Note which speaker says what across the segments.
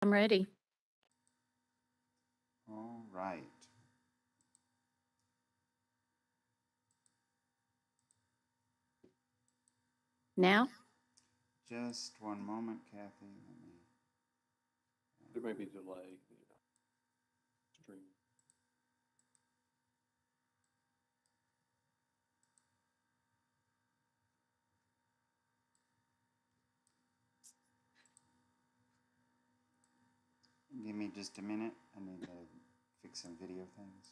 Speaker 1: I'm ready.
Speaker 2: All right.
Speaker 1: Now?
Speaker 2: Just one moment, Kathy.
Speaker 3: There may be delay. Stream.
Speaker 2: Give me just a minute. I need to fix some video things.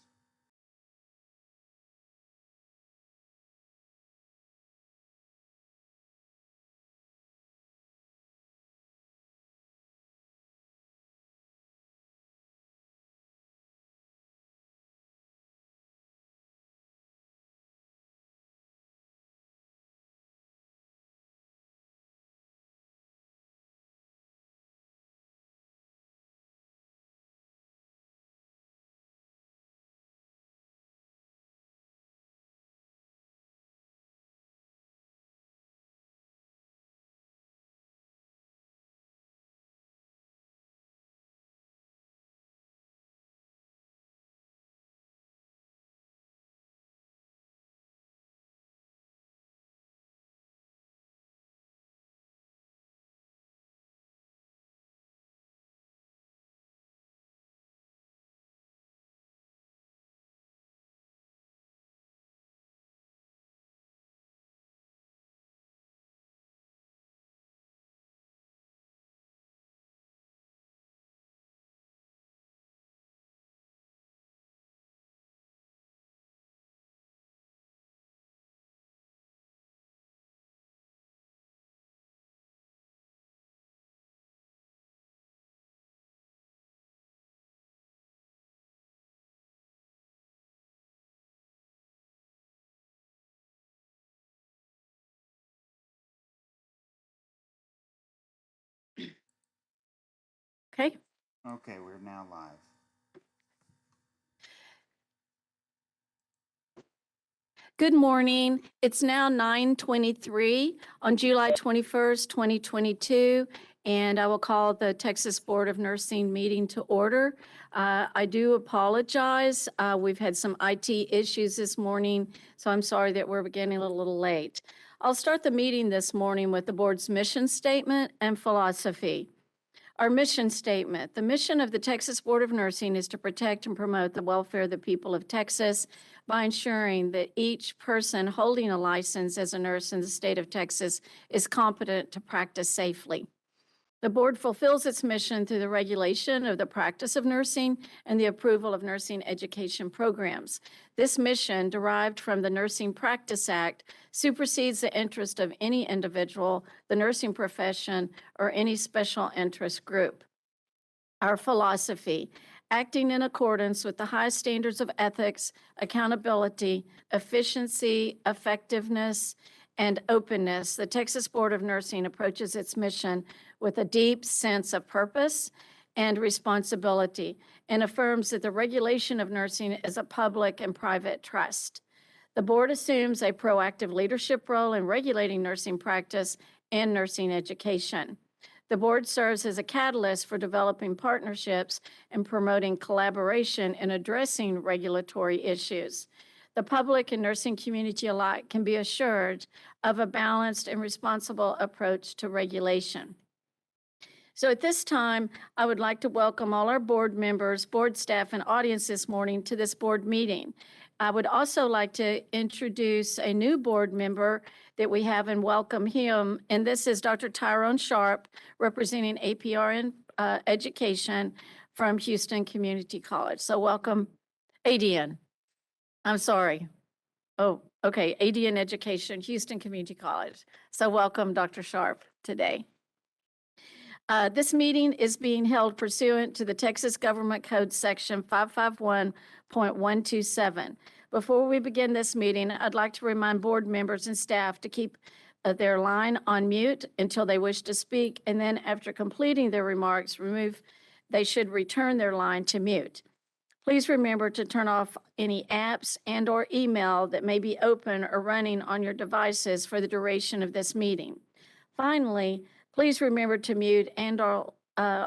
Speaker 1: Okay.
Speaker 2: Okay, we're now live.
Speaker 1: Good morning. It's now 9:23 on July 21st, 2022, and I will call the Texas Board of Nursing meeting to order. I do apologize. We've had some IT issues this morning, so I'm sorry that we're beginning a little late. I'll start the meeting this morning with the board's mission statement and philosophy. Our mission statement: the mission of the Texas Board of Nursing is to protect and promote the welfare of the people of Texas by ensuring that each person holding a license as a nurse in the state of Texas is competent to practice safely. The board fulfills its mission through the regulation of the practice of nursing and the approval of nursing education programs. This mission, derived from the Nursing Practice Act, supersedes the interest of any individual, the nursing profession, or any special interest group. Our philosophy: acting in accordance with the highest standards of ethics, accountability, efficiency, effectiveness, and openness, the Texas Board of Nursing approaches its mission with a deep sense of purpose and responsibility, and affirms that the regulation of nursing is a public and private trust. The board assumes a proactive leadership role in regulating nursing practice and nursing education. The board serves as a catalyst for developing partnerships and promoting collaboration in addressing regulatory issues. The public and nursing community alike can be assured of a balanced and responsible approach to regulation. So at this time, I would like to welcome all our board members, board staff, and audience this morning to this board meeting. I would also like to introduce a new board member that we have and welcome him. And this is Dr. Tyrone Sharp, representing APRN Education from Houston Community College. So welcome, ADN. I'm sorry. Oh, okay, ADN Education, Houston Community College. So welcome, Dr. Sharp, today. This meeting is being held pursuant to the Texas Government Code Section 551.127. Before we begin this meeting, I'd like to remind board members and staff to keep their line on mute until they wish to speak, and then after completing their remarks, they should return their line to mute. Please remember to turn off any apps and/or email that may be open or running on your devices for the duration of this meeting. Finally, please remember to mute and/or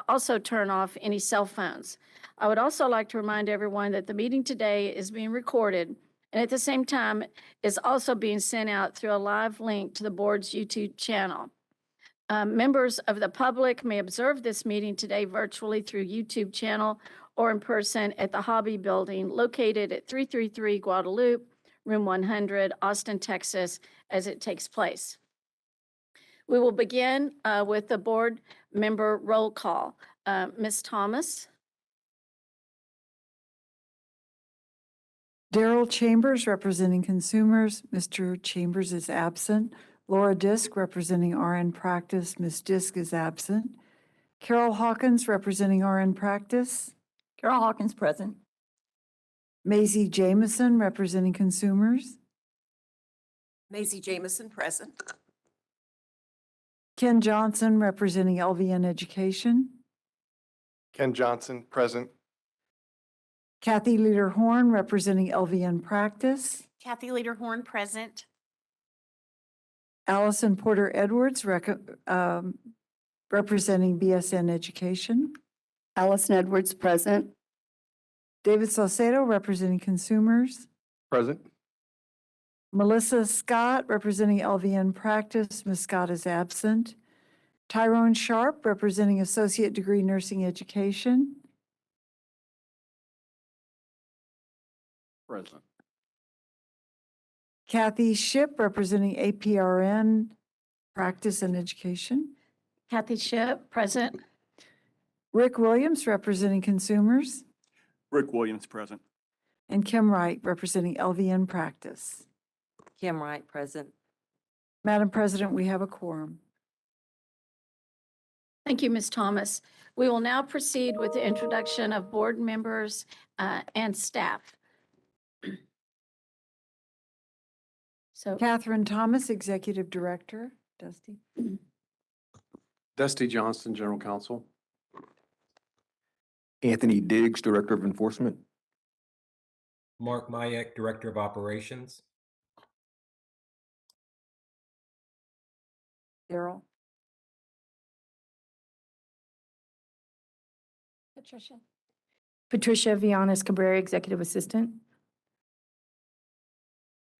Speaker 1: also turn off any cell phones. I would also like to remind everyone that the meeting today is being recorded and at the same time is also being sent out through a live link to the board's YouTube channel. Members of the public may observe this meeting today virtually through YouTube channel or in person at the Hobby Building located at 333 Guadalupe, Room 100, Austin, Texas, as it takes place. We will begin with the board member roll call. Ms. Thomas?
Speaker 4: Daryl Chambers, representing consumers. Mr. Chambers is absent. Laura Disk, representing RN Practice. Ms. Disk is absent. Carol Hawkins, representing RN Practice.
Speaker 5: Carol Hawkins, present.
Speaker 4: Maisie Jamison, representing consumers.
Speaker 5: Maisie Jamison, present.
Speaker 4: Ken Johnson, representing LVN Education.
Speaker 6: Ken Johnson, present.
Speaker 4: Kathy Leader-Horn, representing LVN Practice.
Speaker 7: Kathy Leader-Horn, present.
Speaker 4: Allison Porter Edwards, representing BSN Education.
Speaker 5: Allison Edwards, present.
Speaker 4: David Saucedo, representing consumers.
Speaker 6: Present.
Speaker 4: Melissa Scott, representing LVN Practice. Ms. Scott is absent. Tyrone Sharp, representing Associate Degree Nursing Education.
Speaker 3: Present.
Speaker 4: Kathy Ship, representing APRN Practice and Education.
Speaker 1: Kathy Shipp, present.
Speaker 4: Rick Williams, representing consumers.
Speaker 8: Rick Williams, present.
Speaker 4: And Kim Wright, representing LVN Practice.
Speaker 5: Kim Wright, present.
Speaker 4: Madam President, we have a quorum.
Speaker 1: Thank you, Ms. Thomas. We will now proceed with the introduction of board members and staff. So,
Speaker 4: Catherine Thomas, Executive Director. Dusty.
Speaker 3: Dusty Johnston, General Counsel.
Speaker 9: Anthony Diggs, Director of Enforcement.
Speaker 10: Mark Mayek, Director of Operations.
Speaker 4: Daryl.
Speaker 1: Patricia.
Speaker 5: Patricia Vianas Cabrera, Executive Assistant.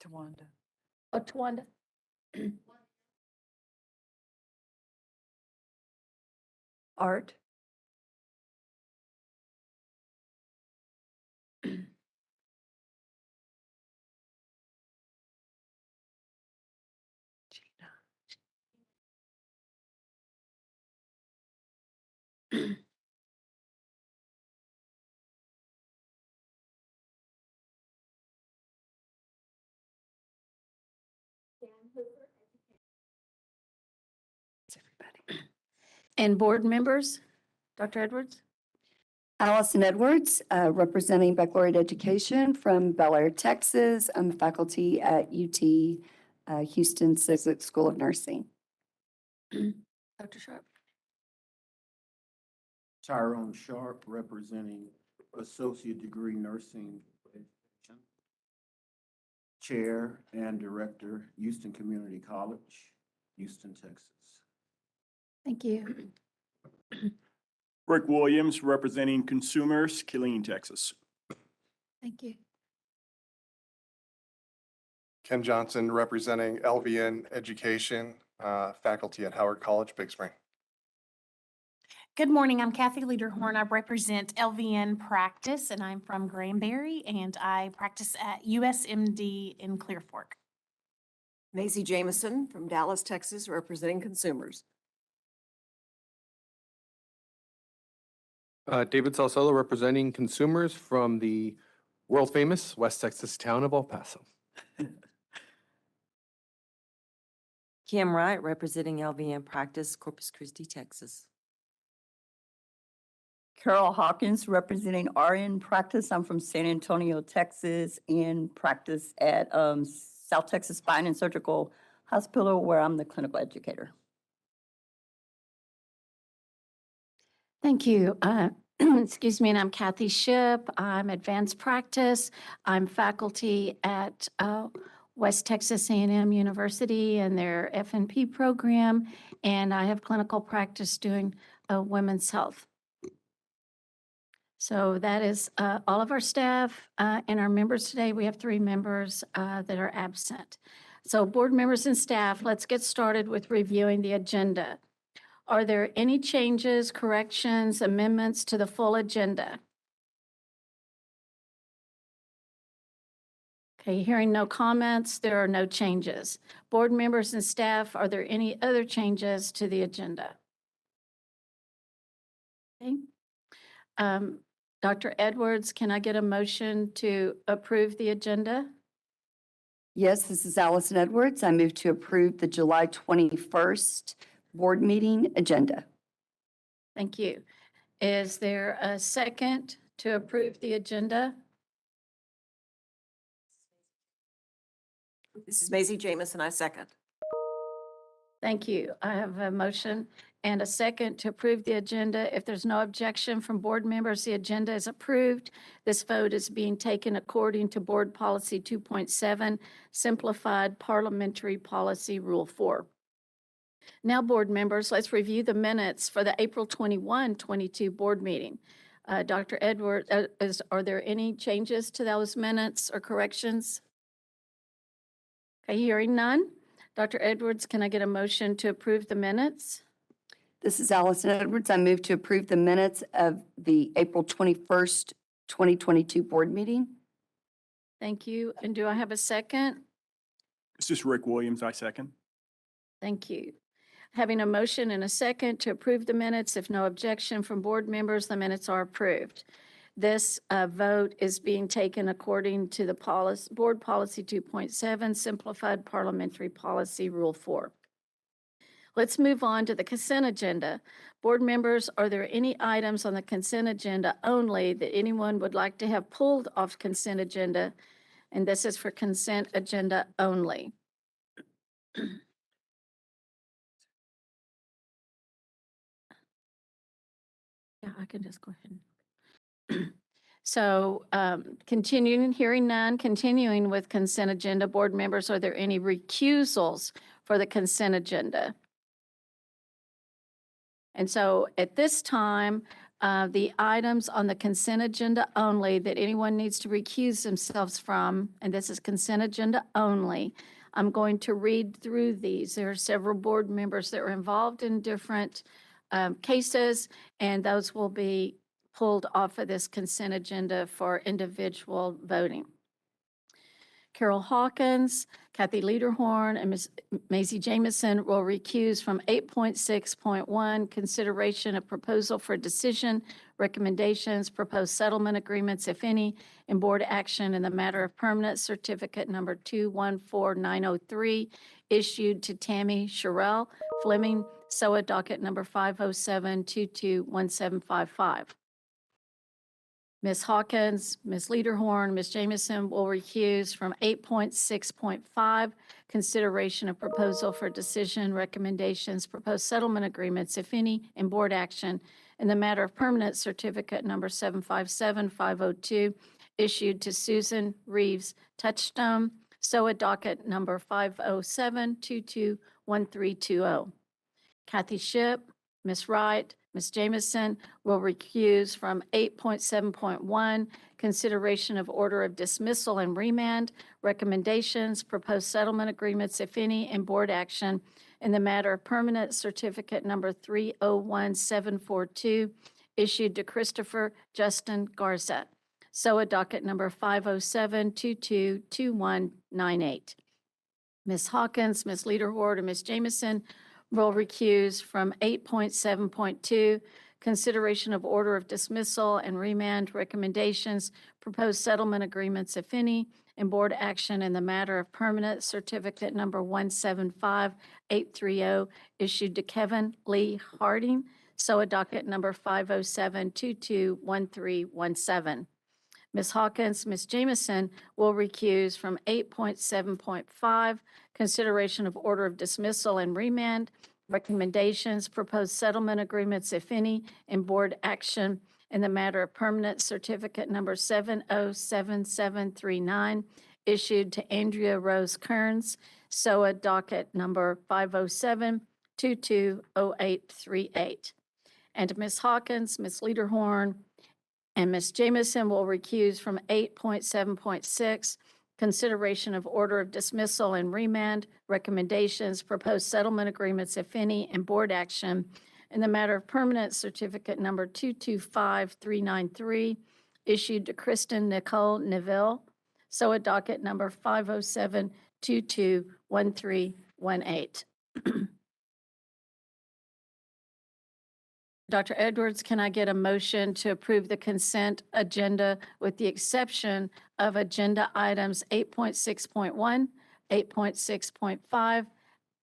Speaker 4: Tawanda.
Speaker 1: Oh, Tawanda.
Speaker 4: Art.
Speaker 1: And board members, Dr. Edwards?
Speaker 11: Allison Edwards, representing Baccalaureate Education from Bel Air, Texas. I'm a faculty at UT Houston Civic School of Nursing.
Speaker 1: Dr. Sharp?
Speaker 12: Tyrone Sharp, representing Associate Degree Nursing Education. Chair and Director, Houston Community College, Houston, Texas.
Speaker 1: Thank you.
Speaker 8: Rick Williams, representing Consumers, Killeen, Texas.
Speaker 1: Thank you.
Speaker 6: Ken Johnson, representing LVN Education, faculty at Howard College, Big Spring.
Speaker 7: Good morning. I'm Kathy Leader-Horn. I represent LVN Practice, and I'm from Granbury, and I practice at USMD in Clear Fork.
Speaker 5: Maisie Jamison from Dallas, Texas, representing consumers.
Speaker 3: David Salcello, representing consumers from the world-famous West Texas town of El Paso.
Speaker 5: Kim Wright, representing LVN Practice, Corpus Christi, Texas.
Speaker 13: Carol Hawkins, representing RN Practice. I'm from San Antonio, Texas, and practice at South Texas Spine and Surgical Hospital, where I'm the clinical educator.
Speaker 1: Thank you. Excuse me, and I'm Kathy Shipp. I'm advanced practice. I'm faculty at West Texas A&M University and their F&P program, and I have clinical practice doing women's health. So that is all of our staff and our members today. We have 3 members that are absent. So board members and staff, let's get started with reviewing the agenda. Are there any changes, corrections, amendments to the full agenda? Okay, hearing no comments, there are no changes. Board members and staff, are there any other changes to the agenda? Okay. Dr. Edwards, can I get a motion to approve the agenda?
Speaker 11: Yes, this is Allison Edwards. I move to approve the July 21st board meeting agenda.
Speaker 1: Thank you. Is there a second to approve the agenda?
Speaker 14: This is Maisie Jamison. I second.
Speaker 1: Thank you. I have a motion and a second to approve the agenda. If there's no objection from board members, the agenda is approved. This vote is being taken according to Board Policy 2.7, Simplified Parliamentary Policy Rule 4. Now, board members, let's review the minutes for the April 21, 22 board meeting. Dr. Edwards, are there any changes to those minutes or corrections? Okay, hearing none. Dr. Edwards, can I get a motion to approve the minutes?
Speaker 11: This is Allison Edwards. I move to approve the minutes of the April 21st, 2022 board meeting.
Speaker 1: Thank you. And do I have a second?
Speaker 8: This is Rick Williams. I second.
Speaker 1: Thank you. Having a motion and a second to approve the minutes, if no objection from board members, the minutes are approved. This vote is being taken according to the Board Policy 2.7, Simplified Parliamentary Policy Rule 4. Let's move on to the consent agenda. Board members, are there any items on the consent agenda only that anyone would like to have pulled off consent agenda? And this is for consent agenda only. Yeah, I can just go ahead. So continuing, hearing none, continuing with consent agenda, board members, are there any recusals for the consent agenda? And so at this time, the items on the consent agenda only that anyone needs to recuse themselves from, and this is consent agenda only, I'm going to read through these. There are several board members that are involved in different cases, and those will be pulled off of this consent agenda for individual voting. Carol Hawkins, Kathy Lederhorn, and Ms. Maisie Jamison will recuse from 8.6.1, consideration of proposal for decision, recommendations, proposed settlement agreements, if any, and board action in the matter of permanent certificate number 214903, issued to Tammy Sherrill Fleming, SOA docket number 507221755. Ms. Hawkins, Ms. Lederhorn, Ms. Jamison will recuse from 8.6.5, consideration of proposal for decision, recommendations, proposed settlement agreements, if any, and board action in the matter of permanent certificate number 757502, issued to Susan Reeves Touchstone, SOA docket number 507221320. Kathy Shipp, Ms. Wright, Ms. Jamison will recuse from 8.7.1, consideration of order of dismissal and remand, recommendations, proposed settlement agreements, if any, and board action in the matter of permanent certificate number 301742, issued to Christopher Justin Garza, SOA docket number 507222198. Ms. Hawkins, Ms. Lederhorn, and Ms. Jamison will recuse from 8.7.2, consideration of order of dismissal and remand, recommendations, proposed settlement agreements, if any, and board action in the matter of permanent certificate number 175830, issued to Kevin Lee Harding, SOA docket number 507221317. Ms. Hawkins, Ms. Jamison will recuse from 8.7.5, consideration of order of dismissal and remand, recommendations, proposed settlement agreements, if any, and board action in the matter of permanent certificate number 707739, issued to Andrea Rose Kearns, SOA docket number 507-220838. And Ms. Hawkins, Ms. Lederhorn, and Ms. Jamison will recuse from 8.7.6, consideration of order of dismissal and remand, recommendations, proposed settlement agreements, if any, and board action in the matter of permanent certificate number 225393, issued to Kristen Nicole Neville, SOA docket number 507-221318. Dr. Edwards, can I get a motion to approve the consent agenda with the exception of agenda items 8.6.1, 8.6.5,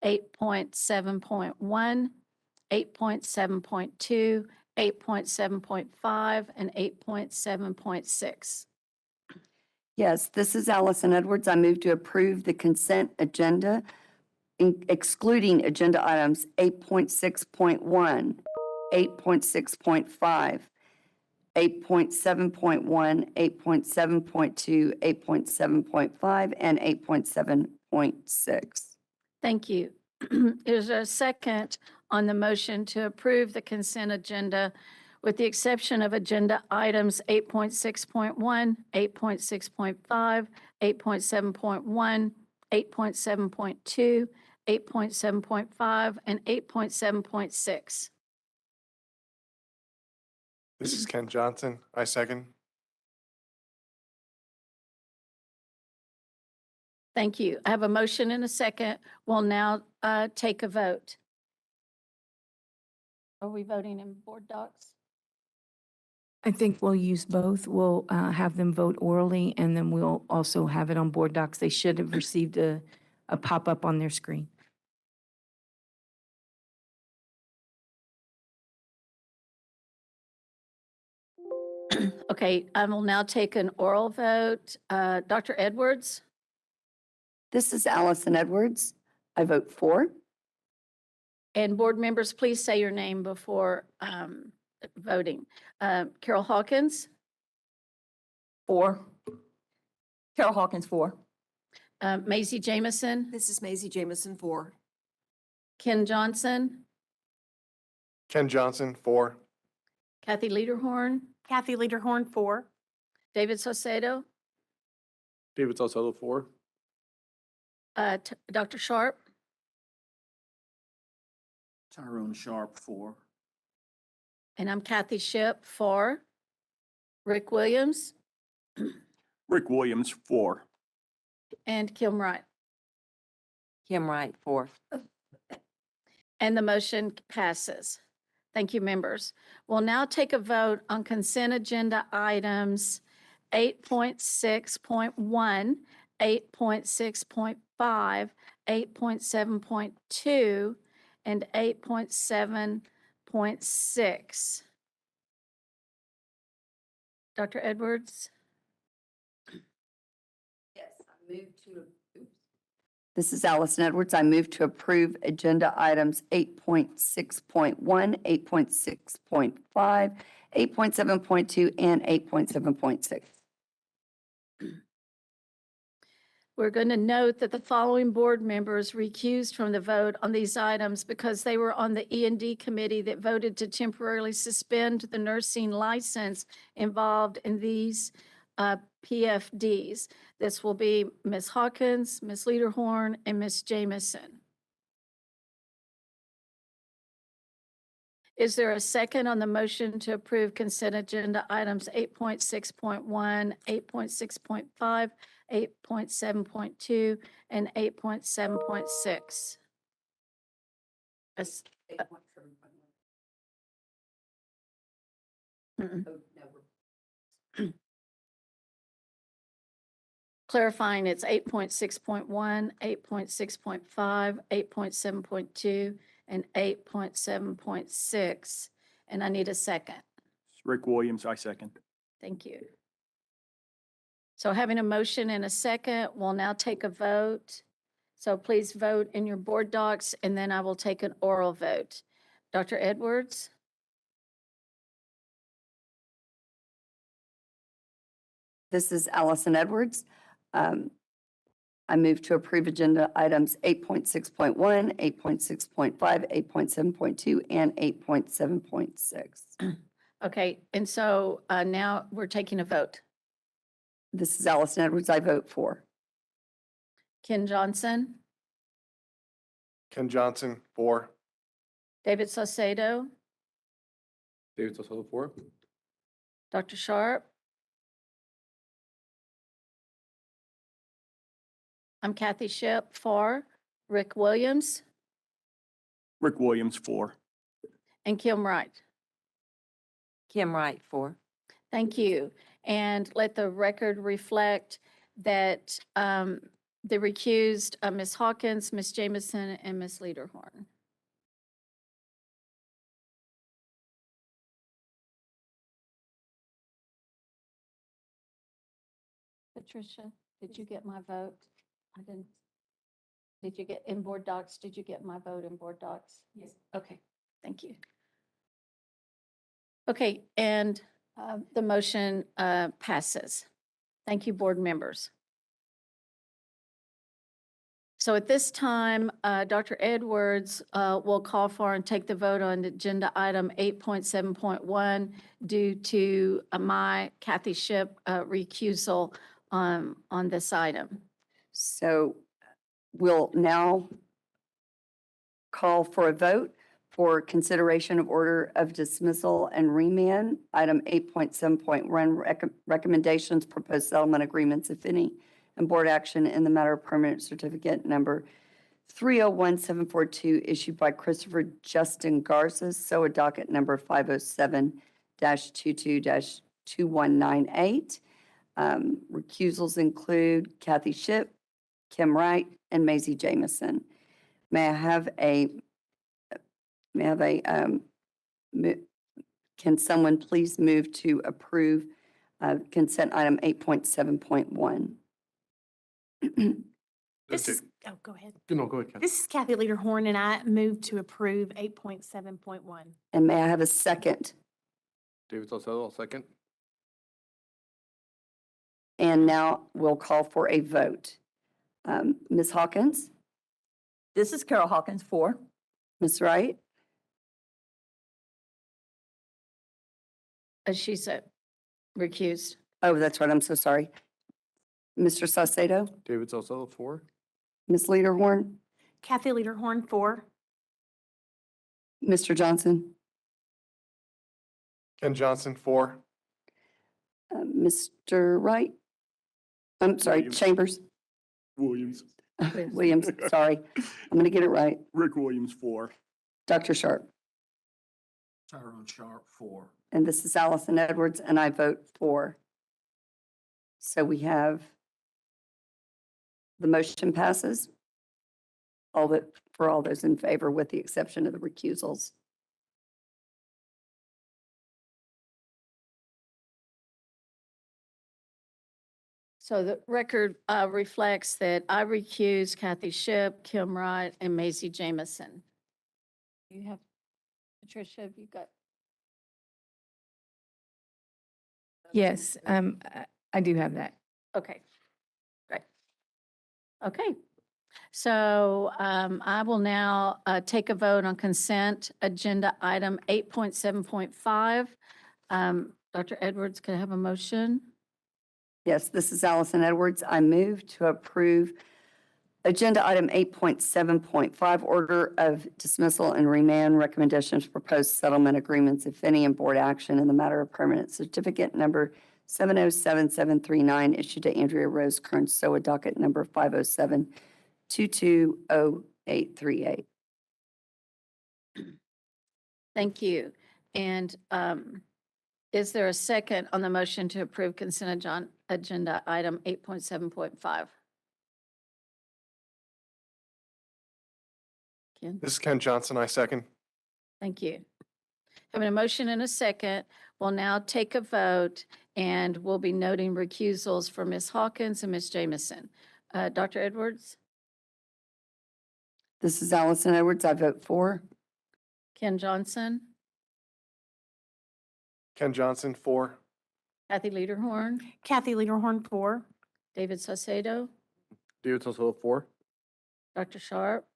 Speaker 1: 8.7.1, 8.7.2, 8.7.5, and 8.7.6?
Speaker 11: Yes, this is Allison Edwards. I move to approve the consent agenda, excluding agenda items 8.6.1, 8.6.5, 8.7.1, 8.7.2, 8.7.5, and 8.7.6.
Speaker 1: Thank you. Is there a second on the motion to approve the consent agenda with the exception of agenda items 8.6.1, 8.6.5, 8.7.1, 8.7.2, 8.7.5, and 8.7.6?
Speaker 6: This is Ken Johnson. I second.
Speaker 1: Thank you. I have a motion and a second. We'll now take a vote. Are we voting in board docs?
Speaker 15: I think we'll use both. We'll have them vote orally, and then we'll also have it on board docs. They should have received a pop-up on their screen.
Speaker 1: Okay, I will now take an oral vote. Dr. Edwards?
Speaker 11: This is Allison Edwards. I vote for.
Speaker 1: And board members, please say your name before voting. Carol Hawkins?
Speaker 13: For. Carol Hawkins, for.
Speaker 1: Maisie Jamison?
Speaker 14: This is Maisie Jamison, 4.
Speaker 1: Ken Johnson?
Speaker 6: Ken Johnson, 4.
Speaker 1: Kathy Lederhorn?
Speaker 7: Kathy Lederhorn, 4.
Speaker 1: David Saucedo?
Speaker 3: David Salcedo, 4.
Speaker 1: Dr. Sharp?
Speaker 12: Tyrone Sharp, 4.
Speaker 1: And I'm Kathy Ship, 4. Rick Williams?
Speaker 8: Rick Williams, 4.
Speaker 1: And Kim Wright.
Speaker 5: Kim Wright, 4.
Speaker 1: And the motion passes. Thank you, members. We'll now take a vote on consent agenda items 8.6.1, 8.6.5, 8.7.2, and 8.7.6. Dr. Edwards?
Speaker 11: Yes, I move to. This is Allison Edwards. I move to approve agenda items 8.6.1, 8.6.5, 8.7.2, and 8.7.6.
Speaker 1: We're going to note that the following board members recused from the vote on these items because they were on the E&D committee that voted to temporarily suspend the nursing license involved in these PFDs. This will be Ms. Hawkins, Ms. Lederhorn, and Ms. Jamison. Is there a second on the motion to approve consent agenda items 8.6.1, 8.6.5, 8.7.2, and 8.7.6? Clarifying, it's 8.6.1, 8.6.5, 8.7.2, and 8.7.6. And I need a second.
Speaker 8: Rick Williams, I second.
Speaker 1: Thank you. So having a motion and a second, we'll now take a vote. So please vote in your board docs, and then I will take an oral vote. Dr. Edwards?
Speaker 11: This is Allison Edwards. I move to approve agenda items 8.6.1, 8.6.5, 8.7.2, and 8.7.6.
Speaker 1: Okay, and so now we're taking a vote.
Speaker 11: This is Allison Edwards. I vote for.
Speaker 1: Ken Johnson,
Speaker 6: Ken Johnson, 4.
Speaker 1: David Saucedo,
Speaker 3: David Salcedo, 4.
Speaker 1: Dr. Sharp. I'm Kathy Ship, 4. Rick Williams
Speaker 8: Rick Williams, 4.
Speaker 1: and Kim Wright.
Speaker 5: Kim Wright, 4.
Speaker 1: Thank you. And let the record reflect that the recused, Ms. Hawkins, Ms. Jameson, and Ms. Lederhorn. Patricia, did you get my vote? I didn't. Did you get in board docs? Did you get my vote in board docs? Yes. Okay, thank you. Okay, and the motion passes. Thank you, board members. So at this time, Dr. Edwards will call for and take the vote on agenda item 8.7.1 due to my Kathy Ship recusal on this item.
Speaker 11: So we'll now call for a vote for consideration of order of dismissal and remand. Item 8.7.1, recommendations, proposed settlement agreements, if any, and board action in the matter of permanent certificate number 301742 issued by Christopher Justin Garza, SOA docket number 507-22-2198. Recusals include Kathy Ship, Kim Wright, and Maisie Jameson. May I have can someone please move to approve consent item 8.7.1?
Speaker 7: This is, oh, go ahead.
Speaker 3: No, go ahead, Kathy.
Speaker 7: This is Kathy Lederhorn, and I move to approve 8.7.1.
Speaker 11: And may I have a second?
Speaker 3: David Salcedo, I'll second.
Speaker 11: And now we'll call for a vote. Ms. Hawkins,
Speaker 13: This is Carol Hawkins, 4.
Speaker 11: Ms. Wright,
Speaker 1: She's recused.
Speaker 11: oh, that's right, I'm so sorry. Mr. Saucedo,
Speaker 3: David Salcedo, 4.
Speaker 11: Ms. Lederhorn,
Speaker 7: Kathy Lederhorn, 4.
Speaker 11: Mr. Johnson,
Speaker 6: Ken Johnson, 4.
Speaker 11: Mr. Wright, I'm sorry,
Speaker 8: Williams.
Speaker 11: Chambers,
Speaker 8: Williams.
Speaker 11: Williams, sorry, I'm going to get it right.
Speaker 8: Rick Williams, 4.
Speaker 11: Dr. Sharp,
Speaker 12: Tyrone Sharp, 4.
Speaker 11: and this is Allison Edwards, and I vote for. So we have the motion passes. For all those in favor, with the exception of the recusals.
Speaker 1: So the record reflects that I recuse Kathy Ship, Kim Wright, and Maisie Jameson. You have, Patricia, have you got?
Speaker 15: Yes, I do have that.
Speaker 1: Okay, great. Okay, so I will now take a vote on consent agenda item 8.7.5. Dr. Edwards, can I have a motion?
Speaker 11: Yes, this is Allison Edwards. I move to approve agenda item 8.7.5, order of dismissal and remand recommendations, proposed settlement agreements, if any, and board action in the matter of permanent certificate number 707-739 issued to Andrea Rose Kearns, SOA docket number 507-220838.
Speaker 1: Thank you. And is there a second on the motion to approve consent agenda item 8.7.5? Ken?
Speaker 6: This is Ken Johnson, I second.
Speaker 1: Thank you. Having a motion and a second, we'll now take a vote, and we'll be noting recusals for Ms. Hawkins and Ms. Jameson. Dr. Edwards?
Speaker 11: This is Allison Edwards. I vote for.
Speaker 1: Ken Johnson?
Speaker 6: Ken Johnson, 4.
Speaker 1: Kathy Lederhorn?
Speaker 7: Kathy Lederhorn, 4.
Speaker 1: David Saucedo?
Speaker 3: David Sonsola, 4.
Speaker 1: Dr. Sharp?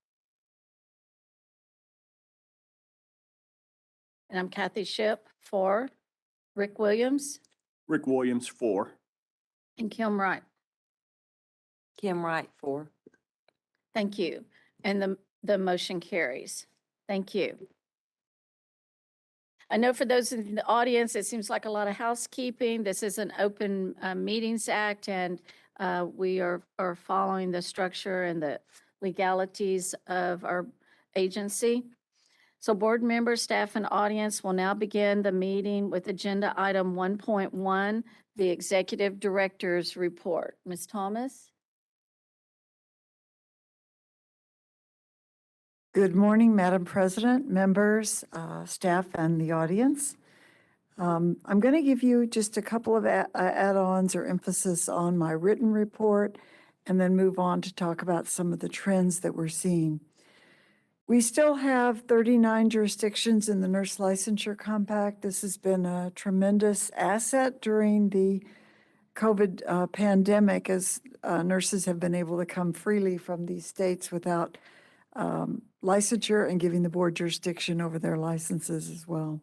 Speaker 1: And I'm Kathy Ship, 4. Rick Williams
Speaker 8: Rick Williams, 4.
Speaker 1: and Kim Wright.
Speaker 5: Kim Wright, 4.
Speaker 1: Thank you. And the motion carries. Thank you. I know for those in the audience, it seems like a lot of housekeeping. This is an Open Meetings Act, and we are following the structure and the legalities of our agency. So board members, staff, and audience will now begin the meeting with agenda item 1.1, the Executive Director's Report. Ms. Thomas?
Speaker 4: Good morning, Madam President, members, staff, and the audience. I'm going to give you just a couple of add-ons or emphasis on my written report, and then move on to talk about some of the trends that we're seeing. We still have 39 jurisdictions in the Nurse Licensure Compact. This has been a tremendous asset during the COVID pandemic, as nurses have been able to come freely from these states without licensure and giving the board jurisdiction over their licenses as well.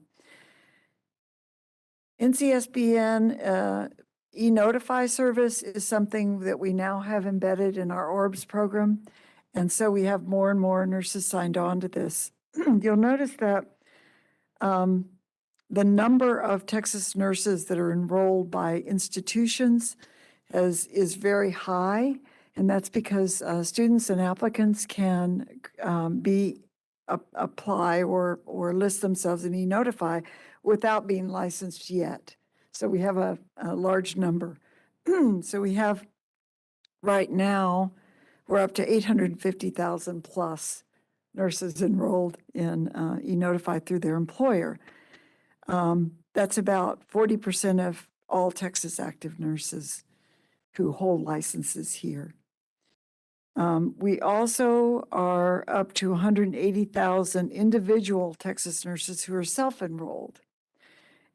Speaker 4: NCSBN e-Notify service is something that we now have embedded in our ORBS program. And so we have more and more nurses signed on to this. You'll notice that the number of Texas nurses that are enrolled by institutions is very high. And that's because students and applicants can apply or list themselves in e-Notify without being licensed yet. So we have a large number. So we have right now, we're up to 850,000 plus nurses enrolled in e-Notify through their employer. That's about 40% of all Texas active nurses who hold licenses here. We also are up to 180,000 individual Texas nurses who are self-enrolled.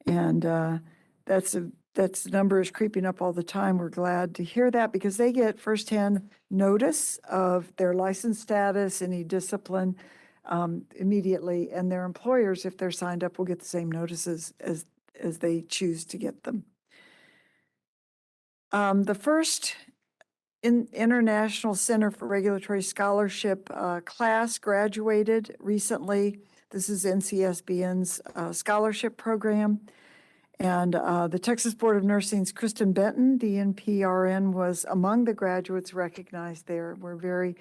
Speaker 4: And that number is creeping up all the time. We're glad to hear that because they get firsthand notice of their license status, any discipline immediately, and their employers, if they're signed up, will get the same notices as they choose to get them. The first International Center for Regulatory Scholarship class graduated recently. This is NCSBN's scholarship program. And the Texas Board of Nursing's Kristen Benton, DNPRN, was among the graduates recognized there. We're very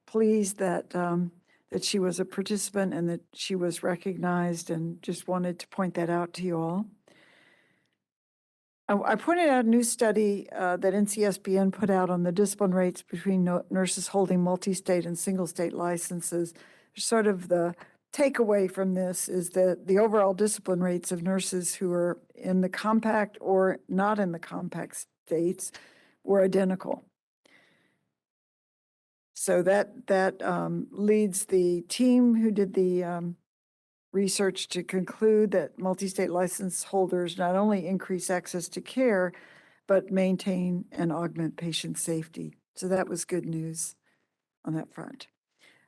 Speaker 4: pleased that she was a participant and that she was recognized, and just wanted to point that out to you all. I pointed out a new study that NCSBN put out on the discipline rates between nurses holding multi-state and single-state licenses. Sort of the takeaway from this is that the overall discipline rates of nurses who are in the compact or not in the compact states were identical. So that leads the team who did the research to conclude that multi-state license holders not only increase access to care, but maintain and augment patient safety. So that was good news on that front.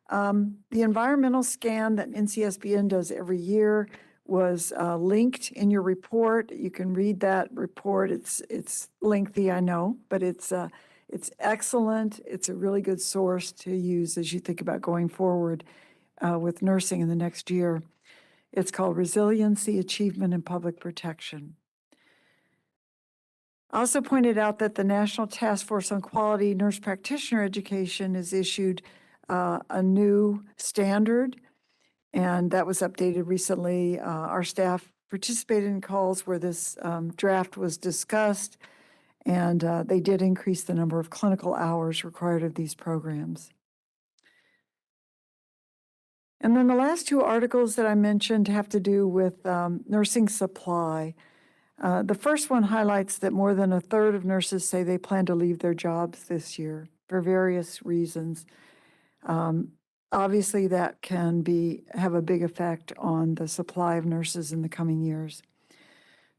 Speaker 4: The environmental scan that NCSBN does every year was linked in your report. You can read that report. It's lengthy, I know, but it's excellent. It's a really good source to use as you think about going forward with nursing in the next year. It's called Resiliency, Achievement, and Public Protection. I also pointed out that the National Task Force on Quality Nurse Practitioner Education has issued a new standard, and that was updated recently. Our staff participated in calls where this draft was discussed, and they did increase the number of clinical hours required of these programs. And then the last two articles that I mentioned have to do with nursing supply. The first one highlights that more than a third of nurses say they plan to leave their jobs this year for various reasons. Obviously, that can have a big effect on the supply of nurses in the coming years.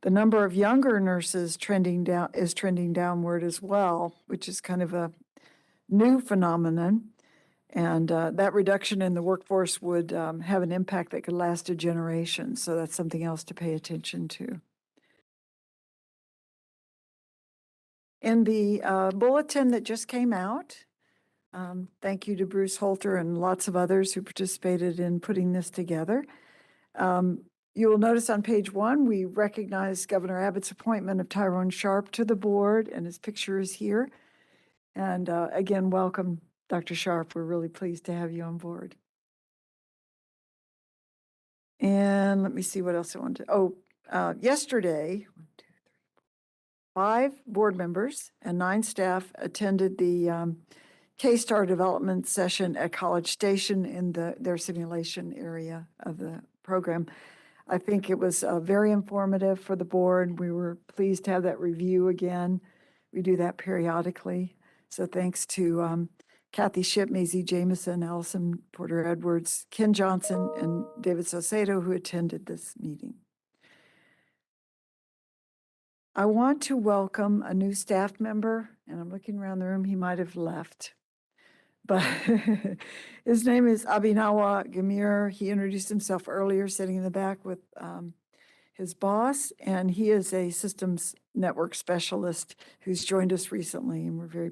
Speaker 4: The number of younger nurses is trending downward as well, which is kind of a new phenomenon. And that reduction in the workforce would have an impact that could last a generation. So that's something else to pay attention to. In the bulletin that just came out, thank you to Bruce Holter and lots of others who participated in putting this together. You will notice on page 1, we recognize Governor Abbott's appointment of Tyrone Sharp to the board, and his picture is here. And again, welcome, Dr. Sharp. We're really pleased to have you on board. And let me see what else I want to, yesterday, 5 board members and 9 staff attended the K-STAR development session at College Station in their simulation area of the program. I think it was very informative for the board. We were pleased to have that review again. We do that periodically. So thanks to Kathy Shipp, Maisie Jameson, Allison Porter Edwards, Ken Johnson, and David Saucedo, who attended this meeting. I want to welcome a new staff member, and I'm looking around the room, he might have left. But his name is Abhinawa Gamir. He introduced himself earlier, sitting in the back with his boss, and he is a systems network specialist who's joined us recently, and we're very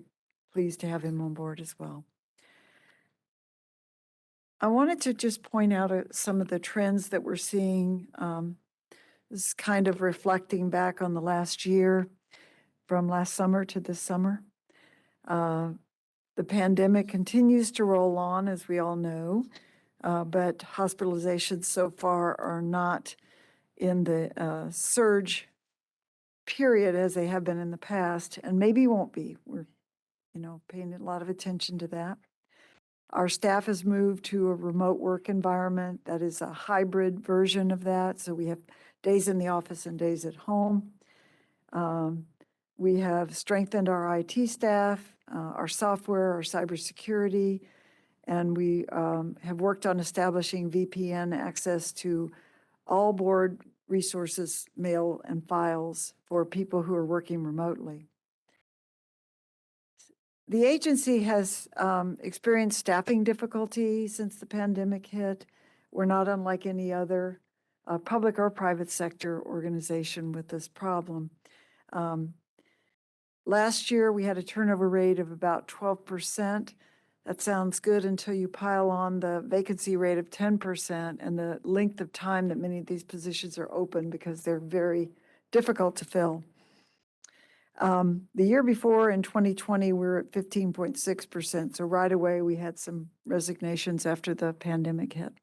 Speaker 4: pleased to have him on board as well. I wanted to just point out some of the trends that we're seeing. This is kind of reflecting back on the last year, from last summer to this summer. The pandemic continues to roll on, as we all know, but hospitalizations so far are not in the surge period as they have been in the past, and maybe won't be. We're, paying a lot of attention to that. Our staff has moved to a remote work environment that is a hybrid version of that. So we have days in the office and days at home. We have strengthened our IT staff, our software, our cybersecurity, and we have worked on establishing VPN access to all board resources, mail, and files for people who are working remotely. The agency has experienced staffing difficulty since the pandemic hit. We're not unlike any other public or private sector organization with this problem. Last year, we had a turnover rate of about 12%. That sounds good until you pile on the vacancy rate of 10% and the length of time that many of these positions are open because they're very difficult to fill. The year before, in 2020, we were at 15.6%. So right away, we had some resignations after the pandemic hit.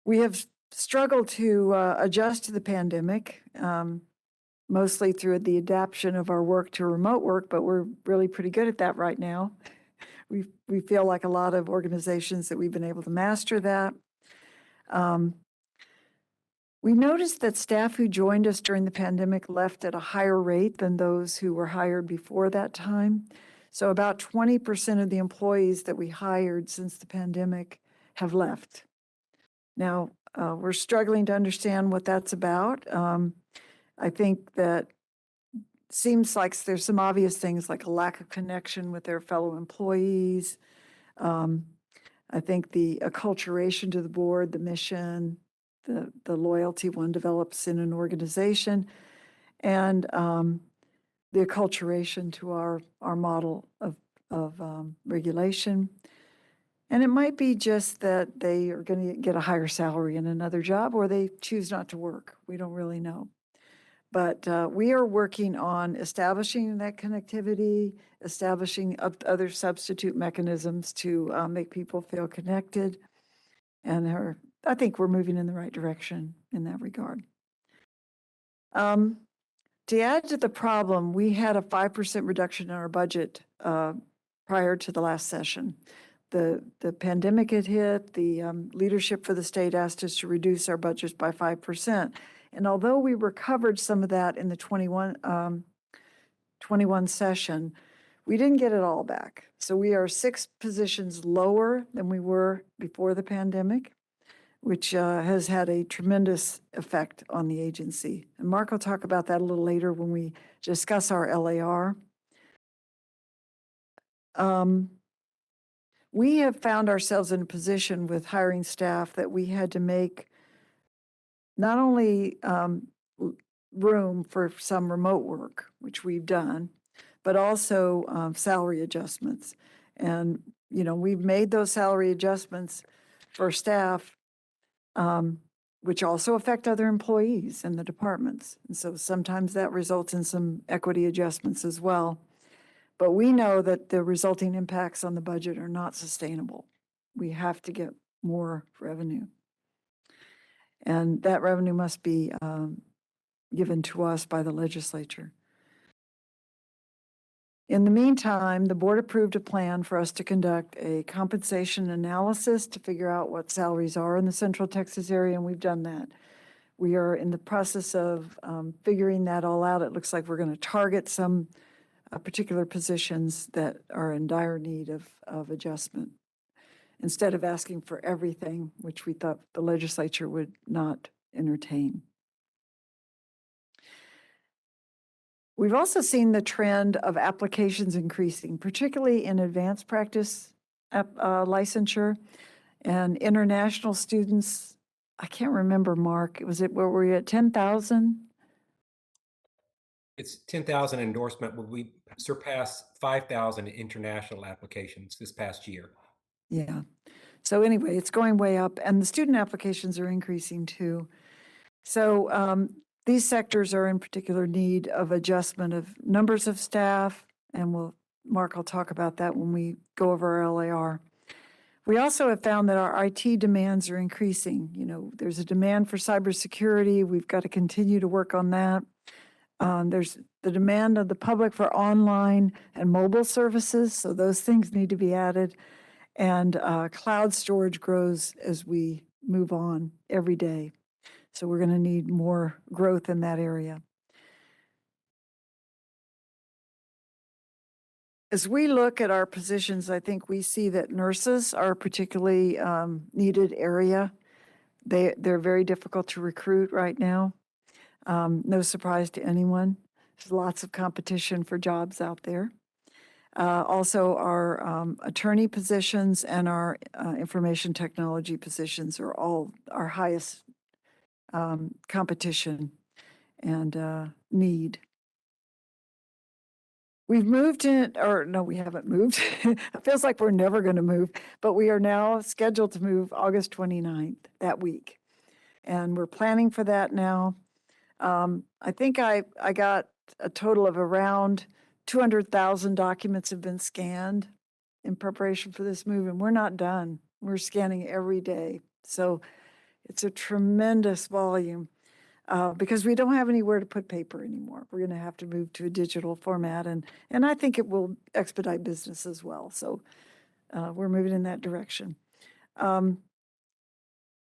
Speaker 4: We have struggled to adjust to the pandemic, mostly through the adaptation of our work to remote work, but we're really pretty good at that right now. We feel like a lot of organizations that we've been able to master that. We noticed that staff who joined us during the pandemic left at a higher rate than those who were hired before that time. So about 20% of the employees that we hired since the pandemic have left. Now, we're struggling to understand what that's about. I think that seems like there's some obvious things like a lack of connection with their fellow employees. I think the acculturation to the board, the mission, the loyalty one develops in an organization, and the acculturation to our model of regulation. And it might be just that they are going to get a higher salary in another job, or they choose not to work. We don't really know. But we are working on establishing that connectivity, establishing other substitute mechanisms to make people feel connected. And I think we're moving in the right direction in that regard. To add to the problem, we had a 5% reduction in our budget prior to the last session. The pandemic had hit, the leadership for the state asked us to reduce our budgets by 5%. And although we recovered some of that in the 21 session, we didn't get it all back. So we are 6 positions lower than we were before the pandemic, which has had a tremendous effect on the agency. And Mark will talk about that a little later when we discuss our LAR. We have found ourselves in a position with hiring staff that we had to make not only room for some remote work, which we've done, but also salary adjustments. And, you know, we've made those salary adjustments for staff, which also affect other employees in the departments. And so sometimes that results in some equity adjustments as well. But we know that the resulting impacts on the budget are not sustainable. We have to get more revenue. And that revenue must be given to us by the legislature. In the meantime, the board approved a plan for us to conduct a compensation analysis to figure out what salaries are in the Central Texas area, and we've done that. We are in the process of figuring that all out. It looks like we're going to target some particular positions that are in dire need of adjustment, instead of asking for everything, which we thought the legislature would not entertain. We've also seen the trend of applications increasing, particularly in advanced practice licensure and international students. I can't remember, Mark, where were we at 10,000?
Speaker 10: It's 10,000 endorsement, but we surpassed 5,000 international applications this past year.
Speaker 4: Yeah. So anyway, it's going way up, and the student applications are increasing too. So these sectors are in particular need of adjustment of numbers of staff, and Mark will talk about that when we go over our LAR. We also have found that our IT demands are increasing. You know, there's a demand for cybersecurity. We've got to continue to work on that. There's the demand of the public for online and mobile services, so those things need to be added. And cloud storage grows as we move on every day. So we're going to need more growth in that area. As we look at our positions, I think we see that nurses are a particularly needed area. They're very difficult to recruit right now. No surprise to anyone. There's lots of competition for jobs out there. Also, our attorney positions and our information technology positions are all our highest competition and need. We've moved in, or no, we haven't moved. It feels like we're never going to move, but we are now scheduled to move August 29th, that week. And we're planning for that now. I think I got a total of around 200,000 documents have been scanned in preparation for this move, and we're not done. We're scanning every day. So it's a tremendous volume because we don't have anywhere to put paper anymore. We're going to have to move to a digital format, and I think it will expedite business as well. So we're moving in that direction.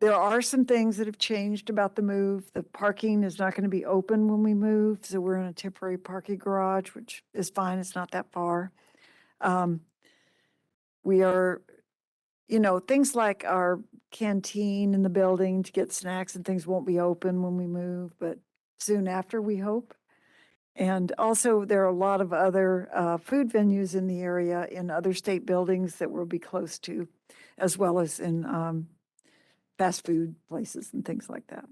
Speaker 4: There are some things that have changed about the move. The parking is not going to be open when we move, so we're in a temporary parking garage, which is fine. It's not that far. We are, you know, things like our canteen in the building to get snacks and things won't be open when we move, but soon after, we hope. And also, there are a lot of other food venues in the area in other state buildings that we'll be close to, as well as in fast food places and things like that.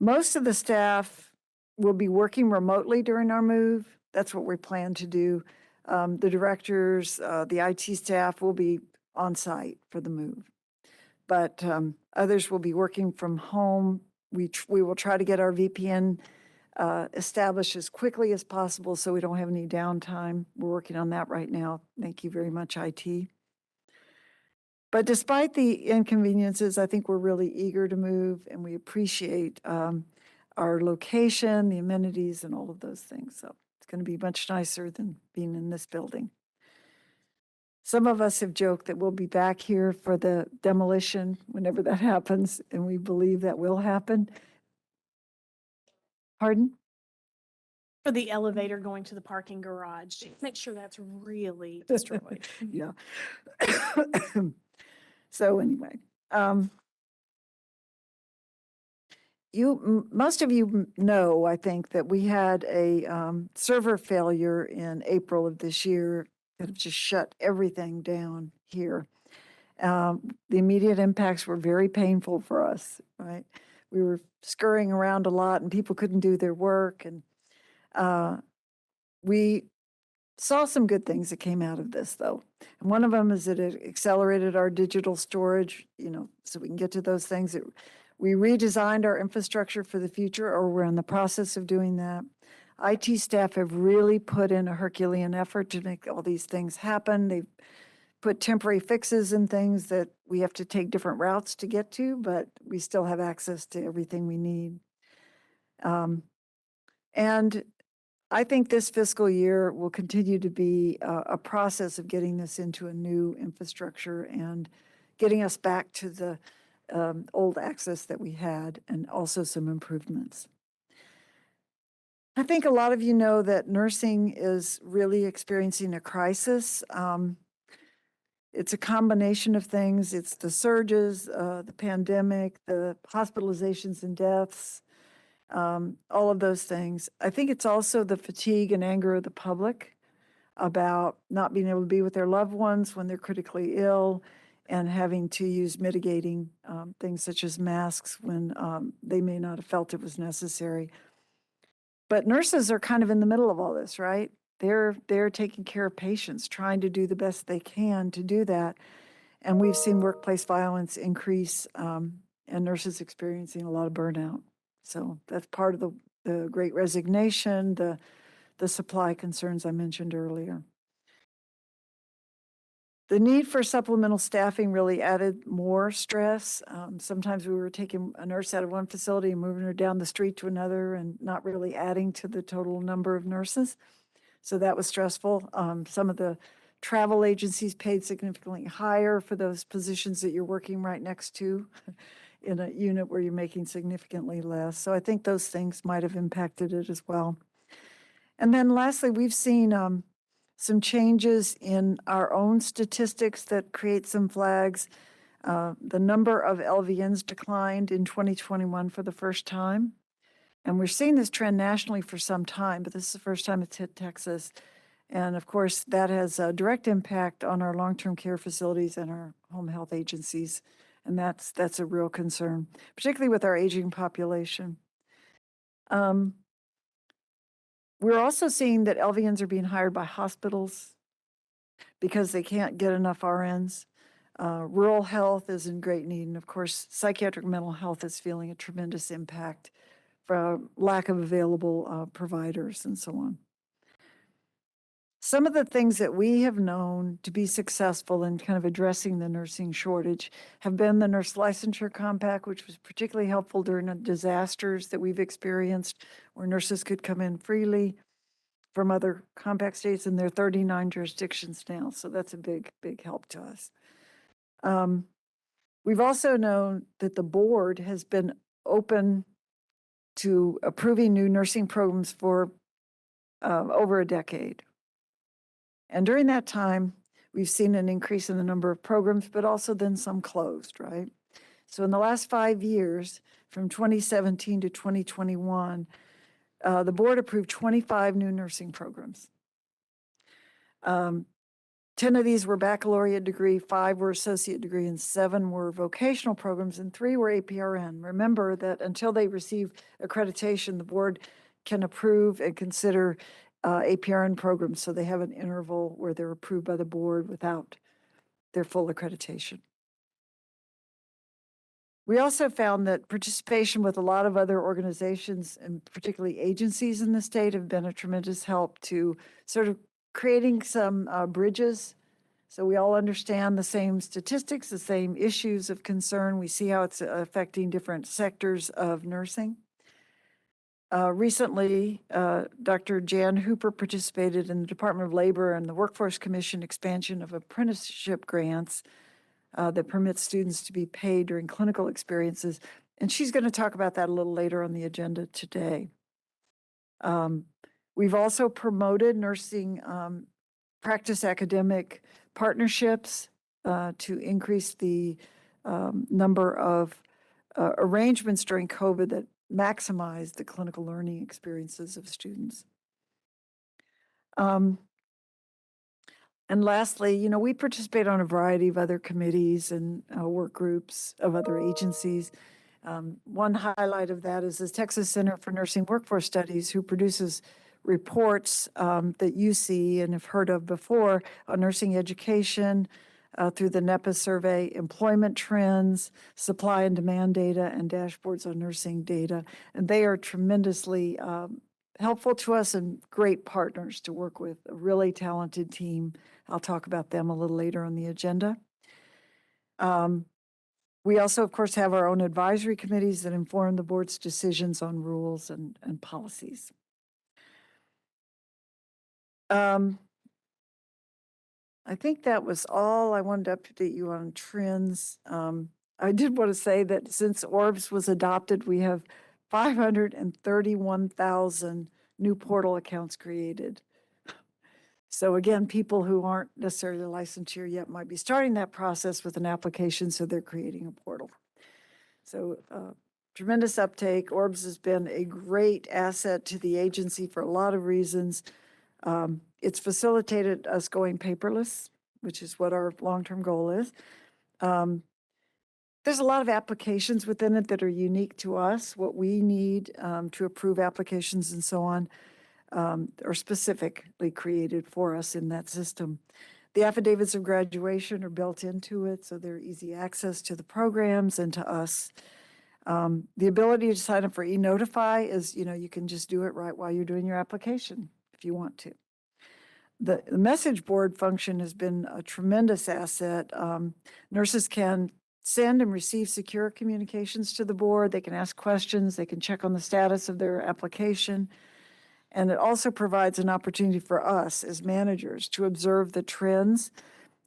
Speaker 4: Most of the staff will be working remotely during our move. That's what we plan to do. The directors, the IT staff will be on site for the move. But others will be working from home. We will try to get our VPN established as quickly as possible so we don't have any downtime. We're working on that right now. Thank you very much, IT. But despite the inconveniences, I think we're really eager to move, and we appreciate our location, the amenities, and all of those things. So it's going to be much nicer than being in this building. Some of us have joked that we'll be back here for the demolition whenever that happens, and we believe that will happen. Pardon?
Speaker 7: For the elevator going to the parking garage, make sure that's really destroyed.
Speaker 4: Yeah. So anyway, most of you know, I think, that we had a server failure in April of this year that just shut everything down here. The immediate impacts were very painful for us, right? We were scurrying around a lot and people couldn't do their work. And we saw some good things that came out of this, though. And one of them is that it accelerated our digital storage, so we can get to those things. We redesigned our infrastructure for the future, or we're in the process of doing that. IT staff have really put in a Herculean effort to make all these things happen. They've put temporary fixes in things that we have to take different routes to get to, but we still have access to everything we need. And I think this fiscal year will continue to be a process of getting this into a new infrastructure and getting us back to the old access that we had, and also some improvements. I think a lot of you know that nursing is really experiencing a crisis. It's a combination of things. It's the surges, the pandemic, the hospitalizations and deaths, all of those things. I think it's also the fatigue and anger of the public about not being able to be with their loved ones when they're critically ill, and having to use mitigating things such as masks when they may not have felt it was necessary. But nurses are kind of in the middle of all this, right? They're taking care of patients, trying to do the best they can to do that. And we've seen workplace violence increase, and nurses experiencing a lot of burnout. So that's part of the Great Resignation, the supply concerns I mentioned earlier. The need for supplemental staffing really added more stress. Sometimes we were taking a nurse out of one facility and moving her down the street to another and not really adding to the total number of nurses. So that was stressful. Some of the travel agencies paid significantly higher for those positions that you're working right next to in a unit where you're making significantly less. So I think those things might have impacted it as well. And then lastly, we've seen some changes in our own statistics that create some flags. The number of LVNs declined in 2021 for the first time. And we're seeing this trend nationally for some time, but this is the first time it's hit Texas. And of course, that has a direct impact on our long-term care facilities and our home health agencies. And that's a real concern, particularly with our aging population. We're also seeing that LVNs are being hired by hospitals because they can't get enough RNs. Rural health is in great need. And of course, psychiatric mental health is feeling a tremendous impact from lack of available providers and so on. Some of the things that we have known to be successful in kind of addressing the nursing shortage have been the Nurse Licensure Compact, which was particularly helpful during the disasters that we've experienced, where nurses could come in freely from other compact states, and there are 39 jurisdictions now. So that's a big, big help to us. We've also known that the board has been open to approving new nursing programs for over a decade. And during that time, we've seen an increase in the number of programs, but also then some closed, right? So in the last 5 years, from 2017 to 2021, the board approved 25 new nursing programs. 10 of these were baccalaureate degree, 5 were associate degree, and 7 were vocational programs, and 3 were APRN. Remember that until they receive accreditation, the board can approve and consider APRN programs, so they have an interval where they're approved by the board without their full accreditation. We also found that participation with a lot of other organizations, and particularly agencies in the state, have been a tremendous help to sort of creating some bridges. So we all understand the same statistics, the same issues of concern. We see how it's affecting different sectors of nursing. Recently, Dr. Jan Hooper participated in the Department of Labor and the Workforce Commission expansion of apprenticeship grants that permits students to be paid during clinical experiences. And she's going to talk about that a little later on the agenda today. We've also promoted nursing practice academic partnerships to increase the number of arrangements during COVID that maximize the clinical learning experiences of students. And lastly, you know, we participate on a variety of other committees and work groups of other agencies. One highlight of that is the Texas Center for Nursing Workforce Studies, who produces reports that you see and have heard of before on nursing education through the NEPA survey, employment trends, supply and demand data, and dashboards on nursing data. And they are tremendously helpful to us and great partners to work with, a really talented team. I'll talk about them a little later on the agenda. We also, of course, have our own advisory committees that inform the board's decisions on rules and policies. I think that was all I wanted to update you on trends. I did want to say that since ORBS was adopted, we have 531,000 new portal accounts created. So again, people who aren't necessarily licensed here yet might be starting that process with an application, so they're creating a portal. So tremendous uptake. ORBS has been a great asset to the agency for a lot of reasons. It's facilitated us going paperless, which is what our long-term goal is. There's a lot of applications within it that are unique to us. What we need to approve applications and so on are specifically created for us in that system. The affidavits of graduation are built into it, so they're easy access to the programs and to us. The ability to sign up for e-Notify is, you know, you can just do it right while you're doing your application if you want to. The message board function has been a tremendous asset. Nurses can send and receive secure communications to the board. They can ask questions. They can check on the status of their application. And it also provides an opportunity for us as managers to observe the trends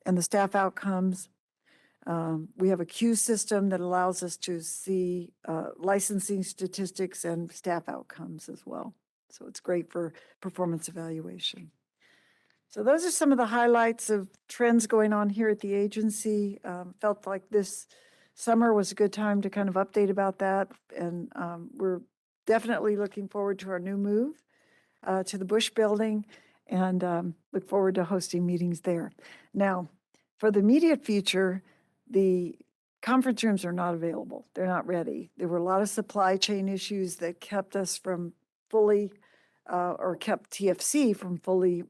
Speaker 4: and the staff outcomes. We have a queue system that allows us to see licensing statistics and staff outcomes as well. So it's great for performance evaluation. So those are some of the highlights of trends going on here at the agency. Felt like this summer was a good time to kind of update about that. And we're definitely looking forward to our new move to the Bush Building and look forward to hosting meetings there. Now, for the immediate future, the conference rooms are not available. They're not ready. There were a lot of supply chain issues that kept us from fully, or kept TFC from fully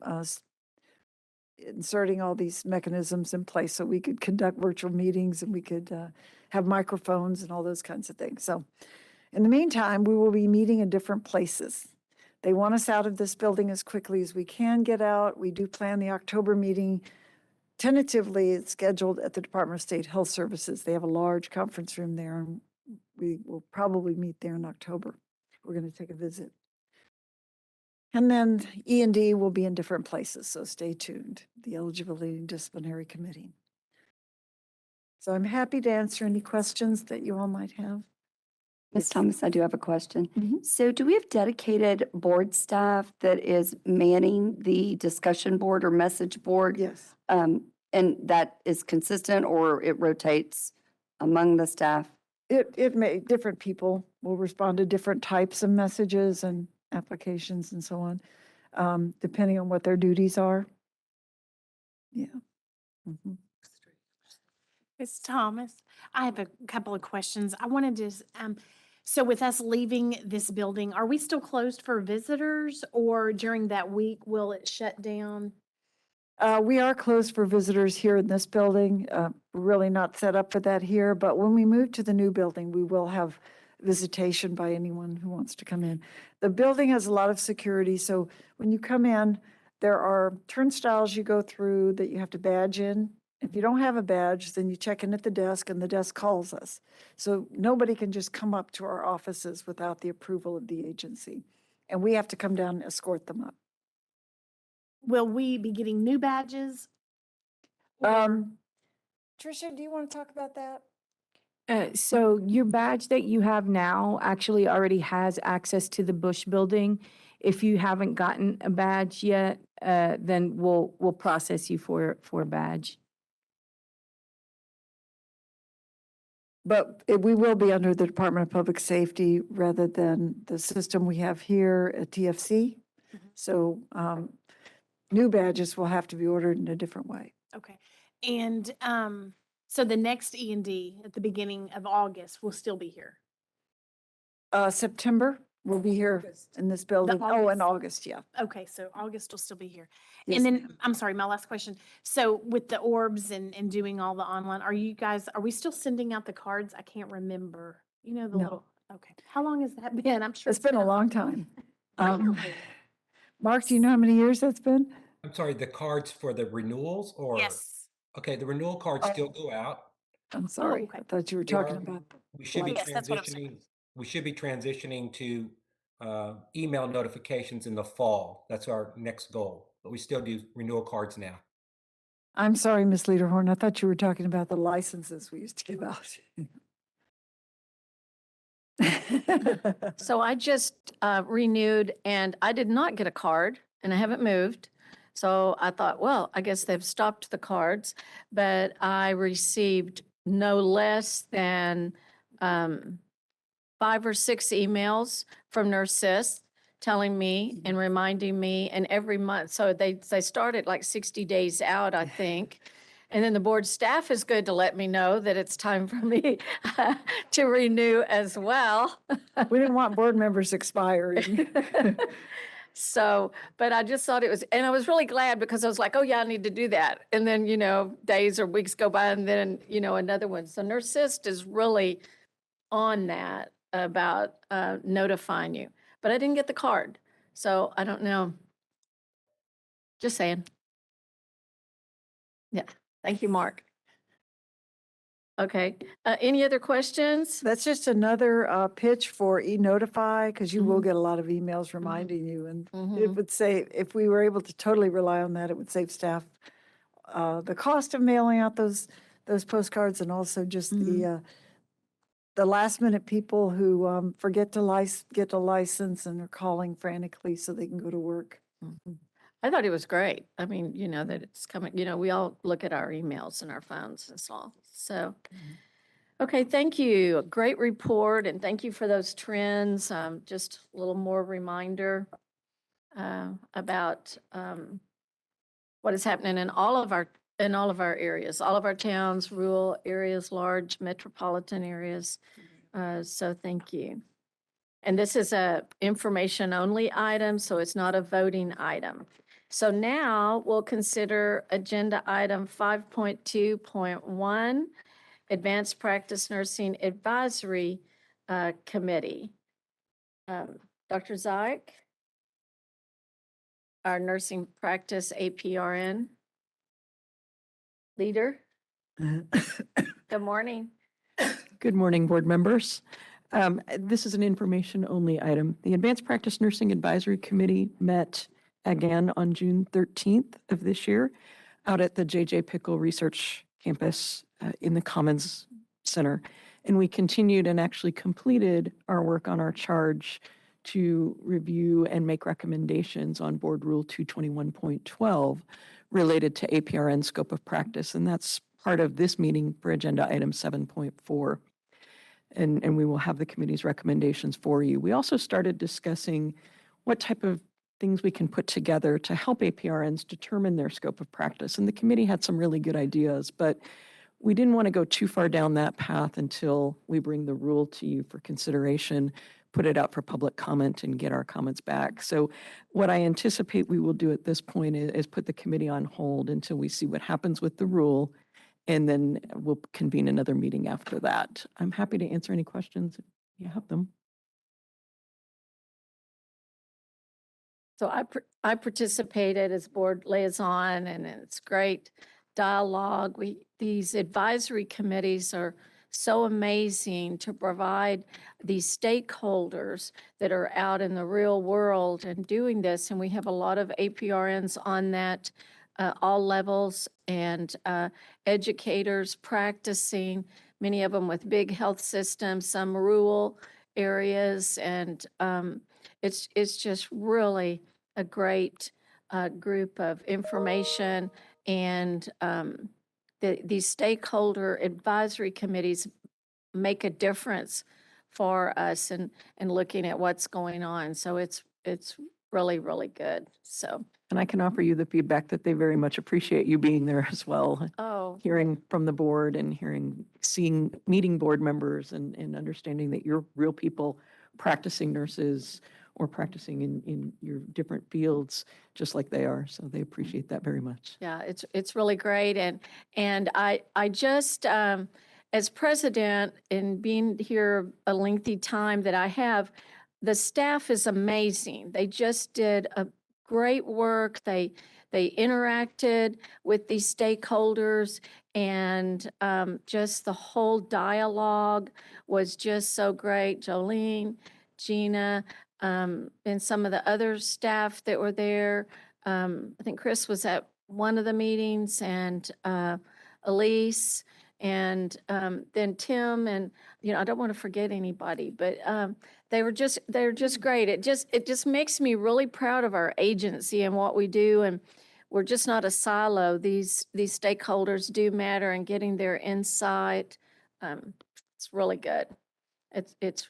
Speaker 4: inserting all these mechanisms in place so we could conduct virtual meetings and we could have microphones and all those kinds of things. So in the meantime, we will be meeting in different places. They want us out of this building as quickly as we can get out. We do plan the October meeting. Tentatively, it's scheduled at the Department of State Health Services. They have a large conference room there, and we will probably meet there in October. We're going to take a visit. And then E&D will be in different places, so stay tuned, the Eligibility and Disciplinary Committee. So I'm happy to answer any questions that you all might have.
Speaker 11: Ms. Thomas, I do have a question. So do we have dedicated board staff that is manning the discussion board or message board?
Speaker 4: Yes.
Speaker 11: And that is consistent or it rotates among the staff?
Speaker 4: It may, different people will respond to different types of messages and applications and so on, depending on what their duties are. Yeah.
Speaker 7: Ms. Thomas, I have a couple of questions. I wanted to, so with us leaving this building, are we still closed for visitors or during that week, will it shut down?
Speaker 4: We are closed for visitors here in this building. We're really not set up for that here, but when we move to the new building, we will have visitation by anyone who wants to come in. The building has a lot of security, so when you come in, there are turnstiles you go through that you have to badge in. If you don't have a badge, then you check in at the desk and the desk calls us. So nobody can just come up to our offices without the approval of the agency. And we have to come down and escort them up.
Speaker 7: Will we be getting new badges?
Speaker 4: Tricia, do you want to talk about that?
Speaker 15: So your badge that you have now actually already has access to the Bush Building. If you haven't gotten a badge yet, then we'll process you for a badge.
Speaker 4: But we will be under the Department of Public Safety rather than the system we have here at TFC. So new badges will have to be ordered in a different way.
Speaker 7: Okay. And so the next E&D at the beginning of August will still be here.
Speaker 4: September, we'll be here in this building. Oh, in August, yeah.
Speaker 7: Okay, so August will still be here.
Speaker 4: Yes,
Speaker 7: And then,
Speaker 4: ma'am.
Speaker 7: I'm sorry, my last question. So with the orbs and doing all the online, are we still sending out the cards? I can't remember. You know, the
Speaker 4: No.
Speaker 7: little, okay. How long has that been? I'm sure
Speaker 4: It's been a long time.
Speaker 7: Really?
Speaker 4: Mark, do you know how many years that's been?
Speaker 10: I'm sorry, the cards for the renewals or?
Speaker 7: Yes.
Speaker 10: Okay, the renewal cards still go out.
Speaker 4: I'm sorry.
Speaker 7: okay.
Speaker 4: I thought you were
Speaker 10: They
Speaker 4: talking
Speaker 10: are-
Speaker 4: about.
Speaker 10: We should be
Speaker 7: Yes, that's what I'm saying.
Speaker 10: transitioning to email notifications in the fall. That's our next goal, but we still do renewal cards now.
Speaker 4: I'm sorry, Miss Leaderhorn. I thought you were talking about the licenses we used to give out.
Speaker 1: So I just renewed and I did not get a card and I haven't moved. So I thought, well, I guess they've stopped the cards, but I received no less than 5 or 6 emails from NurSys telling me and reminding me, and every month. So they started like 60 days out, I think. And then the board staff is good to let me know that it's time for me to renew as well.
Speaker 4: We didn't want board members expiring.
Speaker 1: So, but I just thought it was, and I was really glad because I was like, oh yeah, I need to do that. And then, days or weeks go by and then, another one. So NurSys is really on that about notifying you. But I didn't get the card. So I don't know. Just saying. Yeah. Thank you, Mark. Okay. Any other questions?
Speaker 4: That's just another pitch for e-notify, because you will get a lot of emails reminding you. And it
Speaker 1: Mhm.
Speaker 4: would say, if we were able to totally rely on that, it would save staff the cost of mailing out those postcards, and also just the last minute people who forget to get a license and are calling frantically so they can go to work.
Speaker 1: Mhm. I thought it was great. I mean, that it's coming, we all look at our emails and our phones and so, okay, thank you. Great report and thank you for those trends. Just a little more reminder about what is happening in all of our areas, all of our towns, rural areas, large metropolitan areas. So thank you. And this is a information only item, so it's not a voting item. So now we'll consider agenda item 5.2.1, Advanced Practice Nursing Advisory Committee. Dr. Zayek, our nursing practice APRN leader. Good morning.
Speaker 16: Good morning, board members. This is an information-only item. The Advanced Practice Nursing Advisory Committee met again on June 13th of this year out at the J.J. Pickle Research Campus in the Commons Center. And we continued and actually completed our work on our charge to review and make recommendations on Board Rule 221.12 related to APRN scope of practice. And that's part of this meeting for agenda item 7.4. And we will have the committee's recommendations for you. We also started discussing what type of things we can put together to help APRNs determine their scope of practice. And the committee had some really good ideas, but we didn't want to go too far down that path until we bring the rule to you for consideration, put it out for public comment, and get our comments back. So what I anticipate we will do at this point is put the committee on hold until we see what happens with the rule, and then we'll convene another meeting after that. I'm happy to answer any questions if you have them.
Speaker 1: So I participated as board liaison, and it's great dialogue. These advisory committees are so amazing to provide these stakeholders that are out in the real world and doing this. And we have a lot of APRNs on that, all levels, and educators practicing, many of them with big health systems, some rural areas. And it's just really a great group of information, and these stakeholder advisory committees make a difference for us and looking at what's going on. So it's really, really good. So,
Speaker 16: And I can offer you the feedback that they very much appreciate you being there as well.
Speaker 1: oh,
Speaker 16: Hearing from the board and meeting board members and understanding that you're real people practicing nurses or practicing in your different fields, just like they are. So they appreciate that very much.
Speaker 1: yeah, it's really great. And I just, as president and being here a lengthy time that I have, the staff is amazing. They just did a great work. They interacted with these stakeholders, and just the whole dialogue was just so great. Jolene, Gina, and some of the other staff that were there. I think Chris was at one of the meetings, and Elise, and then Tim, and I don't want to forget anybody, but they're just great. It just makes me really proud of our agency and what we do, and we're just not a silo. These stakeholders do matter, and getting their insight, it's really good. It's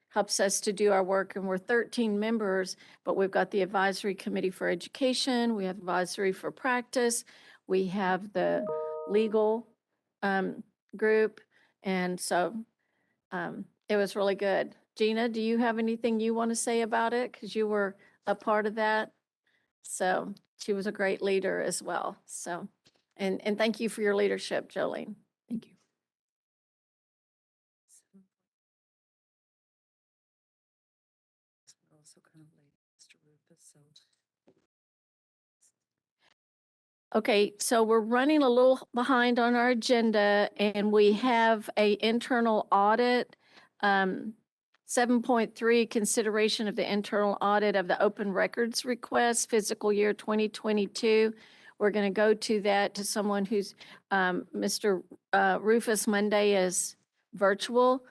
Speaker 1: helps us to do our work, and we're 13 members, but we've got the Advisory Committee for Education, we have Advisory for Practice, we have the legal group, and so it was really good. Gina, do you have anything you want to say about it? Because you were a part of that. So she was a great leader as well. So, and thank you for your leadership, Jolene. Thank you. Okay, so we're running a little behind on our agenda, and we have a internal audit. 7.3, consideration of the internal audit of the open records request, fiscal year 2022. We're going to go to that to someone who's, Mr. Rufus Monday is virtual,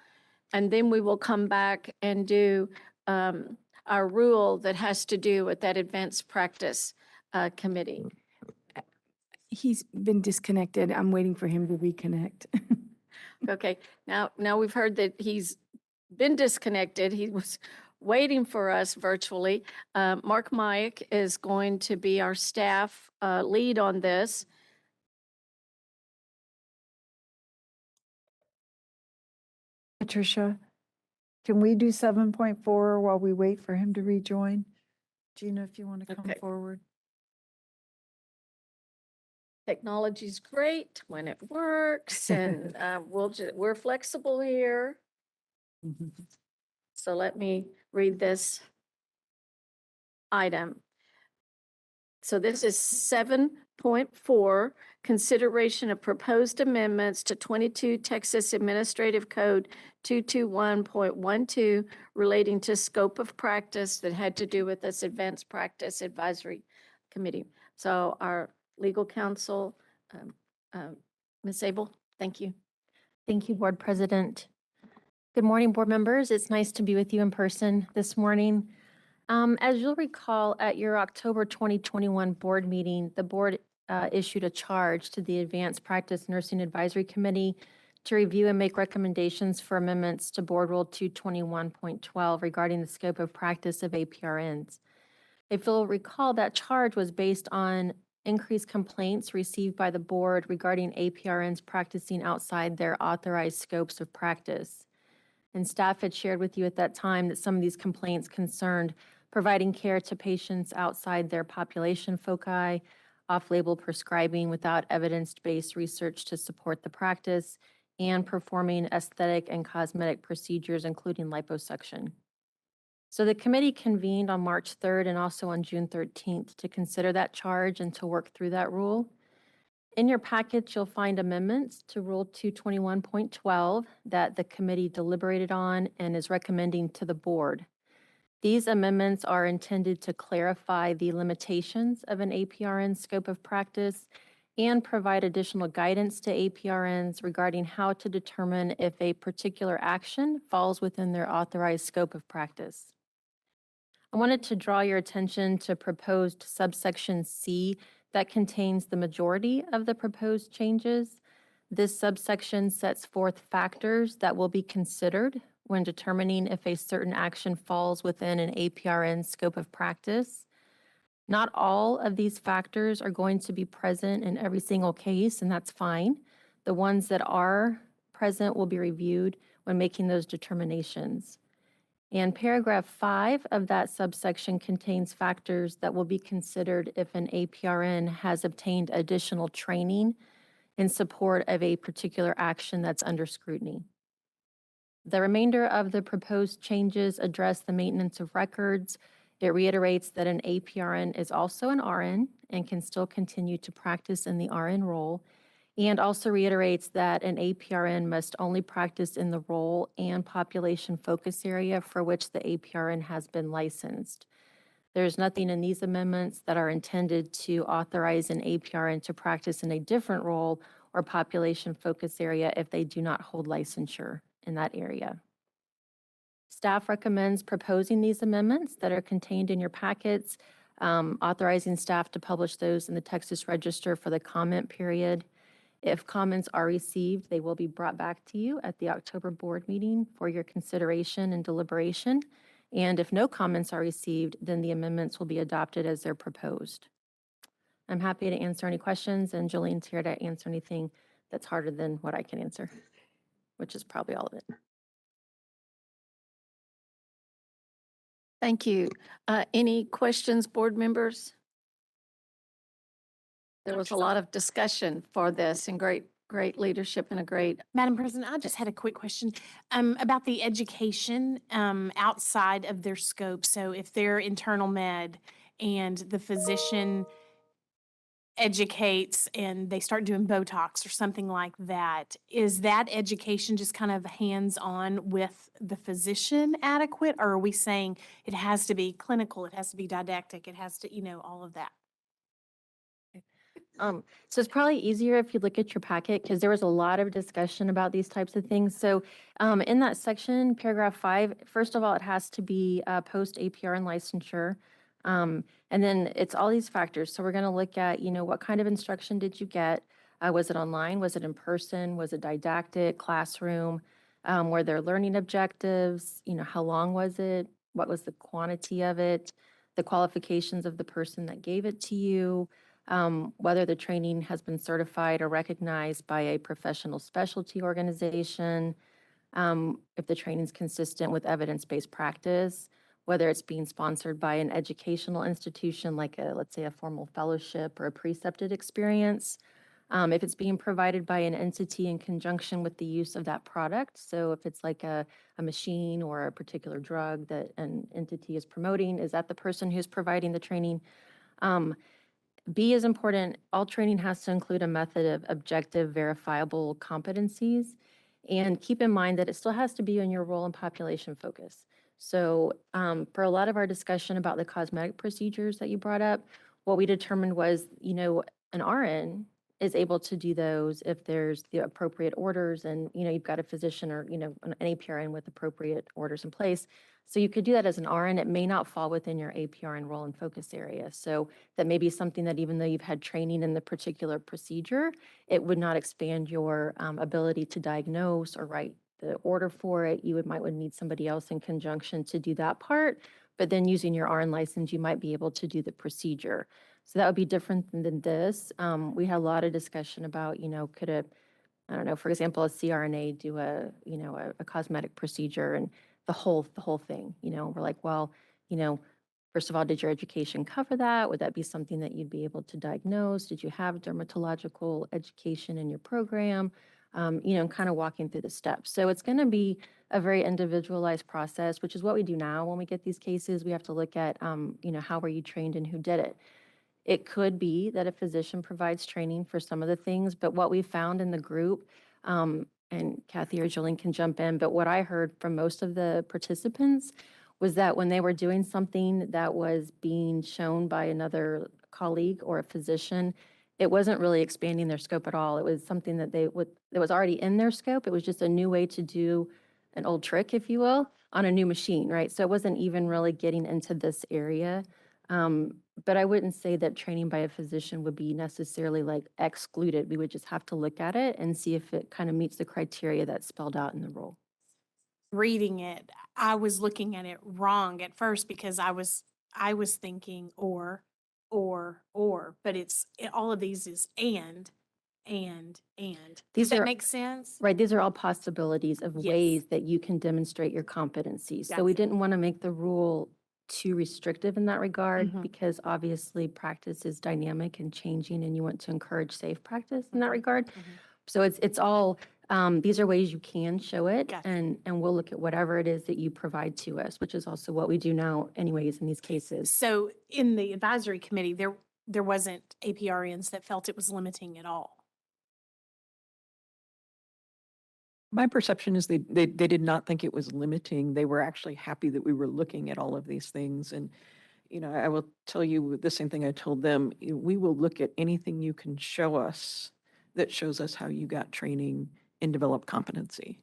Speaker 1: and then we will come back and do our rule that has to do with that advanced practice committee.
Speaker 15: He's been disconnected. I'm waiting for him to reconnect.
Speaker 1: Okay, now we've heard that he's been disconnected. He was waiting for us virtually. Mark Mike is going to be our staff lead on this.
Speaker 4: Patricia, can we do 7.4 while we wait for him to rejoin? Gina, if you want to come
Speaker 1: Okay.
Speaker 4: forward.
Speaker 1: Technology's great when it works, and we're flexible here. So let me read this item. So this is 7.4, consideration of proposed amendments to 22 Texas Administrative Code 221.12 relating to scope of practice that had to do with this Advanced Practice Advisory Committee. So our legal counsel, Ms. Abel, thank you.
Speaker 17: Thank you, Board President. Good morning, board members. It's nice to be with you in person this morning. As you'll recall, at your October 2021 board meeting, the board issued a charge to the Advanced Practice Nursing Advisory Committee to review and make recommendations for amendments to Board Rule 221.12 regarding the scope of practice of APRNs. If you'll recall, that charge was based on increased complaints received by the board regarding APRNs practicing outside their authorized scopes of practice. And staff had shared with you at that time that some of these complaints concerned providing care to patients outside their population foci, off-label prescribing without evidence-based research to support the practice, and performing aesthetic and cosmetic procedures, including liposuction. So the committee convened on March 3rd and also on June 13th to consider that charge and to work through that rule. In your package, you'll find amendments to Rule 221.12 that the committee deliberated on and is recommending to the board. These amendments are intended to clarify the limitations of an APRN scope of practice and provide additional guidance to APRNs regarding how to determine if a particular action falls within their authorized scope of practice. I wanted to draw your attention to proposed subsection C that contains the majority of the proposed changes. This subsection sets forth factors that will be considered when determining if a certain action falls within an APRN scope of practice. Not all of these factors are going to be present in every single case, and that's fine. The ones that are present will be reviewed when making those determinations. And paragraph 5 of that subsection contains factors that will be considered if an APRN has obtained additional training in support of a particular action that's under scrutiny. The remainder of the proposed changes address the maintenance of records. It reiterates that an APRN is also an RN and can still continue to practice in the RN role, and also reiterates that an APRN must only practice in the role and population focus area for which the APRN has been licensed. There's nothing in these amendments that are intended to authorize an APRN to practice in a different role or population focus area if they do not hold licensure in that area. Staff recommends proposing these amendments that are contained in your packets, authorizing staff to publish those in the Texas Register for the comment period. If comments are received, they will be brought back to you at the October board meeting for your consideration and deliberation. And if no comments are received, then the amendments will be adopted as they're proposed. I'm happy to answer any questions, and Jolene's here to answer anything that's harder than what I can answer, which is probably all of it.
Speaker 1: Thank you. Any questions, board members? There was a lot of discussion for this and great leadership and a great.
Speaker 7: Madam President, I just had a quick question about the education outside of their scope. So if they're internal med and the physician educates and they start doing Botox or something like that, is that education just kind of hands-on with the physician adequate? Or are we saying it has to be clinical, it has to be didactic, it has to, all of that?
Speaker 17: So it's probably easier if you look at your packet because there was a lot of discussion about these types of things. So in that section, paragraph 5, first of all, it has to be post APRN licensure. And then it's all these factors. So we're going to look at, what kind of instruction did you get? Was it online? Was it in person? Was it didactic, classroom? Were there learning objectives? How long was it? What was the quantity of it? The qualifications of the person that gave it to you? Whether the training has been certified or recognized by a professional specialty organization, if the training is consistent with evidence-based practice, whether it's being sponsored by an educational institution like let's say a formal fellowship or a precepted experience, if it's being provided by an entity in conjunction with the use of that product. So if it's like a machine or a particular drug that an entity is promoting, is that the person who's providing the training? B is important. All training has to include a method of objective, verifiable competencies. And keep in mind that it still has to be in your role and population focus. So for a lot of our discussion about the cosmetic procedures that you brought up, what we determined was, an RN is able to do those if there's the appropriate orders and, you've got a physician or, an APRN with appropriate orders in place. So you could do that as an RN. It may not fall within your APRN role and focus area. So that may be something that even though you've had training in the particular procedure, it would not expand your ability to diagnose or write the order for it. You would need somebody else in conjunction to do that part. But then using your RN license, you might be able to do the procedure. So that would be different than this. We had a lot of discussion about, could I don't know, for example, a CRNA do a cosmetic procedure and the whole thing, we're like, well, first of all, did your education cover that? Would that be something that you'd be able to diagnose? Did you have dermatological education in your program? And kind of walking through the steps. So it's going to be a very individualized process, which is what we do now when we get these cases. We have to look at, how were you trained and who did it? It could be that a physician provides training for some of the things, but what we found in the group, and Kathy or Jolene can jump in, but what I heard from most of the participants was that when they were doing something that was being shown by another colleague or a physician, it wasn't really expanding their scope at all. It was something that that was already in their scope. It was just a new way to do an old trick, if you will, on a new machine, right? So it wasn't even really getting into this area But I wouldn't say that training by a physician would be necessarily like excluded. We would just have to look at it and see if it kind of meets the criteria that's spelled out in the rule.
Speaker 7: Reading it, I was looking at it wrong at first because I was thinking or, but all of these is and. Does
Speaker 17: These
Speaker 7: that
Speaker 17: are-
Speaker 7: make sense?
Speaker 17: Right, these are all possibilities of
Speaker 7: Yes.
Speaker 17: ways that you can demonstrate your competency. So we
Speaker 7: Gotcha.
Speaker 17: didn't want to make the rule too restrictive in that regard
Speaker 7: Mhm.
Speaker 17: because obviously practice is dynamic and changing and you want to encourage safe practice in that regard. So it's all, these are ways you can show it
Speaker 7: Gotcha.
Speaker 17: and we'll look at whatever it is that you provide to us, which is also what we do now anyways in these cases.
Speaker 7: So in the advisory committee, there wasn't APRNs that felt it was limiting at all.
Speaker 16: My perception is they did not think it was limiting. They were actually happy that we were looking at all of these things. And, I will tell you the same thing I told them. We will look at anything you can show us that shows us how you got training and developed competency.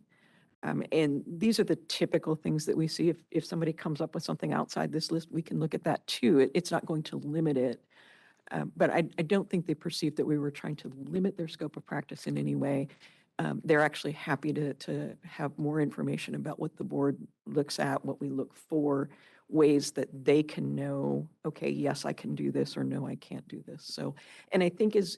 Speaker 16: And these are the typical things that we see. If somebody comes up with something outside this list, we can look at that too. It's not going to limit it. But I don't think they perceived that we were trying to limit their scope of practice in any way. They're actually happy to have more information about what the board looks at, what we look for, ways that they can know, okay, yes, I can do this, or no, I can't do this. So, and I think as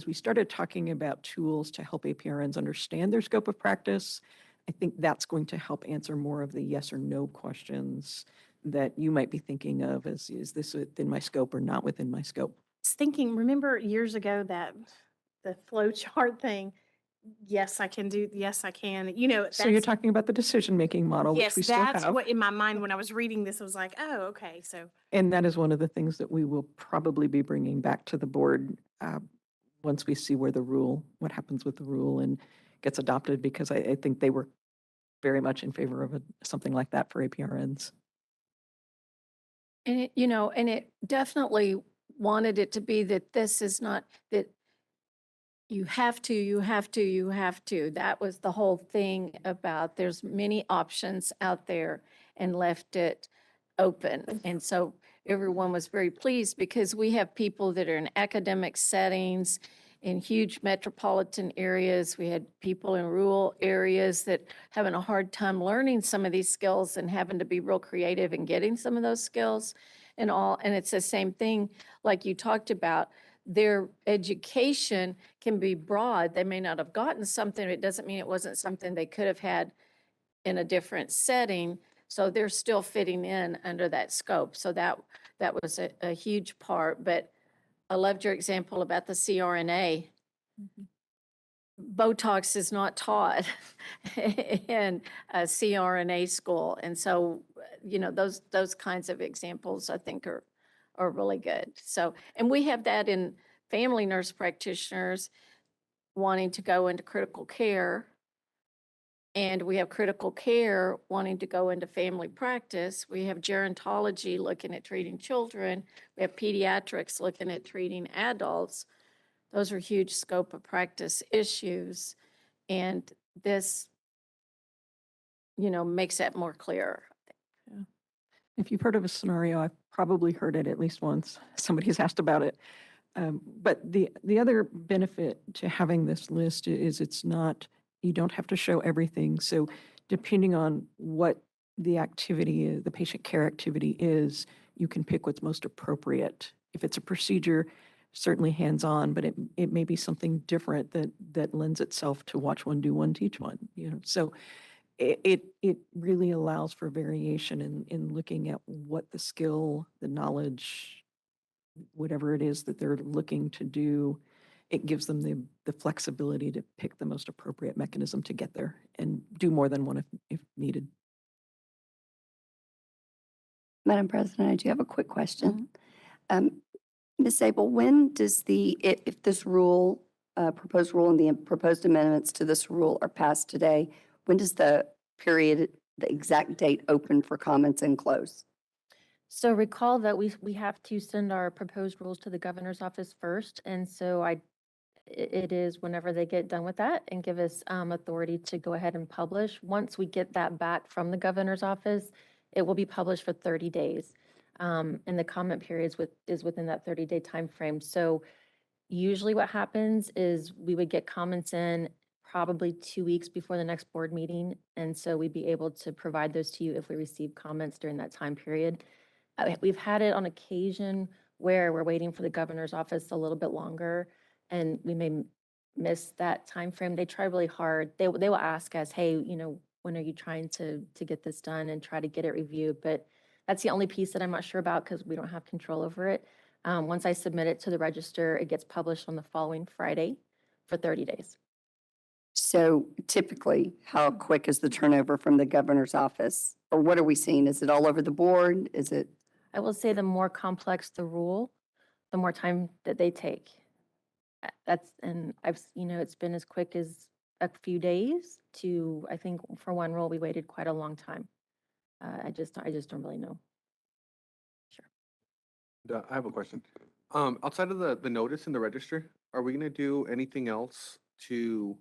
Speaker 16: we started talking about tools to help APRNs understand their scope of practice, I think that's going to help answer more of the yes or no questions that you might be thinking of as, is this within my scope or not within my scope?
Speaker 7: I was thinking, remember years ago that the flow chart thing? Yes, I can do, yes, I can,
Speaker 16: So you're talking about the decision-making model, which
Speaker 7: yes,
Speaker 16: we still
Speaker 7: that's
Speaker 16: have.
Speaker 7: what in my mind when I was reading this, I was like, oh, okay, so.
Speaker 16: And that is one of the things that we will probably be bringing back to the board once we see what happens with the rule and gets adopted, because I think they were very much in favor of something like that for APRNs.
Speaker 1: And it definitely wanted it to be that this is not, that you have to. That was the whole thing about there's many options out there and left it open. And so everyone was very pleased because we have people that are in academic settings in huge metropolitan areas. We had people in rural areas that having a hard time learning some of these skills and having to be real creative in getting some of those skills and all. And it's the same thing like you talked about. Their education can be broad. They may not have gotten something. It doesn't mean it wasn't something they could have had in a different setting. So they're still fitting in under that scope. So that was a huge part. But I loved your example about the CRNA. Botox is not taught in a CRNA school. And so, those kinds of examples I think are really good. So, and we have that in family nurse practitioners wanting to go into critical care. And we have critical care wanting to go into family practice. We have gerontology looking at treating children. We have pediatrics looking at treating adults. Those are huge scope of practice issues. And this, makes that more clear.
Speaker 16: If you've heard of a scenario, I've probably heard it at least once. Somebody's asked about it. But the other benefit to having this list is you don't have to show everything. So depending on what the activity is, the patient care activity is, you can pick what's most appropriate. If it's a procedure, certainly hands-on, but it may be something different that lends itself to watch one, do one, teach one. So it really allows for variation in looking at what the skill, the knowledge, whatever it is that they're looking to do. It gives them the flexibility to pick the most appropriate mechanism to get there and do more than one if needed.
Speaker 11: Madam President, I do have a quick question. Ms. Sable, when does if this rule, proposed rule and the proposed amendments to this rule are passed today, when does the exact date open for comments and close?
Speaker 17: So recall that we have to send our proposed rules to the governor's office first. And so it is whenever they get done with that and give us authority to go ahead and publish. Once we get that back from the governor's office, it will be published for 30 days. And the comment period is within that 30-day time frame. So usually what happens is we would get comments in probably 2 weeks before the next board meeting. And so we'd be able to provide those to you if we receive comments during that time period. We've had it on occasion where we're waiting for the governor's office a little bit longer and we may miss that time frame. They try really hard. They will ask us, hey, when are you trying to get this done, and try to get it reviewed. But that's the only piece that I'm not sure about because we don't have control over it. Once I submit it to the register, it gets published on the following Friday for 30 days.
Speaker 11: So typically, how quick is the turnover from the governor's office? Or what are we seeing? Is it all over the board? Is it?
Speaker 17: I will say the more complex the rule, the more time that they take. And it's been as quick as a few days to, I think for one rule, we waited quite a long time. I just don't really know.
Speaker 3: I have a question. Outside of the notice in the register, are we gonna do anything else to,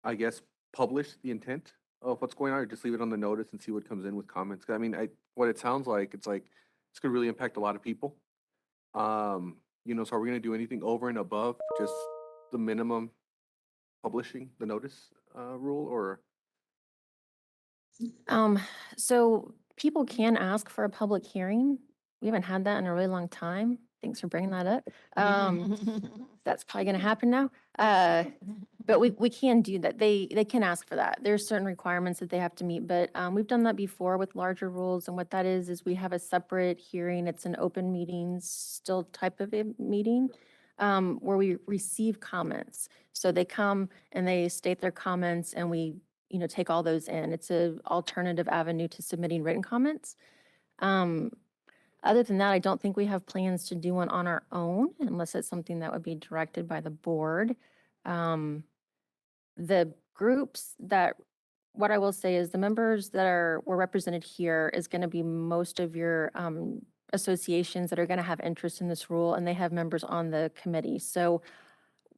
Speaker 3: I guess, publish the intent of what's going on, or just leave it on the notice and see what comes in with comments? 'Cause I mean, what it sounds like, it's gonna really impact a lot of people. So are we gonna do anything over and above just the minimum publishing the notice rule, or?
Speaker 17: So people can ask for a public hearing. We haven't had that in a really long time. Thanks for bringing that up. That's probably going to happen now. But we can do that. They can ask for that. There's certain requirements that they have to meet, but we've done that before with larger rules. And what that is we have a separate hearing. It's an open meeting, still type of a meeting, where we receive comments. So they come and they state their comments, and we take all those in. It's an alternative avenue to submitting written comments. Other than that, I don't think we have plans to do one on our own unless it's something that would be directed by the board. The groups what I will say is the members that were represented here is going to be most of your associations that are going to have interest in this rule, and they have members on the committee. So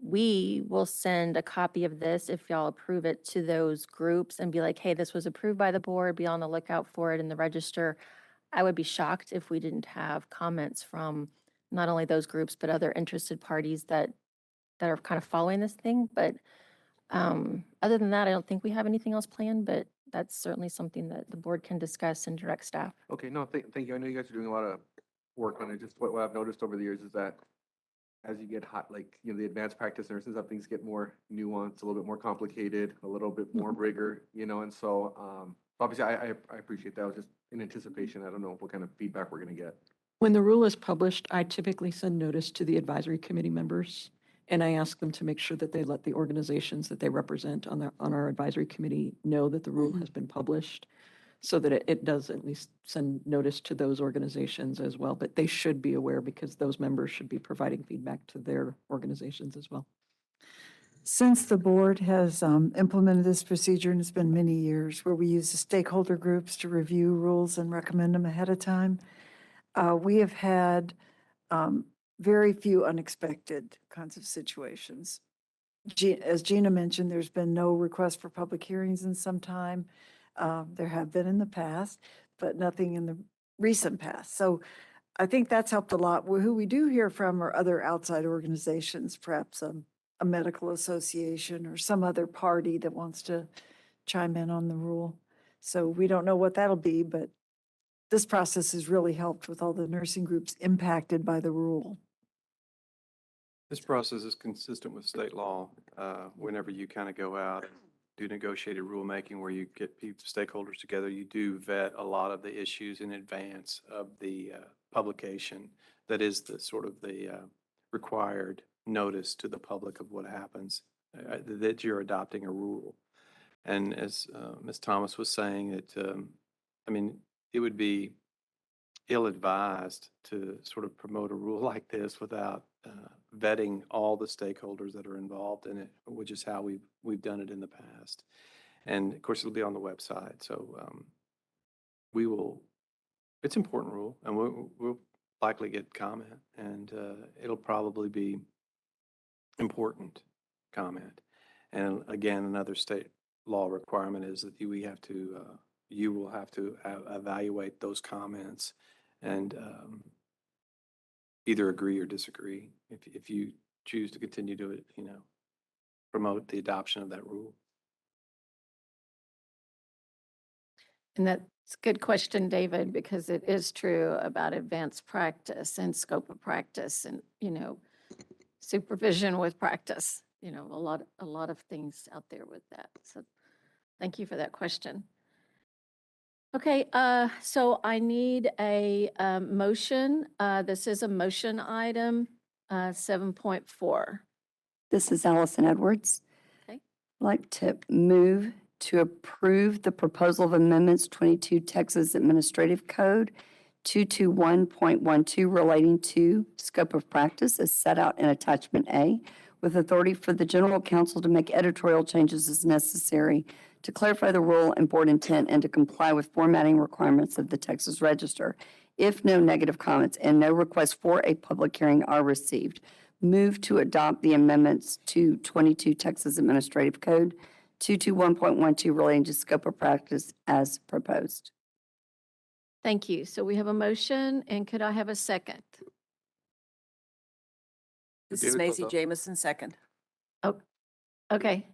Speaker 17: we will send a copy of this, if y'all approve it, to those groups and be like, hey, this was approved by the board. Be on the lookout for it in the register. I would be shocked if we didn't have comments from not only those groups, but other interested parties that are kind of following this thing. But other than that, I don't think we have anything else planned, but that's certainly something that the board can discuss and direct staff.
Speaker 3: Okay, no, thank you. I know you guys are doing a lot of work on it. Just what I've noticed over the years is that as you get hot, the advanced practice nurses, things get more nuanced, a little bit more complicated, a little bit more rigor, and so obviously I appreciate that. I was just in anticipation. I don't know what kind of feedback we're gonna get.
Speaker 16: When the rule is published, I typically send notice to the advisory committee members, and I ask them to make sure that they let the organizations that they represent on our advisory committee know that the rule has been published, so that it does at least send notice to those organizations as well. But they should be aware because those members should be providing feedback to their organizations as well.
Speaker 4: Since the board has implemented this procedure, and it's been many years, where we use the stakeholder groups to review rules and recommend them ahead of time, we have had very few unexpected kinds of situations. As Gina mentioned, there's been no request for public hearings in some time. There have been in the past, but nothing in the recent past. So I think that's helped a lot. Who we do hear from are other outside organizations, perhaps a medical association or some other party that wants to chime in on the rule. So we don't know what that'll be, but this process has really helped with all the nursing groups impacted by the rule.
Speaker 18: This process is consistent with state law. Whenever you kind of go out and do negotiated rulemaking where you get stakeholders together, you do vet a lot of the issues in advance of the publication. That is the sort of the required notice to the public of what happens, that you're adopting a rule. And as Ms. Thomas was saying, it would be ill-advised to sort of promote a rule like this without vetting all the stakeholders that are involved in it, which is how we've done it in the past. And of course, it'll be on the website. So it's an important rule, and we'll likely get comment, and it'll probably be important comment. And again, another state law requirement is that you will have to evaluate those comments and either agree or disagree if you choose to continue to, promote the adoption of that rule.
Speaker 1: And that's a good question, David, because it is true about advanced practice and scope of practice and, supervision with practice. A lot of things out there with that. So thank you for that question. Okay, so I need a motion. This is a motion item, 7.4.
Speaker 11: This is Allison Edwards.
Speaker 1: Okay.
Speaker 11: I'd like to move to approve the proposal of amendments 22 Texas Administrative Code 221.12 relating to scope of practice as set out in Attachment A, with authority for the General Counsel to make editorial changes as necessary to clarify the rule and board intent and to comply with formatting requirements of the Texas Register. If no negative comments and no requests for a public hearing are received, move to adopt the amendments to 22 Texas Administrative Code 221.12 relating to scope of practice as proposed.
Speaker 1: Thank you. So we have a motion, and could I have a second?
Speaker 14: This is
Speaker 3: David
Speaker 14: Maisie
Speaker 3: Kozlowski.
Speaker 14: Jamison, second.
Speaker 1: Oh, okay.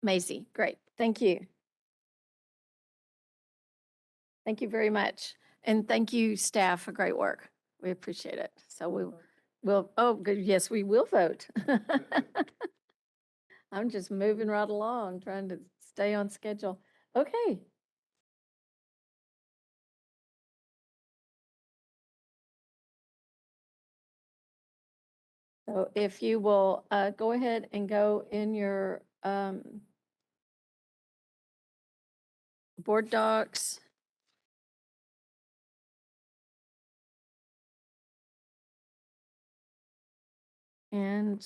Speaker 1: Maisie, great. Thank you. Thank you very much. And thank you, staff, for great work. We appreciate it. So oh, good. Yes, we will vote. I'm just moving right along, trying to stay on schedule. Okay. So if you will go ahead and go in your board docs. And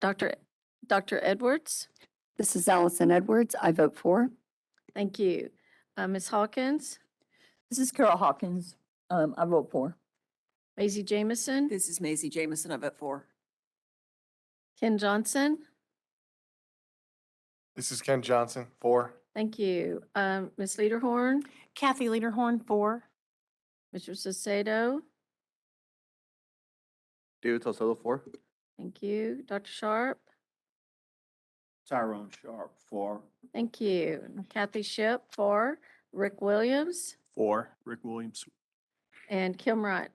Speaker 1: Dr. Edwards,
Speaker 11: This is Allison Edwards. I vote for.
Speaker 1: thank you. Ms. Hawkins,
Speaker 13: This is Carol Hawkins. I vote for.
Speaker 1: Maisie Jamison,
Speaker 14: This is Maisie Jamison, I vote for.
Speaker 1: Ken Johnson,
Speaker 6: This is Ken Johnson, for.
Speaker 1: thank you. Ms. Lederhorn,
Speaker 7: Kathy Lederhorn, 4.
Speaker 1: Mr. Sacedo,
Speaker 3: David Salcedo, 4.
Speaker 1: thank you. Dr. Sharp,
Speaker 12: Tyrone Sharp, 4.
Speaker 1: thank you. Kathy Ship, 4. Rick Williams,
Speaker 8: For Rick Williams.
Speaker 1: and Kim Wright.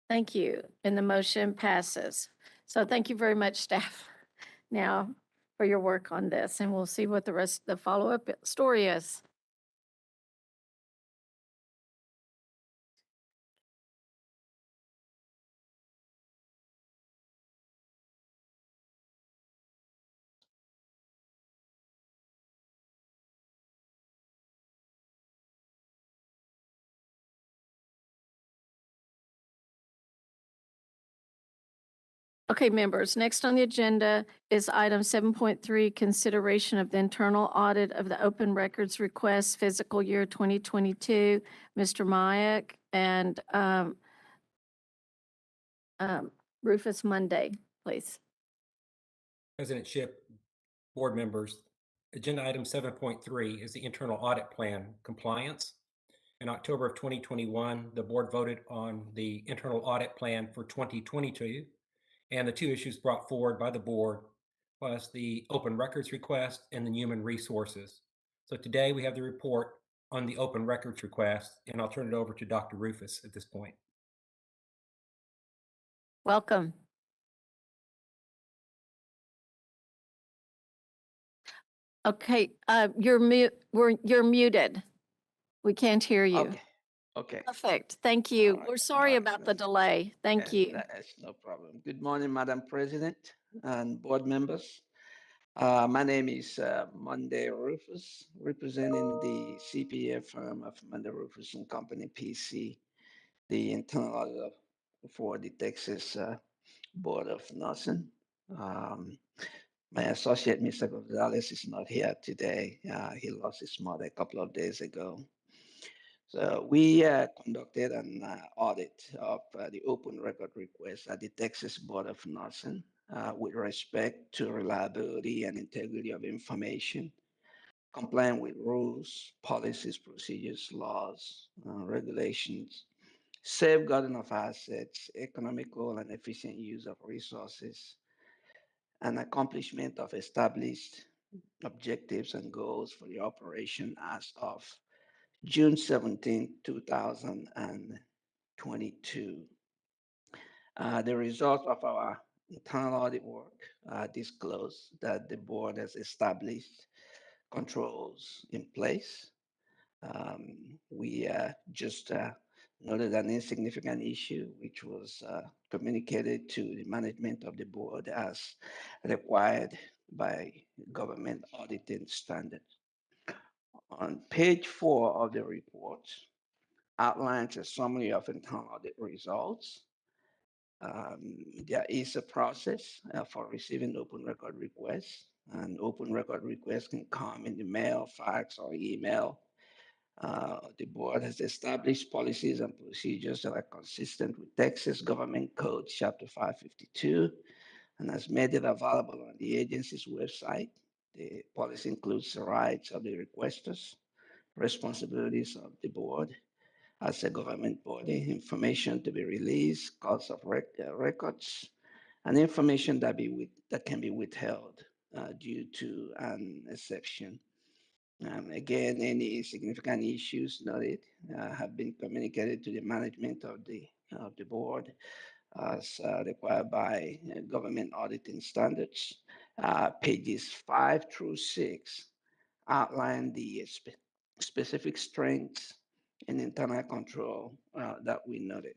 Speaker 1: Thank you. And the motion passes. So thank you very much, staff, now for your work on this, and we'll see what the rest of the follow-up story is. Okay, members, next on the agenda is item 7.3, consideration of the internal audit of the open records request fiscal year 2022. Mr. Mayak and Rufus Monday, please.
Speaker 10: President Ship, board members, agenda item 7.3 is the internal audit plan compliance. In October of 2021, the board voted on the internal audit plan for 2022. And the two issues brought forward by the board was the open records request and the human resources. So today we have the report on the open records request, and I'll turn it over to Dr. Rufus at this point.
Speaker 1: Welcome. Okay, you're muted. We can't hear you.
Speaker 19: Okay, okay.
Speaker 1: Perfect. Thank you.
Speaker 19: right,
Speaker 1: We're sorry
Speaker 19: all
Speaker 1: about the delay. Thank you.
Speaker 19: That's no problem. Good morning, Madam President and board members. My name is Monday Rufus, representing the CPA firm of Monday Rufus and Company PC, the internal auditor for the Texas Board of Nursing. My associate, Mr. Gonzalez, is not here today. He lost his mother a couple of days ago. So we conducted an audit of the open record request at the Texas Board of Nursing with respect to reliability and integrity of information, complying with rules, policies, procedures, laws, regulations, safeguarding of assets, economical and efficient use of resources, and accomplishment of established objectives and goals for the operation as of June 17, 2022. The results of our internal audit work disclose that the board has established controls in place. We just noted an insignificant issue which was communicated to the management of the board as required by government auditing standards. On page 4 of the report outlines a summary of internal audit results. There is a process for receiving open record requests. An open record request can come in the mail, fax, or email. The board has established policies and procedures that are consistent with Texas Government Code Chapter 552 and has made it available on the agency's website. The policy includes the rights of the requesters, responsibilities of the board as a government body, information to be released, costs of records, and information that can be withheld due to an exception. Again, any significant issues noted have been communicated to the management of the board as required by government auditing standards. Pages 5 through 6 outline the specific strengths and internal control that we noted.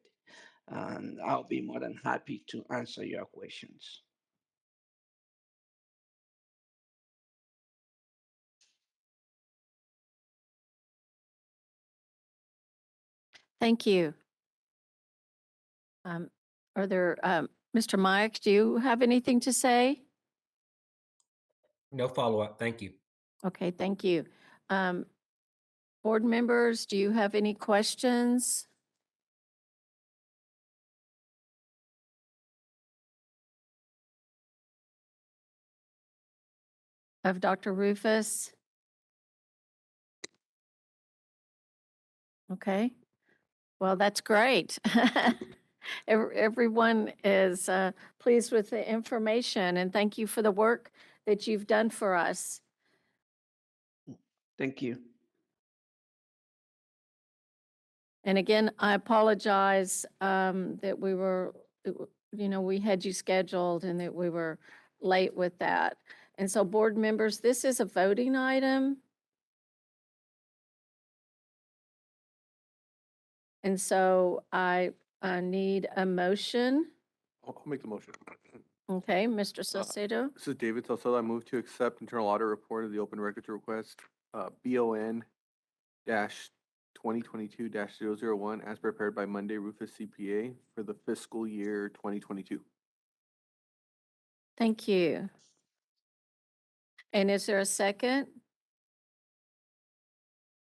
Speaker 19: And I'll be more than happy to answer your questions.
Speaker 1: Thank you. Are there, Mr. Mike, do you have anything to say?
Speaker 10: No follow-up. Thank you.
Speaker 1: Okay, thank you. Board members, do you have any questions? Of Dr. Rufus? Okay, well, that's great. Everyone is pleased with the information, and thank you for the work that you've done for us.
Speaker 19: Thank you.
Speaker 1: And again, I apologize that we were, we had you scheduled and that we were late with that. And so board members, this is a voting item. And so I need a motion.
Speaker 3: I'll make the motion.
Speaker 1: Okay, Mr. Salcedo.
Speaker 3: This is David Salcedo. I move to accept internal audit report of the open records request, BON-2022-001 as prepared by Monday Rufus CPA for the fiscal year 2022.
Speaker 1: Thank you. And is there a second?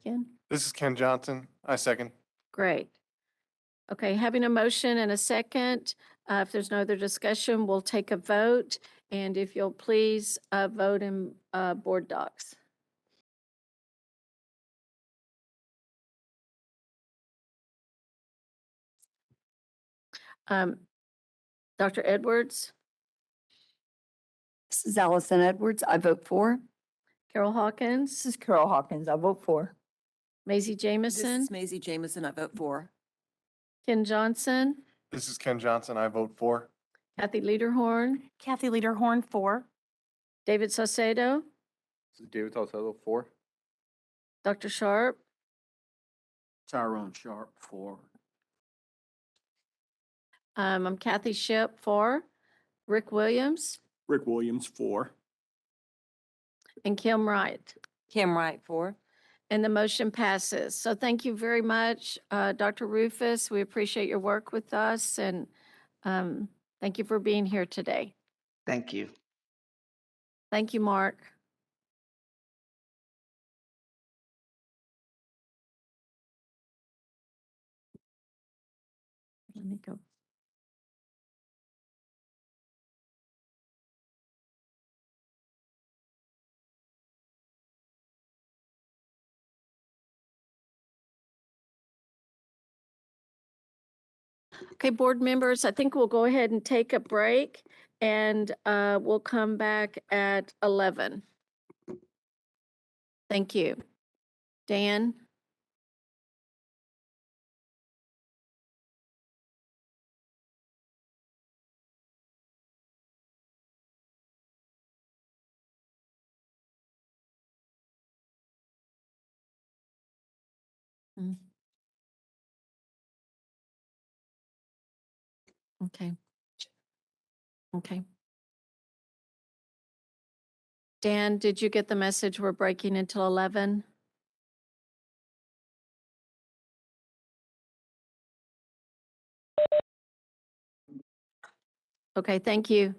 Speaker 1: Ken?
Speaker 6: This is Ken Johnson. I second.
Speaker 1: Great. Okay, having a motion and a second, if there's no other discussion, we'll take a vote. And if you'll please vote in board docs. Dr. Edwards?
Speaker 11: This is Allison Edwards. I vote for.
Speaker 1: Carol Hawkins?
Speaker 13: This is Carol Hawkins. I vote for.
Speaker 1: Maisie
Speaker 14: This
Speaker 1: Jamison?
Speaker 14: is Maisie Jamison. I vote for.
Speaker 1: Ken Johnson?
Speaker 6: This is Ken Johnson. I vote for.
Speaker 1: Kathy Lederhorn?
Speaker 7: Kathy Lederhorn, 4.
Speaker 1: David Saucedo?
Speaker 3: This is David Salcedo, 4.
Speaker 1: Dr. Sharp?
Speaker 12: Tyrone Sharp, 4.
Speaker 1: I'm Kathy Ship, 4. Rick Williams
Speaker 8: Rick Williams, 4.
Speaker 1: and Kim Wright.
Speaker 5: Kim Wright, 4.
Speaker 1: And the motion passes. So thank you very much, Dr. Rufus. We appreciate your work with us, and thank you for being here today.
Speaker 19: Thank you.
Speaker 1: Thank you, Mark. Let me go. Okay, board members, I think we'll go ahead and take a break, and we'll come back at 11. Thank you. Dan? Mm. Okay. Okay. Dan, did you get the message we're breaking until 11? Okay, thank you.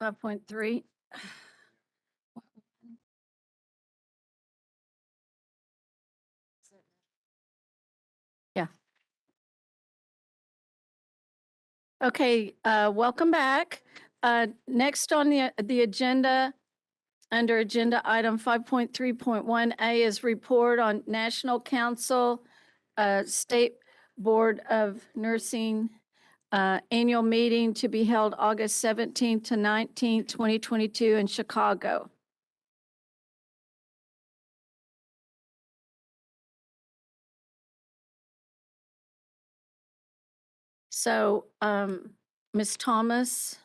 Speaker 1: 5.3. Yeah. Okay, welcome back. Next on the agenda, under agenda item 5.3.1A is report on National Council State Board of Nursing annual meeting to be held August 17th to 19th, 2022 in Chicago. So, Ms. Thomas,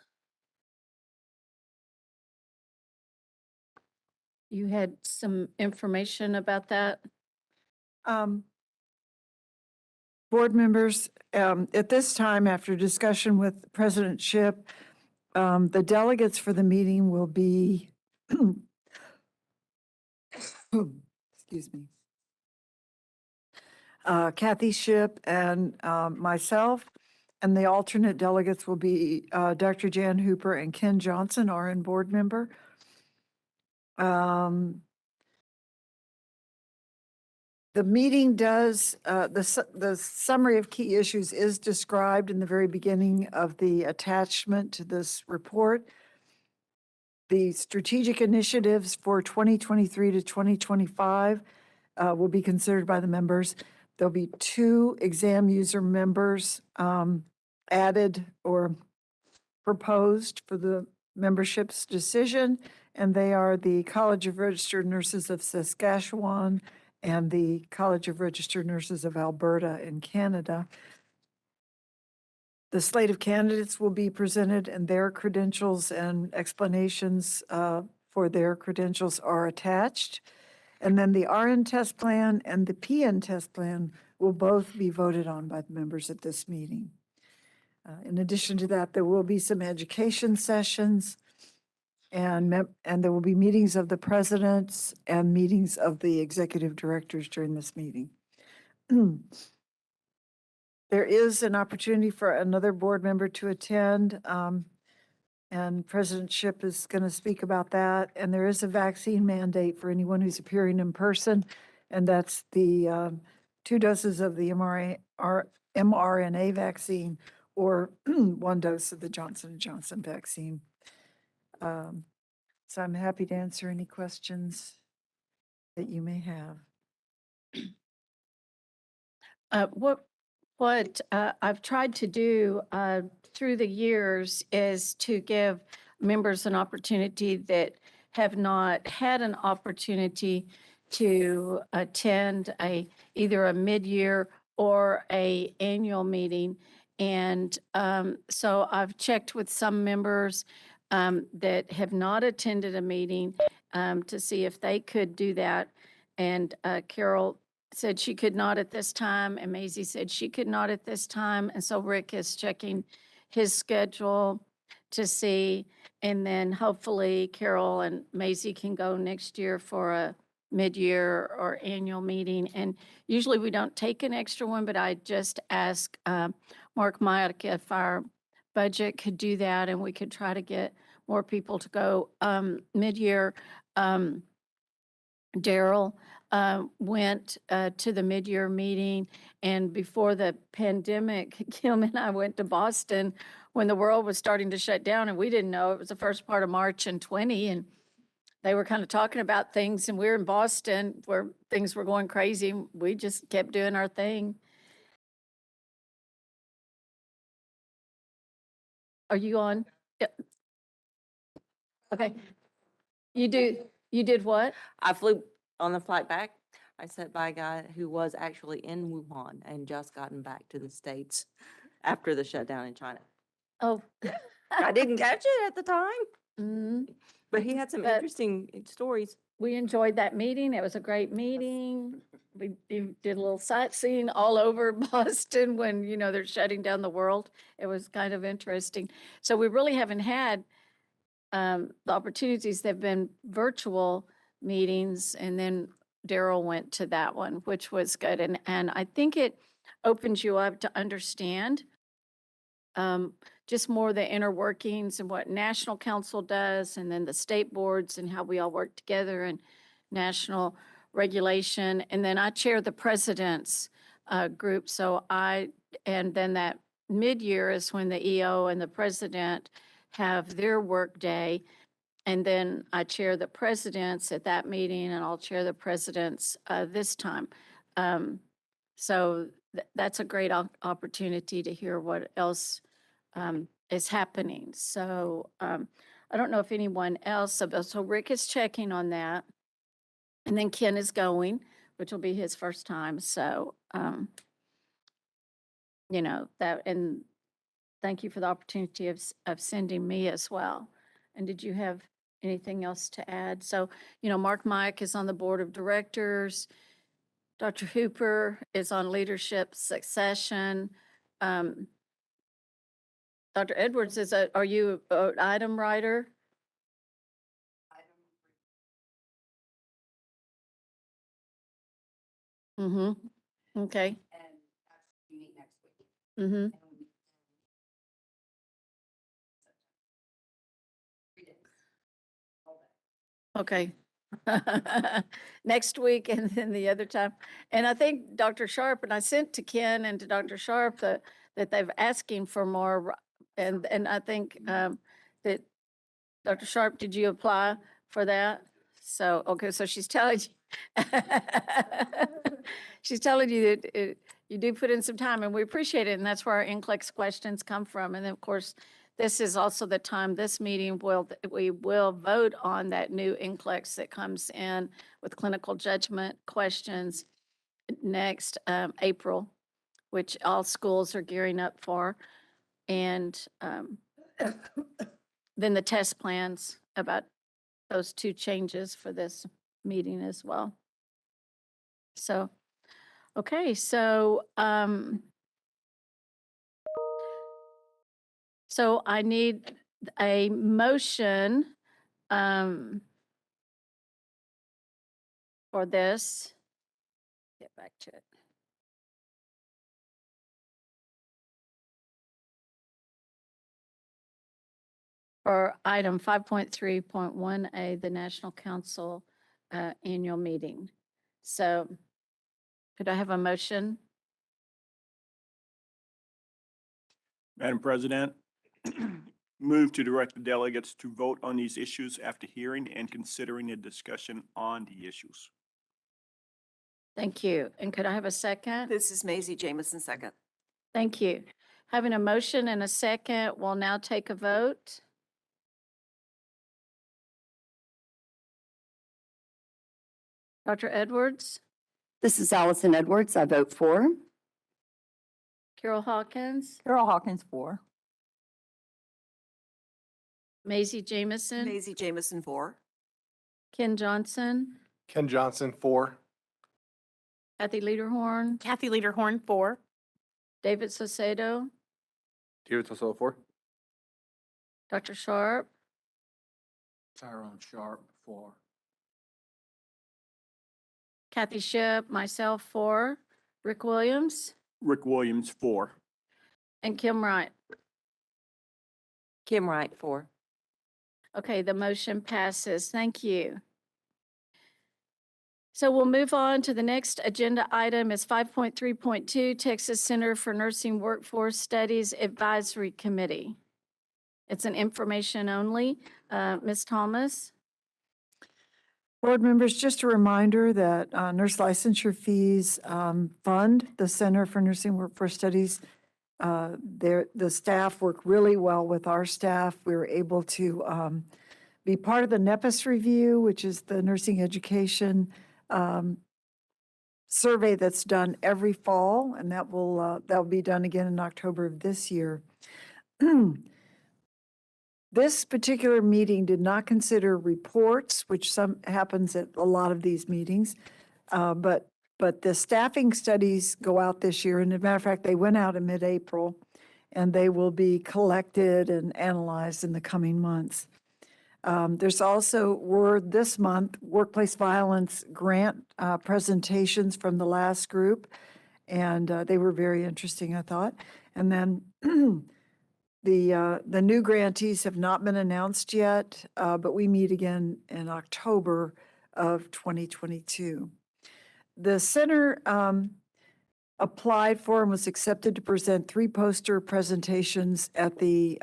Speaker 1: you had some information about that?
Speaker 4: Board members, at this time, after discussion with President Shipp, the delegates for the meeting will be, excuse me, Kathy Shipp and myself, and the alternate delegates will be Dr. Jan Hooper and Ken Johnson, RN board member. The meeting does, the summary of key issues is described in the very beginning of the attachment to this report. The strategic initiatives for 2023 to 2025 will be considered by the members. There'll be 2 exam user members added or proposed for the membership's decision, and they are the College of Registered Nurses of Saskatchewan and the College of Registered Nurses of Alberta in Canada. The slate of candidates will be presented and their credentials and explanations for their credentials are attached. And then the RN test plan and the PN test plan will both be voted on by the members at this meeting. In addition to that, there will be some education sessions and there will be meetings of the presidents and meetings of the executive directors during this meeting. There is an opportunity for another board member to attend, and President Shipp is going to speak about that. And there is a vaccine mandate for anyone who's appearing in person, and that's the 2 doses of the mRNA vaccine or 1 dose of the Johnson & Johnson vaccine. So I'm happy to answer any questions that you may have.
Speaker 1: What I've tried to do through the years is to give members an opportunity that have not had an opportunity to attend either a mid-year or a annual meeting. And so I've checked with some members that have not attended a meeting to see if they could do that. And Carol said she could not at this time, and Maisie said she could not at this time. And so Rick is checking his schedule to see, and then hopefully Carol and Maisie can go next year for a mid-year or annual meeting. And usually we don't take an extra one, but I just asked Mark Myack if our budget could do that, and we could try to get more people to go mid-year. Daryl went to the mid-year meeting, and before the pandemic, Kim and I went to Boston when the world was starting to shut down, and we didn't know. It was the first part of March in 20, and they were kind of talking about things, and we were in Boston where things were going crazy. We just kept doing our thing. Are you on? Yeah. Okay. You did what?
Speaker 5: I flew on the flight back. I sat by a guy who was actually in Wuhan and just gotten back to the States after the shutdown in China.
Speaker 1: Oh.
Speaker 5: I didn't catch it at the time,
Speaker 1: Mhm.
Speaker 5: but he had some
Speaker 1: But-
Speaker 5: interesting stories.
Speaker 1: We enjoyed that meeting. It was a great meeting. We did a little sightseeing all over Boston when, they're shutting down the world. It was kind of interesting. So we really haven't had the opportunities. They've been virtual meetings, and then Daryl went to that one, which was good. And I think it opens you up to understand just more the inner workings and what National Council does, and then the state boards and how we all work together and national regulation. And then I chair the president's group. And then that mid-year is when the EO and the president have their work day. And then I chair the presidents at that meeting, and I'll chair the presidents this time. So that's a great opportunity to hear what else is happening. So I don't know if anyone else, so Rick is checking on that. And then Ken is going, which will be his first time. So, and thank you for the opportunity of sending me as well. And did you have anything else to add? So, Mark Mike is on the board of directors. Dr. Hooper is on leadership succession. Dr. Edwards, are you an item writer? Mm-hmm. Okay. Mm-hmm. Okay. Next week and then the other time. And I think Dr. Sharp, and I sent to Ken and to Dr. Sharp that they've asking for more. And I think that Dr. Sharp, did you apply for that? So, okay, so she's telling you, she's telling you that you do put in some time, and we appreciate it. And that's where our NCLEX questions come from. And then, of course, this is also the time this meeting we will vote on that new NCLEX that comes in with clinical judgment questions next April, which all schools are gearing up for. And then the test plans about those two changes for this meeting as well. So, okay, so so I need a motion for this. Get back to it. For item 5.3.1A, the National Council annual meeting. So could I have a motion?
Speaker 8: Madam President, move to direct the delegates to vote on these issues after hearing and considering a discussion on the issues.
Speaker 1: Thank you. And could I have a second?
Speaker 14: This is Maisie Jamison, second.
Speaker 1: Thank you. Having a motion and a second, we'll now take a vote. Dr. Edwards?
Speaker 11: This is Allison Edwards. I vote for.
Speaker 1: Carol Hawkins?
Speaker 13: Carol Hawkins, for.
Speaker 1: Maisie Jamison?
Speaker 14: Maisie Jamison, 4.
Speaker 1: Ken Johnson?
Speaker 6: Ken Johnson, 4.
Speaker 1: Kathy Lederhorn?
Speaker 7: Kathy Lederhorn, 4.
Speaker 1: David Saucedo?
Speaker 3: David Saucedo, 4.
Speaker 1: Dr. Sharp?
Speaker 12: Tyrone Sharp, 4.
Speaker 1: Kathy Shipp, myself, 4. Rick Williams?
Speaker 8: Rick Williams, 4.
Speaker 1: And Kim Wright?
Speaker 5: Kim Wright, 4.
Speaker 1: Okay, the motion passes. Thank you. So we'll move on to the next agenda item is 5.3.2, Texas Center for Nursing Workforce Studies Advisory Committee. It's an information only. Ms. Thomas?
Speaker 4: Board members, just a reminder that nurse licensure fees fund the Center for Nursing Workforce Studies. The staff work really well with our staff. We were able to be part of the NEPIS review, which is the nursing education survey that's done every fall, and that'll be done again in October of this year. This particular meeting did not consider reports, which happens at a lot of these meetings, but the staffing studies go out this year, and as a matter of fact, they went out in mid-April, and they will be collected and analyzed in the coming months. There's also this month workplace violence grant presentations from the last group, and they were very interesting, I thought. And then The new grantees have not been announced yet, but we meet again in October of 2022. The center applied for and was accepted to present 3 poster presentations at the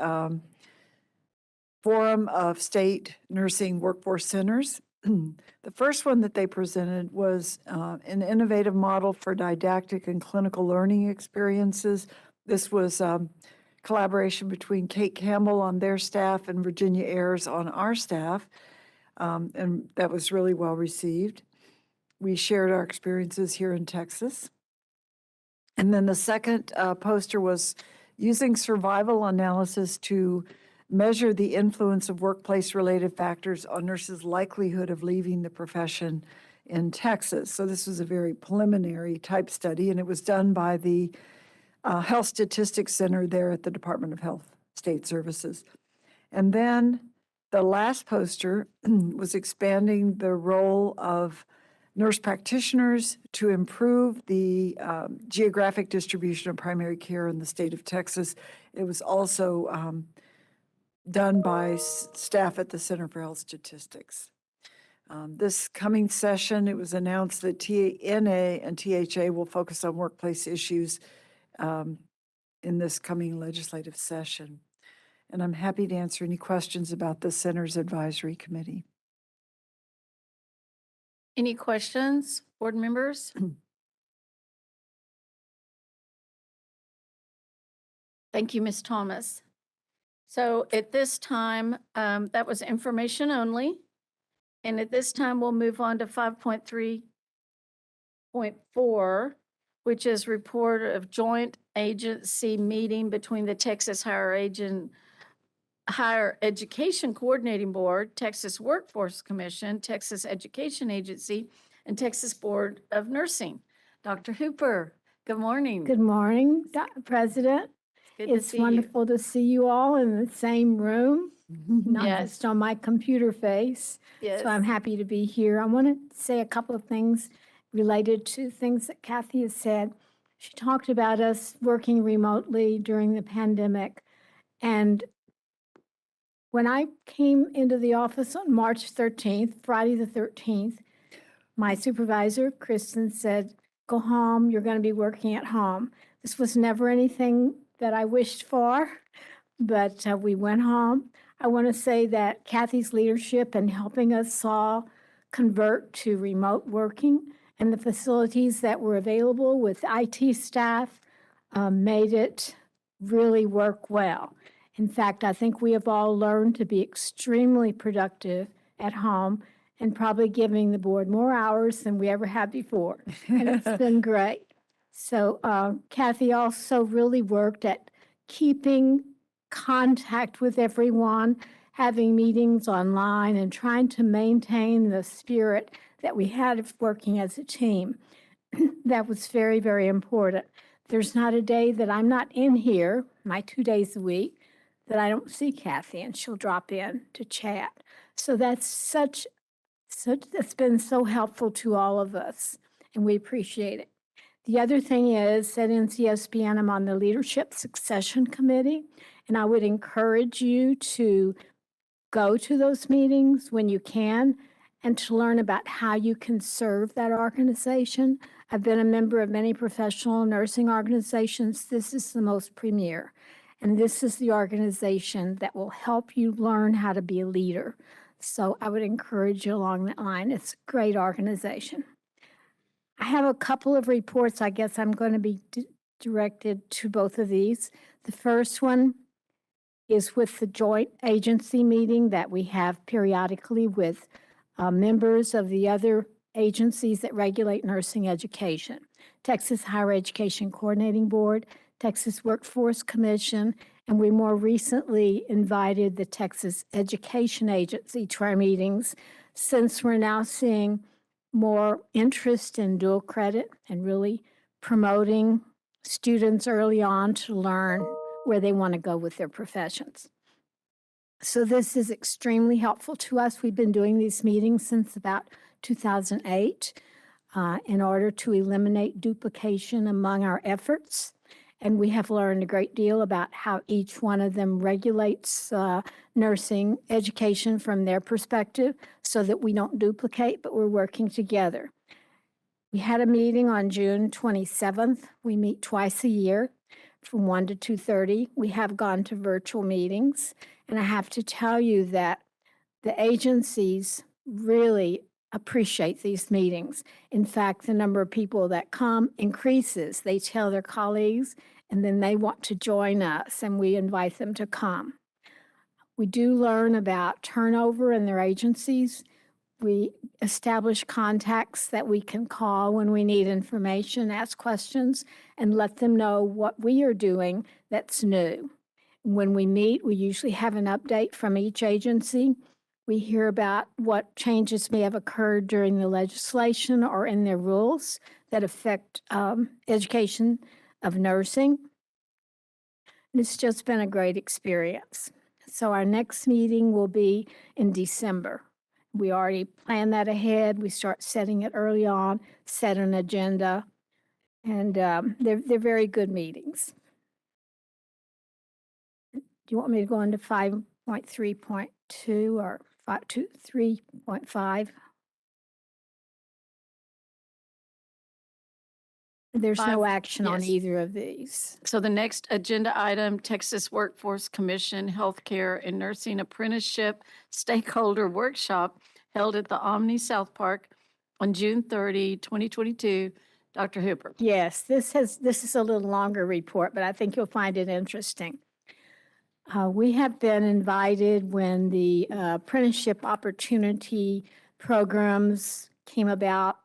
Speaker 4: Forum of State Nursing Workforce Centers. The first one that they presented was an innovative model for didactic and clinical learning experiences. This was collaboration between Kate Campbell on their staff and Virginia Ayers on our staff, and that was really well received. We shared our experiences here in Texas. And then the second poster was using survival analysis to measure the influence of workplace-related factors on nurses' likelihood of leaving the profession in Texas. So this was a very preliminary type study, and it was done by the Health Statistics Center there at the Department of Health State Services. And then the last poster was expanding the role of nurse practitioners to improve the geographic distribution of primary care in the state of Texas. It was also done by staff at the Center for Health Statistics. This coming session, it was announced that TNA and THA will focus on workplace issues in this coming legislative session. And I'm happy to answer any questions about the Center's Advisory Committee.
Speaker 1: Any questions, board members? Thank you, Ms. Thomas. So at this time, that was information only. And at this time, we'll move on to 5.3.4, which is report of joint agency meeting between the Texas Higher Education Coordinating Board, Texas Workforce Commission, Texas Education Agency, and Texas Board of Nursing. Dr. Hooper, good morning.
Speaker 20: Good morning, President.
Speaker 1: Good to
Speaker 20: It's
Speaker 1: see you.
Speaker 20: wonderful to see you all in the same room, not
Speaker 1: Yes.
Speaker 20: just on my computer face.
Speaker 1: Yes.
Speaker 20: So I'm happy to be here. I want to say a couple of things related to things that Kathy has said. She talked about us working remotely during the pandemic. And when I came into the office on March 13th, Friday the 13th, my supervisor, Kristen, said, go home, you're going to be working at home. This was never anything that I wished for, but we went home. I want to say that Kathy's leadership in helping us all convert to remote working and the facilities that were available with IT staff made it really work well. In fact, I think we have all learned to be extremely productive at home and probably giving the board more hours than we ever had before. And it's been great. So Kathy also really worked at keeping contact with everyone, having meetings online, and trying to maintain the spirit that we had of working as a team. That was very, very important. There's not a day that I'm not in here, my 2 days a week, that I don't see Kathy, and she'll drop in to chat. So that's that's been so helpful to all of us, and we appreciate it. The other thing is at NCSBN, I'm on the Leadership Succession Committee, and I would encourage you to go to those meetings when you can and to learn about how you can serve that organization. I've been a member of many professional nursing organizations. This is the most premier, and this is the organization that will help you learn how to be a leader. So I would encourage you along that line. It's a great organization. I have a couple of reports. I guess I'm going to be directed to both of these. The first one is with the joint agency meeting that we have periodically with members of the other agencies that regulate nursing education. Texas Higher Education Coordinating Board, Texas Workforce Commission, and we more recently invited the Texas Education Agency to our meetings since we're now seeing more interest in dual credit and really promoting students early on to learn where they want to go with their professions. So this is extremely helpful to us. We've been doing these meetings since about 2008 in order to eliminate duplication among our efforts. And we have learned a great deal about how each one of them regulates nursing education from their perspective so that we don't duplicate, but we're working together. We had a meeting on June 27th. We meet twice a year from 1 to 2:30. We have gone to virtual meetings. And I have to tell you that the agencies really appreciate these meetings. In fact, the number of people that come increases. They tell their colleagues, and then they want to join us, and we invite them to come. We do learn about turnover in their agencies. We establish contacts that we can call when we need information, ask questions, and let them know what we are doing that's new. When we meet, we usually have an update from each agency. We hear about what changes may have occurred during the legislation or in their rules that affect education of nursing. And it's just been a great experience. So our next meeting will be in December. We already planned that ahead. We start setting it early on, set an agenda, and they're very good meetings. Do you want me to go into 5.3.2 or 3.5? There's no action on
Speaker 1: Yes.
Speaker 20: either of these.
Speaker 1: So the next agenda item, Texas Workforce Commission Healthcare and Nursing Apprenticeship Stakeholder Workshop held at the Omni South Park on June 30, 2022. Dr. Hooper.
Speaker 20: Yes, this is a little longer report, but I think you'll find it interesting. We have been invited when the apprenticeship opportunity programs came about,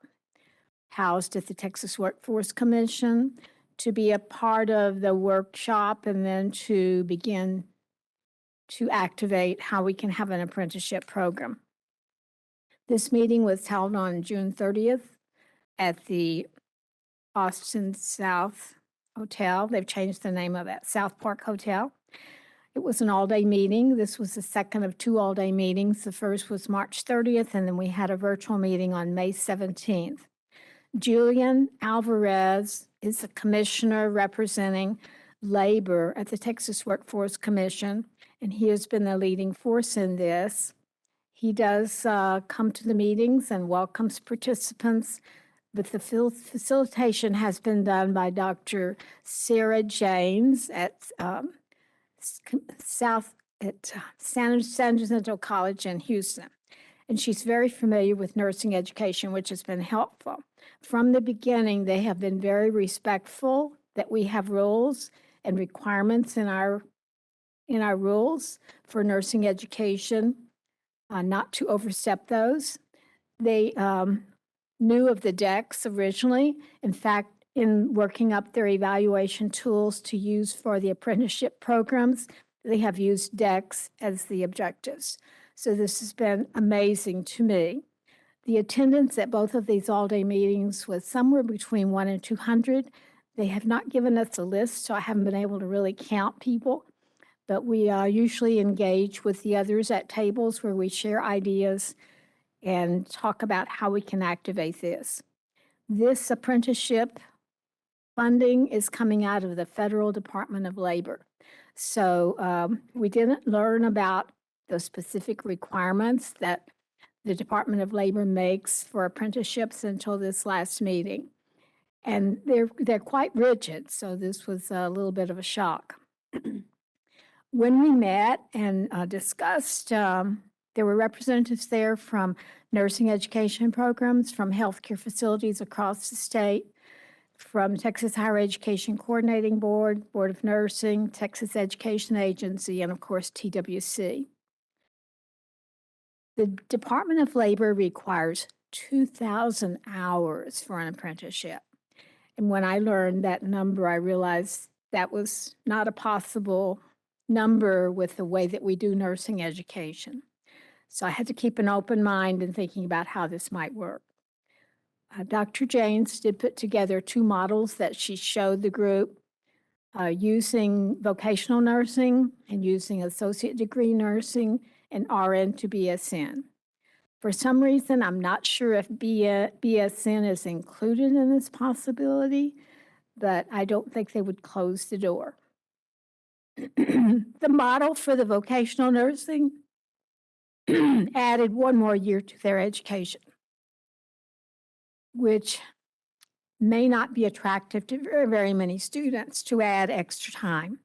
Speaker 20: housed at the Texas Workforce Commission, to be a part of the workshop and then to begin to activate how we can have an apprenticeship program. This meeting was held on June 30th at the Austin South Hotel. They've changed the name of it, South Park Hotel. It was an all-day meeting. This was the second of 2 all-day meetings. The first was March 30th, and then we had a virtual meeting on May 17th. Julian Alvarez is a commissioner representing labor at the Texas Workforce Commission, and he has been the leading force in this. He does come to the meetings and welcomes participants, but the facilitation has been done by Dr. Sarah James at San Jacinto College in Houston. And she's very familiar with nursing education, which has been helpful. From the beginning, they have been very respectful that we have rules and requirements in our rules for nursing education, not to overstep those. They knew of the DEX originally. In fact, in working up their evaluation tools to use for the apprenticeship programs, they have used DEX as the objectives. So this has been amazing to me. The attendance at both of these all-day meetings was somewhere between 100 and 200. They have not given us a list, so I haven't been able to really count people, but we usually engage with the others at tables where we share ideas and talk about how we can activate this. This apprenticeship funding is coming out of the Federal Department of Labor. So we didn't learn about the specific requirements that the Department of Labor makes for apprenticeships until this last meeting. And they're quite rigid, so this was a little bit of a shock. When we met and discussed, there were representatives there from nursing education programs, from healthcare facilities across the state, from Texas Higher Education Coordinating Board, Board of Nursing, Texas Education Agency, and of course, TWC. The Department of Labor requires 2,000 hours for an apprenticeship. And when I learned that number, I realized that was not a possible number with the way that we do nursing education. So I had to keep an open mind in thinking about how this might work. Dr. James did put together 2 models that she showed the group using vocational nursing and using associate degree nursing and RN to BSN. For some reason, I'm not sure if BSN is included in this possibility, but I don't think they would close the door. The model for the vocational nursing added one more year to their education, which may not be attractive to very, very many students to add extra time.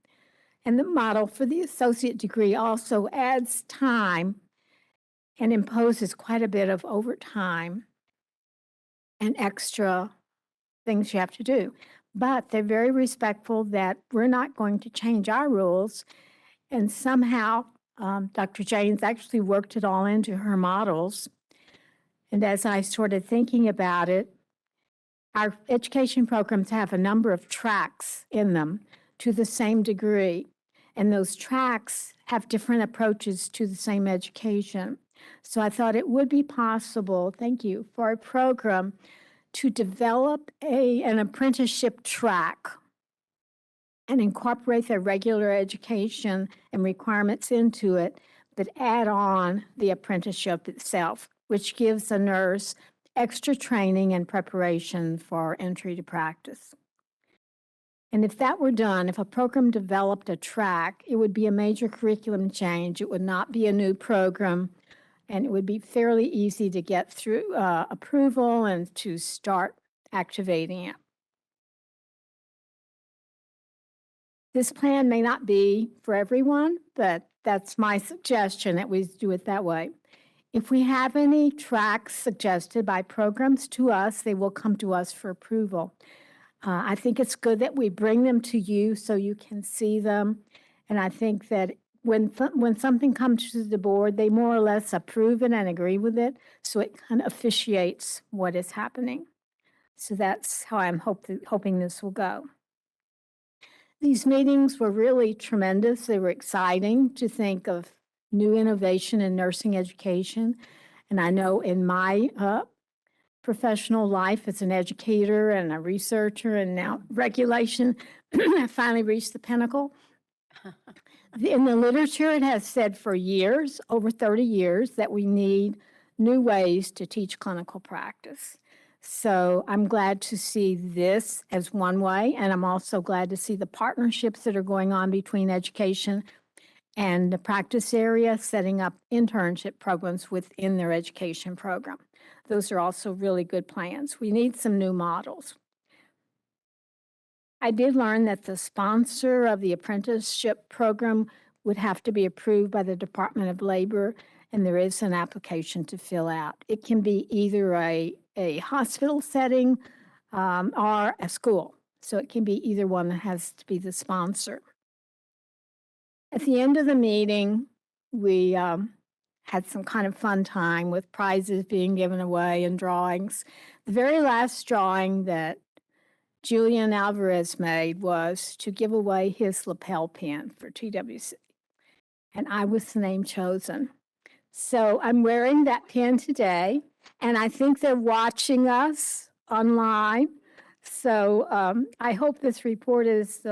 Speaker 20: And the model for the associate degree also adds time and imposes quite a bit of overtime and extra things you have to do. But they're very respectful that we're not going to change our rules. And somehow, Dr. Janes actually worked it all into her models. And as I started thinking about it, our education programs have a number of tracks in them to the same degree. And those tracks have different approaches to the same education. So I thought it would be possible, thank you, for a program to develop an apprenticeship track and incorporate their regular education and requirements into it, but add on the apprenticeship itself, which gives a nurse extra training and preparation for entry to practice. And if that were done, if a program developed a track, it would be a major curriculum change. It would not be a new program, and it would be fairly easy to get through approval and to start activating it. This plan may not be for everyone, but that's my suggestion that we do it that way. If we have any tracks suggested by programs to us, they will come to us for approval. I think it's good that we bring them to you so you can see them. And I think that when something comes to the board, they more or less approve it and agree with it. So it kind of officiates what is happening. So that's how I'm hoping this will go. These meetings were really tremendous. They were exciting to think of new innovation in nursing education. And I know in my professional life as an educator and a researcher and now regulation, I finally reached the pinnacle. In the literature, it has said for years, over 30 years, that we need new ways to teach clinical practice. So I'm glad to see this as one way, and I'm also glad to see the partnerships that are going on between education and the practice area, setting up internship programs within their education program. Those are also really good plans. We need some new models. I did learn that the sponsor of the apprenticeship program would have to be approved by the Department of Labor, and there is an application to fill out. It can be either a hospital setting or a school. So it can be either one that has to be the sponsor. At the end of the meeting, we had some kind of fun time with prizes being given away and drawings. The very last drawing that Julian Alvarez made was to give away his lapel pin for TWC. And I was the name chosen. So I'm wearing that pin today, and I think they're watching us online. So I hope this report is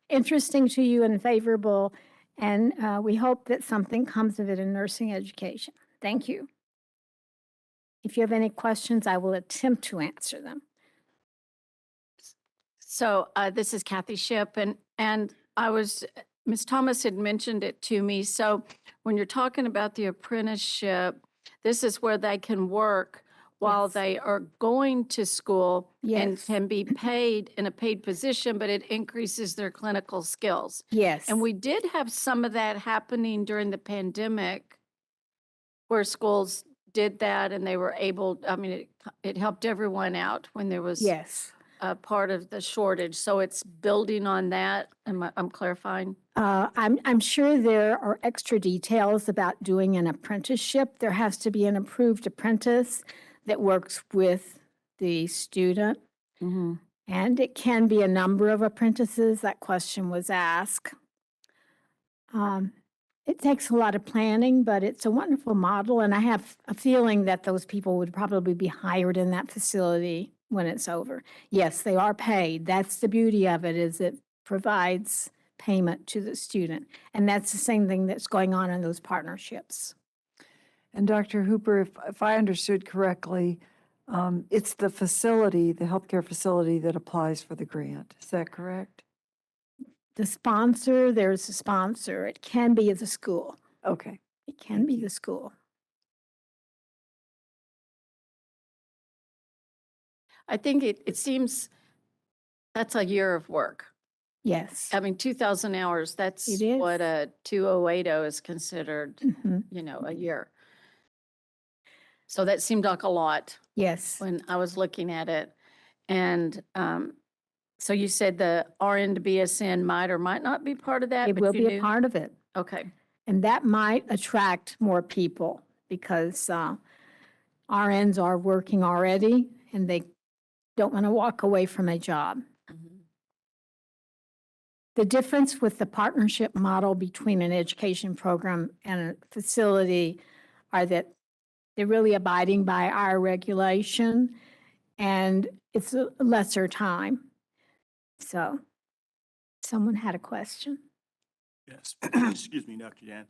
Speaker 20: interesting to you and favorable, and we hope that something comes of it in nursing education. Thank you. If you have any questions, I will attempt to answer them.
Speaker 1: So this is Kathy Shipp, and Ms. Thomas had mentioned it to me. So when you're talking about the apprenticeship, this is where they can work while they are going to school and can be paid in a paid position, but it increases their clinical skills.
Speaker 20: Yes.
Speaker 1: And we did have some of that happening during the pandemic where schools did that and they were able, I mean, it helped everyone out when there was part of the shortage. So it's building on that. I'm clarifying.
Speaker 20: I'm sure there are extra details about doing an apprenticeship. There has to be an approved apprentice that works with the student. And it can be a number of apprentices. That question was asked. It takes a lot of planning, but it's a wonderful model. And I have a feeling that those people would probably be hired in that facility when it's over. Yes, they are paid. That's the beauty of it, is it provides payment to the student. And that's the same thing that's going on in those partnerships.
Speaker 4: And Dr. Hooper, if I understood correctly, It's the facility, the healthcare facility that applies for the grant. Is that correct?
Speaker 20: The sponsor, there's a sponsor. It can be the school.
Speaker 4: Okay.
Speaker 20: It can be the school.
Speaker 1: I think it seems that's a year of work.
Speaker 20: Yes.
Speaker 1: I mean, 2,000 hours, that's
Speaker 20: It is.
Speaker 1: what a 2080 is considered,
Speaker 20: Mhm.
Speaker 1: a year. So that seemed like a lot
Speaker 20: Yes.
Speaker 1: when I was looking at it. And so you said the RN to BSN might or might not be part of that?
Speaker 20: It
Speaker 1: but
Speaker 20: will
Speaker 1: you
Speaker 20: be a
Speaker 1: knew-
Speaker 20: part of it.
Speaker 1: Okay.
Speaker 20: And that might attract more people because RNs are working already and they don't want to walk away from a job. The difference with the partnership model between an education program and a facility are that they're really abiding by our regulation and it's a lesser time. So someone had a question.
Speaker 8: Yes, excuse me, Dr. Dan.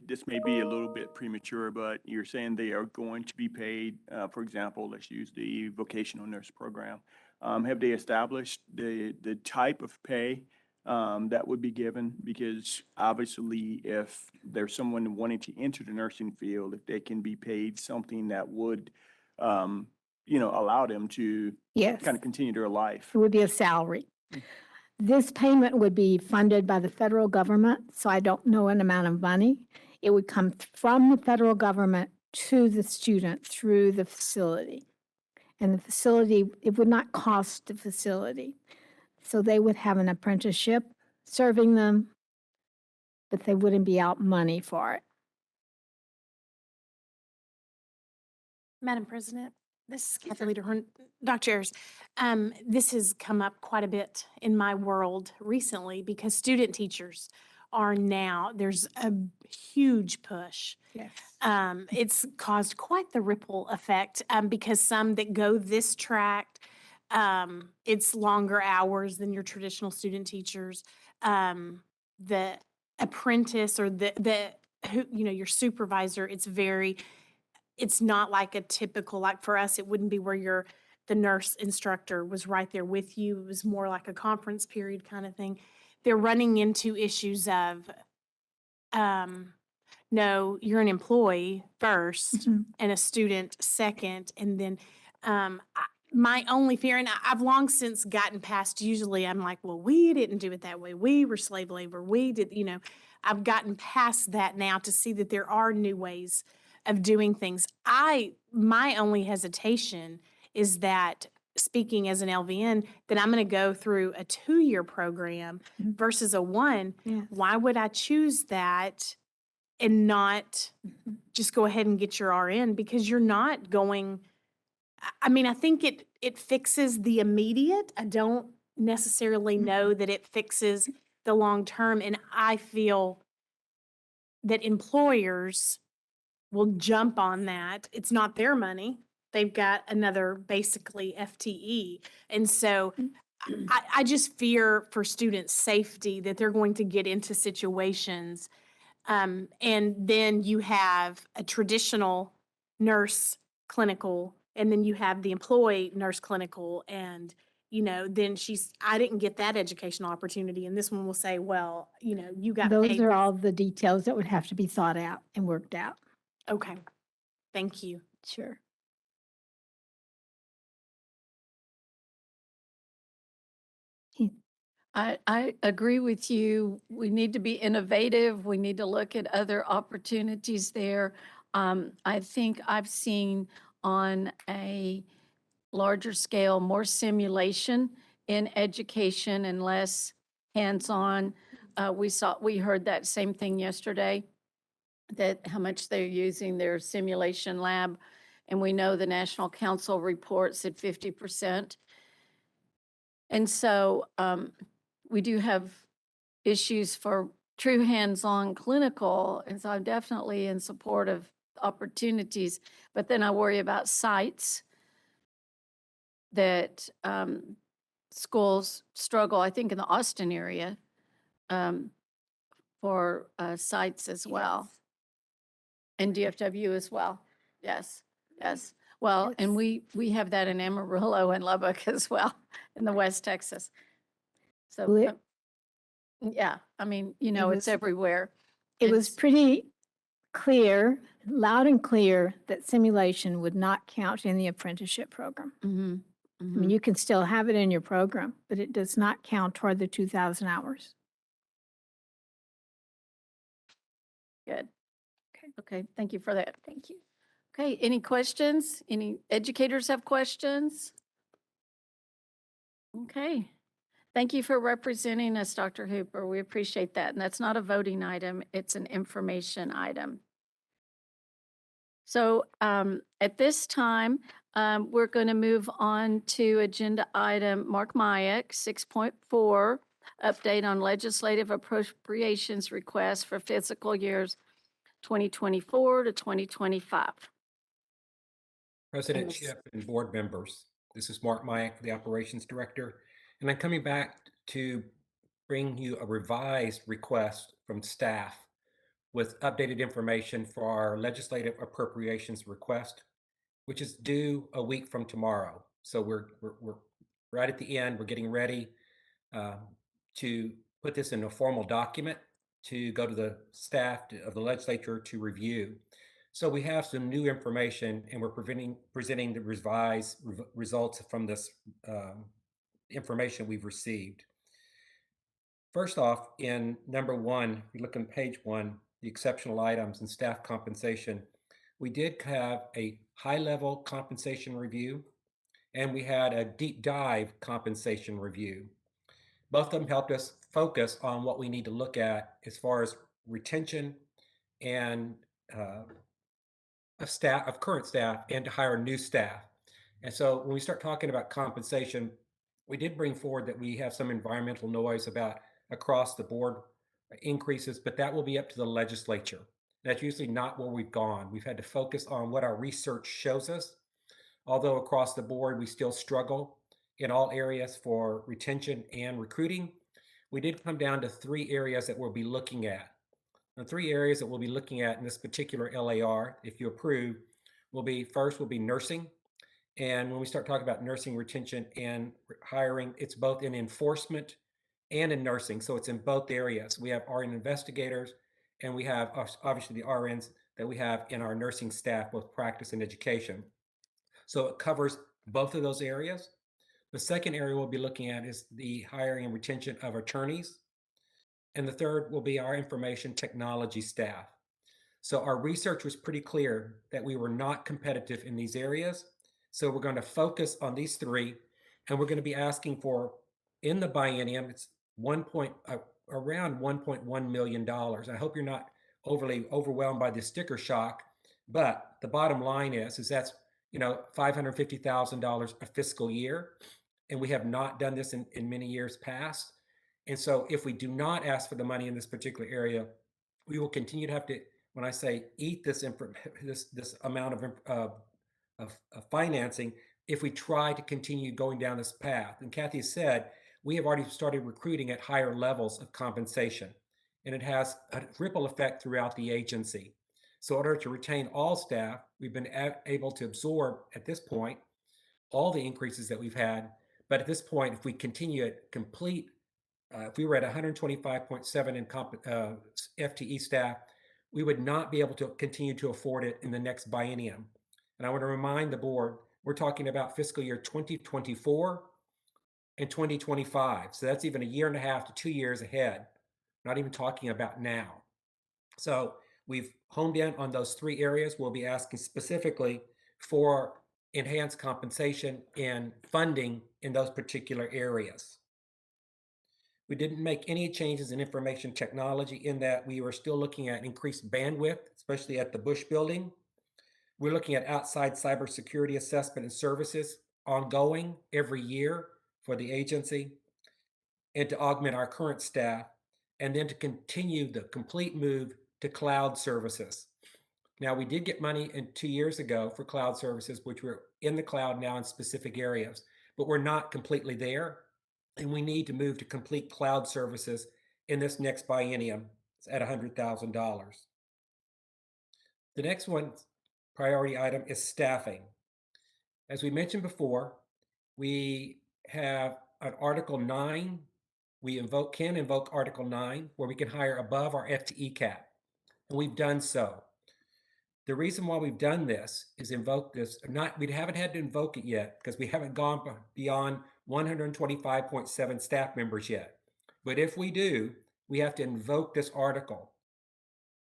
Speaker 8: This may be a little bit premature, but you're saying they are going to be paid, for example, let's use the vocational nurse program. Have they established the type of pay that would be given? Because obviously, if there's someone wanting to enter the nursing field, if they can be paid something that would, allow them to
Speaker 20: Yes.
Speaker 8: kind of continue their life.
Speaker 20: It would be a salary. This payment would be funded by the federal government, so I don't know an amount of money. It would come from the federal government to the student through the facility. And the facility, it would not cost the facility. So they would have an apprenticeship serving them, but they wouldn't be out money for it.
Speaker 7: Madam President, this is Kathy Lederhorn. Dr. Ayers, this has come up quite a bit in my world recently because student teachers are now, there's a huge push.
Speaker 20: Yes.
Speaker 7: It's caused quite the ripple effect because some that go this track, it's longer hours than your traditional student teachers. The apprentice or your supervisor, it's not like a typical, like for us, it wouldn't be where the nurse instructor was right there with you. It was more like a conference period kind of thing. They're running into issues of, no, you're an employee first and a student second. And then my only fear, and I've long since gotten past, usually I'm like, well, we didn't do it that way. We were slave labor. We did, I've gotten past that now to see that there are new ways of doing things. My only hesitation is that, speaking as an LVN, that I'm going to go through a 2-year program versus a 1.
Speaker 20: Yes.
Speaker 7: Why would I choose that and not just go ahead and get your RN? Because you're not going, I think it fixes the immediate. I don't necessarily know that it fixes the long term. And I feel that employers will jump on that. It's not their money. They've got another basically FTE. And so I just fear for students' safety that they're going to get into situations. And then you have a traditional nurse clinical, and then you have the employee nurse clinical. And, then I didn't get that educational opportunity. And this one will say, well, you got
Speaker 20: Those
Speaker 7: paid.
Speaker 20: are all the details that would have to be thought out and worked out.
Speaker 7: Okay. Thank you.
Speaker 20: Sure.
Speaker 1: I agree with you. We need to be innovative. We need to look at other opportunities there. I think I've seen on a larger scale, more simulation in education and less hands-on. We heard that same thing yesterday, that how much they're using their simulation lab. And we know the National Council reports at 50%. And so we do have issues for true hands-on clinical. And so I'm definitely in support of opportunities, but then I worry about sites that schools struggle, I think in the Austin area, for sites as well. And DFW as well. Yes, yes. Well, and we have that in Amarillo and Lubbock as well, in the West Texas. So,
Speaker 20: Well, it-
Speaker 1: yeah, I mean, you know, it's
Speaker 20: was-
Speaker 1: everywhere.
Speaker 20: It was
Speaker 1: It's-
Speaker 20: pretty clear, loud and clear, that simulation would not count in the apprenticeship program.
Speaker 1: Mhm,
Speaker 20: I
Speaker 1: mhm.
Speaker 20: mean, you can still have it in your program, but it does not count toward the 2,000 hours.
Speaker 1: Good. Okay, thank you for that. Thank you. Okay, any questions? Any educators have questions? Okay. Thank you for representing us, Dr. Hooper. We appreciate that. And that's not a voting item, it's an information item. So at this time, we're going to move on to agenda item Mark Mayak, 6.4, update on legislative appropriations request for fiscal years 2024 to 2025.
Speaker 10: President Schiff and board members, this is Mark Mayak, the Operations Director, and I'm coming back to bring you a revised request from staff with updated information for our legislative appropriations request, which is due a week from tomorrow. So we're right at the end. We're getting ready to put this in a formal document to go to the staff of the legislature to review. So we have some new information, and we're presenting the revised results from this information we've received. First off, in number one, if you look on page one, the exceptional items and staff compensation, we did have a high-level compensation review, and we had a deep dive compensation review. Both of them helped us focus on what we need to look at as far as retention and of current staff and to hire new staff. And so when we start talking about compensation, we did bring forward that we have some environmental noise about across the board increases, but that will be up to the legislature. That's usually not where we've gone. We've had to focus on what our research shows us. Although across the board, we still struggle in all areas for retention and recruiting, we did come down to 3 areas that we'll be looking at. The 3 areas that we'll be looking at in this particular LAR, if you approve, will be nursing. And when we start talking about nursing retention and hiring, it's both in enforcement and in nursing. So it's in both areas. We have RN investigators, and we have obviously the RNs that we have in our nursing staff, both practice and education. So it covers both of those areas. The second area we'll be looking at is the hiring and retention of attorneys. And the third will be our information technology staff. So our research was pretty clear that we were not competitive in these areas. So we're going to focus on these 3, and we're going to be asking for, in the biennium, it's around $1.1 million. I hope you're not overly overwhelmed by the sticker shock, but the bottom line is that's $550,000 a fiscal year, and we have not done this in many years past. And so if we do not ask for the money in this particular area, we will continue to have to, when I say eat this amount of financing, if we try to continue going down this path. And Kathy said, we have already started recruiting at higher levels of compensation, and it has a ripple effect throughout the agency. So in order to retain all staff, we've been able to absorb at this point all the increases that we've had. But at this point, if we continue at complete, if we were at 125.7 in FTE staff, we would not be able to continue to afford it in the next biennium. And I want to remind the board, we're talking about fiscal year 2024 and 2025. So that's even 1.5 to 2 years ahead, not even talking about now. So we've honed in on those 3 areas. We'll be asking specifically for enhanced compensation and funding in those particular areas. We didn't make any changes in information technology in that we were still looking at increased bandwidth, especially at the Bush building. We're looking at outside cybersecurity assessment and services ongoing every year for the agency, and to augment our current staff, and then to continue the complete move to cloud services. Now, we did get money 2 years ago for cloud services, which we're in the cloud now in specific areas, but we're not completely there. And we need to move to complete cloud services in this next biennium. It's at $100,000. The next one priority item is staffing. As we mentioned before, we have an Article 9. We can invoke Article 9 where we can hire above our FTE cap. And we've done so. The reason why we've done this is invoke this, we haven't had to invoke it yet because we haven't gone beyond 125.7 staff members yet. But if we do, we have to invoke this article.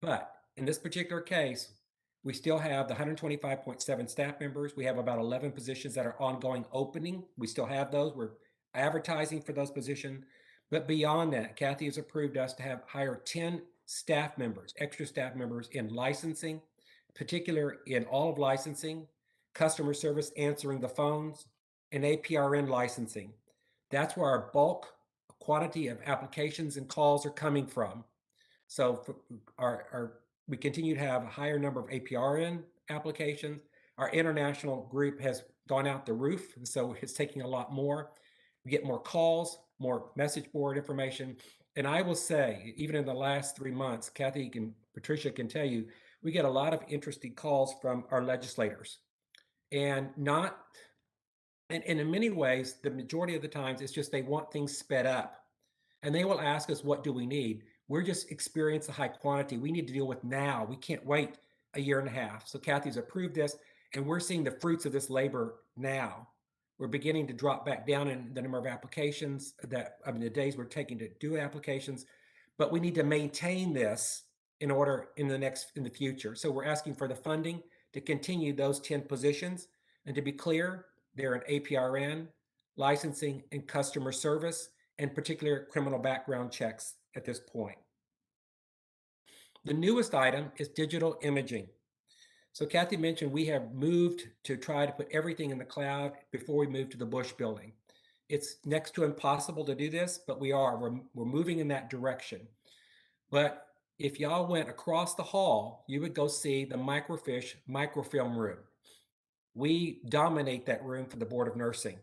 Speaker 10: But in this particular case, we still have the 125.7 staff members. We have about 11 positions that are ongoing opening. We still have those. We're advertising for those positions. But beyond that, Kathy has approved us to hire 10 staff members, extra staff members in licensing, particular in all of licensing, customer service answering the phones, and APRN licensing. That's where our bulk quantity of applications and calls are coming from. So we continue to have a higher number of APRN applications. Our international group has gone out the roof, and so it's taking a lot more. We get more calls, more message board information. And I will say, even in the last 3 months, Kathy and Patricia can tell you, we get a lot of interesting calls from our legislators. And in many ways, the majority of the times, it's just they want things sped up. And they will ask us, what do we need? We're just experiencing a high quantity we need to deal with now. We can't wait a year and a half. So Kathy's approved this, and we're seeing the fruits of this labor now. We're beginning to drop back down in the number of applications the days we're taking to do applications, but we need to maintain this in the future. So we're asking for the funding to continue those 10 positions. And to be clear, they're in APRN, licensing, and customer service, and particular criminal background checks at this point. The newest item is digital imaging. So Kathy mentioned we have moved to try to put everything in the cloud before we move to the Bush building. It's next to impossible to do this, but we're moving in that direction. But if y'all went across the hall, you would go see the microfiche microfilm room. We dominate that room for the Board of Nursing.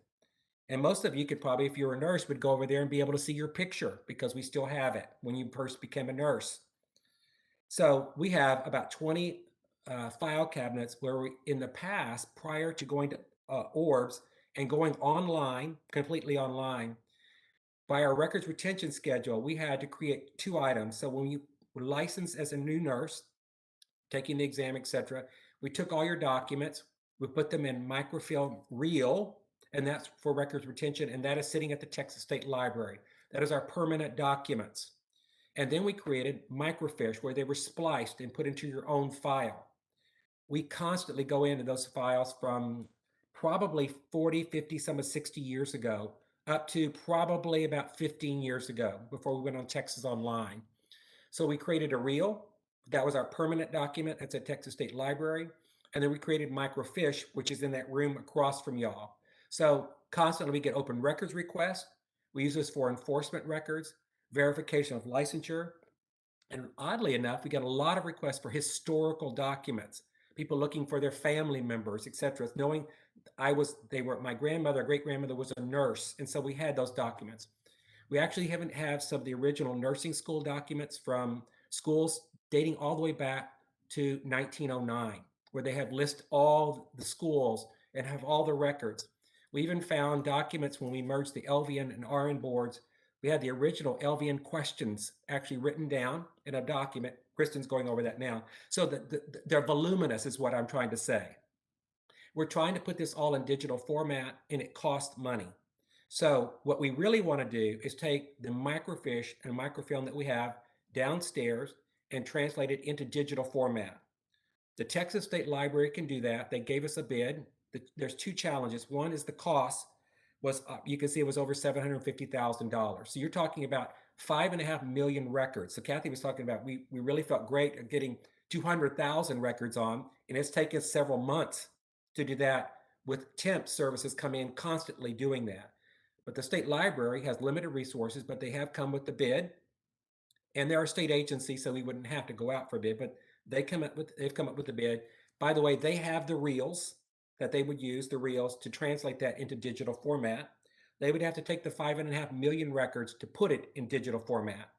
Speaker 10: And most of you could probably, if you're a nurse, would go over there and be able to see your picture because we still have it when you first became a nurse. So we have about 20 file cabinets where we, in the past, prior to going to Orbs and going online, completely online, by our records retention schedule, we had to create 2 items. So when you were licensed as a new nurse, taking the exam, etc., we took all your documents, we put them in microfilm reel, and that's for records retention, and that is sitting at the Texas State Library. That is our permanent documents. And then we created microfiche where they were spliced and put into your own file. We constantly go into those files from probably 40, 50, some of 60 years ago, up to probably about 15 years ago before we went on Texas Online. So we created a reel. That was our permanent document. It's at Texas State Library. And then we created microfiche, which is in that room across from y'all. So constantly we get open records requests. We use this for enforcement records, verification of licensure. And oddly enough, we get a lot of requests for historical documents, people looking for their family members, et cetera, knowing my grandmother, great-grandmother was a nurse. And so we had those documents. We actually haven't had some of the original nursing school documents from schools dating all the way back to 1909, where they have listed all the schools and have all the records. We even found documents when we merged the LVN and RN boards. We had the original LVN questions actually written down in a document. Kristen's going over that now. So they're voluminous is what I'm trying to say. We're trying to put this all in digital format, and it costs money. So what we really want to do is take the microfiche and microfilm that we have downstairs and translate it into digital format. The Texas State Library can do that. They gave us a bid. There's 2 challenges. One is the cost was, you can see it was over $750,000. So you're talking about 5.5 million records. So Kathy was talking about, we really felt great at getting 200,000 records on, and it's taken several months to do that with temp services coming in constantly doing that. But the state library has limited resources, but they have come with the bid, and they're a state agency, so we wouldn't have to go out for a bid, but they've come up with the bid. By the way, they have the reels that they would use, the reels, to translate that into digital format. They would have to take the 5.5 million records to put it in digital format.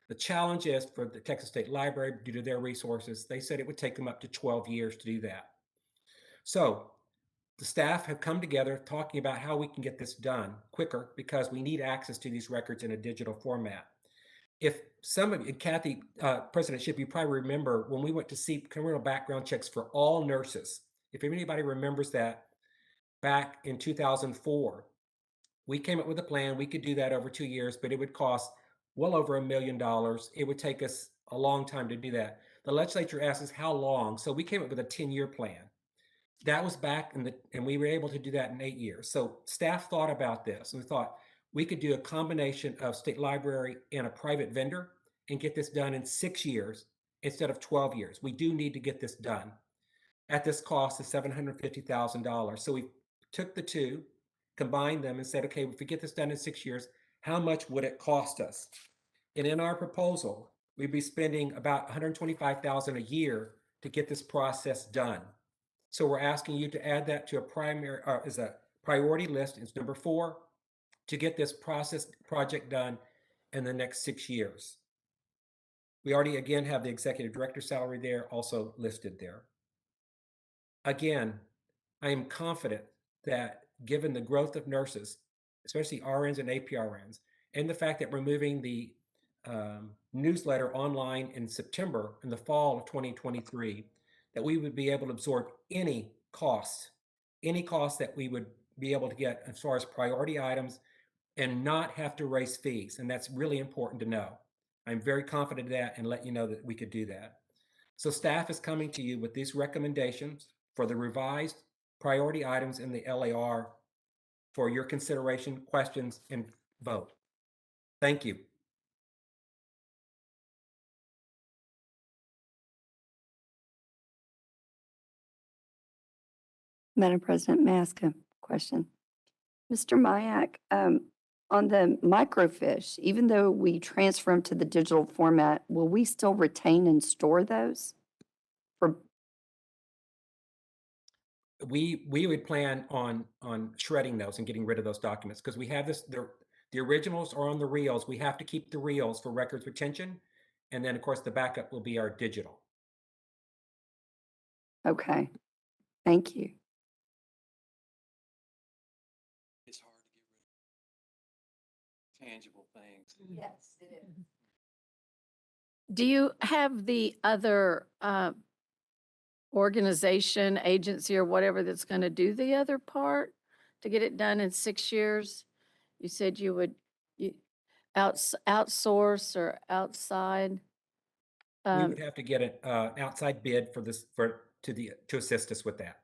Speaker 10: The challenge is for the Texas State Library, due to their resources, they said it would take them up to 12 years to do that. So the staff have come together talking about how we can get this done quicker because we need access to these records in a digital format. If some of you, Kathy, President Shipp, you probably remember when we went to see criminal background checks for all nurses. If anybody remembers that, back in 2004, we came up with a plan. We could do that over 2 years, but it would cost well over $1 million. It would take us a long time to do that. The legislature asked us how long, so we came up with a 10-year plan. That was back and we were able to do that in 8 years. So staff thought about this and we thought we could do a combination of state library and a private vendor and get this done in 6 years instead of 12 years. We do need to get this done at this cost of $750,000. So we took the two, combined them and said, okay, if we get this done in 6 years, how much would it cost us? And in our proposal, we'd be spending about $125,000 a year to get this process done. So we're asking you to add that to a primary, as a priority list. It's number 4, to get this project done in the next 6 years. We already, again, have the executive director salary there also listed there. Again, I am confident that given the growth of nurses, especially RNs and APRNs, and the fact that we're moving the newsletter online in September, in the fall of 2023, that we would be able to absorb any costs that we would be able to get as far as priority items and not have to raise fees. And that's really important to know. I'm very confident of that and let you know that we could do that. So staff is coming to you with these recommendations for the revised priority items in the LAR for your consideration, questions, and vote. Thank you.
Speaker 11: Madam President, may I ask a question? Mr. Mayak, on the microfiche, even though we transfer them to the digital format, will we still retain and store those?
Speaker 10: We would plan on shredding those and getting rid of those documents because we have this, the originals are on the reels. We have to keep the reels for records retention. And then of course the backup will be our digital.
Speaker 11: Okay, thank you.
Speaker 18: It's hard to get rid of tangible things.
Speaker 11: Yes, it is.
Speaker 1: Do you have the other organization, agency, or whatever that's going to do the other part to get it done in 6 years? You said you would outsource or outside.
Speaker 10: We would have to get an outside bid for this to assist us with that.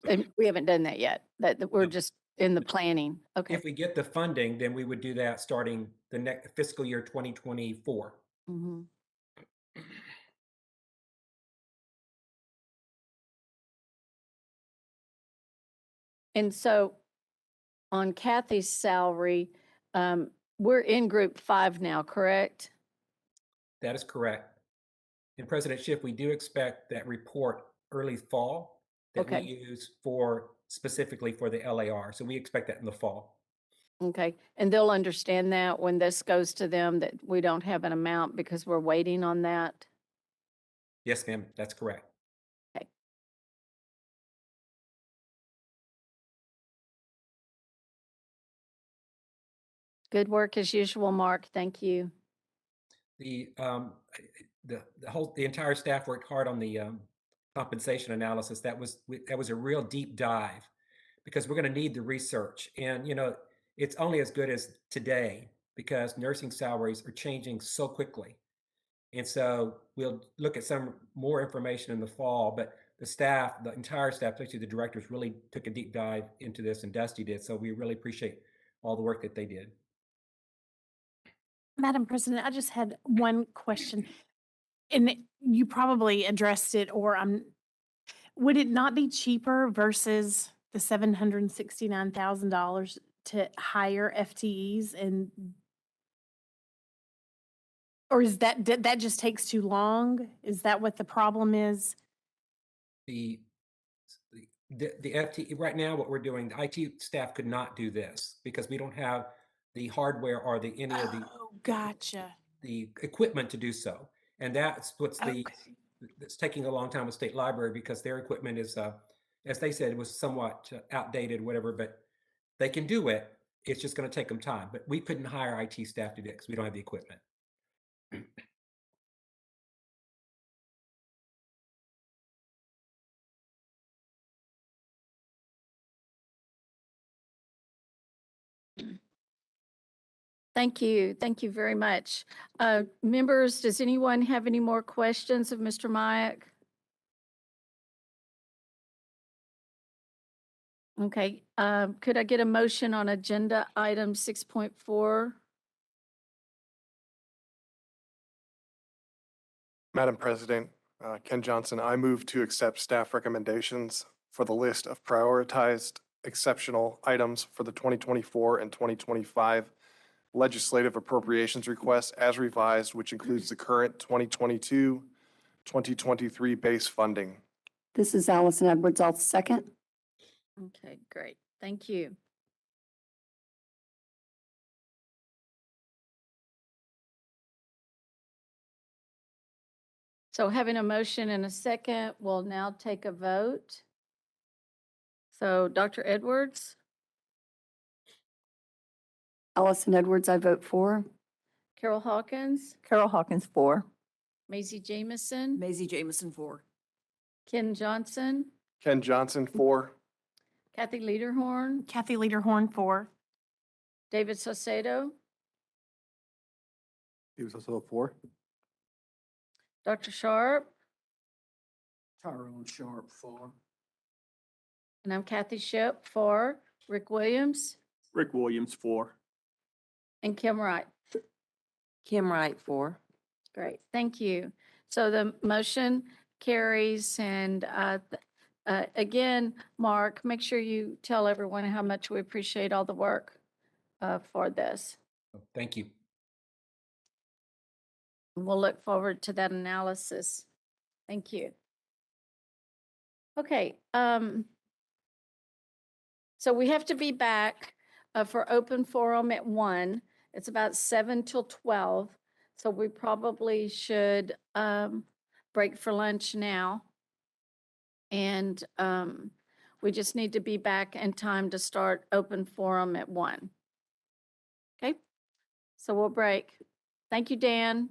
Speaker 1: And we haven't done that yet. That we're just in the planning. Okay.
Speaker 10: If we get the funding, then we would do that starting the next fiscal year 2024.
Speaker 1: Mm-hmm. And so on Kathy's salary, we're in group 5 now, correct?
Speaker 10: That is correct. And President Schiff, we do expect that report early fall that we use specifically for the LAR. So we expect that in the fall.
Speaker 1: Okay. And they'll understand that when this goes to them that we don't have an amount because we're waiting on that?
Speaker 10: Yes, ma'am, that's correct.
Speaker 1: Okay. Good work as usual, Mark. Thank you.
Speaker 10: The entire staff worked hard on the compensation analysis. That was a real deep dive because we're going to need the research. And it's only as good as today because nursing salaries are changing so quickly. And so we'll look at some more information in the fall, but the entire staff, especially the directors, really took a deep dive into this, and Dusty did. So we really appreciate all the work that they did.
Speaker 7: Madam President, I just had one question, and you probably addressed it, or would it not be cheaper versus the $769,000 to hire FTEs, or is that just takes too long? Is that what the problem is?
Speaker 10: The FTE right now, what we're doing, the IT staff could not do this because we don't have the hardware or any of the
Speaker 7: Gotcha.
Speaker 10: the equipment to do so. And that's what's the that's taking a long time with State Library because their equipment is, as they said, it was somewhat outdated, whatever, but they can do it. It's just going to take them time. But we couldn't hire IT staff to do it because we don't have the equipment.
Speaker 1: Thank you. Thank you very much. Members, does anyone have any more questions of Mr. Mayak? Okay, could I get a motion on agenda item 6.4?
Speaker 6: Madam President, Ken Johnson, I move to accept staff recommendations for the list of prioritized exceptional items for the 2024 and 2025 legislative appropriations requests as revised, which includes the current 2022, 2023 base funding.
Speaker 11: This is Allison Edwards. I'll second.
Speaker 1: Okay, great. Thank you. So having a motion and a second, we'll now take a vote. So Dr. Edwards,
Speaker 11: Allison Edwards, I vote for.
Speaker 1: Carol Hawkins,
Speaker 13: Carol Hawkins, for.
Speaker 1: Maisie Jamison,
Speaker 14: Maisie Jamison, 4.
Speaker 1: Ken Johnson,
Speaker 6: Ken Johnson, for.
Speaker 1: Kathy Lederhorn,
Speaker 7: Kathy Lederhorn, 4.
Speaker 1: David Saucedo,
Speaker 3: He was also a 4.
Speaker 1: Dr. Sharp,
Speaker 12: Tyrone Sharp, 4.
Speaker 1: and I'm Kathy Shep for Rick Williams
Speaker 8: Rick Williams, 4.
Speaker 1: and Kim Wright.
Speaker 5: Kim Wright, 4.
Speaker 1: Great, thank you. So the motion carries and again, Mark, make sure you tell everyone how much we appreciate all the work for this.
Speaker 10: Thank you.
Speaker 1: We'll look forward to that analysis. Thank you. Okay, so we have to be back for open forum at 1. It's about 7 till 12. So we probably should break for lunch now. And we just need to be back in time to start open forum at 1. Okay, so we'll break. Thank you, Dan.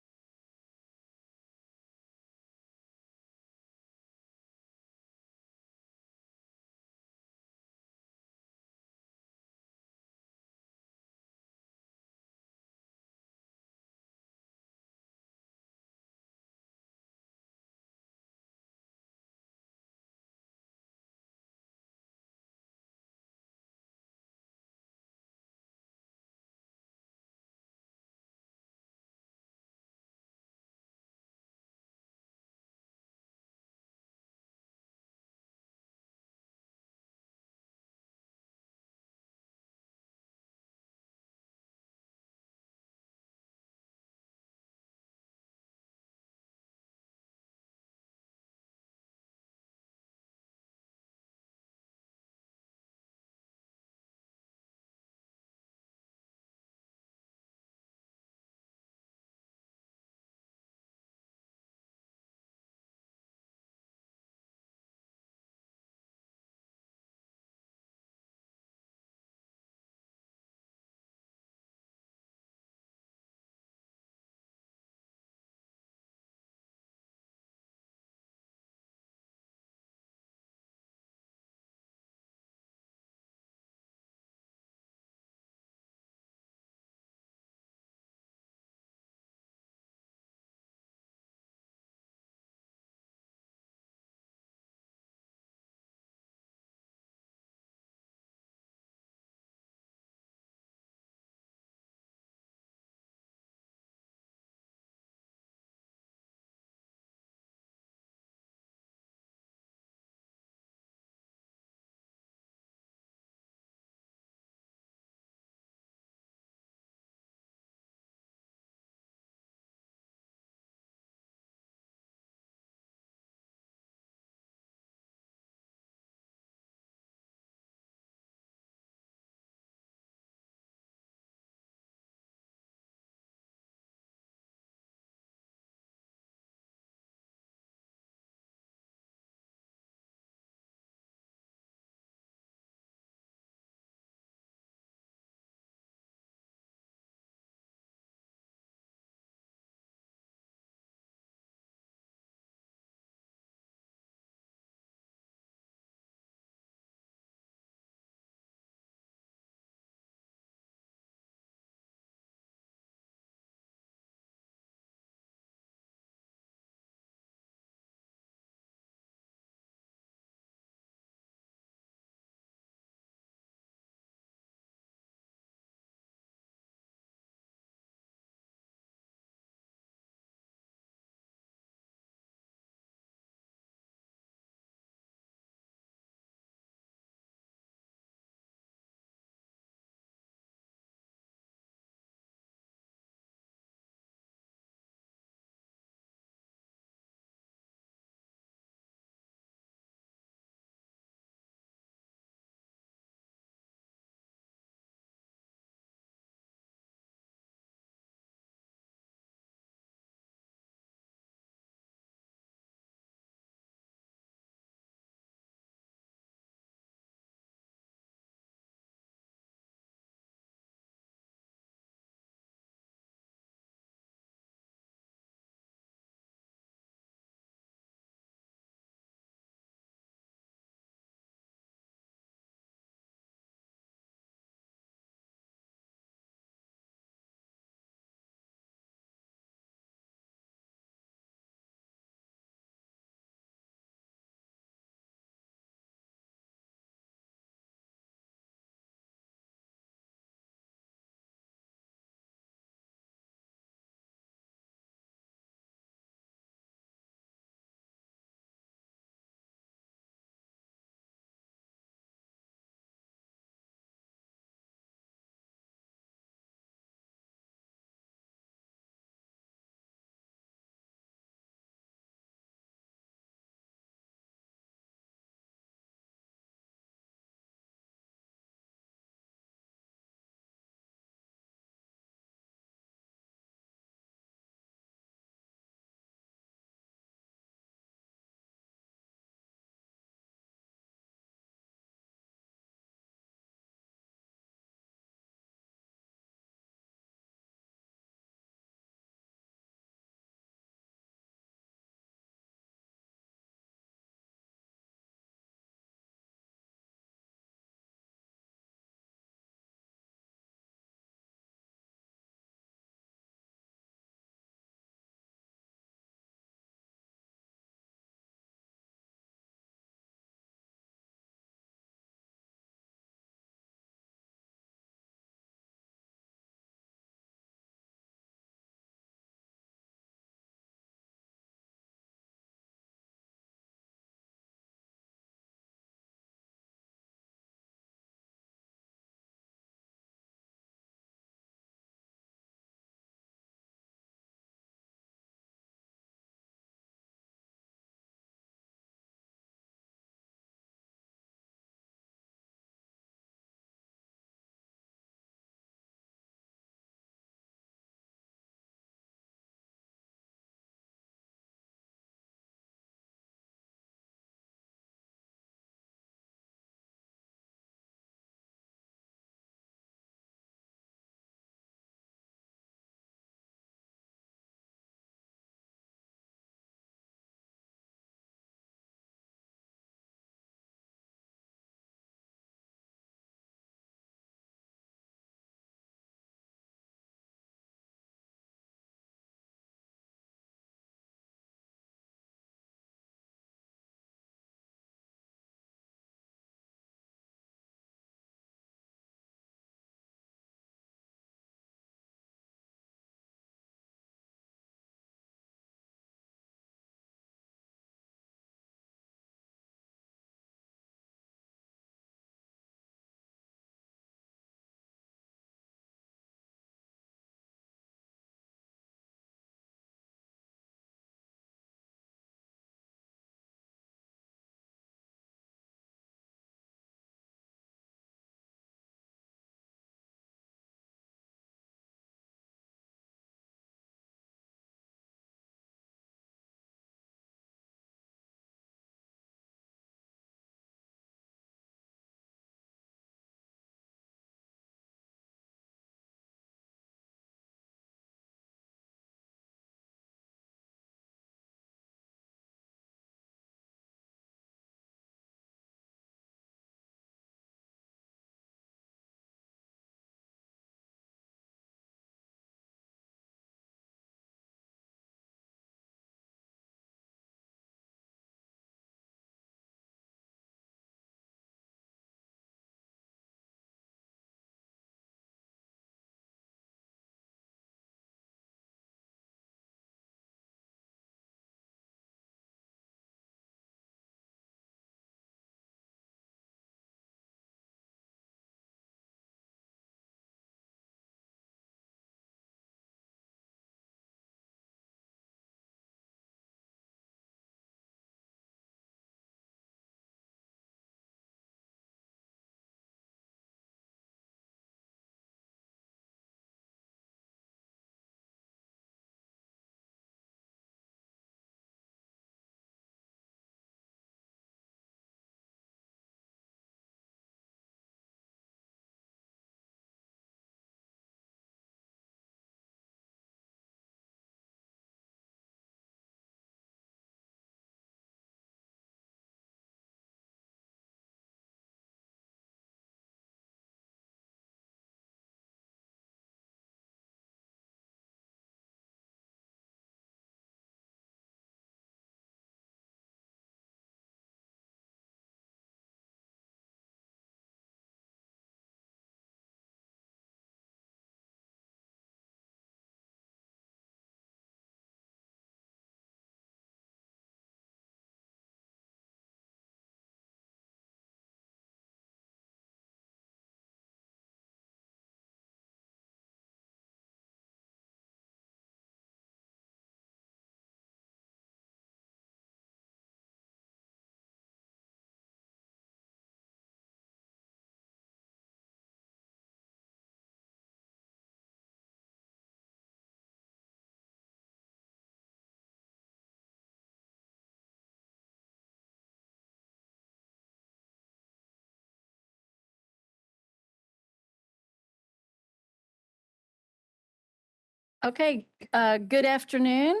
Speaker 1: Okay, good afternoon.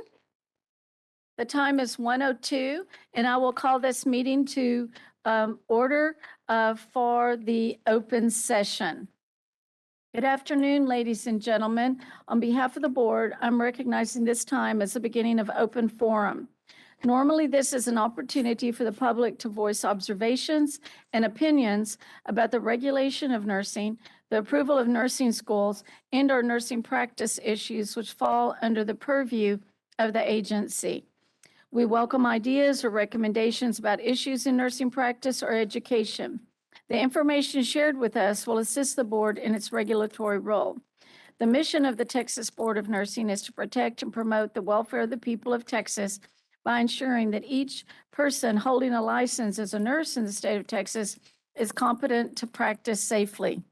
Speaker 1: The time is 1:02, and I will call this meeting to order for the open session. Good afternoon, ladies and gentlemen. On behalf of the board, I'm recognizing this time as the beginning of open forum. Normally, this is an opportunity for the public to voice observations and opinions about the regulation of nursing, the approval of nursing schools, and/or nursing practice issues which fall under the purview of the agency. We welcome ideas or recommendations about issues in nursing practice or education. The information shared with us will assist the board in its regulatory role. The mission of the Texas Board of Nursing is to protect and promote the welfare of the people of Texas by ensuring that each person holding a license as a nurse in the state of Texas is competent to practice safely.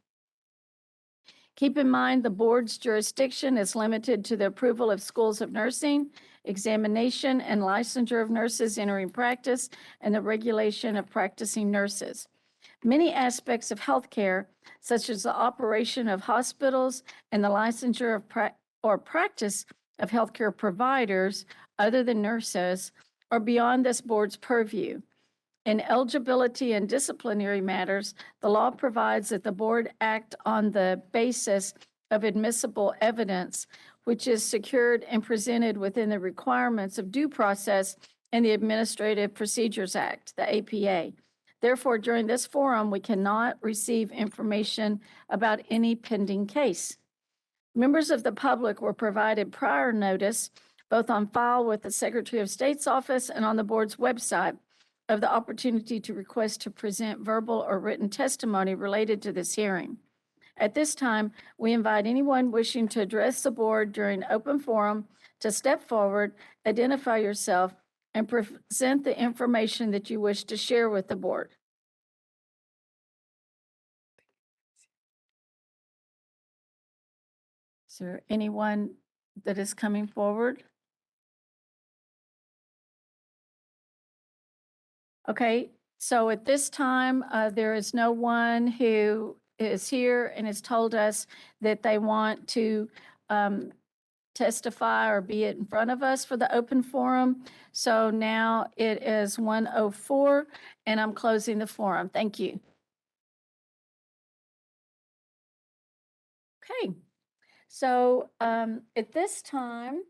Speaker 1: Keep in mind the board's jurisdiction is limited to the approval of schools of nursing, examination and licensure of nurses entering practice, and the regulation of practicing nurses. Many aspects of healthcare, such as the operation of hospitals and the licensure of practice of healthcare providers other than nurses, are beyond this board's purview. In eligibility and disciplinary matters, the law provides that the board act on the basis of admissible evidence, which is secured and presented within the requirements of due process and the Administrative Procedures Act, the APA. Therefore, during this forum, we cannot receive information about any pending case. Members of the public were provided prior notice, both on file with the Secretary of State's office and on the board's website, of the opportunity to request to present verbal or written testimony related to this hearing. At this time, we invite anyone wishing to address the board during open forum to step forward, identify yourself, and present the information that you wish to share with the board. Is there anyone that is coming forward? Okay, so at this time, there is no one who is here and has told us that they want to testify or be in front of us for the open forum. So now it is 1:04, and I'm closing the forum. Thank you. Okay, so at this time,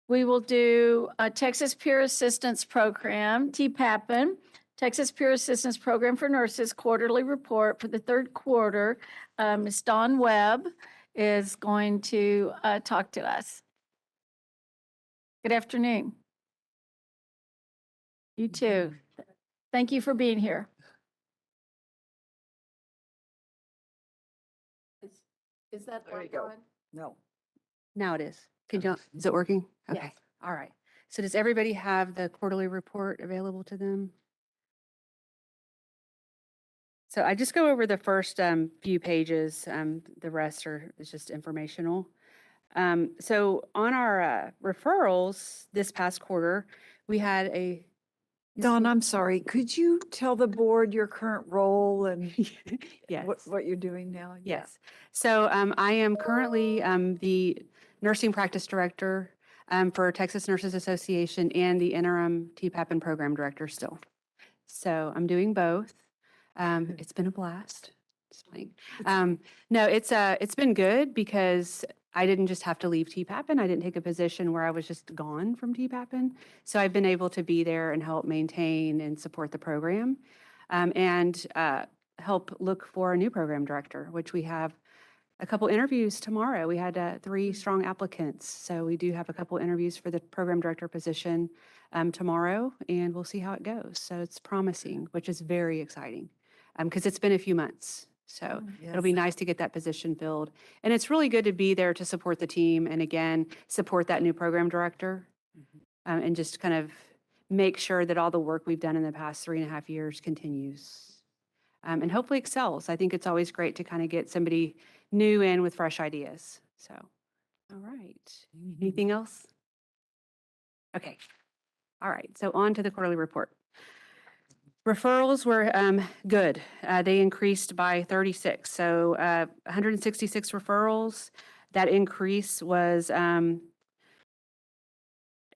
Speaker 1: we will do a Texas Peer Assistance Program, TPAPN, Texas Peer Assistance Program for Nurses Quarterly Report for the third quarter. Ms. Dawn Webb is going to talk to us. Good afternoon. You too. Thank you for being here. Is that right on?
Speaker 4: No.
Speaker 21: Now it is. Is it working?
Speaker 1: Yes.
Speaker 21: Okay, all right. So does everybody have the quarterly report available to them? So I just go over the first few pages. The rest is just informational. So on our referrals this past quarter, we had a.
Speaker 4: Dawn, I'm sorry, could you tell the board your current role and
Speaker 21: Yes.
Speaker 4: what you're doing now? Yeah.
Speaker 21: Yes. So I am currently the nursing practice director for Texas Nurses Association and the interim TPAPN program director still. So I'm doing both. It's been a blast. Just playing. No, it's been good because I didn't just have to leave TPAPN. I didn't take a position where I was just gone from TPAPN. So I've been able to be there and help maintain and support the program and help look for a new program director, which we have a couple interviews tomorrow. We had 3 strong applicants. So we do have a couple interviews for the program director position tomorrow, and we'll see how it goes. So it's promising, which is very exciting because it's been a few months. So it'll be nice to get that position filled. And it's really good to be there to support the team and again, support that new program director and just kind of make sure that all the work we've done in the past 3.5 years continues and hopefully excels. I think it's always great to kind of get somebody new in with fresh ideas. So, all right. Anything else? Okay. All right. So on to the quarterly report. Referrals were good. They increased by 36. So 166 referrals. That increase was an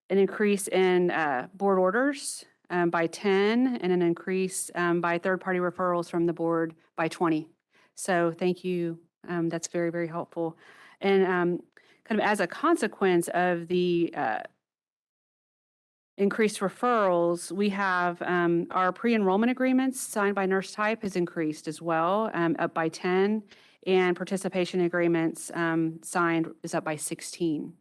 Speaker 21: increase in board orders by 10 and an increase by third-party referrals from the board by 20. So thank you. That's very, very helpful. And kind of as a consequence of the increased referrals, we have our pre-enrollment agreements signed by nurse type has increased as well, up by 10, and participation agreements signed is up by 16.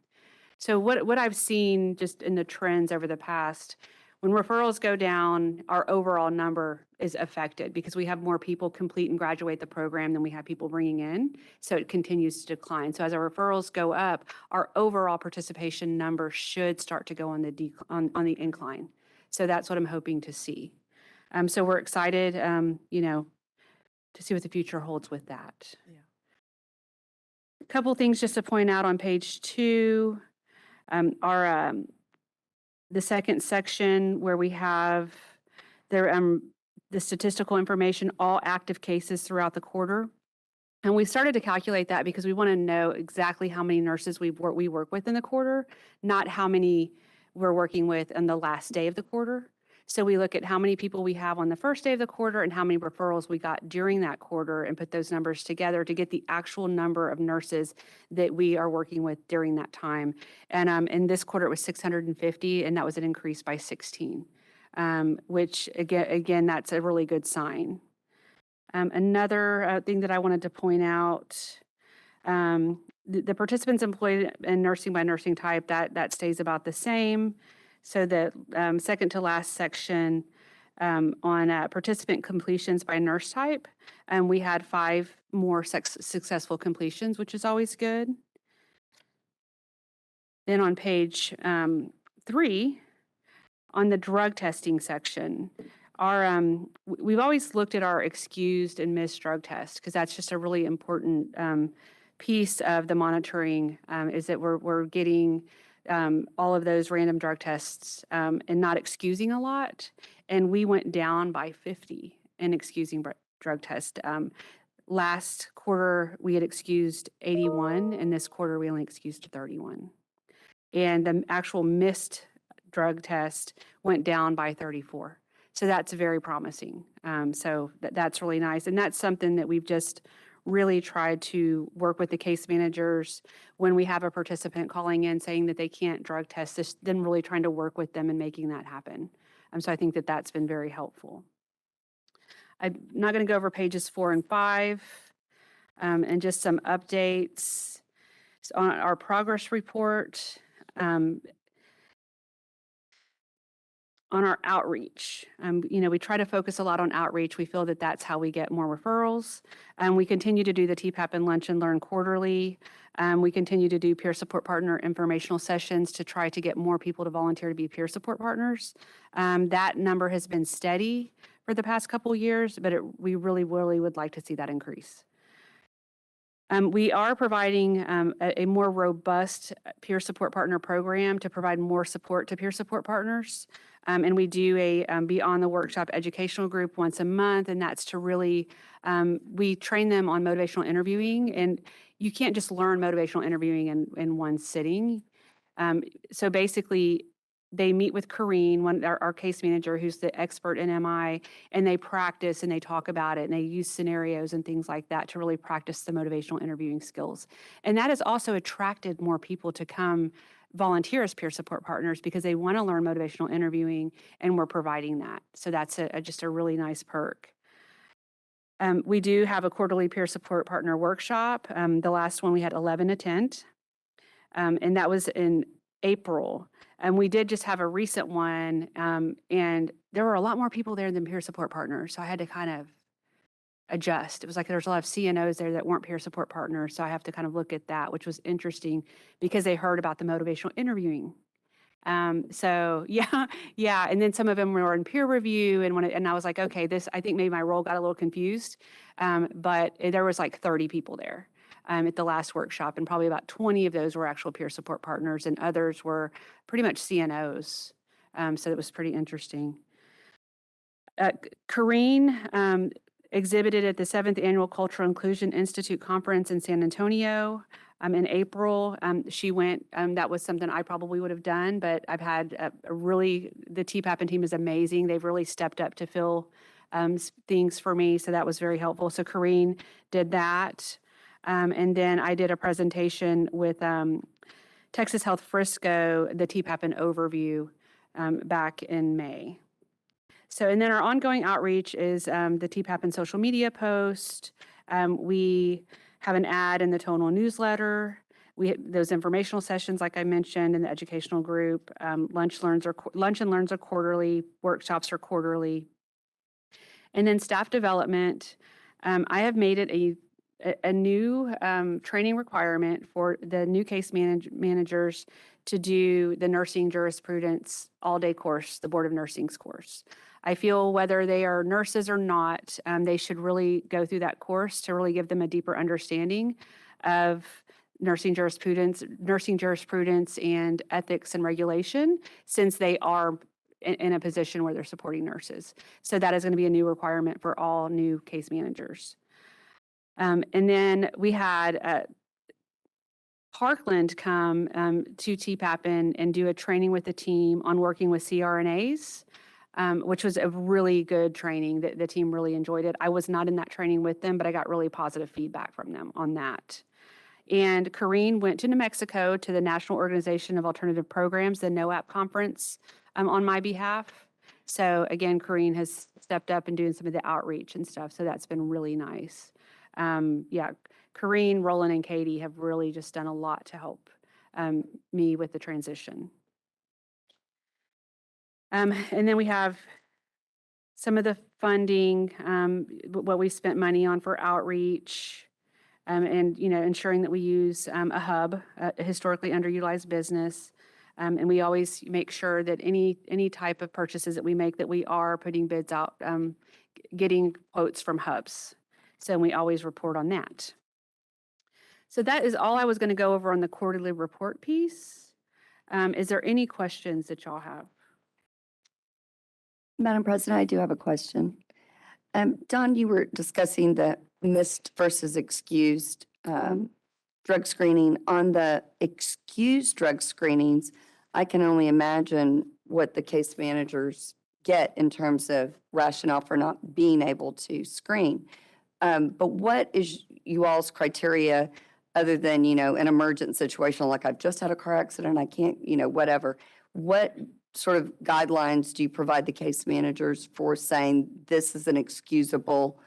Speaker 21: So what I've seen just in the trends over the past, when referrals go down, our overall number is affected because we have more people complete and graduate the program than we have people bringing in. So it continues to decline. So as our referrals go up, our overall participation number should start to go on the on the incline. So that's what I'm hoping to see. So we're excited, you know, to see what the future holds with that.
Speaker 5: Yeah.
Speaker 21: A couple things just to point out on page 2. The second section where we have the statistical information, all active cases throughout the quarter. And we started to calculate that because we want to know exactly how many nurses we work with in the quarter, not how many we're working with on the last day of the quarter. So we look at how many people we have on the first day of the quarter and how many referrals we got during that quarter and put those numbers together to get the actual number of nurses that we are working with during that time. And in this quarter, it was 650, and that was an increase by 16, which again, that's a really good sign. Another thing that I wanted to point out, the participants employed in nursing by nursing type, that stays about the same. So the second to last section on participant completions by nurse type, we had 5 more successful completions, which is always good. Then on page 3, on the drug testing section, we've always looked at our excused and missed drug tests because that's just a really important piece of the monitoring is that we're getting all of those random drug tests and not excusing a lot. And we went down by 50 in excusing drug tests. Last quarter, we had excused 81, and this quarter, we only excused 31. And the actual missed drug test went down by 34. So that's very promising. So that's really nice. And that's something that we've just really tried to work with the case managers when we have a participant calling in saying that they can't drug test, then really trying to work with them and making that happen. So I think that that's been very helpful. I'm not going to go over pages 4 and 5 and just some updates on our progress report. On our outreach, you know, we try to focus a lot on outreach. We feel that that's how we get more referrals. We continue to do the TPAP and Lunch and Learn quarterly. We continue to do peer support partner informational sessions to try to get more people to volunteer to be peer support partners. That number has been steady for the past couple years, but we really, really would like to see that increase. We are providing a more robust peer support partner program to provide more support to peer support partners. And we do a Beyond the Workshop educational group once a month, and that's to really, we train them on motivational interviewing, and you can't just learn motivational interviewing in one sitting. So basically, they meet with Corrine, our case manager, who's the expert in MI, and they practice and they talk about it and they use scenarios and things like that to really practice the motivational interviewing skills. And that has also attracted more people to come volunteer as peer support partners because they want to learn motivational interviewing, and we're providing that. So that's just a really nice perk. We do have a quarterly peer support partner workshop. The last one we had 11 attend, and that was in April. And we did just have a recent one, and there were a lot more people there than peer support partners. So I had to kind of adjust. It was like there's a lot of CNOs there that weren't peer support partners. So I have to kind of look at that, which was interesting because they heard about the motivational interviewing. So yeah. And then some of them were in peer review, and I was like, okay, I think maybe my role got a little confused. But there was like 30 people there. At the last workshop, and probably about 20 of those were actual peer support partners, and others were pretty much CNOs. So it was pretty interesting. Corrine exhibited at the 7th Annual Cultural Inclusion Institute Conference in San Antonio in April. She went, that was something I probably would have done, but I've had a really, the TPAPN team is amazing. They've really stepped up to fill things for me, so that was very helpful. So Corrine did that. And then I did a presentation with Texas Health Frisco, the TPAPN overview back in May. So, and then our ongoing outreach is the TPAPN social media post. We have an ad in the Tonal newsletter. Those informational sessions, like I mentioned, in the educational group. Lunch and learns are quarterly. Workshops are quarterly. And then staff development. I have made it a new training requirement for the new case managers to do the nursing jurisprudence all-day course, the Board of Nursing's course. I feel whether they are nurses or not, they should really go through that course to really give them a deeper understanding of nursing jurisprudence and ethics and regulation, since they are in a position where they're supporting nurses. So that is going to be a new requirement for all new case managers. And then we had Parkland come to TPAPN and do a training with the team on working with CRNAs, which was a really good training. The team really enjoyed it. I was not in that training with them, but I got really positive feedback from them on that. And Corrine went to New Mexico to the National Organization of Alternative Programs, the NOAP conference, on my behalf. So again, Corrine has stepped up and doing some of the outreach and stuff. So that's been really nice. Yeah, Corrine, Roland, and Katie have really just done a lot to help me with the transition. And then we have some of the funding, what we spent money on for outreach, and ensuring that we use a hub, a historically underutilized business. And we always make sure that any type of purchases that we make, that we are putting bids out, getting quotes from hubs. So we always report on that. So that is all I was going to go over on the quarterly report piece. Is there any questions that y'all have?
Speaker 11: Madam President, I do have a question. Don, you were discussing the missed versus excused drug screening. On the excused drug screenings, I can only imagine what the case managers get in terms of rationale for not being able to screen. But what is you all's criteria other than, an emergent situation, like I've just had a car accident, I can't, whatever. What sort of guidelines do you provide the case managers for saying this is an excusable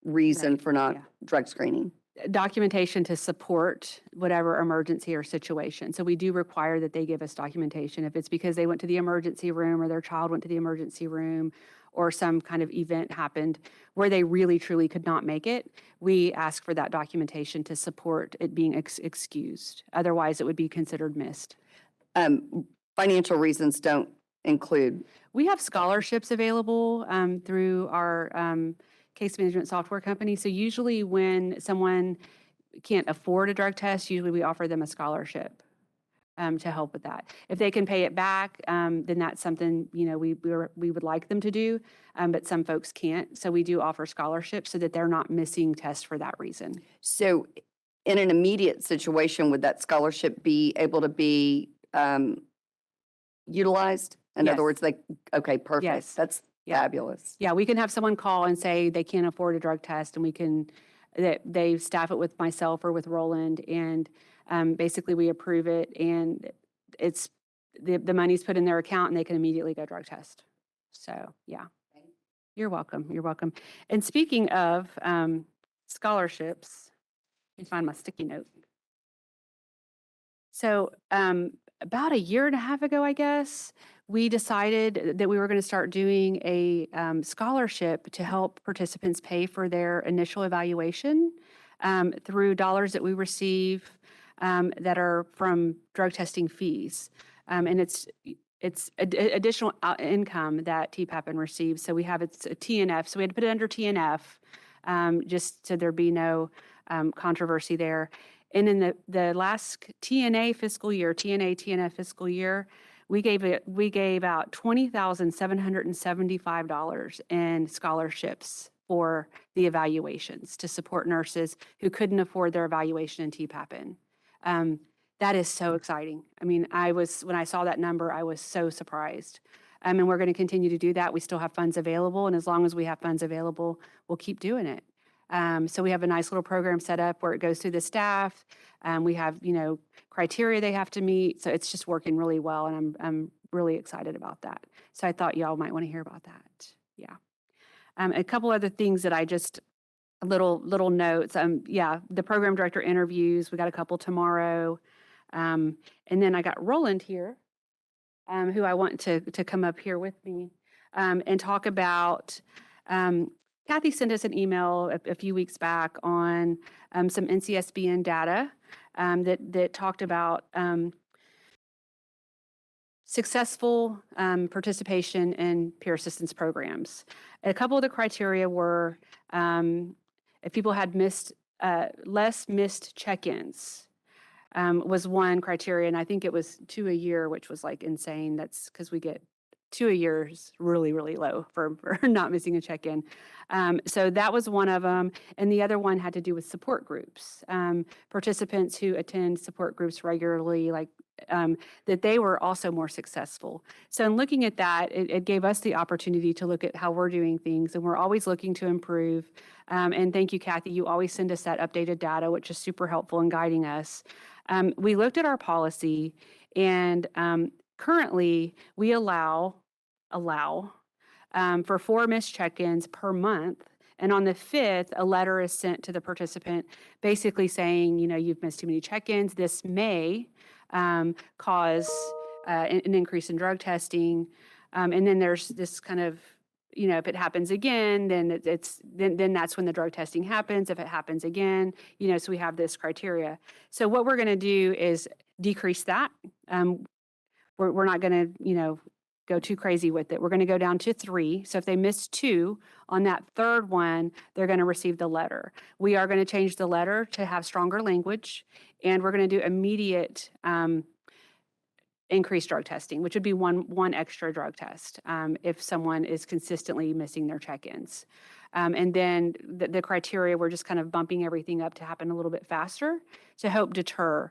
Speaker 11: reason for not drug screening?
Speaker 21: Documentation to support whatever emergency or situation. So we do require that they give us documentation. If it's because they went to the emergency room or their child went to the emergency room or some kind of event happened where they really truly could not make it, we ask for that documentation to support it being excused. Otherwise, it would be considered missed.
Speaker 11: Financial reasons don't include?
Speaker 21: We have scholarships available through our case management software company. So usually when someone can't afford a drug test, usually we offer them a scholarship to help with that. If they can pay it back, then that's something, we would like them to do, but some folks can't. So we do offer scholarships so that they're not missing tests for that reason.
Speaker 11: So in an immediate situation, would that scholarship be able to be utilized? In other words, okay, perfect.
Speaker 21: Yes.
Speaker 11: That's fabulous.
Speaker 21: Yeah, we can have someone call and say they can't afford a drug test, and we can, they staff it with myself or with Roland, and basically we approve it, and it's, the money's put in their account and they can immediately go drug test. So, yeah. You're welcome. You're welcome. And speaking of scholarships, let me find my sticky note. So about a year and a half ago, I guess, we decided that we were going to start doing a scholarship to help participants pay for their initial evaluation through dollars that we receive that are from drug testing fees. And it's additional income that TPAPN receives. So we have, it's a TNF. So we had to put it under TNF just so there be no controversy there. And in the last TNF fiscal year, we gave out $20,775 in scholarships for the evaluations to support nurses who couldn't afford their evaluation in TPAPN. That is so exciting. I mean, when I saw that number, I was so surprised. And we're going to continue to do that. We still have funds available, and as long as we have funds available, we'll keep doing it. So we have a nice little program set up where it goes through the staff. We have, criteria they have to meet. So it's just working really well, and I'm really excited about that. So I thought y'all might want to hear about that. Yeah. A couple other things that little notes. The program director interviews. We got a couple tomorrow. And then I got Roland here, who I want to come up here with me and talk about. Kathy sent us an email a few weeks back on some NCSBN data that talked about successful participation in peer assistance programs. A couple of the criteria were if people had less missed check-ins was one criteria, and I think it was 2 a year, which was like insane. That's because we get 2 a year is really, really low for not missing a check-in. So that was one of them. And the other one had to do with support groups. Participants who attend support groups regularly, that they were also more successful. So in looking at that, it gave us the opportunity to look at how we're doing things, and we're always looking to improve. And thank you, Kathy. You always send us that updated data, which is super helpful in guiding us. We looked at our policy, and currently we allow for 4 missed check-ins per month. And on the 5th, a letter is sent to the participant basically saying, you've missed too many check-ins. This may cause an increase in drug testing. And then there's this kind of, if it happens again, then then that's when the drug testing happens. If it happens again, so we have this criteria. So what we're going to do is decrease that. We're not going to, go too crazy with it. We're going to go down to 3. So if they miss 2 on that 3rd one, they're going to receive the letter. We are going to change the letter to have stronger language, and we're going to do immediate increased drug testing, which would be one extra drug test if someone is consistently missing their check-ins. And then the criteria, we're just kind of bumping everything up to happen a little bit faster to help deter.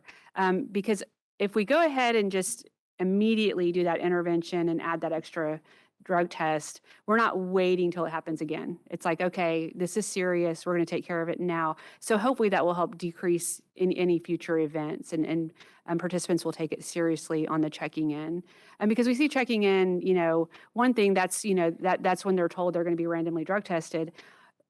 Speaker 21: Because if we go ahead and just immediately do that intervention and add that extra drug test, we're not waiting till it happens again. It's like, okay, this is serious. We're going to take care of it now. So hopefully that will help decrease in any future events, and participants will take it seriously on the checking in. And because we see checking in, one thing that's when they're told they're going to be randomly drug tested.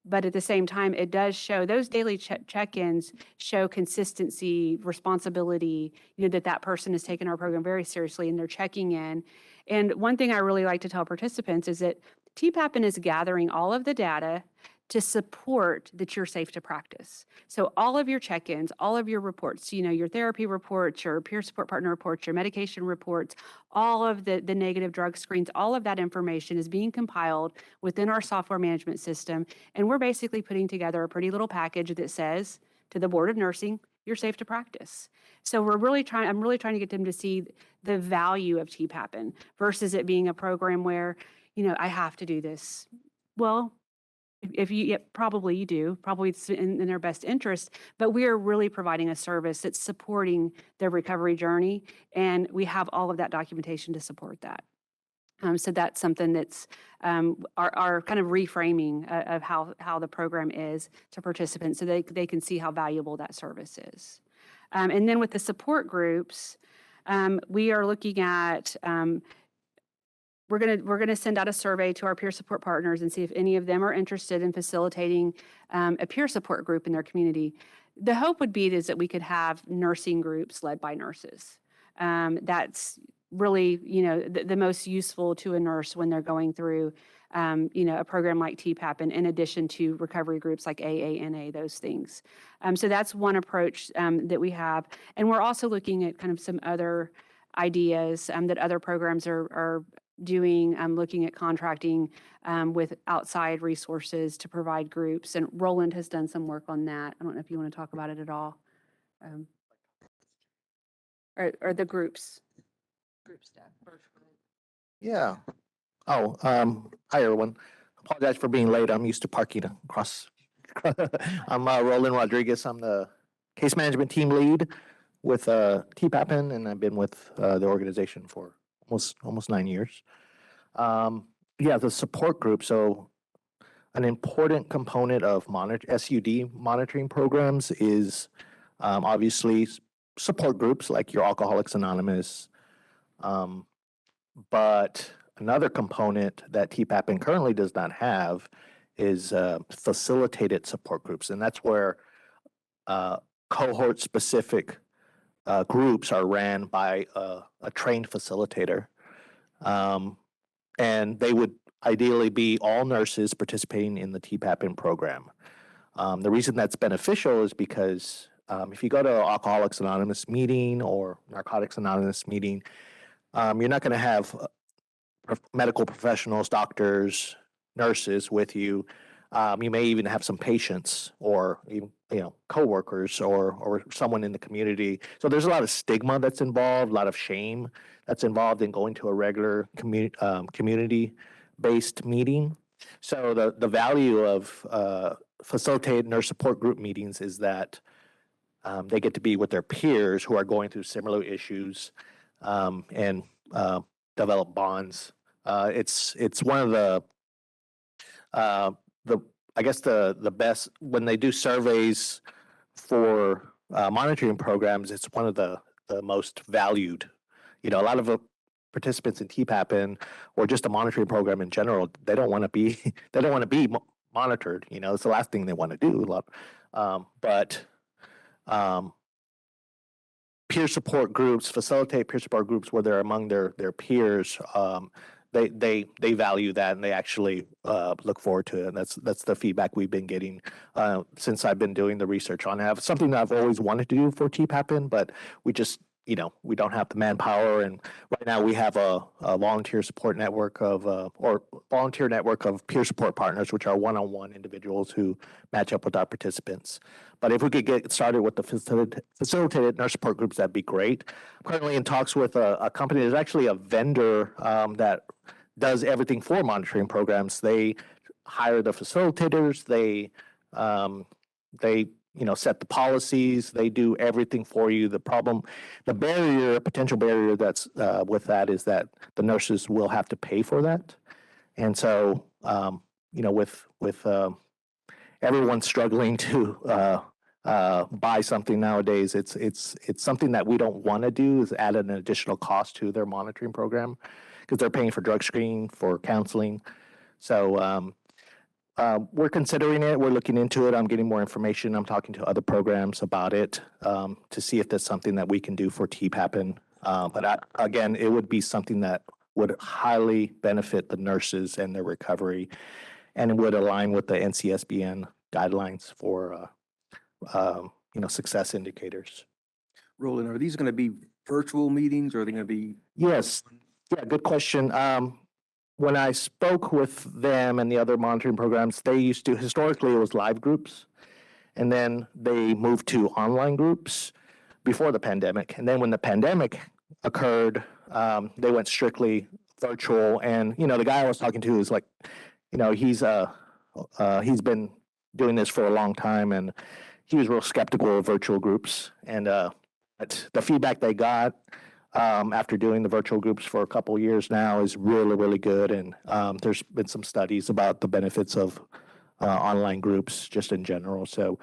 Speaker 21: But at the same time, it does show those daily check-ins show consistency, responsibility, that person has taken our program very seriously and they're checking in. And one thing I really like to tell participants is that TPAPN is gathering all of the data to support that you're safe to practice. So all of your check-ins, all of your reports, your therapy reports, your peer support partner reports, your medication reports, all of the negative drug screens, all of that information is being compiled within our software management system. And we're basically putting together a pretty little package that says to the Board of Nursing, you're safe to practice. So I'm really trying to get them to see the value of TPAPN versus it being a program where, I have to do this. Well, probably you do, probably it's in their best interest, but we are really providing a service that's supporting their recovery journey, and we have all of that documentation to support that. So that's something that's our kind of reframing of how the program is to participants, so they can see how valuable that service is. And then with the support groups, we are looking at we're going to send out a survey to our peer support partners and see if any of them are interested in facilitating a peer support group in their community. The hope would be is that we could have nursing groups led by nurses. That's really, the most useful to a nurse when they're going through, a program like TPAPN, in addition to recovery groups like AANA, those things. So that's one approach that we have. And we're also looking at kind of some other ideas that other programs are doing, looking at contracting with outside resources to provide groups. And Roland has done some work on that. I don't know if you want to talk about it at all. Or the groups. Group staff.
Speaker 2: Yeah. Oh, hi, everyone. apologize for being late. I'm used to parking across. I'm Roland Rodriguez. I'm the case management team lead with TPAPN, and I've been with the organization for almost 9 years. Yeah, the support group. So an important component of SUD monitoring programs is obviously support groups like your Alcoholics Anonymous. But another component that TPAPN currently does not have is facilitated support groups. And that's where cohort-specific groups are ran by a trained facilitator. And they would ideally be all nurses participating in the TPAPN program. The reason that's beneficial is because if you go to Alcoholics Anonymous meeting or Narcotics Anonymous meeting, you're not going to have medical professionals, doctors, nurses with you. You may even have some patients or even, coworkers or someone in the community. So there's a lot of stigma that's involved, a lot of shame that's involved in going to a regular community-based meeting. So the value of facilitated nurse support group meetings is that they get to be with their peers who are going through similar issues and develop bonds. It's one of the I guess the best when they do surveys for monitoring programs. It's one of the most valued. A lot of participants in TPAPN or just a monitoring program in general, they don't want to be monitored. It's the last thing they want to do. But peer support groups, facilitate peer support groups where they're among their peers. They value that, and they actually look forward to it. And that's the feedback we've been getting since I've been doing the research on it. It's something that I've always wanted to do for TPAPN, but we just we don't have the manpower. And right now we have a volunteer support network or volunteer network of peer support partners, which are one-on-one individuals who match up with our participants. But if we could get started with the facilitated nurse support groups, that'd be great. I'm currently in talks with a company. There's actually a vendor that does everything for monitoring programs. They hire the facilitators. They set the policies. They do everything for you. The potential barrier that's with that is that the nurses will have to pay for that. And so, with everyone struggling to buy something nowadays, it's something that we don't want to do, is add an additional cost to their monitoring program because they're paying for drug screening, for counseling. So we're considering it. We're looking into it. I'm getting more information. I'm talking to other programs about it to see if that's something that we can do for TPAPN. But again, it would be something that would highly benefit the nurses and their recovery, and it would align with the NCSBN guidelines for success indicators.
Speaker 3: Roland, are these going to be virtual meetings or are they going to be?
Speaker 2: Yes. Yeah, good question. When I spoke with them and the other monitoring programs, historically it was live groups, and then they moved to online groups before the pandemic. And then when the pandemic occurred, they went strictly virtual. And, the guy I was talking to is like, he's been doing this for a long time, and he was real skeptical of virtual groups. And the feedback they got after doing the virtual groups for a couple of years now is really, really good. And there's been some studies about the benefits of online groups just in general. So,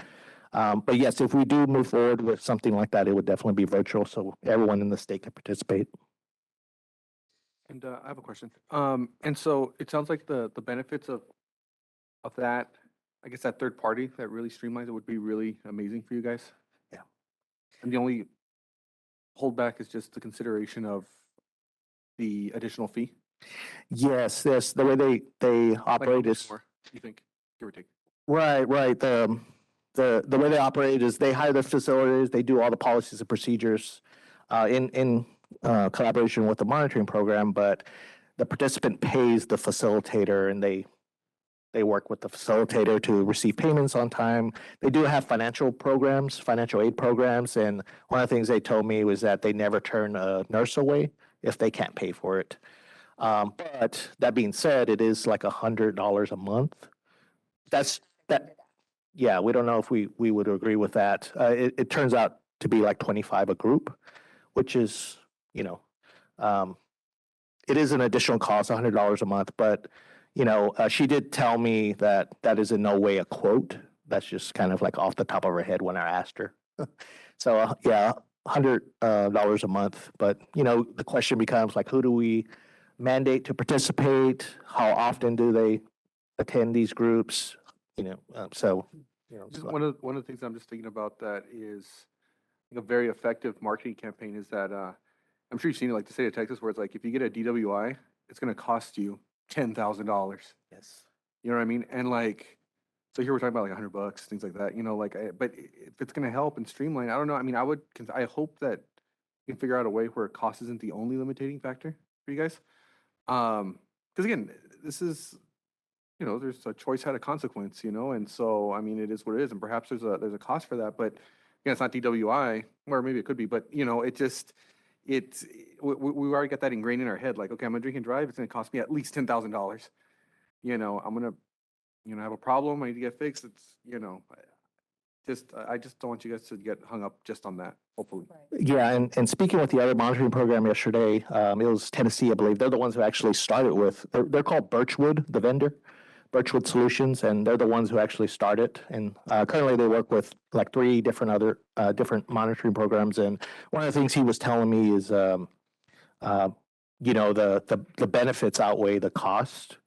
Speaker 2: but yes, if we do move forward with something like that, it would definitely be virtual, so everyone in the state can participate.
Speaker 3: And I have a question. And so it sounds like the benefits of that, I guess that third party that really streamlines it would be really amazing for you guys.
Speaker 2: Yeah.
Speaker 3: And the only holdback is just the consideration of the additional fee.
Speaker 2: Yes, the way they operate is,
Speaker 3: you think, give or take.
Speaker 2: Right. The way they operate is they hire the facilities, they do all the policies and procedures in collaboration with the monitoring program, but the participant pays the facilitator, and they work with the facilitator to receive payments on time. They do have financial aid programs, and one of the things they told me was that they never turn a nurse away if they can't pay for it. But that being said, it is like $100 a month. That's that. Yeah, we don't know if we would agree with that. It turns out to be like 25 a group, which is, it is an additional cost, $100 a month, but, she did tell me that that is in no way a quote. That's just kind of like off the top of her head when I asked her. So, yeah, $100 a month, but, the question becomes like, who do we mandate to participate? How often do they attend these groups?
Speaker 3: Just one of the things I'm just thinking about that is a very effective marketing campaign is that I'm sure you've seen it, like the state of Texas, where it's like if you get a DWI, it's going to cost you $10,000.
Speaker 2: Yes.
Speaker 3: You know what I mean? And like, so here we're talking about like $100, things like that. But if it's going to help and streamline, I don't know. I mean, I hope that we can figure out a way where cost isn't the only limiting factor for you guys. Because again, this is, there's a choice had a consequence, and so, I mean, it is what it is, and perhaps there's a cost for that, but again, it's not DWI, or maybe it could be, but, we already got that ingrained in our head, like, okay, I'm gonna drink and drive, it's gonna cost me at least $10,000. I'm gonna, have a problem, I need to get fixed, I just don't want you guys to get hung up just on that, hopefully.
Speaker 2: Yeah, and speaking with the other monitoring program yesterday, it was Tennessee, I believe. They're the ones who actually started with, they're called Birchwood, the vendor, Birchwood Solutions, and they're the ones who actually started. And currently they work with like 3 different other different monitoring programs. And one of the things he was telling me is, the benefits outweigh the cost,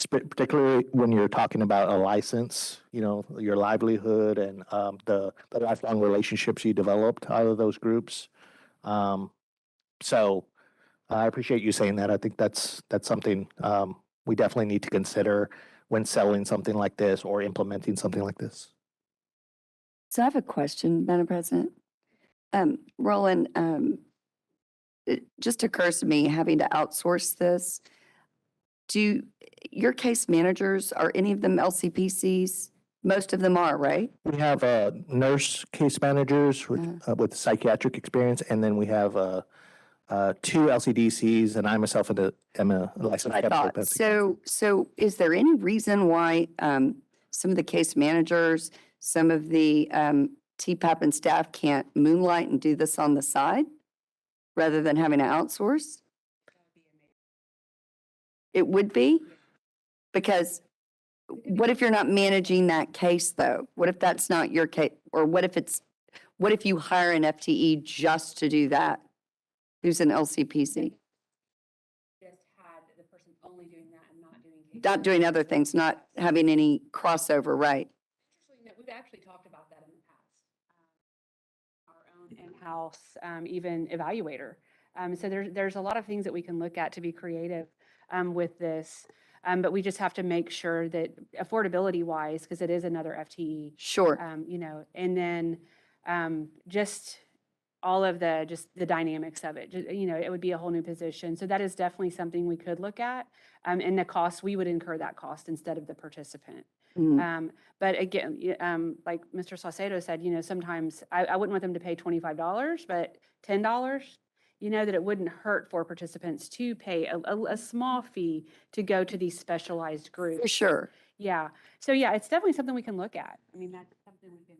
Speaker 2: particularly when you're talking about a license, your livelihood and the lifelong relationships you developed out of those groups. So I appreciate you saying that. I think that's something we definitely need to consider when selling something like this or implementing something like this.
Speaker 11: So I have a question, Madam President. Roland, it just occurs to me, having to outsource this, do your case managers, are any of them LCPCs? Most of them are, right?
Speaker 2: We have nurse case managers with psychiatric experience, and then we have 2 LCDCs, and I myself am a licensed
Speaker 11: I
Speaker 2: chemical
Speaker 11: thought.
Speaker 2: defense.
Speaker 11: So is there any reason why some of the case managers, some of the TPAP and staff can't moonlight and do this on the side rather than having to outsource? It would be? Because what if you're not managing that case though? What if that's not your case? Or what if you hire an FTE just to do that? Who's an LCPC?
Speaker 21: Just had the person only doing that and not doing.
Speaker 11: Not doing other things, not having any crossover, right?
Speaker 21: We've actually talked about that in the past. Our own in-house, even evaluator. So there's a lot of things that we can look at to be creative with this. But we just have to make sure that affordability wise, because it is another FTE.
Speaker 11: Sure.
Speaker 21: And then just all of the dynamics of it, it would be a whole new position. So that is definitely something we could look at. And the cost, we would incur that cost instead of the participant. But again, like Mr. Saucedo said, sometimes I wouldn't want them to pay $25, but $10, that it wouldn't hurt for participants to pay a small fee to go to these specialized groups.
Speaker 11: For sure.
Speaker 21: Yeah. So yeah, it's definitely something we can look at. I mean, that's something we can.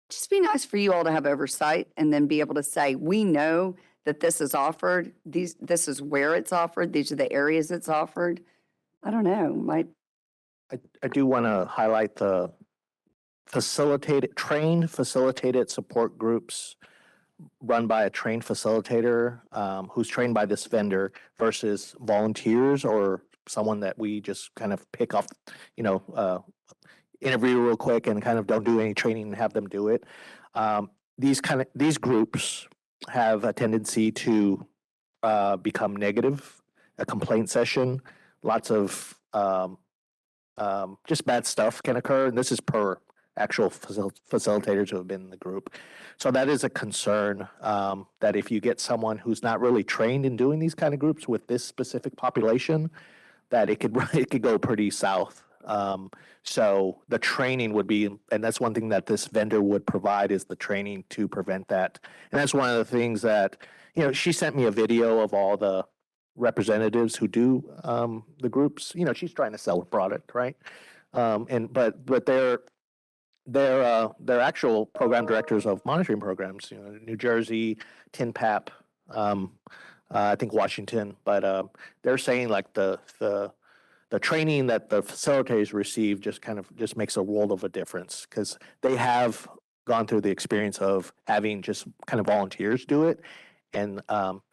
Speaker 11: Just be nice for you all to have oversight and then be able to say, we know that this is offered. This is where it's offered. These are the areas it's offered. I don't know.
Speaker 2: I do want to highlight the trained facilitated support groups run by a trained facilitator who's trained by this vendor versus volunteers or someone that we just kind of pick off, interview real quick and kind of don't do any training and have them do it. These groups have a tendency to become negative, a complaint session, lots of just bad stuff can occur. And this is per actual facilitators who have been in the group. So that is a concern that if you get someone who's not really trained in doing these kind of groups with this specific population, that it could go pretty south. So the training would be, and that's one thing that this vendor would provide is the training to prevent that. And that's one of the things that, she sent me a video of all the representatives who do the groups. You know, she's trying to sell a product, right? But they're actual program directors of monitoring programs. You know, New Jersey, TNPAP, I think Washington. But they're saying like the training that the facilitators receive just makes a world of a difference because they have gone through the experience of having just kind of volunteers do it. And,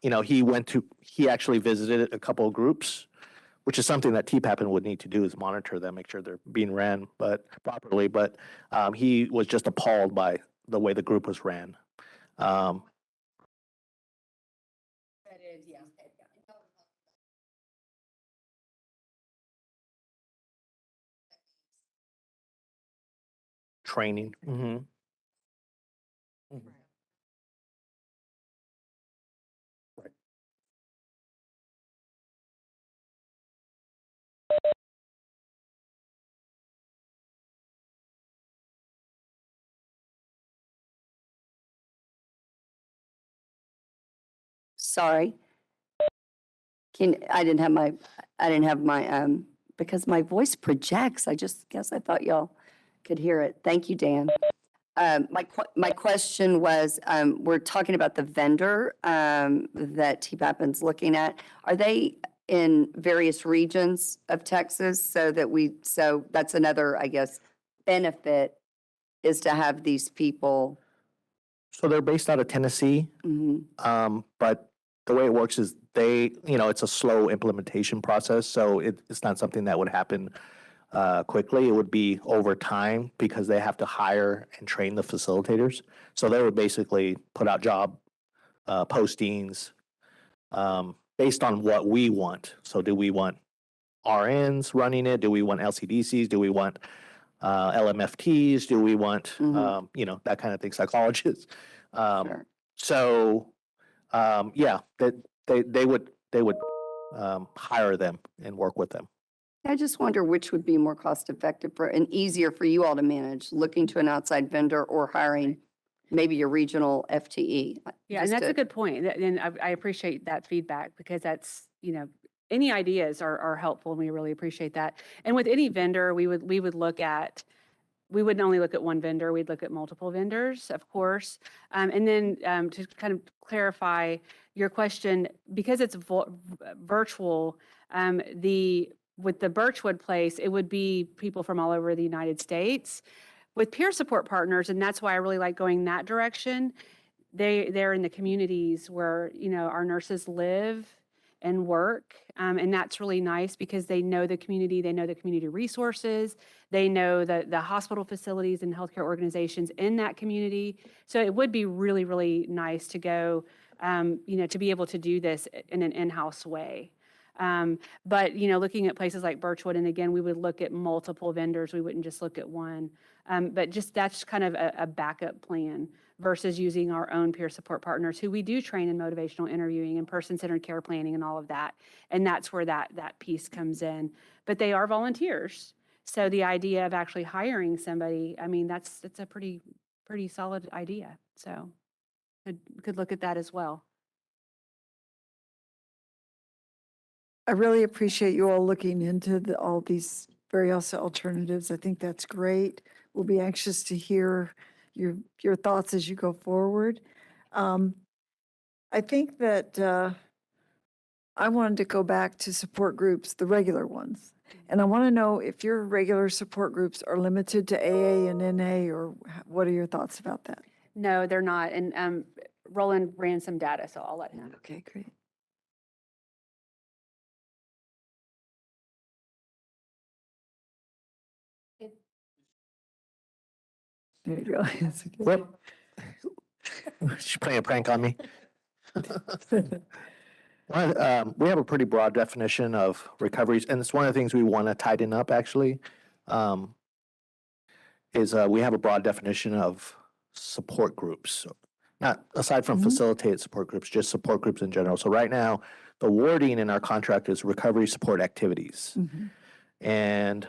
Speaker 2: you know, he actually visited a couple of groups, which is something that TPAPN would need to do is monitor them, make sure they're being ran properly. But he was just appalled by the way the group was ran. Training. Mm-hmm. Right.
Speaker 11: Sorry. I didn't have my, because my voice projects. I just guess I thought y'all could hear it. Thank you, Dan. My question was, we're talking about the vendor that TPAPN's looking at. Are they in various regions of Texas so that's another, I guess, benefit is to have these people.
Speaker 2: So they're based out of Tennessee, but the way it works is it's a slow implementation process. So it's not something that would happen quickly. It would be over time because they have to hire and train the facilitators. So they would basically put out job postings based on what we want. So do we want RNs running it? Do we want LCDCs? Do we want LMFTs? Do we want, that kind of thing, psychologists? So, they would hire them and work with them.
Speaker 11: I just wonder which would be more cost effective and easier for you all to manage, looking to an outside vendor or hiring maybe a regional FTE.
Speaker 21: Yeah, and that's a good point. And I appreciate that feedback because that's, any ideas are helpful and we really appreciate that. And with any vendor, we wouldn't only look at one vendor, we'd look at multiple vendors, of course. And then to kind of clarify your question, because it's virtual, with the Birchwood place, it would be people from all over the United States. With peer support partners, and that's why I really like going that direction, they're in the communities where, our nurses live and work. And that's really nice because they know the community resources, they know the hospital facilities and healthcare organizations in that community. So it would be really, really nice to go, to be able to do this in an in-house way. But, looking at places like Birchwood, and again, we would look at multiple vendors. We wouldn't just look at one. But that's kind of a backup plan versus using our own peer support partners who we do train in motivational interviewing and person-centered care planning and all of that. And that's where that piece comes in. But they are volunteers. So the idea of actually hiring somebody, that's a pretty solid idea. So could look at that as well.
Speaker 4: I really appreciate you all looking into all these various alternatives. I think that's great. We'll be anxious to hear your thoughts as you go forward. I think that I wanted to go back to support groups, the regular ones. And I want to know if your regular support groups are limited to AA and NA, or what are your thoughts about that?
Speaker 21: No, they're not. And Roland ran some data, so I'll let him.
Speaker 4: Okay, great. There you go.
Speaker 2: Flip. She's playing a prank on me. We have a pretty broad definition of recoveries, and it's one of the things we want to tighten up actually, is we have a broad definition of support groups. Not aside from facilitated support groups, just support groups in general. So right now, the wording in our contract is recovery support activities. And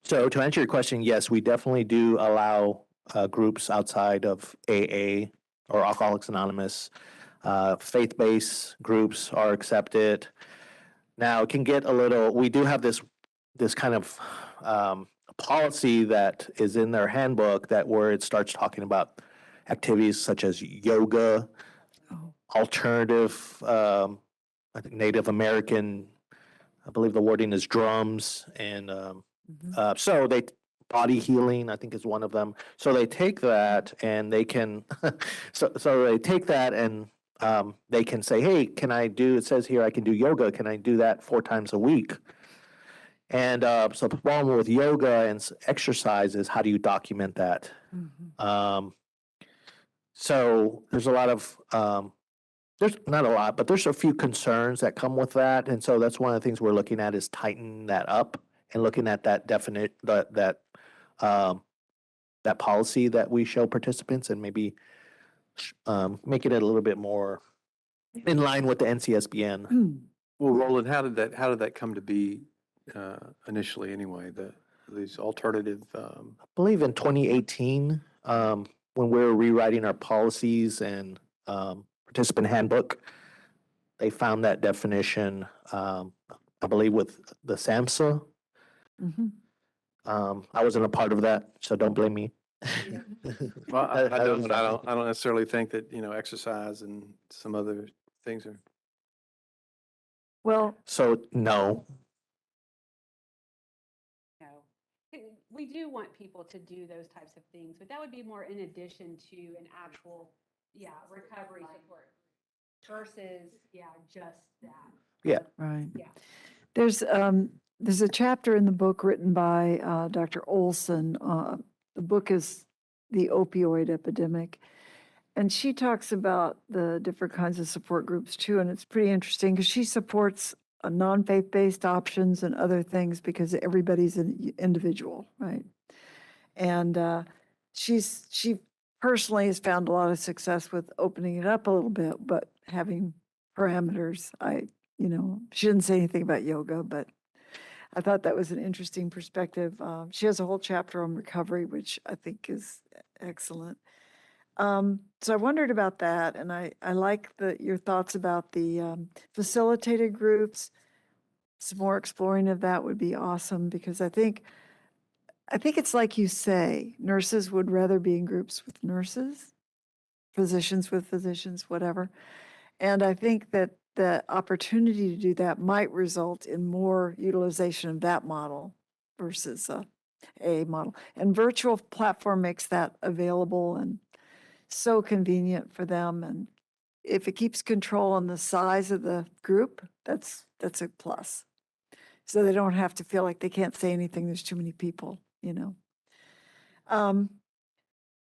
Speaker 2: so to answer your question, yes, we definitely do allow groups outside of AA or Alcoholics Anonymous Faith-based groups are accepted. Now, it can get a little, we do have this kind of policy that is in their handbook that where it starts talking about activities such as yoga, alternative, I think Native American, I believe the wording is drums, and so they, body healing, I think is one of them. So they take that and they can, so they take that and they can say, hey, can I do, it says here I can do yoga, can I do that 4 times a week? And so the problem with yoga and exercise is how do you document that? So there's a lot of, there's not a lot, but there's a few concerns that come with that. And so that's one of the things we're looking at is tightening that up and looking at that definite, that policy that we show participants and maybe making it a little bit more in line with the NCSBN.
Speaker 18: Well, Roland, how did that come to be initially anyway, these alternative?
Speaker 2: I believe in 2018, when we were rewriting our policies and participant handbook, they found that definition, I believe with the SAMHSA. I wasn't a part of that, so don't blame me.
Speaker 18: Well, I don't necessarily think that, exercise and some other things are.
Speaker 4: Well,
Speaker 2: so no.
Speaker 21: We do want people to do those types of things, but that would be more in addition to an actual, recovery support versus, just that.
Speaker 2: Yeah.
Speaker 4: Right.
Speaker 21: Yeah.
Speaker 4: There's a chapter in the book written by Dr. Olson. The book is The Opioid Epidemic. And she talks about the different kinds of support groups too. And it's pretty interesting because she supports non-faith-based options and other things because everybody's an individual, right? And she personally has found a lot of success with opening it up a little bit, but having parameters. She didn't say anything about yoga, but I thought that was an interesting perspective. She has a whole chapter on recovery, which I think is excellent. So I wondered about that, and I like your thoughts about the facilitated groups. Some more exploring of that would be awesome because I think it's like you say, nurses would rather be in groups with nurses, physicians with physicians, whatever. And I think that the opportunity to do that might result in more utilization of that model versus a model. And virtual platform makes that available and so convenient for them. And if it keeps control on the size of the group, that's a plus. So they don't have to feel like they can't say anything. There's too many people, And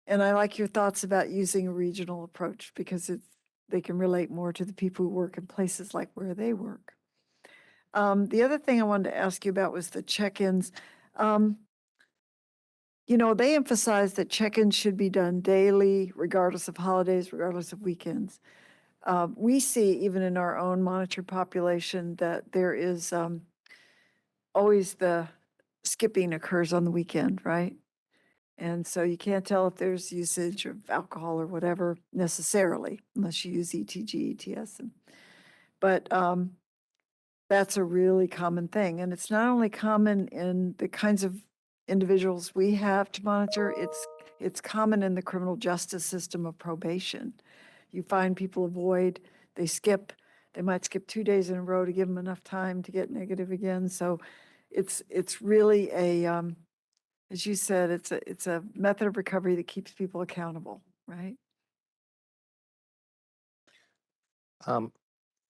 Speaker 4: I like your thoughts about using a regional approach because they can relate more to the people who work in places like where they work. The other thing I wanted to ask you about was the check-ins. They emphasize that check-ins should be done daily, regardless of holidays, regardless of weekends. We see, even in our own monitored population, that there is always the skipping occurs on the weekend, right? And so you can't tell if there's usage of alcohol or whatever necessarily, unless you use ETG, ETS. But that's a really common thing. And it's not only common in the kinds of individuals we have to monitor, it's common in the criminal justice system of probation. You find people avoid, they might skip 2 days in a row to give them enough time to get negative again. So it's really as you said, it's a method of recovery that keeps people accountable, right?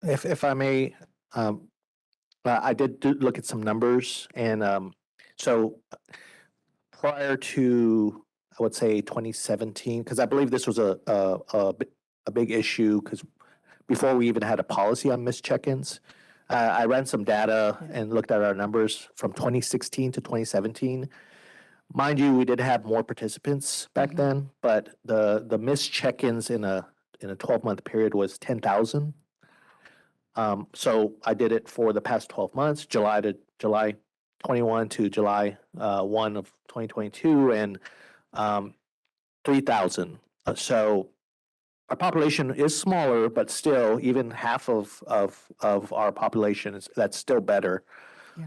Speaker 2: If I may, I did look at some numbers, and so prior to, I would say 2017, because I believe this was a big issue, because before we even had a policy on missed check-ins, I ran some data and looked at our numbers from 2016 to 2017. Mind you, we did have more participants back then, but the missed check-ins in a 12-month period was 10,000. So I did it for the past 12 months, July 21 to July 1 of 2022, and 3,000. So our population is smaller, but still, even half of our population is, that's still better.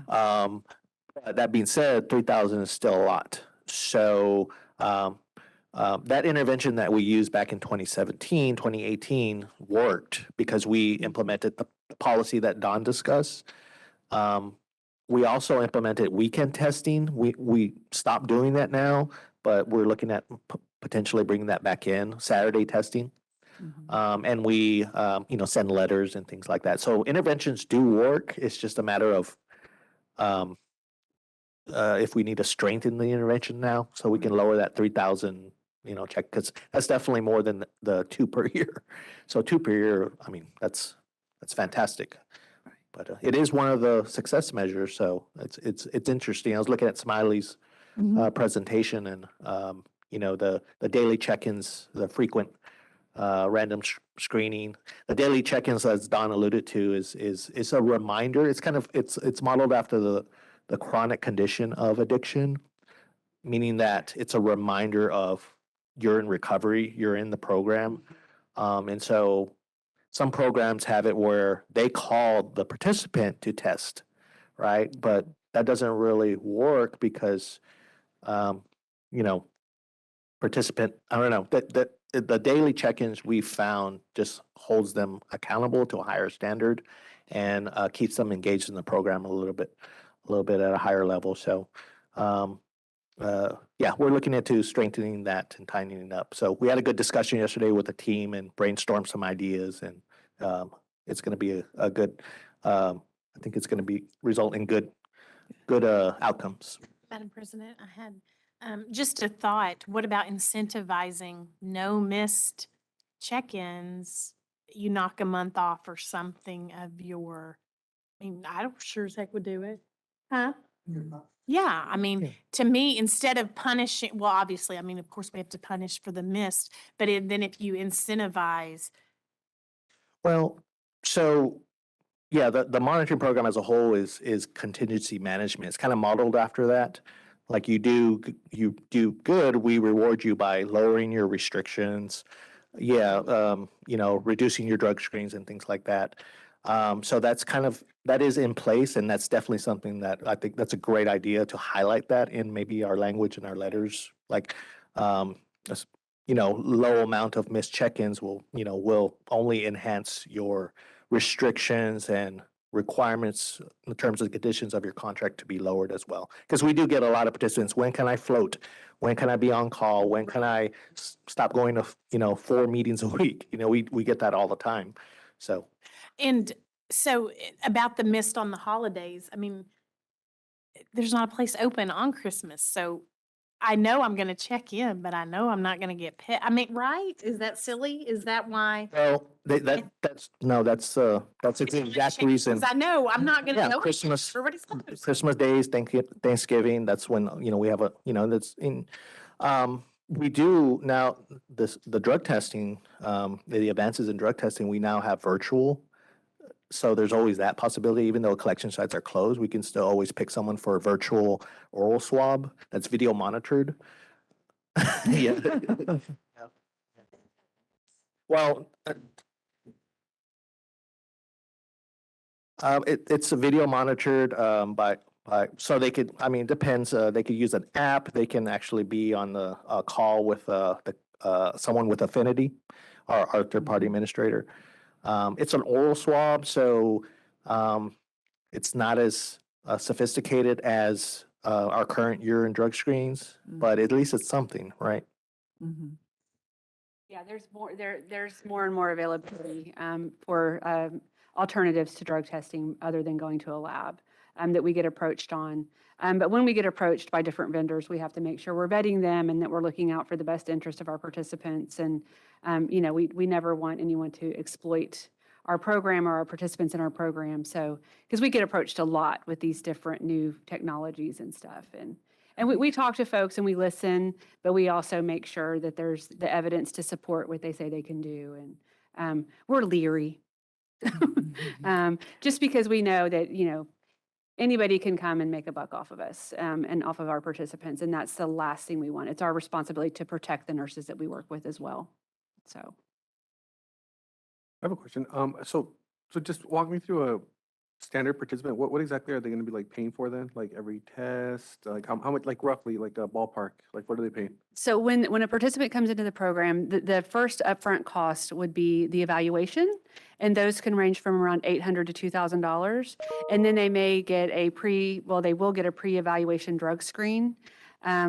Speaker 2: That being said, 3,000 is still a lot. So, that intervention that we used back in 2017, 2018 worked because we implemented the policy that Don discussed. We also implemented weekend testing. We stopped doing that now, but we're looking at potentially bringing that back in, Saturday testing. And we, send letters and things like that. So interventions do work. It's just a matter of if we need to strengthen the intervention now, so we can lower that 3,000, check, because that's definitely more than the 2 per year. So 2 per year, I mean, that's fantastic. But it is one of the success measures, so it's interesting. I was looking at Smiley's presentation, and the daily check-ins, the frequent random screening, the daily check-ins, as Don alluded to, is a reminder. It's kind of it's modeled after the chronic condition of addiction, meaning that it's a reminder of you're in recovery, you're in the program, and so some programs have it where they call the participant to test, right? But that doesn't really work because, participant, I don't know, that the daily check-ins we found just holds them accountable to a higher standard and keeps them engaged in the program a little bit at a higher level. So, we're looking into strengthening that and tightening it up. So we had a good discussion yesterday with the team and brainstormed some ideas, and it's going to be a good. I think it's going to result in good outcomes.
Speaker 7: Madam President, I had just a thought. What about incentivizing no missed check-ins? You knock a month off or something of your, I mean, I don't sure as heck would do it. Huh? Yeah, I mean, to me, instead of punishing, well, obviously, I mean, of course, we have to punish for the missed, but then if you incentivize.
Speaker 2: Well, so yeah, the monitoring program as a whole is contingency management. It's kind of modeled after that. Like you do good, we reward you by lowering your restrictions. Yeah, reducing your drug screens and things like that. So that is in place, and that's definitely something that I think that's a great idea to highlight that in maybe our language and our letters. Like, low amount of missed check-ins will only enhance your restrictions and requirements in terms of the conditions of your contract to be lowered as well. Because we do get a lot of participants. When can I float? When can I be on call? When can I stop going to 4 meetings a week? We get that all the time. So.
Speaker 7: And so about the missed on the holidays, I mean, there's not a place open on Christmas. So I know I'm going to check in, but I know I'm not going to get paid. I mean, right? Is that silly? Is that why?
Speaker 2: Well, that's the exact reason.
Speaker 7: Because I know I'm not going to know.
Speaker 2: Christmas,
Speaker 7: Everybody's closed.
Speaker 2: Christmas days, Thanksgiving, that's when, we have that's in, we do now, the drug testing, the advances in drug testing, we now have virtual. So there's always that possibility, even though collection sites are closed, we can still always pick someone for a virtual oral swab that's video monitored. Yeah. Well, it's a video monitored by so they could, I mean, it depends. They could use an app. They can actually be on the call with someone with Affinity, our third-party administrator. It's an oral swab, so it's not as sophisticated as our current urine drug screens, but at least it's something, right?
Speaker 21: Yeah, there's more and more availability for alternatives to drug testing other than going to a lab that we get approached on. But when we get approached by different vendors, we have to make sure we're vetting them and that we're looking out for the best interest of our participants. And, we never want anyone to exploit our program or our participants in our program. So, because we get approached a lot with these different new technologies and stuff. And we talk to folks and we listen, but we also make sure that there's the evidence to support what they say they can do. And we're leery. Just because we know that, anybody can come and make a buck off of us and off of our participants. And that's the last thing we want. It's our responsibility to protect the nurses that we work with as well. So.
Speaker 3: I have a question. So just walk me through a standard participant. What exactly are they gonna be like paying for then? Like every test, like how much, like roughly, like a ballpark, like what are they paying?
Speaker 21: So when a participant comes into the program, the first upfront cost would be the evaluation, and those can range from around $800 to $2,000. And then they may get they will get a pre-evaluation drug screen,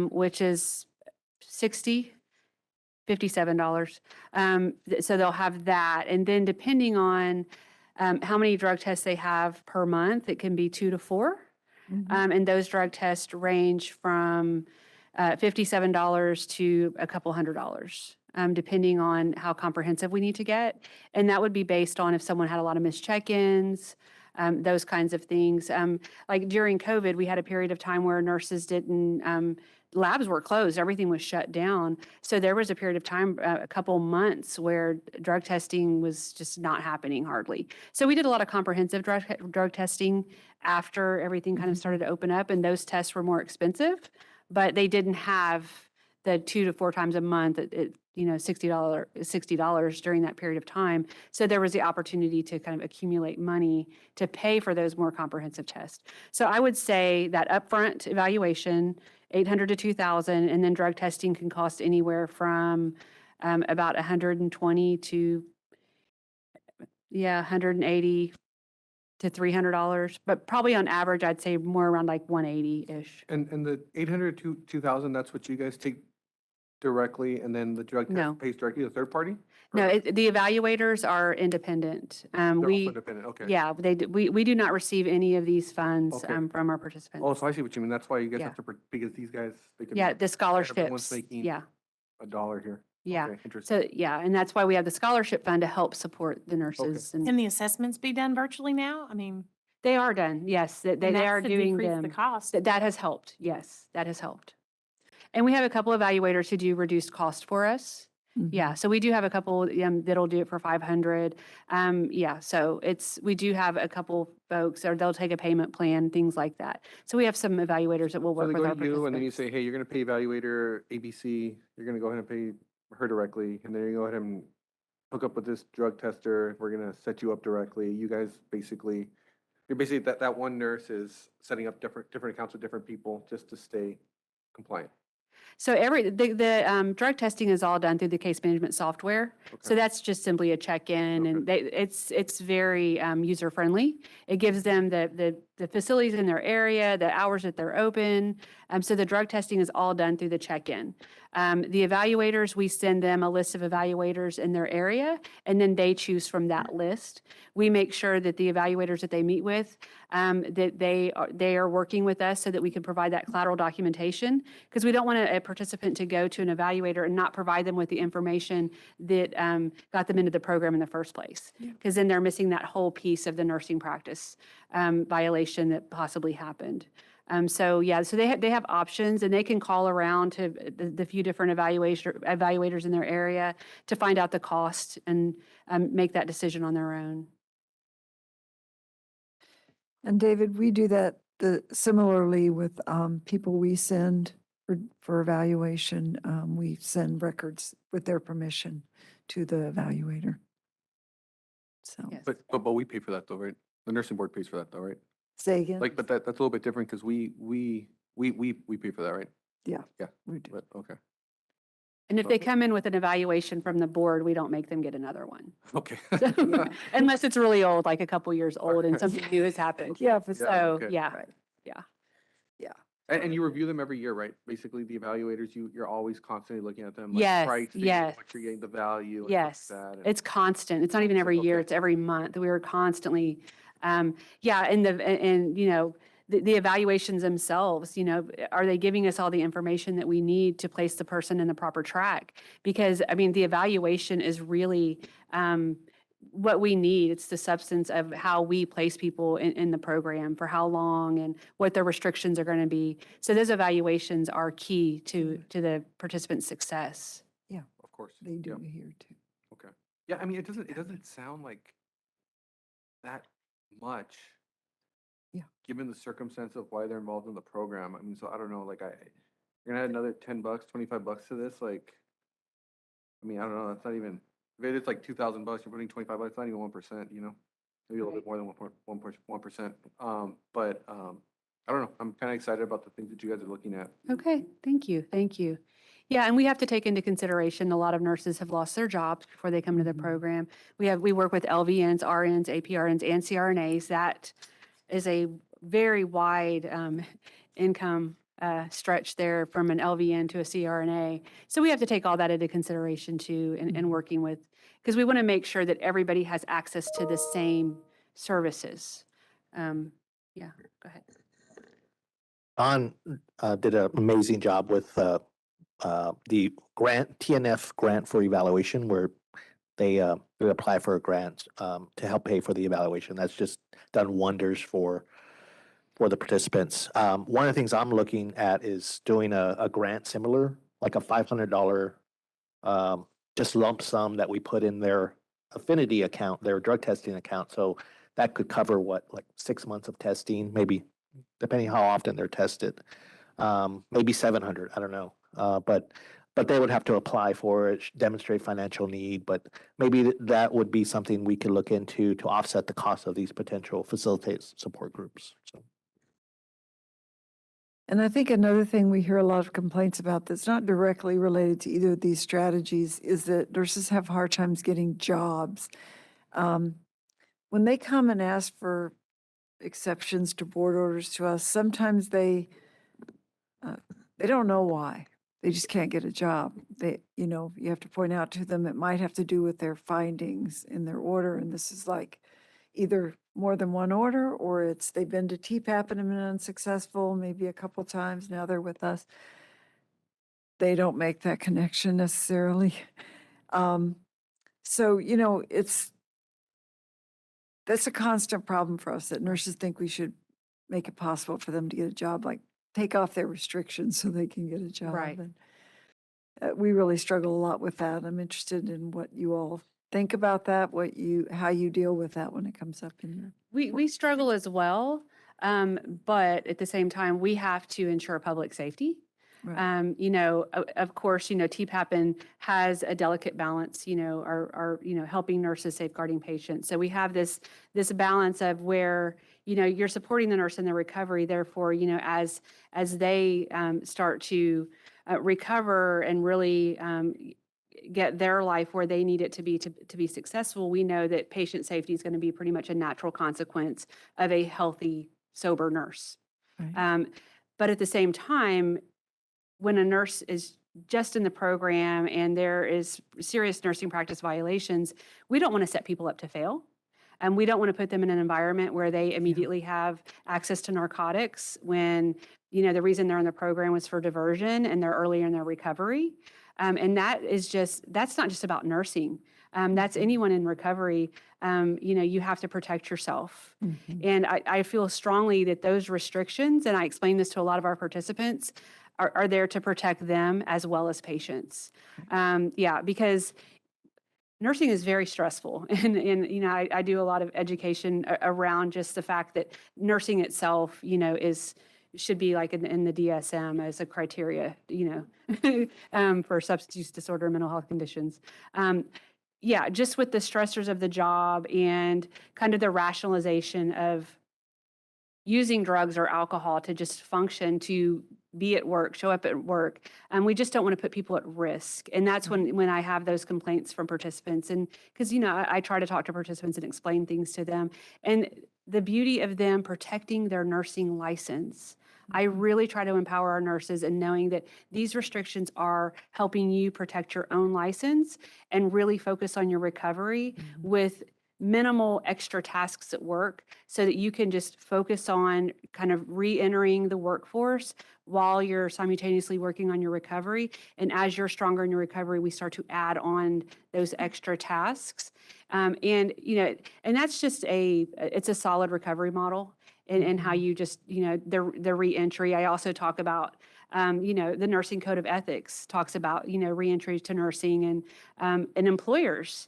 Speaker 21: which is $57. So they'll have that. And then depending on how many drug tests they have per month, it can be 2 to 4. And those drug tests range from $57 to a couple $100, depending on how comprehensive we need to get. And that would be based on if someone had a lot of missed check-ins, those kinds of things. Like during COVID, we had a period of time where nurses didn't, labs were closed, everything was shut down. So there was a period of time, a couple months where drug testing was just not happening hardly. So we did a lot of comprehensive drug testing after everything kind of started to open up, and those tests were more expensive, but they didn't have the 2 to 4 times a month at $60 during that period of time. So there was the opportunity to kind of accumulate money to pay for those more comprehensive tests. So I would say that upfront evaluation, $800 to $2,000, and then drug testing can cost anywhere from about $120 to $180 to $300, but probably on average, I'd say more around like 180-ish.
Speaker 3: And the 800 to 2,000, that's what you guys take directly, and then the drug
Speaker 21: No.
Speaker 3: test pays directly to the third party?
Speaker 21: No, the evaluators are independent.
Speaker 3: They're also
Speaker 21: We,
Speaker 3: independent, okay.
Speaker 21: yeah, we do not receive any of these funds
Speaker 3: Okay.
Speaker 21: from our participants.
Speaker 3: Oh, so I see what you mean. That's why you guys
Speaker 21: Yeah.
Speaker 3: have to, because these guys, they can.
Speaker 21: Yeah, the
Speaker 3: everyone's
Speaker 21: scholarships,
Speaker 3: making
Speaker 21: yeah.
Speaker 3: $1 here.
Speaker 21: Yeah.
Speaker 3: Okay, interesting.
Speaker 21: So, yeah, and that's why we have the scholarship fund to help support the nurses.
Speaker 7: Can the assessments be done virtually now? I mean.
Speaker 21: They are done, yes, they
Speaker 7: and that
Speaker 21: are
Speaker 7: should
Speaker 21: doing
Speaker 7: decrease
Speaker 21: them.
Speaker 7: The cost.
Speaker 21: That has helped, yes, that has helped. And we have a couple evaluators who do reduced cost for us. Yeah, so we do have a couple that'll do it for 500. Yeah, so we do have a couple folks, or they'll take a payment plan, things like that. So we have some evaluators that will
Speaker 3: So
Speaker 21: work
Speaker 3: they
Speaker 21: with
Speaker 3: go
Speaker 21: our
Speaker 3: to you and then you
Speaker 21: participants.
Speaker 3: say, hey, you're gonna pay evaluator ABC, you're gonna go ahead and pay her directly, and then you go ahead and hook up with this drug tester, we're gonna set you up directly. You guys basically, you're basically, that one nurse is setting up different accounts with different people just to stay compliant.
Speaker 21: So the drug testing is all done through the case management software. So that's just simply a check-in, and it's very user-friendly. It gives them the facilities in their area, the hours that they're open. So the drug testing is all done through the check-in. The evaluators, we send them a list of evaluators in their area, and then they choose from that list. We make sure that the evaluators that they meet with, that they are working with us so that we can provide that collateral documentation, because we don't want a participant to go to an evaluator and not provide them with the information that got them into the program in the first place, because then they're missing that whole piece of the nursing practice violation that possibly happened. So they have options, and they can call around to the few different evaluators in their area to find out the cost and make that decision on their own.
Speaker 4: And David, we do that similarly with people we send for evaluation. We send records with their permission to the evaluator. So,
Speaker 3: But we pay for that though, right? The nursing board pays for that though, right?
Speaker 4: say again?
Speaker 3: Like, but that's a little bit different because we pay for that, right?
Speaker 4: Yeah.
Speaker 3: Yeah.
Speaker 4: We do.
Speaker 3: But, okay.
Speaker 21: And if they come in with an evaluation from the board, we don't make them get another one.
Speaker 3: Okay.
Speaker 21: Unless it's really old, like a couple years old and something new has happened.
Speaker 4: Yeah.
Speaker 21: So,
Speaker 3: okay.
Speaker 21: yeah.
Speaker 3: And you review them every year, right? Basically, the evaluators, you're always constantly looking at them.
Speaker 21: Yes,
Speaker 3: pricing,
Speaker 21: yes.
Speaker 3: What you're getting, the value. And
Speaker 21: Yes,
Speaker 3: stuff like that, and-
Speaker 21: it's constant. It's not even every year, it's every month. We are constantly, and the evaluations themselves, are they giving us all the information that we need to place the person in the proper track? Because, I mean, the evaluation is really what we need. It's the substance of how we place people in the program, for how long, and what their restrictions are going to be. So those evaluations are key to the participant's success.
Speaker 4: Yeah.
Speaker 3: Of course.
Speaker 4: They do
Speaker 3: Yeah.
Speaker 4: here too.
Speaker 3: Okay. Yeah, I mean, it doesn't sound like that much.
Speaker 4: Yeah.
Speaker 3: Given the circumstance of why they're involved in the program. I mean, so I don't know, like you're gonna add another $10, $25 to this, like, I mean, I don't know, that's not even If it is like $2,000, you're putting $25, it's not even 1%, you know? Maybe a little bit more than 1%. I don't know. I'm kind of excited about the things that you guys are looking at.
Speaker 21: Okay, thank you, thank you. Yeah, and we have to take into consideration, a lot of nurses have lost their jobs before they come to the program. We work with LVNs, RNs, APRNs, and CRNAs. That is a very wide income stretch there from an LVN to a CRNA. So we have to take all that into consideration too, in working with, because we want to make sure that everybody has access to the same services. Yeah, go ahead.
Speaker 2: Don did an amazing job with the grant, TNF grant for evaluation, where they apply for a grant to help pay for the evaluation. That's just done wonders for the participants. One of the things I'm looking at is doing a grant similar, like a $500 just lump sum that we put in their affinity account, their drug testing account. So that could cover what, like 6 months of testing, maybe, depending how often they're tested. Maybe 700, I don't know. But they would have to apply for it, demonstrate financial need, but maybe that would be something we could look into to offset the cost of these potential facilitate support groups. So.
Speaker 4: And I think another thing we hear a lot of complaints about that's not directly related to either of these strategies is that nurses have hard times getting jobs. When they come and ask for exceptions to board orders to us, sometimes they don't know why. They just can't get a job. You have to point out to them it might have to do with their findings in their order, and this is like either more than one order, or it's they've been to TPAP and have been unsuccessful, maybe a couple times, now they're with us. They don't make that connection necessarily. So, that's a constant problem for us, that nurses think we should make it possible for them to get a job, like take off their restrictions so they can get a job.
Speaker 21: Right.
Speaker 4: And we really struggle a lot with that. I'm interested in what you all think about that, how you deal with that when it comes up in your.
Speaker 21: We struggle as well, but at the same time, we have to ensure public safety.
Speaker 4: Right.
Speaker 21: Of course, TPAP has a delicate balance, are helping nurses, safeguarding patients. So we have this balance of where, you're supporting the nurse in their recovery. Therefore, as they start to recover and really get their life where they need it to be successful, we know that patient safety is going to be pretty much a natural consequence of a healthy, sober nurse.
Speaker 4: Right.
Speaker 21: But at the same time, when a nurse is just in the program and there is serious nursing practice violations, we don't want to set people up to fail. And we don't want to put them in an environment where they immediately have access to narcotics when, the reason they're in the program was for diversion and they're earlier in their recovery. And that's not just about nursing. That's anyone in recovery. You have to protect yourself.
Speaker 4: Mm-hmm.
Speaker 21: And I feel strongly that those restrictions, and I explain this to a lot of our participants, are there to protect them as well as patients. Because nursing is very stressful. And I do a lot of education around just the fact that nursing itself, should be like in the DSM as a criteria, for substance use disorder and mental health conditions. Just with the stressors of the job and kind of the rationalization of using drugs or alcohol to just function, to be at work, show up at work. We just don't want to put people at risk. And that's when I have those complaints from participants. And because, I try to talk to participants and explain things to them. And the beauty of them protecting their nursing license, I really try to empower our nurses in knowing that these restrictions are helping you protect your own license and really focus on your recovery with minimal extra tasks at work, so that you can just focus on kind of re-entering the workforce while you're simultaneously working on your recovery. And as you're stronger in your recovery, we start to add on those extra tasks. And that's just it's a solid recovery model, and how you just, the re-entry. I also talk about, the nursing code of ethics talks about, re-entry to nursing and employers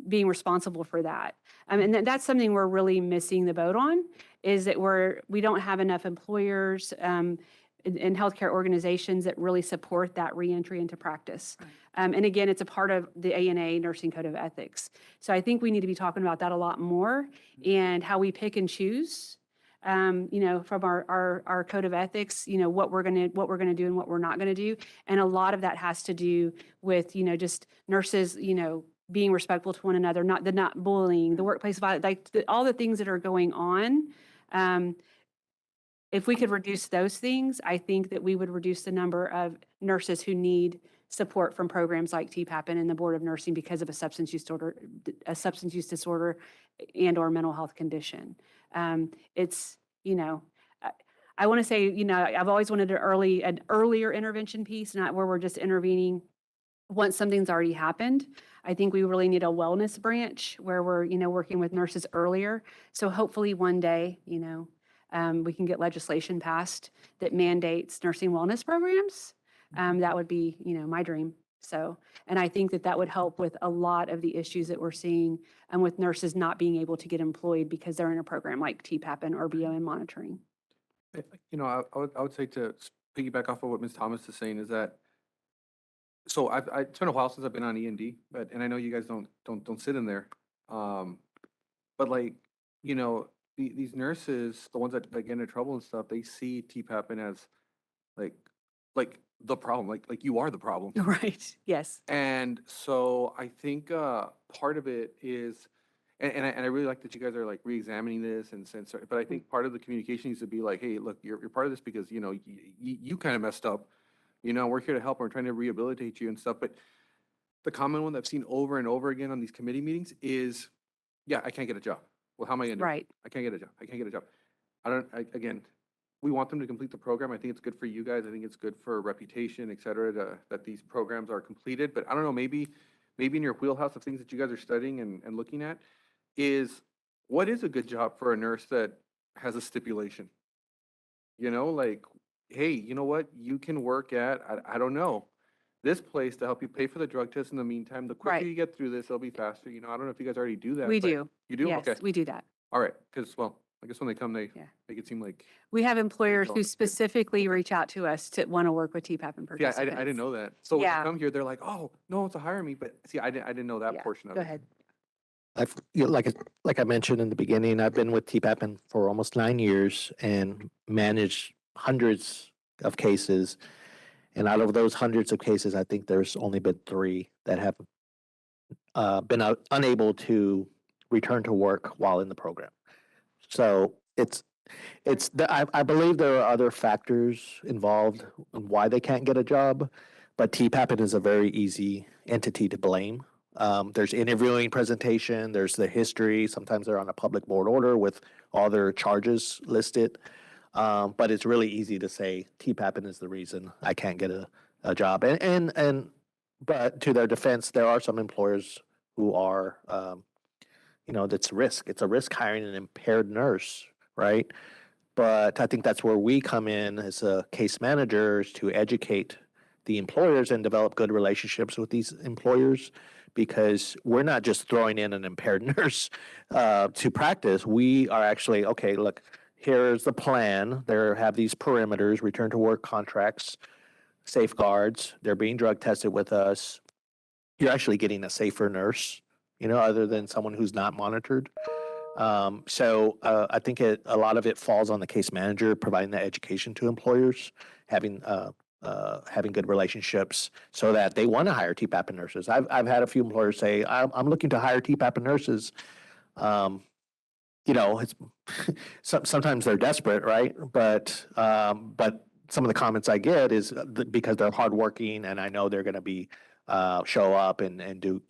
Speaker 21: being responsible for that. And that's something we're really missing the boat on, is that we don't have enough employers and healthcare organizations that really support that reentry into practice. And again, it's a part of the ANA Nursing Code of Ethics. So I think we need to be talking about that a lot more and how we pick and choose, from our code of ethics, what we're gonna do and what we're not gonna do. And a lot of that has to do with, just nurses, being respectful to one another, not bullying, the workplace violence, like all the things that are going on. If we could reduce those things, I think that we would reduce the number of nurses who need support from programs like TPAP and the Board of Nursing because of a substance use disorder and or mental health condition. It's, I want to say, I've always wanted an earlier intervention piece, not where we're just intervening once something's already happened. I think we really need a wellness branch where we're, working with nurses earlier. So hopefully one day, we can get legislation passed that mandates nursing wellness programs. That would be, my dream. So, and I think that would help with a lot of the issues that we're seeing with nurses not being able to get employed because they're in a program like TPAP or BOM monitoring.
Speaker 3: I would say to piggyback off of what Ms. Thomas is saying is that, so it's been a while since I've been on E&D, and I know you guys don't sit in there. But like, these nurses, the ones that get into trouble and stuff, they see TPAP as like the problem, like you are the problem.
Speaker 21: Right. Yes.
Speaker 3: And so I think part of it is, and I really like that you guys are like re-examining this and censor, but I think part of the communication needs to be like, hey, look, you're part of this because, you kind of messed up, we're here to help, we're trying to rehabilitate you and stuff. But the common one that I've seen over and over again on these committee meetings is, yeah, I can't get a job. Well, how am I gonna do it?
Speaker 21: Right.
Speaker 3: I can't get a job. I can't get a job. Again, we want them to complete the program. I think it's good for you guys. I think it's good for reputation, et cetera, that these programs are completed. But I don't know, maybe in your wheelhouse of things that you guys are studying and looking at is what is a good job for a nurse that has a stipulation? Like, hey, you know what? You can work at, I don't know, this place to help you pay for the drug test in the meantime. The quicker
Speaker 21: Right.
Speaker 3: you get through this, it'll be faster. I don't know if you guys already do that.
Speaker 21: We
Speaker 3: but
Speaker 21: do.
Speaker 3: You do?
Speaker 21: Yes,
Speaker 3: Okay.
Speaker 21: we do that.
Speaker 3: All right. Because, well, I guess when they come, they
Speaker 21: Yeah.
Speaker 3: make it seem like,
Speaker 21: We have employers who
Speaker 3: Good.
Speaker 21: specifically reach out to us to want to work with TPAP and
Speaker 3: yeah,
Speaker 21: participants.
Speaker 3: I didn't know that. So when
Speaker 21: Yeah.
Speaker 3: you come here, they're like, oh, no one to hire me. But see, I didn't know that
Speaker 21: Yeah.
Speaker 3: portion of
Speaker 21: Go
Speaker 3: it.
Speaker 21: ahead.
Speaker 2: I've, like I mentioned in the beginning, I've been with TPAP for almost 9 years and managed hundreds of cases. And out of those hundreds of cases, I think there's only been 3 that have been unable to return to work while in the program. So I believe there are other factors involved in why they can't get a job, but TPAP is a very easy entity to blame. There's interviewing presentation, there's the history. Sometimes they're on a public board order with all their charges listed. But it's really easy to say TPAP is the reason I can't get a job. But to their defense, there are some employers who are, that's risk. It's a risk hiring an impaired nurse, right? But I think that's where we come in as case managers to educate the employers and develop good relationships with these employers, because we're not just throwing in an impaired nurse to practice. We are actually, okay, look, here's the plan. There have these perimeters, return to work contracts, safeguards. They're being drug tested with us. You're actually getting a safer nurse, other than someone who's not monitored. So I think a lot of it falls on the case manager providing that education to employers, having good relationships so that they want to hire TPAP nurses. I've had a few employers say, I'm looking to hire TPAP nurses. It's sometimes they're desperate, right? But some of the comments I get is because they're hardworking and I know they're going to be show up and do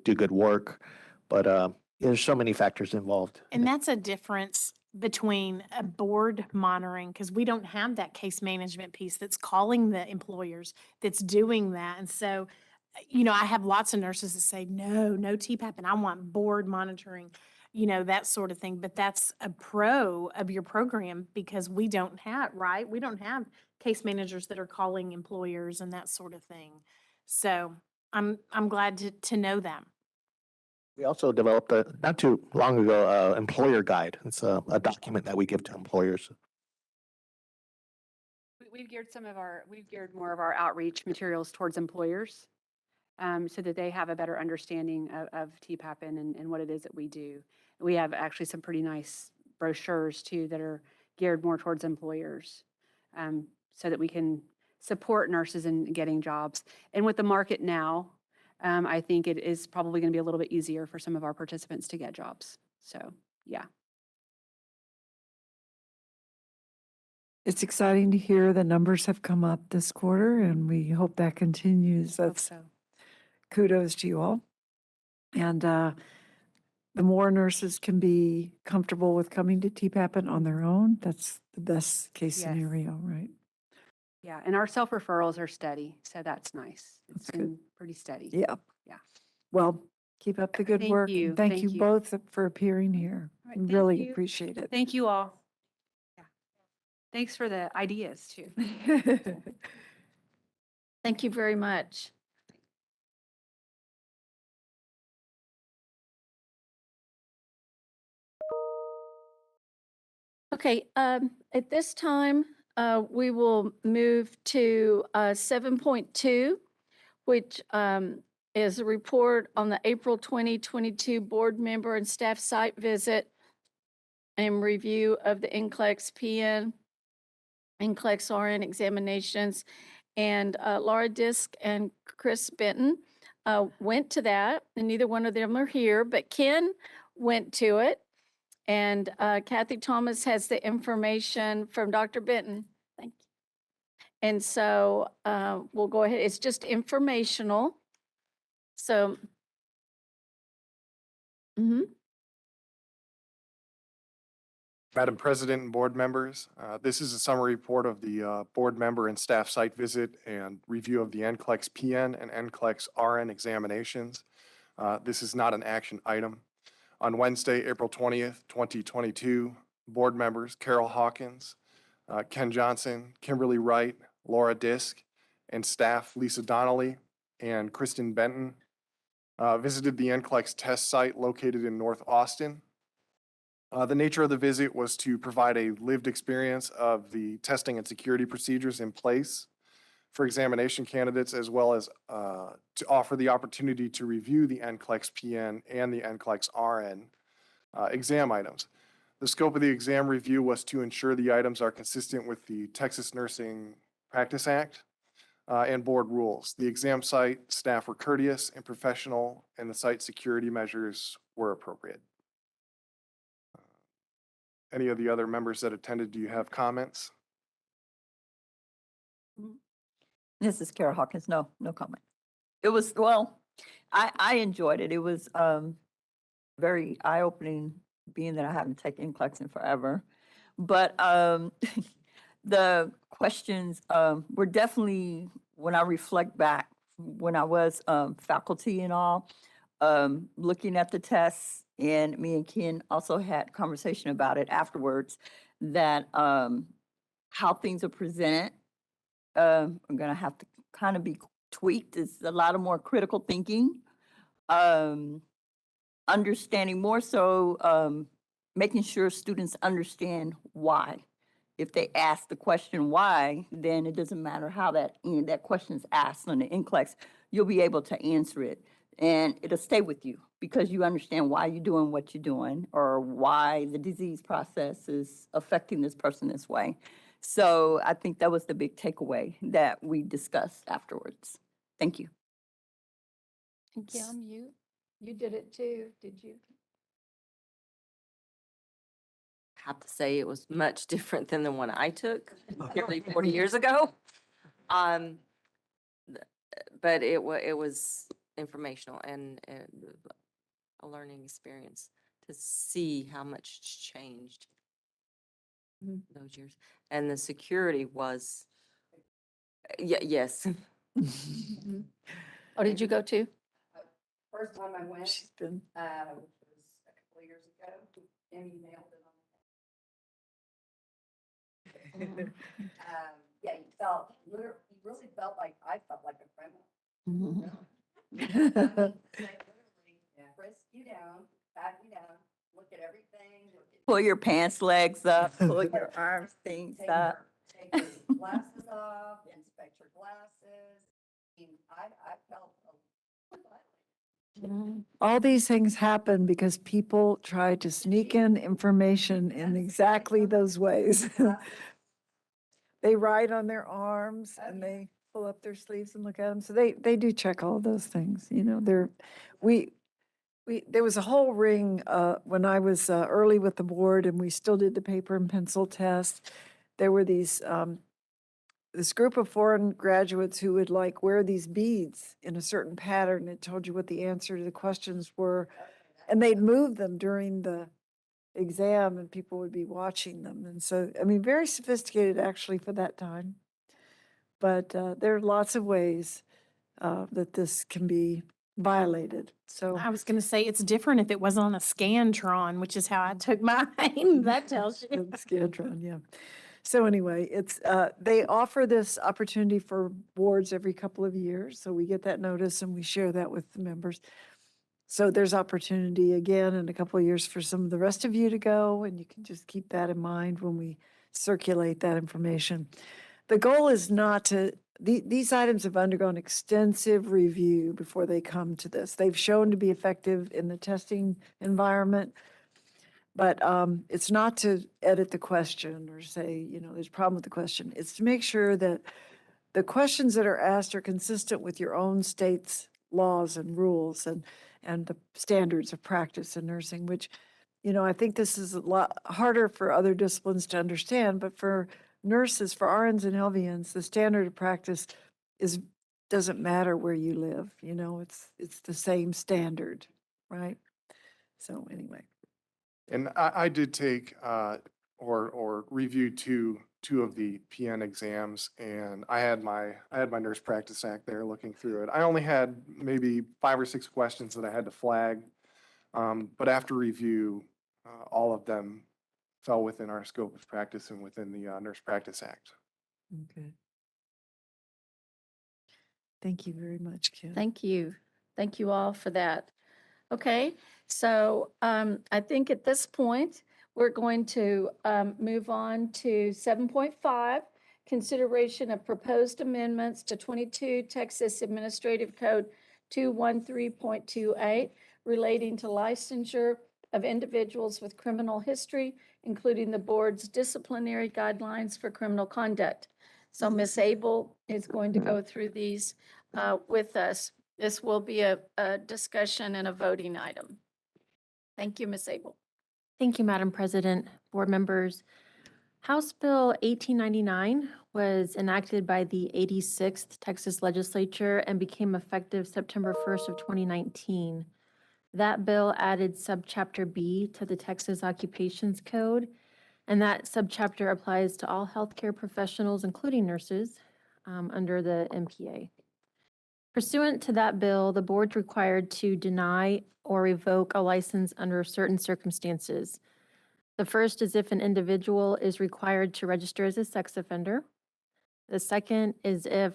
Speaker 2: good work. But there's so many factors involved.
Speaker 7: And that's a difference between a board monitoring, because we don't have that case management piece that's calling the employers, that's doing that. And so, I have lots of nurses that say, no TPAP, and I want board monitoring, that sort of thing. But that's a pro of your program because we don't have, right? We don't have case managers that are calling employers and that sort of thing. So I'm glad to know them.
Speaker 2: We also developed not too long ago, employer guide. It's a document that we give to employers.
Speaker 21: we've geared more of our outreach materials towards employers, so that they have a better understanding of TPAP and what it is that we do. We have actually some pretty nice brochures too that are geared more towards employers, so that we can support nurses in getting jobs. And with the market now, I think it is probably going to be a little bit easier for some of our participants to get jobs. So, yeah.
Speaker 4: It's exciting to hear the numbers have come up this quarter, and we hope that continues.
Speaker 21: Hope
Speaker 4: That's
Speaker 21: so.
Speaker 4: kudos to you all. And the more nurses can be comfortable with coming to TPAP on their own, that's the best case
Speaker 21: Yes.
Speaker 4: scenario, right?
Speaker 21: Yeah, and our self-referrals are steady, so that's nice. It's
Speaker 4: That's good.
Speaker 21: been pretty steady.
Speaker 4: Yeah.
Speaker 21: Yeah.
Speaker 4: Well, keep up the good
Speaker 21: Thank
Speaker 4: work.
Speaker 21: you.
Speaker 4: And thank
Speaker 21: Thank
Speaker 4: you
Speaker 21: you.
Speaker 4: both for appearing here.
Speaker 21: All right, thank
Speaker 4: Really
Speaker 21: you.
Speaker 4: appreciate it.
Speaker 21: Thank you all. Yeah. Thanks for the ideas too.
Speaker 1: Thank you very much. Okay, at this time, we will move to 7.2, which is a report on the April 2022 board member and staff site visit and review of the NCLEX PN, NCLEX RN examinations. And Laura Disk and Chris Benton went to that, and neither one of them are here, but Ken went to it. And Kathy Thomas has the information from Dr. Benton. Thank you. And so we'll go ahead. It's just informational. So,
Speaker 6: Madam President and board members, this is a summary report of the board member and staff site visit and review of the NCLEX PN and NCLEX RN examinations. This is not an action item. On Wednesday, April 20th, 2022, board members Carol Hawkins, Ken Johnson, Kimberly Wright, Laura Disk, and staff Lisa Donnelly and Kristen Benton visited the NCLEX test site located in North Austin. The nature of the visit was to provide a lived experience of the testing and security procedures in place for examination candidates, as well as to offer the opportunity to review the NCLEX PN and the NCLEX RN exam items. The scope of the exam review was to ensure the items are consistent with the Texas Nursing Practice Act and board rules. The exam site staff were courteous and professional, and the site security measures were appropriate. Any of the other members that attended, do you have comments?
Speaker 13: This is Carol Hawkins. No comment. It was, well, I enjoyed it. It was very eye-opening, being that I haven't taken NCLEX in forever. But the questions were definitely, when I reflect back, when I was faculty and all, looking at the tests, and me and Ken also had conversation about it afterwards, that how things are presented, I'm gonna have to kind of be tweaked. It's a lot of more critical thinking, understanding more so, making sure students understand why. If they ask the question why, then it doesn't matter how that question is asked on the NCLEX, you'll be able to answer it. And it'll stay with you because you understand why you're doing what you're doing, or why the disease process is affecting this person this way. So I think that was the big takeaway that we discussed afterwards. Thank you.
Speaker 1: and Kim, you did it too, did you?
Speaker 5: Have to say it was much different than the one I took nearly 40 years ago. But it was informational and a learning experience to see how much changed those years. And the security was, yes.
Speaker 1: Oh, did you go too?
Speaker 11: First time I went,
Speaker 4: She's been.
Speaker 11: which was a couple of years ago, and you nailed it on. Yeah, you really felt like, I felt like a criminal. Frisk you down, pat you down, look at everything.
Speaker 13: Pull your pants legs up, pull your arms, things up.
Speaker 11: take your glasses off, inspect your glasses. I felt.
Speaker 4: All these things happen because people try to sneak in information in exactly those ways. They write on their arms and they pull up their sleeves and look at them. So they do check all those things, you know, there was a whole ring, when I was, early with the board and we still did the paper and pencil test. There were these, this group of foreign graduates who would like wear these beads in a certain pattern. It told you what the answer to the questions were. And they'd move them during the exam and people would be watching them. And so, I mean, very sophisticated actually for that time. But there are lots of ways that this can be violated. So
Speaker 7: I was going to say it's different if it was on a Scantron, which is how I took mine. That tells you.
Speaker 4: Scantron, yeah. So anyway, it's, they offer this opportunity for boards every couple of years. So we get that notice and we share that with the members. So there's opportunity again in a couple of years for some of the rest of you to go, and you can just keep that in mind when we circulate that information. The goal is not to, these items have undergone extensive review before they come to this. They've shown to be effective in the testing environment. But it's not to edit the question or say, you know, there's a problem with the question. It's to make sure that the questions that are asked are consistent with your own state's laws and rules and the standards of practice in nursing, which, you know, I think this is a lot harder for other disciplines to understand, but for nurses, for RNs and LVNs, the standard of practice doesn't matter where you live, you know, it's the same standard, right? So anyway.
Speaker 6: And I did take, or reviewed two of the PN exams, and I had my Nurse Practice Act there looking through it. I only had maybe 5 or 6 questions that I had to flag. But after review, all of them fell within our scope of practice and within the Nurse Practice Act.
Speaker 4: Okay. Thank you very much, Kim.
Speaker 1: Thank you. Thank you all for that. Okay, so I think at this point, we're going to move on to 7.5, consideration of proposed amendments to 22 Texas Administrative Code 213.28 relating to licensure of individuals with criminal history, including the board's disciplinary guidelines for criminal conduct. So Ms. Abel is going to go through these with us. This will be a discussion and a voting item. Thank you, Ms. Abel.
Speaker 17: Thank you, Madam President, board members. House Bill 1899 was enacted by the 86th Texas Legislature and became effective September 1st of 2019. That bill added subchapter B to the Texas Occupations Code, and that subchapter applies to all healthcare professionals, including nurses, under the MPA. Pursuant to that bill, the board's required to deny or revoke a license under certain circumstances. The first is if an individual is required to register as a sex offender. The second is if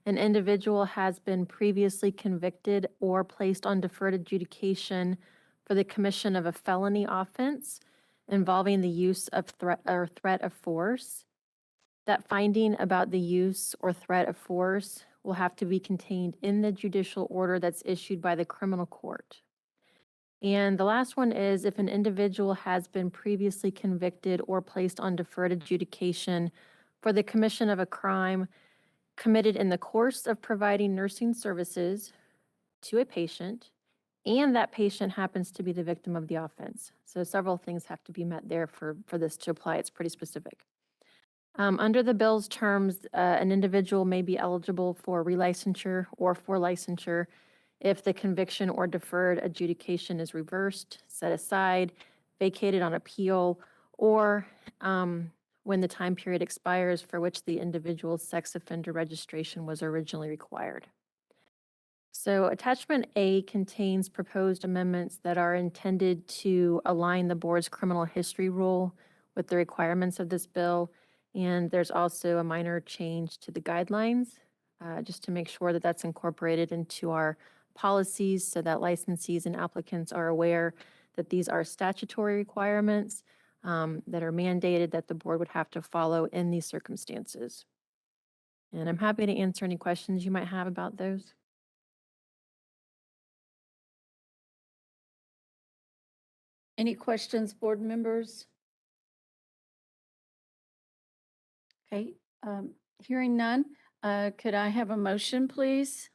Speaker 17: an individual has been previously convicted or placed on deferred adjudication for the commission of a felony offense involving the use of threat of force. That finding about the use or threat of force will have to be contained in the judicial order that's issued by the criminal court. And the last one is if an individual has been previously convicted or placed on deferred adjudication for the commission of a crime committed in the course of providing nursing services to a patient, and that patient happens to be the victim of the offense. So several things have to be met there for this to apply. It's pretty specific. Under the bill's terms, an individual may be eligible for relicensure or for licensure if the conviction or deferred adjudication is reversed, set aside, vacated on appeal, or when the time period expires for which the individual's sex offender registration was originally required. So attachment A contains proposed amendments that are intended to align the board's criminal history rule with the requirements of this bill. And there's also a minor change to the guidelines, just to make sure that that's incorporated into our policies so that licensees and applicants are aware that these are statutory requirements, that are mandated that the board would have to follow in these circumstances. And I'm happy to answer any questions you might have about those.
Speaker 1: Any questions, board members? Okay, hearing none, could I have a motion, please?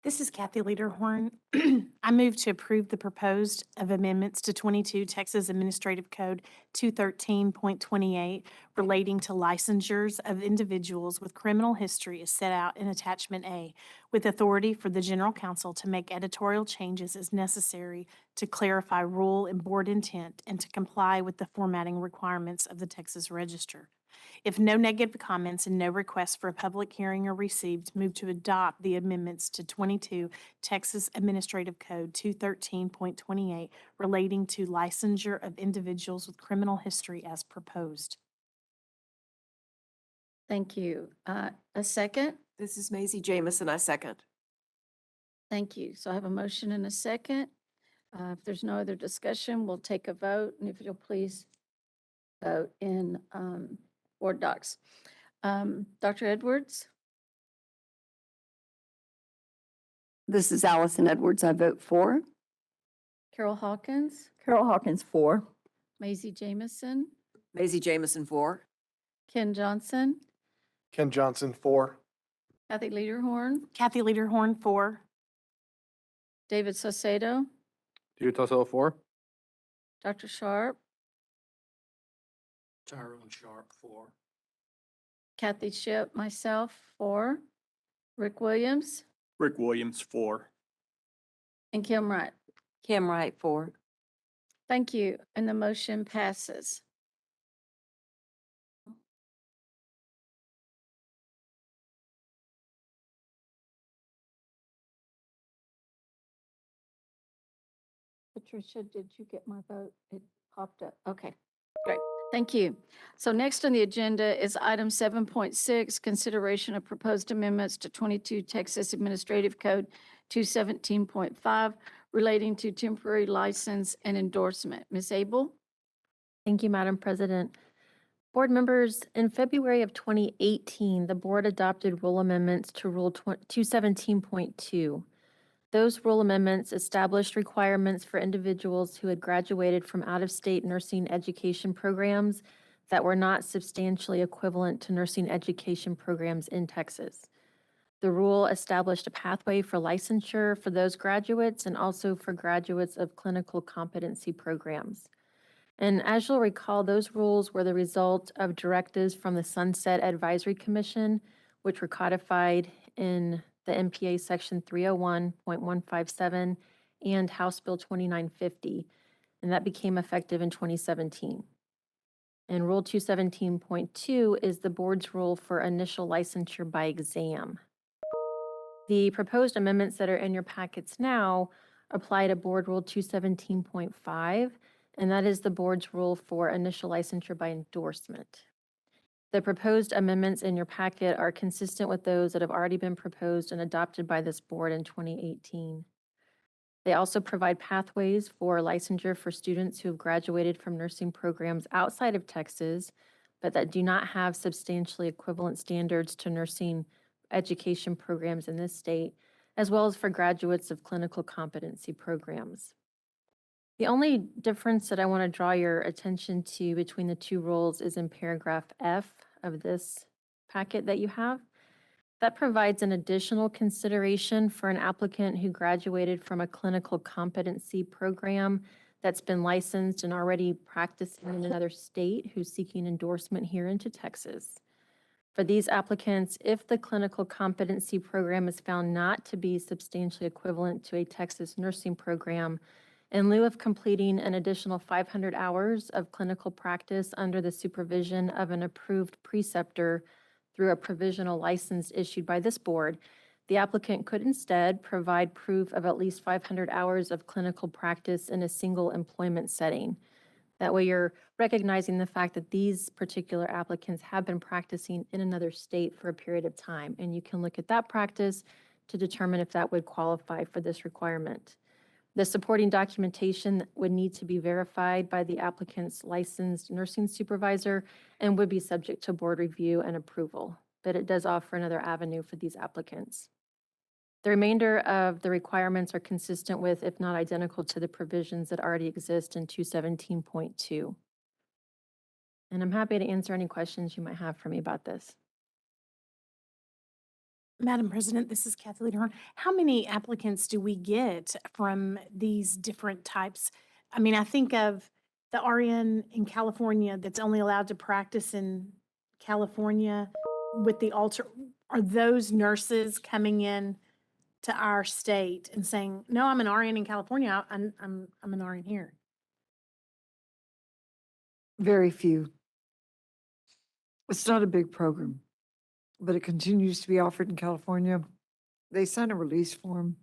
Speaker 7: This is Kathy Lederhorn. I move to approve the proposed of amendments to 22 Texas Administrative Code 213.28 relating to licensures of individuals with criminal history as set out in Attachment A, with authority for the General Counsel to make editorial changes as necessary to clarify rule and board intent and to comply with the formatting requirements of the Texas Register. If no negative comments and no requests for a public hearing are received, move to adopt the amendments to 22 Texas Administrative Code 213.28 relating to licensure of individuals with criminal history as proposed.
Speaker 1: Thank you. A second?
Speaker 14: This is Maisie Jamison, I second.
Speaker 1: Thank you. So I have a motion and a second. If there's no other discussion, we'll take a vote, and if you'll please vote in board docs. Dr. Edwards?
Speaker 11: This is Allison Edwards. I vote for.
Speaker 1: Carol Hawkins?
Speaker 13: Carol Hawkins, 4.
Speaker 1: Maisie Jamison?
Speaker 14: Maisie Jamison, 4.
Speaker 1: Ken Johnson?
Speaker 6: Ken Johnson, 4.
Speaker 1: Kathy Lederhorn?
Speaker 7: Kathy Lederhorn, 4.
Speaker 1: David Saucedo?
Speaker 3: David Saucedo, 4.
Speaker 1: Dr. Sharp?
Speaker 12: Tyrone Sharp, 4.
Speaker 1: Kathy Ship, myself, 4. Rick Williams?
Speaker 8: Rick Williams, 4.
Speaker 1: And Kim Wright.
Speaker 5: Kim Wright, 4.
Speaker 1: Thank you, and the motion passes. Patricia, did you get my vote? It popped up. Okay, great. Thank you. So next on the agenda is item 7.6, consideration of proposed amendments to 22 Texas Administrative Code 217.5 relating to temporary license and endorsement. Ms. Abel?
Speaker 17: Thank you, Madam President. Board members, in February of 2018, the board adopted rule amendments to Rule 217.2. Those rule amendments established requirements for individuals who had graduated from out-of-state nursing education programs that were not substantially equivalent to nursing education programs in Texas. The rule established a pathway for licensure for those graduates and also for graduates of clinical competency programs. And as you'll recall, those rules were the result of directives from the Sunset Advisory Commission, which were codified in the MPA Section 301.157 and House Bill 2950, and that became effective in 2017. And Rule 217.2 is the board's rule for initial licensure by exam. The proposed amendments that are in your packets now apply to Board Rule 217.5, and that is the board's rule for initial licensure by endorsement. The proposed amendments in your packet are consistent with those that have already been proposed and adopted by this board in 2018. They also provide pathways for licensure for students who have graduated from nursing programs outside of Texas, but that do not have substantially equivalent standards to nursing education programs in this state, as well as for graduates of clinical competency programs. The only difference that I want to draw your attention to between the two rules is in paragraph F of this packet that you have. That provides an additional consideration for an applicant who graduated from a clinical competency program that's been licensed and already practicing in another state who's seeking endorsement here into Texas. For these applicants, if the clinical competency program is found not to be substantially equivalent to a Texas nursing program, in lieu of completing an additional 500 hours of clinical practice under the supervision of an approved preceptor through a provisional license issued by this board, the applicant could instead provide proof of at least 500 hours of clinical practice in a single employment setting. That way you're recognizing the fact that these particular applicants have been practicing in another state for a period of time, and you can look at that practice to determine if that would qualify for this requirement. The supporting documentation would need to be verified by the applicant's licensed nursing supervisor and would be subject to board review and approval, but it does offer another avenue for these applicants. The remainder of the requirements are consistent with, if not identical to, the provisions that already exist in 217.2. And I'm happy to answer any questions you might have for me about this.
Speaker 7: Madam President, this is Kathy Lederhorn. How many applicants do we get from these different types? I mean, I think of the RN in California that's only allowed to practice in California with the are those nurses coming in to our state and saying, no, I'm an RN in California, I'm an RN here?
Speaker 4: Very few. It's not a big program, but it continues to be offered in California. They sign a release form.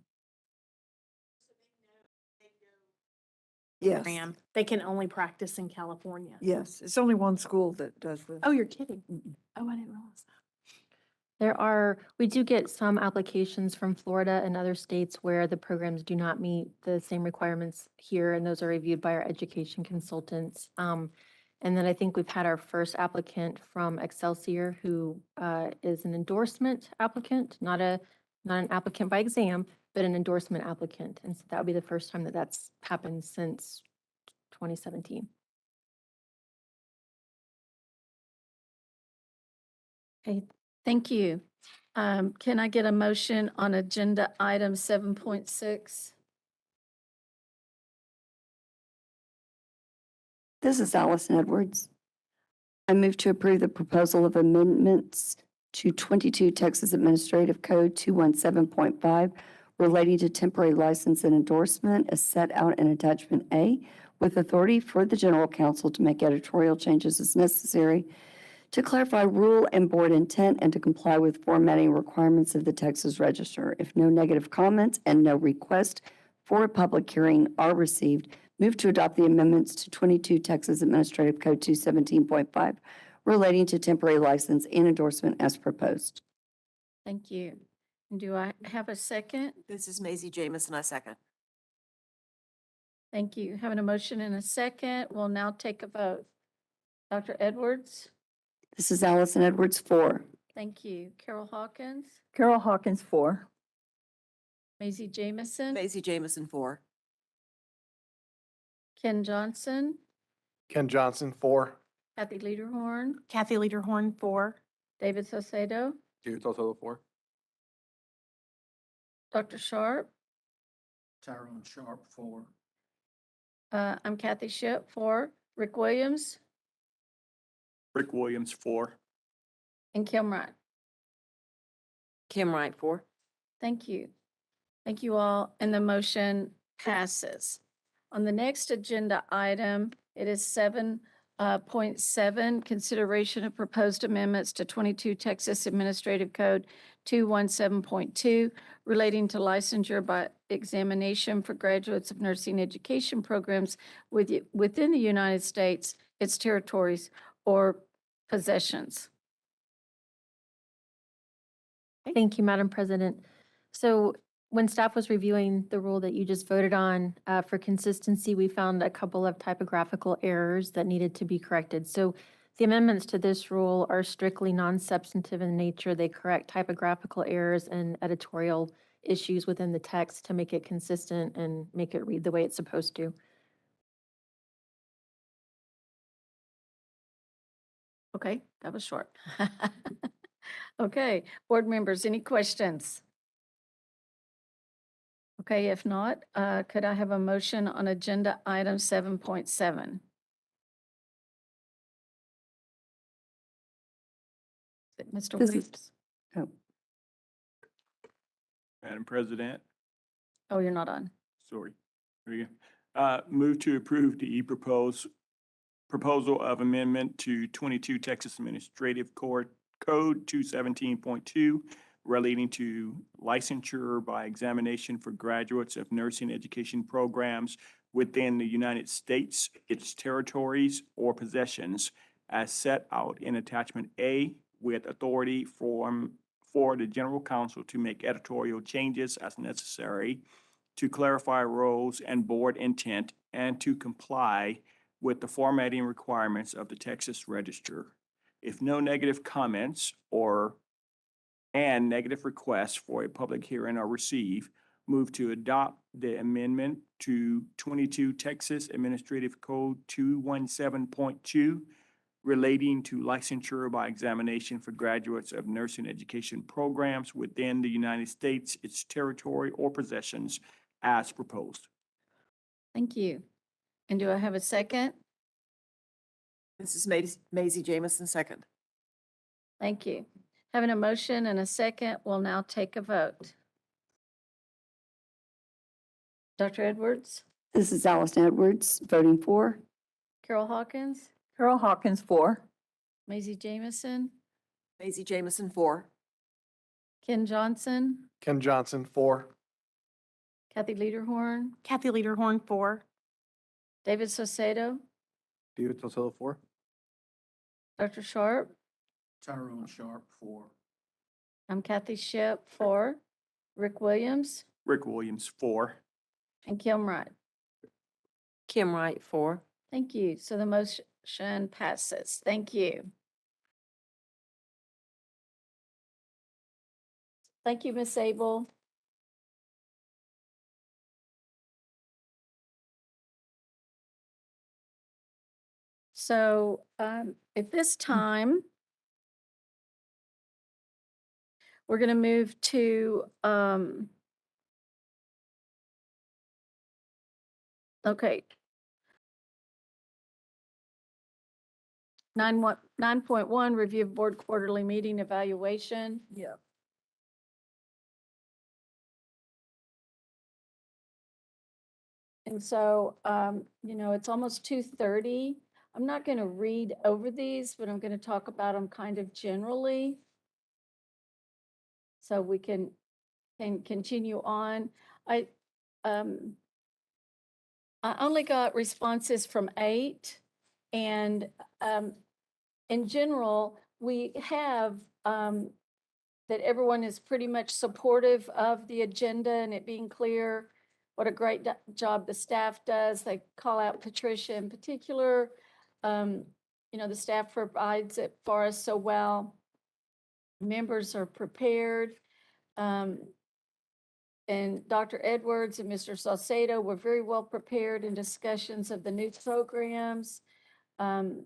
Speaker 4: Yes,
Speaker 7: Program. They can only practice in California.
Speaker 4: yes. It's only one school that does this.
Speaker 7: Oh, you're kidding. Oh, I didn't realize that.
Speaker 17: We do get some applications from Florida and other states where the programs do not meet the same requirements here, and those are reviewed by our education consultants. And then I think we've had our first applicant from Excelsior, who is an endorsement applicant, not an applicant by exam, but an endorsement applicant. And so that would be the first time that that's happened since 2017.
Speaker 1: Okay, thank you. Can I get a motion on agenda item 7.6?
Speaker 11: This is Allison Edwards. I move to approve the proposal of amendments to 22 Texas Administrative Code 217.5 relating to temporary license and endorsement as set out in Attachment A, with authority for the General Counsel to make editorial changes as necessary to clarify rule and board intent and to comply with formatting requirements of the Texas Register. If no negative comments and no request for a public hearing are received, move to adopt the amendments to 22 Texas Administrative Code 217.5 relating to temporary license and endorsement as proposed.
Speaker 1: Thank you. And do I have a second?
Speaker 14: This is Maisie Jamison, I second.
Speaker 1: Thank you. Having a motion and a second, we'll now take a vote. Dr. Edwards?
Speaker 11: This is Allison Edwards, 4.
Speaker 1: Thank you. Carol Hawkins?
Speaker 13: Carol Hawkins, 4.
Speaker 1: Maisie Jamison?
Speaker 14: Maisie Jamison, 4.
Speaker 1: Ken Johnson?
Speaker 6: Ken Johnson, 4.
Speaker 1: Kathy Lederhorn?
Speaker 7: Kathy Lederhorn, 4.
Speaker 1: David Saucedo?
Speaker 3: David Salcedo, 4.
Speaker 1: Dr. Sharp?
Speaker 12: Tyrone Sharp, 4.
Speaker 1: I'm Kathy Ship, 4. Rick Williams?
Speaker 8: Rick Williams, 4.
Speaker 1: And Kim Wright?
Speaker 14: Kim Wright, 4.
Speaker 1: Thank you. Thank you all, and the motion passes. On the next agenda item, it is 7.7, consideration of proposed amendments to 22 Texas Administrative Code 217.2 relating to licensure by examination for graduates of nursing education programs within the United States, its territories, or possessions.
Speaker 17: Thank you, Madam President. So when staff was reviewing the rule that you just voted on, for consistency, we found a couple of typographical errors that needed to be corrected. So the amendments to this rule are strictly non-substantive in nature. They correct typographical errors and editorial issues within the text to make it consistent and make it read the way it's supposed to.
Speaker 1: Okay, that was short. Okay, board members, any questions? Okay, if not, could I have a motion on agenda item 7.7? Mr.
Speaker 11: This is-
Speaker 1: Williams?
Speaker 11: Oh,
Speaker 8: Madam President,
Speaker 1: Oh, you're not on.
Speaker 8: sorry. Here we go. Move to approve the proposal of amendment to 22 Texas Administrative Code 217.2 relating to licensure by examination for graduates of nursing education programs within the United States, its territories, or possessions as set out in Attachment A, with authority for the General Counsel to make editorial changes as necessary to clarify roles and board intent and to comply with the formatting requirements of the Texas Register. If no negative comments and negative requests for a public hearing are received, move to adopt the amendment to 22 Texas Administrative Code 217.2 relating to licensure by examination for graduates of nursing education programs within the United States, its territory, or possessions as proposed.
Speaker 1: Thank you. And do I have a second?
Speaker 14: This is Maisie Jamison, second.
Speaker 1: Thank you. Having a motion and a second, we'll now take a vote. Dr. Edwards,
Speaker 11: This is Allison Edwards, voting for.
Speaker 1: Carol Hawkins,
Speaker 13: Carol Hawkins, 4.
Speaker 1: Maisie Jamison,
Speaker 14: Maisie Jamison, 4.
Speaker 1: Ken Johnson,
Speaker 6: Ken Johnson, 4.
Speaker 1: Kathy Lederhorn,
Speaker 7: Kathy Lederhorn, 4.
Speaker 1: David Sosedo,
Speaker 3: David Tosello, 4.
Speaker 1: Dr. Sharp,
Speaker 12: Tyrone Sharp, 4.
Speaker 1: I'm Kathy Shep, 4. Rick Williams,
Speaker 8: Rick Williams, 4.
Speaker 1: and Kim Wright.
Speaker 14: Kim Wright, 4.
Speaker 1: Thank you. So the motion passes. Thank you. Thank you, Ms. Abel. So at this time, we're going to move to, okay. 9.1, review of board quarterly meeting evaluation.
Speaker 13: Yeah.
Speaker 1: And so, it's almost 2:30. I'm not going to read over these, but I'm going to talk about them kind of generally. So we can continue on. I only got responses from 8, and in general, we have that everyone is pretty much supportive of the agenda and it being clear. What a great job the staff does. They call out Patricia in particular. The staff provides it for us so well. Members are prepared. And Dr. Edwards and Mr. Salcedo were very well prepared in discussions of the new programs. The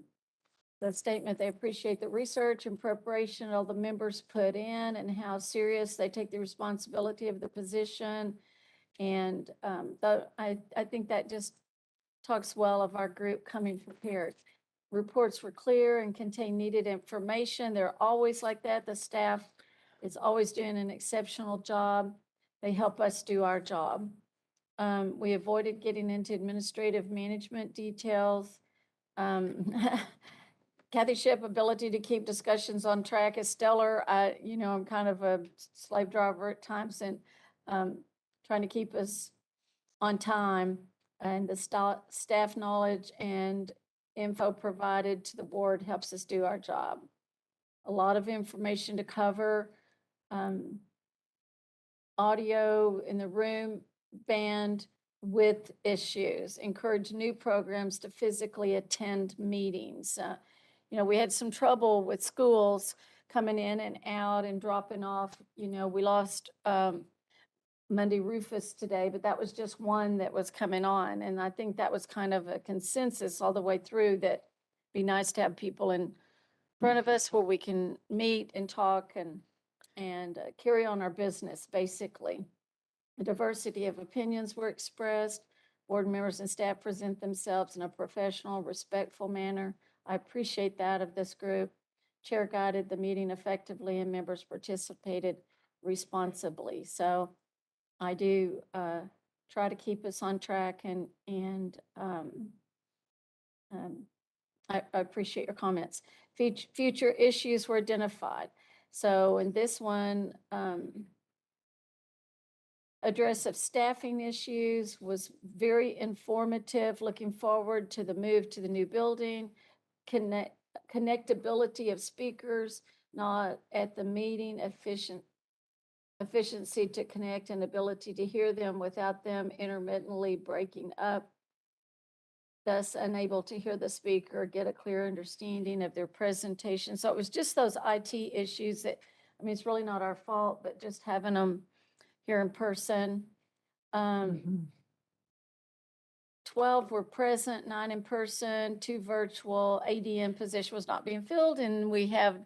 Speaker 1: statement, they appreciate the research and preparation all the members put in and how serious they take the responsibility of the position. And I think that just talks well of our group coming prepared. Reports were clear and contained needed information. They're always like that. The staff is always doing an exceptional job. They help us do our job. We avoided getting into administrative management details. Kathy Ship, ability to keep discussions on track is stellar. I'm kind of a slave driver at times and trying to keep us on time, and the staff knowledge and info provided to the board helps us do our job. A lot of information to cover. Audio in the room band with issues. Encourage new programs to physically attend meetings. We had some trouble with schools coming in and out and dropping off. We lost Monday Rufus today, but that was just one that was coming on. And I think that was kind of a consensus all the way through that it'd be nice to have people in front of us where we can meet and talk and carry on our business, basically. A diversity of opinions were expressed. Board members and staff present themselves in a professional, respectful manner. I appreciate that of this group. Chair guided the meeting effectively and members participated responsibly. So I do try to keep us on track and I appreciate your comments. Future issues were identified. So in this one, address of staffing issues was very informative, looking forward to the move to the new building, connectability of speakers, not at the meeting, efficiency to connect and ability to hear them without them intermittently breaking up, thus unable to hear the speaker, get a clear understanding of their presentation. So it was just those IT issues that, I mean, it's really not our fault, but just having them here in person. 12 were present, 9 in person, 2 virtual. ADM position was not being filled, and we have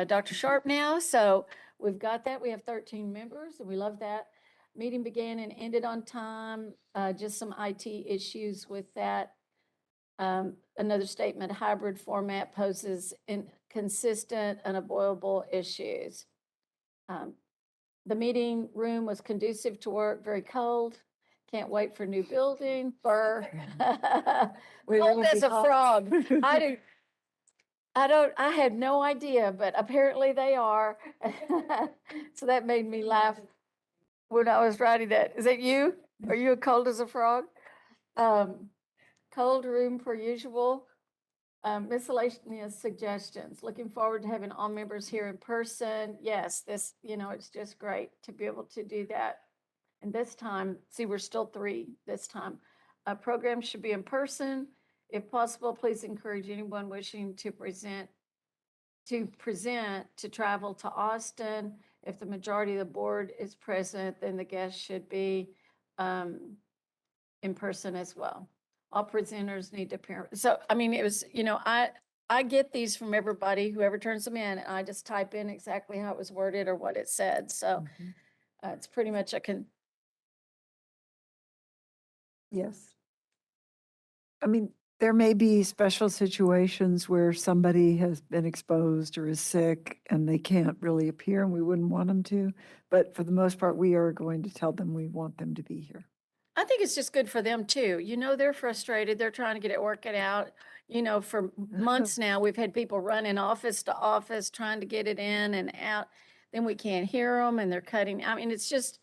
Speaker 1: Dr. Sharp now, so we've got that. We have 13 members, and we love that. Meeting began and ended on time. Just some IT issues with that. Another statement, hybrid format poses inconsistent, unavoidable issues. The meeting room was conducive to work, very cold. Can't wait for new building. Burr. Cold as a frog. I had no idea, but apparently they are. So that made me laugh when I was writing that. Is that you? Are you cold as a frog? Cold room per usual. Miscellaneous suggestions. Looking forward to having all members here in person. Yes, this, it's just great to be able to do that. And this time, see, we're still 3 this time. Programs should be in person. If possible, please encourage anyone wishing to present to travel to Austin. If the majority of the board is present, then the guests should be in person as well. All presenters need to appear. So, I mean, it was, I get these from everybody, whoever turns them in, and I just type in exactly how it was worded or what it said. So it's pretty much
Speaker 4: Yes. I mean, there may be special situations where somebody has been exposed or is sick and they can't really appear and we wouldn't want them to. But for the most part, we are going to tell them we want them to be here.
Speaker 1: I think it's just good for them too. They're frustrated. They're trying to get it worked out. For months now, we've had people running office to office, trying to get it in and out. Then we can't hear them and they're cutting. I mean, it's just,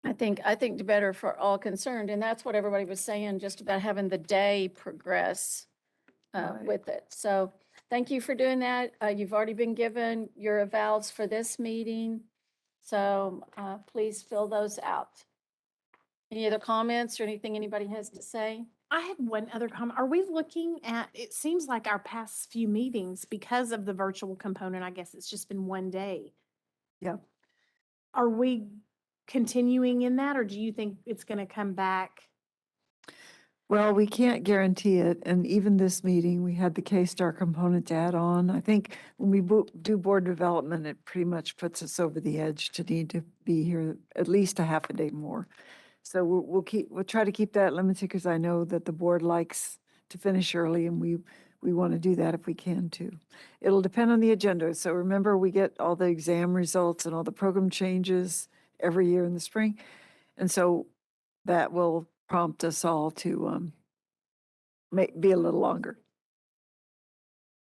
Speaker 1: I think the better for all concerned. And that's what everybody was saying, just about having the day progress with it. So thank you for doing that. You've already been given your evals for this meeting. So please fill those out. Any other comments or anything anybody has to say?
Speaker 7: I had one other comment. Are we looking at, it seems like our past few meetings, because of the virtual component, I guess it's just been one day.
Speaker 4: Yeah.
Speaker 7: Are we continuing in that, or do you think it's going to come back?
Speaker 4: Well, we can't guarantee it. And even this meeting, we had the K-Star component to add on. I think when we do board development, it pretty much puts us over the edge to need to be here at least a half a day more. So we'll try to keep that limited because I know that the board likes to finish early and we want to do that if we can too. It'll depend on the agenda. So remember, we get all the exam results and all the program changes every year in the spring. And so that will prompt us all to be a little longer.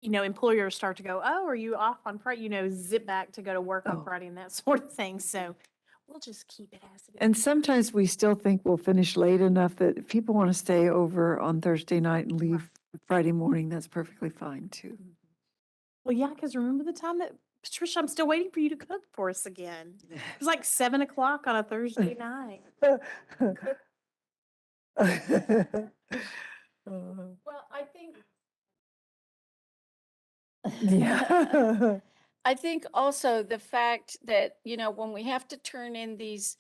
Speaker 7: Employers start to go, oh, are you off on Friday? Zip back to go to work on Friday and that sort of thing. So we'll just keep it as it is.
Speaker 4: And sometimes we still think we'll finish late enough that if people want to stay over on Thursday night and leave Friday morning, that's perfectly fine too.
Speaker 7: Well, yeah, because remember the time that, Patricia, I'm still waiting for you to cook for us again. It was like 7 o'clock on a Thursday night.
Speaker 1: Well, I think.
Speaker 4: Yeah.
Speaker 1: I think also the fact that, when we have to turn in these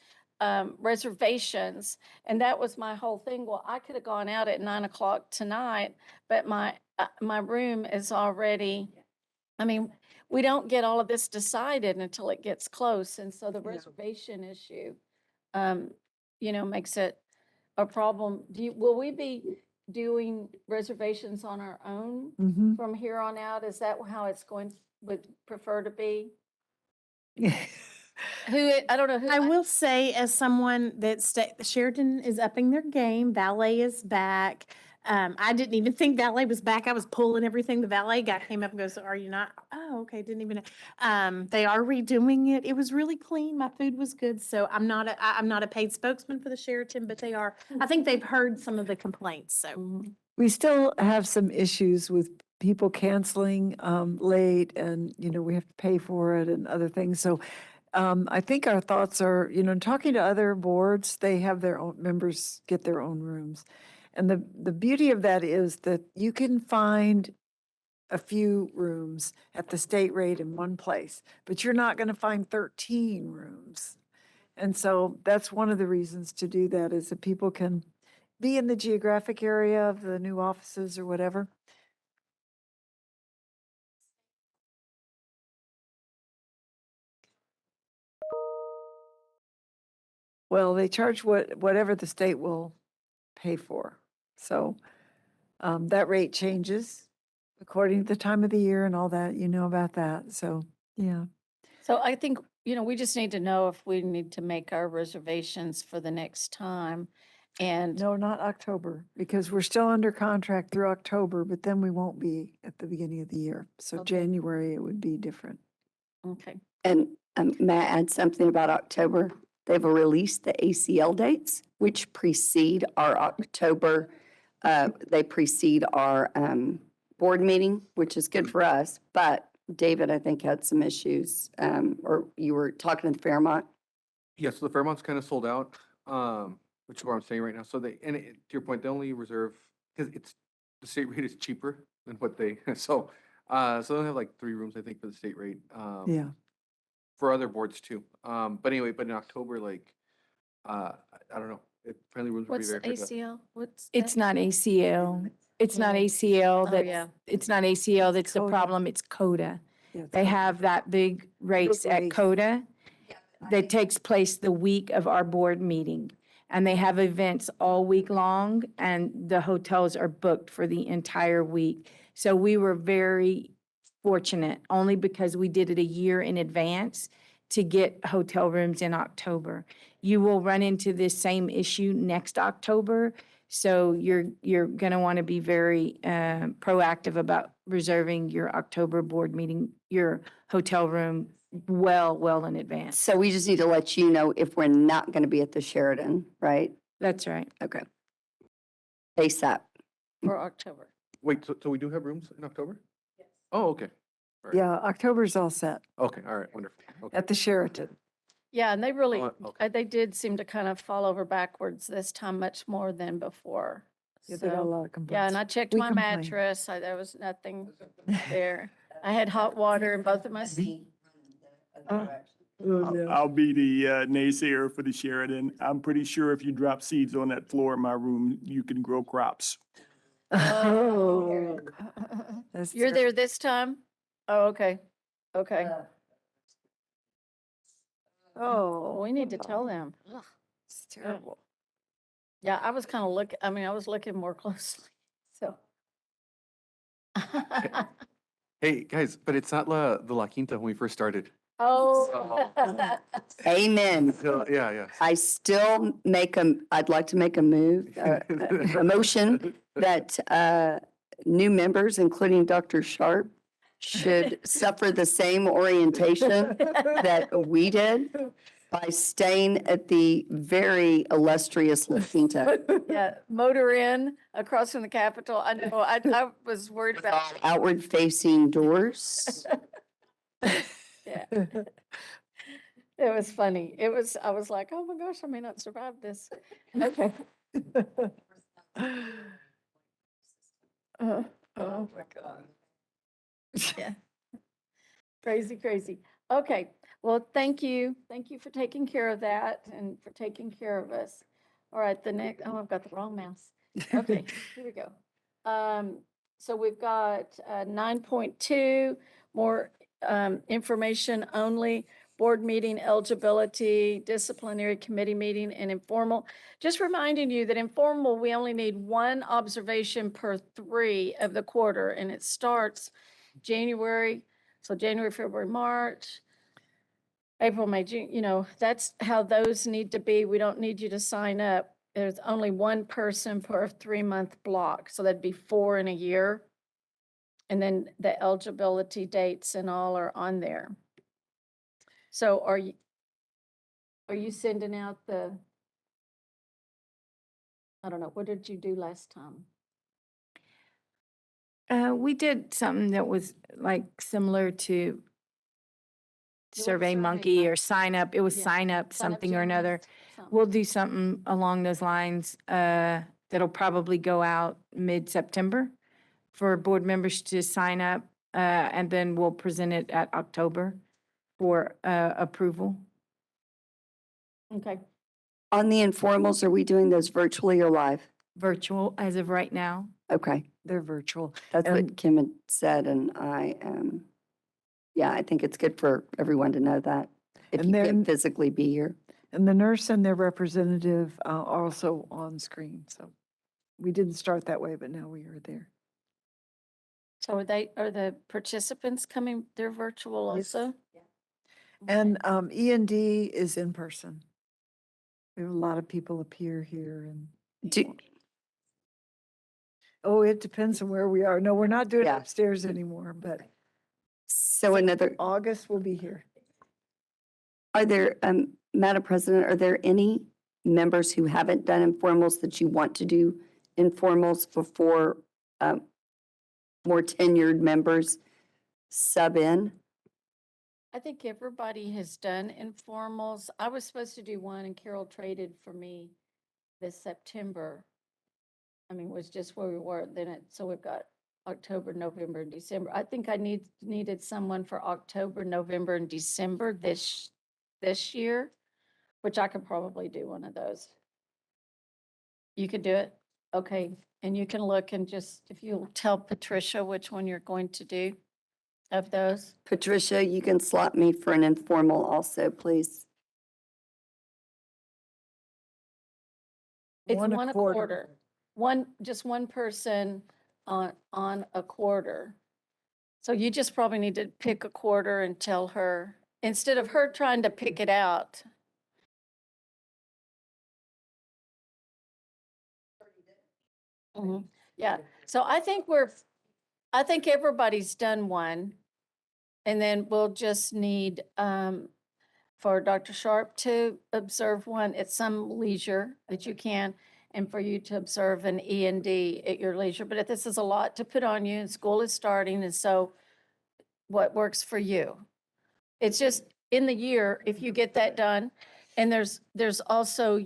Speaker 1: reservations, and that was my whole thing. Well, I could have gone out at 9 o'clock tonight, but my room is already, I mean, we don't get all of this decided until it gets close. And so the reservation issue, makes it a problem. Will we be doing reservations on our own from here on out? Is that how it's would prefer to be? I don't know who.
Speaker 7: I will say, as someone that Sheraton is upping their game, valet is back. I didn't even think valet was back. I was pulling everything. The valet guy came up and goes, "Are you not?" Oh, okay. Didn't even know. They are redoing it. It was really clean. My food was good. So I'm not a paid spokesman for the Sheraton, but they are. I think they've heard some of the complaints. So
Speaker 4: We still have some issues with people canceling late and, we have to pay for it and other things. So I think our thoughts are, talking to other boards, they have their own, members get their own rooms. And the beauty of that is that you can find a few rooms at the state rate in one place, but you're not going to find 13 rooms. And so that's one of the reasons to do that, is that people can be in the geographic area of the new offices or whatever. Well, they charge whatever the state will pay for. So that rate changes according to the time of the year and all that, you know about that. So, yeah.
Speaker 1: So I think, we just need to know if we need to make our reservations for the next time. And
Speaker 4: No, not October, because we're still under contract through October, but then we won't be at the beginning of the year. So
Speaker 1: Okay.
Speaker 4: January, it would be different.
Speaker 1: okay.
Speaker 11: And may I add something about October? They've released the ACL dates, which precede our October, they precede our board meeting, which is good for us. But David, I think, had some issues, or you were talking to the Fairmont.
Speaker 3: Yeah, so the Fairmont's kind of sold out, which is where I'm staying right now. So to your point, they only reserve, because the state rate is cheaper than what they, so they have like 3 rooms, I think, for the state rate.
Speaker 4: Yeah.
Speaker 3: For other boards too. But anyway, but in October, like, I don't know, friendly rooms would be
Speaker 1: What's
Speaker 3: very good.
Speaker 1: ACL? What's
Speaker 15: It's
Speaker 1: that?
Speaker 15: not ACL. It's not
Speaker 1: Yeah.
Speaker 15: ACL.
Speaker 1: Oh, yeah.
Speaker 15: It's not ACL that's the
Speaker 4: CODA.
Speaker 15: problem. It's CODA.
Speaker 4: Yeah,
Speaker 15: They
Speaker 4: it's
Speaker 15: have that big race at
Speaker 4: race.
Speaker 15: CODA that takes place the week of our board meeting. And they have events all week long, and the hotels are booked for the entire week. So we were very fortunate, only because we did it a year in advance, to get hotel rooms in October. You will run into this same issue next October. So you're going to want to be very proactive about reserving your October board meeting, your hotel room well in advance.
Speaker 11: So we just need to let you know if we're not going to be at the Sheridan, right?
Speaker 15: That's right.
Speaker 11: Okay. ASAP.
Speaker 1: For October.
Speaker 3: Wait, so we do have rooms in October? Yes. Oh, okay. All right.
Speaker 4: Yeah, October's all set
Speaker 3: Okay, all right, wonderful. Okay.
Speaker 4: at the Sheraton.
Speaker 1: Yeah, and they really,
Speaker 3: okay.
Speaker 1: they did seem to kind of fall over backwards this time much more than before.
Speaker 4: Yeah, they got a
Speaker 1: So,
Speaker 4: lot of complaints.
Speaker 1: yeah, and I checked
Speaker 4: We
Speaker 1: my
Speaker 4: complain.
Speaker 1: mattress. There was nothing there. I had hot water in both of my seats.
Speaker 8: I'll be the naysayer for the Sheridan. I'm pretty sure if you drop seeds on that floor in my room, you can grow crops.
Speaker 4: Oh. That's
Speaker 1: You're there this time? Oh, okay. Okay. Oh, we need to tell them. Ugh.
Speaker 4: It's terrible.
Speaker 1: Yeah, I was kind of I was looking more closely, so.
Speaker 3: Hey, guys, but it's not the La Quinta when we first started.
Speaker 1: Oh.
Speaker 11: Amen.
Speaker 3: So, yeah.
Speaker 11: I still I'd like to make a move, a motion that new members, including Dr. Sharp, should suffer the same orientation that we did by staying at the very illustrious La Quinta.
Speaker 1: Yeah, motor in across from the Capitol. I know, I was worried about.
Speaker 11: Outward facing doors.
Speaker 1: Yeah. It was funny. I was like, oh my gosh, I may not survive this. Okay. Oh my God. Yeah. Crazy. Okay. Well, thank you. Thank you for taking care of that and for taking care of us. All right, I've got the wrong mouse. Okay, here we go. So we've got 9.2, more information only, board meeting eligibility, disciplinary committee meeting, and informal. Just reminding you that informal, we only need 1 observation per 3 of the quarter, and it starts January, February, March, April, May, June, that's how those need to be. We don't need you to sign up. There's only 1 person per 3-month block, so that'd be 4 in a year. And then the eligibility dates and all are on there. So are you sending out I don't know, what did you do last time?
Speaker 15: We did something that was like similar to Survey Monkey or Sign Up. It was
Speaker 1: Yeah.
Speaker 15: Sign Up
Speaker 1: Sign Up
Speaker 15: something or
Speaker 1: Genius,
Speaker 15: another.
Speaker 1: something.
Speaker 15: We'll do something along those lines, that'll probably go out mid-September for board members to sign up, and then we'll present it at October for, approval.
Speaker 1: Okay.
Speaker 11: On the informals, are we doing those virtually or live?
Speaker 15: Virtual as of right now.
Speaker 11: Okay,
Speaker 4: They're virtual.
Speaker 11: that's
Speaker 4: And-
Speaker 11: what Kim had said, and I think it's good for everyone to know that, if
Speaker 4: And
Speaker 11: you
Speaker 4: then-
Speaker 11: can't physically be here.
Speaker 4: And the nurse and their representative are also on screen, so we didn't start that way, but now we are there.
Speaker 1: So are the participants coming, they're virtual
Speaker 4: Yes.
Speaker 1: also?
Speaker 4: And E&D is in person. We have a lot of people appear here and,
Speaker 11: Do,
Speaker 4: oh, it depends on where we are. No, we're not doing it
Speaker 11: Yeah.
Speaker 4: upstairs anymore, but
Speaker 11: so another,
Speaker 4: August we'll be here.
Speaker 11: are there, Madam President, are there any members who haven't done informals that you want to do informals before more tenured members sub in?
Speaker 1: I think everybody has done informals. I was supposed to do one and Carol traded for me this September. I mean, it was just where we were so we've got October, November, and December. I think I needed someone for October, November, and December this year, which I could probably do one of those. You could do it? Okay, and you can look and just, if you'll tell Patricia which one you're going to do of those.
Speaker 11: Patricia, you can slot me for an informal also, please.
Speaker 1: It's
Speaker 4: One a
Speaker 1: one a quarter. Just one person on a quarter. So you just probably need to pick a quarter and tell her, instead of her trying to pick it out. Mhm. Yeah, so I think everybody's done one. And then we'll just need for Dr. Sharp to observe one at some leisure that you can, and for you to observe an E&D at your leisure. But if this is a lot to put on you, and school is starting, and so what works for you? It's just in the year, if you get that done, and there's also,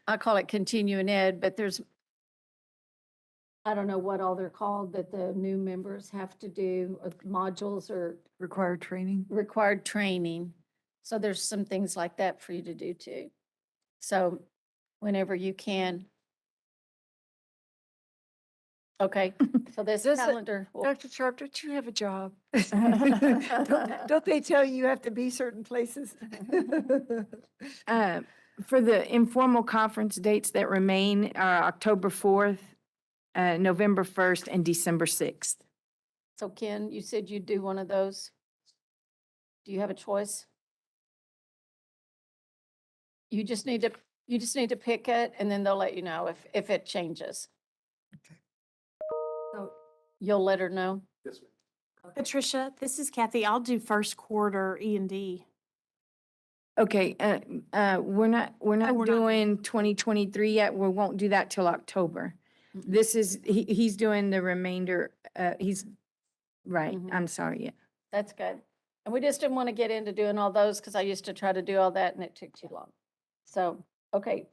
Speaker 1: I call it continuing ed, but there's, I don't know what all they're called, that the new members have to do, or modules or
Speaker 4: Required training.
Speaker 1: required training. So there's some things like that for you to do too. So whenever you can. Okay, so this
Speaker 4: Does it-
Speaker 1: calendar. will-
Speaker 4: Dr. Sharp, don't you have a job? Don't they tell you you have to be certain places?
Speaker 15: For the informal conference dates that remain are October 4th, November 1st, and December 6th.
Speaker 1: So Ken, you said you'd do one of those. Do you have a choice? You just need to pick it, and then they'll let you know if it changes.
Speaker 4: Okay.
Speaker 1: So you'll let her know?
Speaker 3: Yes, ma'am.
Speaker 7: Patricia, this is Kathy. I'll do first quarter E&D.
Speaker 15: Okay, we're not
Speaker 7: we're not
Speaker 15: doing 2023 yet. We won't do that till October. This is, he's doing the remainder, right,
Speaker 1: Mhm.
Speaker 15: I'm sorry, yeah.
Speaker 1: That's good. And we just didn't want to get into doing all those because I used to try to do all that and it took too long. So, okay,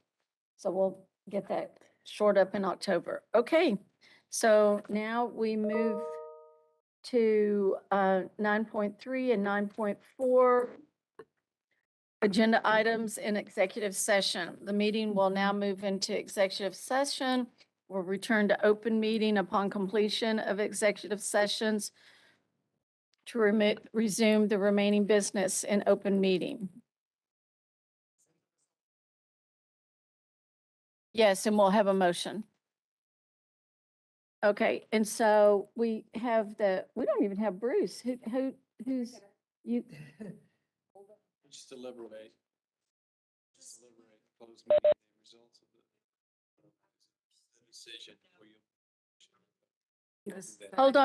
Speaker 1: so we'll get that short up in October. Okay, so now we move to 9.3 and 9.4. Agenda items in executive session. The meeting will now move into executive session. We'll return to open meeting upon completion of executive sessions to resume the remaining business in open meeting. Yes, and we'll have a motion. Okay, and so we don't even have Bruce. Who's you?
Speaker 18: Just deliberate. Closed meeting, the results of the decision.
Speaker 1: Hold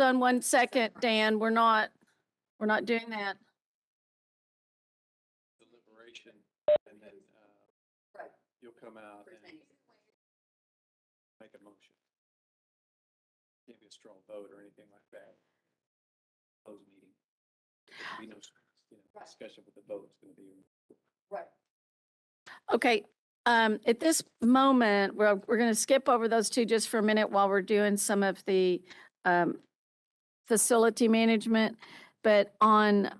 Speaker 1: on 1 second, Dan. We're not doing that.
Speaker 18: Deliberation, and then you'll come out and make a motion. Can't be a straw vote or anything like that. Closed meeting. Discussion with the vote is going to be.
Speaker 11: Right.
Speaker 1: Okay, at this moment, we're going to skip over those two just for a minute while we're doing some of the facility management. But on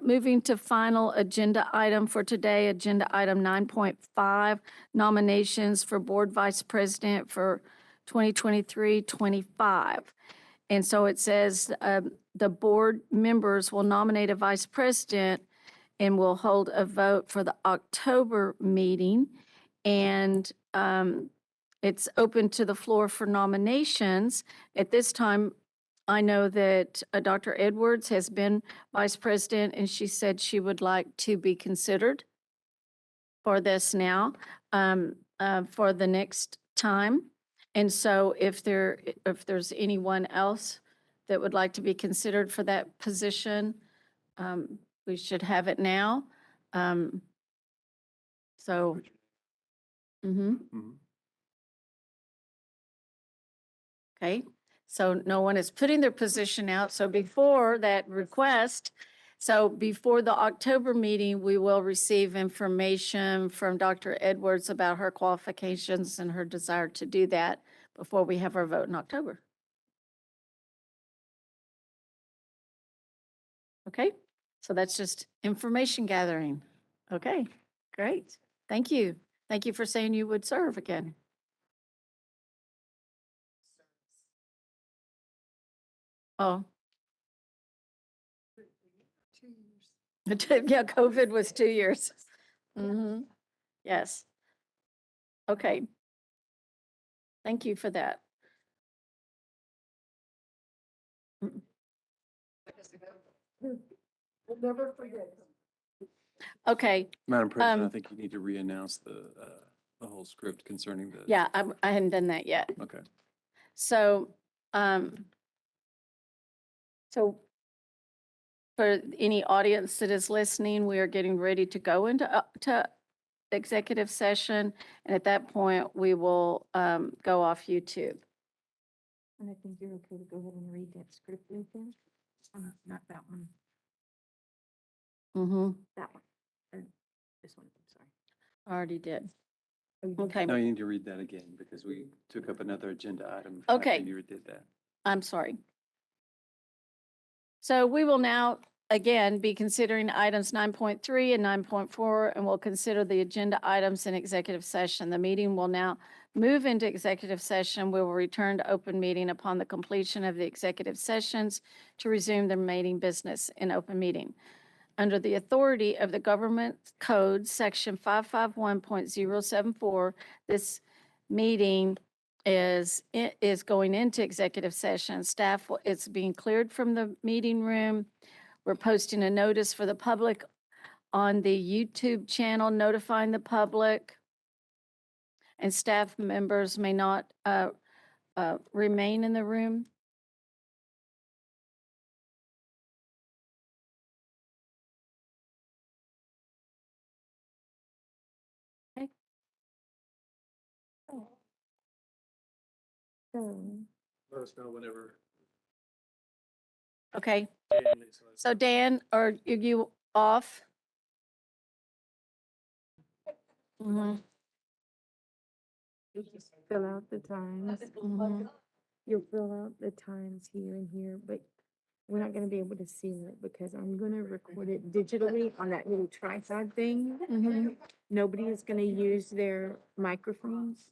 Speaker 1: moving to final agenda item for today, agenda item 9.5, nominations for board vice president for 2023-25. And so it says the board members will nominate a vice president and will hold a vote for the October meeting. And it's open to the floor for nominations. At this time, I know that Dr. Edwards has been vice president, and she said she would like to be considered for this now, for the next time. And so if there's anyone else that would like to be considered for that position, we should have it now. So, okay. So no one is putting their position out. So before that request, so before the October meeting, we will receive information from Dr. Edwards about her qualifications and her desire to do that before we have our vote in October. Okay, so that's just information gathering. Okay, great. Thank you. Thank you for saying you would serve again. Oh. Yeah, COVID was 2 years. Yes. Okay. Thank you for that.
Speaker 4: We'll never forget.
Speaker 1: Okay.
Speaker 18: Madam President, I
Speaker 1: Um,
Speaker 18: think you need to reannounce the whole script concerning the.
Speaker 1: Yeah, I hadn't done that yet.
Speaker 18: Okay.
Speaker 1: So, so for any audience that is listening, we are getting ready to go into to executive session. And at that point, we will go off YouTube.
Speaker 15: And I think you're okay to go ahead and read that script, Nathan? Not that one, that one. This one, I'm sorry.
Speaker 1: Already did.
Speaker 15: Oh, you did?
Speaker 1: Okay,
Speaker 18: No, you need to read that again because we took up another agenda item.
Speaker 1: Okay.
Speaker 18: after you did that.
Speaker 1: I'm sorry. So we will now, again, be considering items 9.3 and 9.4, and we'll consider the agenda items in executive session. The meeting will now move into executive session. We will return to open meeting upon the completion of the executive sessions to resume the remaining business in open meeting. Under the authority of the Government Code, Section 551.074, this meeting is going into executive session. Staff, it's being cleared from the meeting room. We're posting a notice for the public on the YouTube channel notifying the public. And staff members may not remain in the room. Okay.
Speaker 18: Let us know whenever.
Speaker 1: Okay. So Dan, are you off?
Speaker 15: You just fill out the times. You'll fill out the times here and here, but we're not gonna be able to see it because I'm gonna record it digitally on that little tripod thing. Nobody is gonna use their microphones.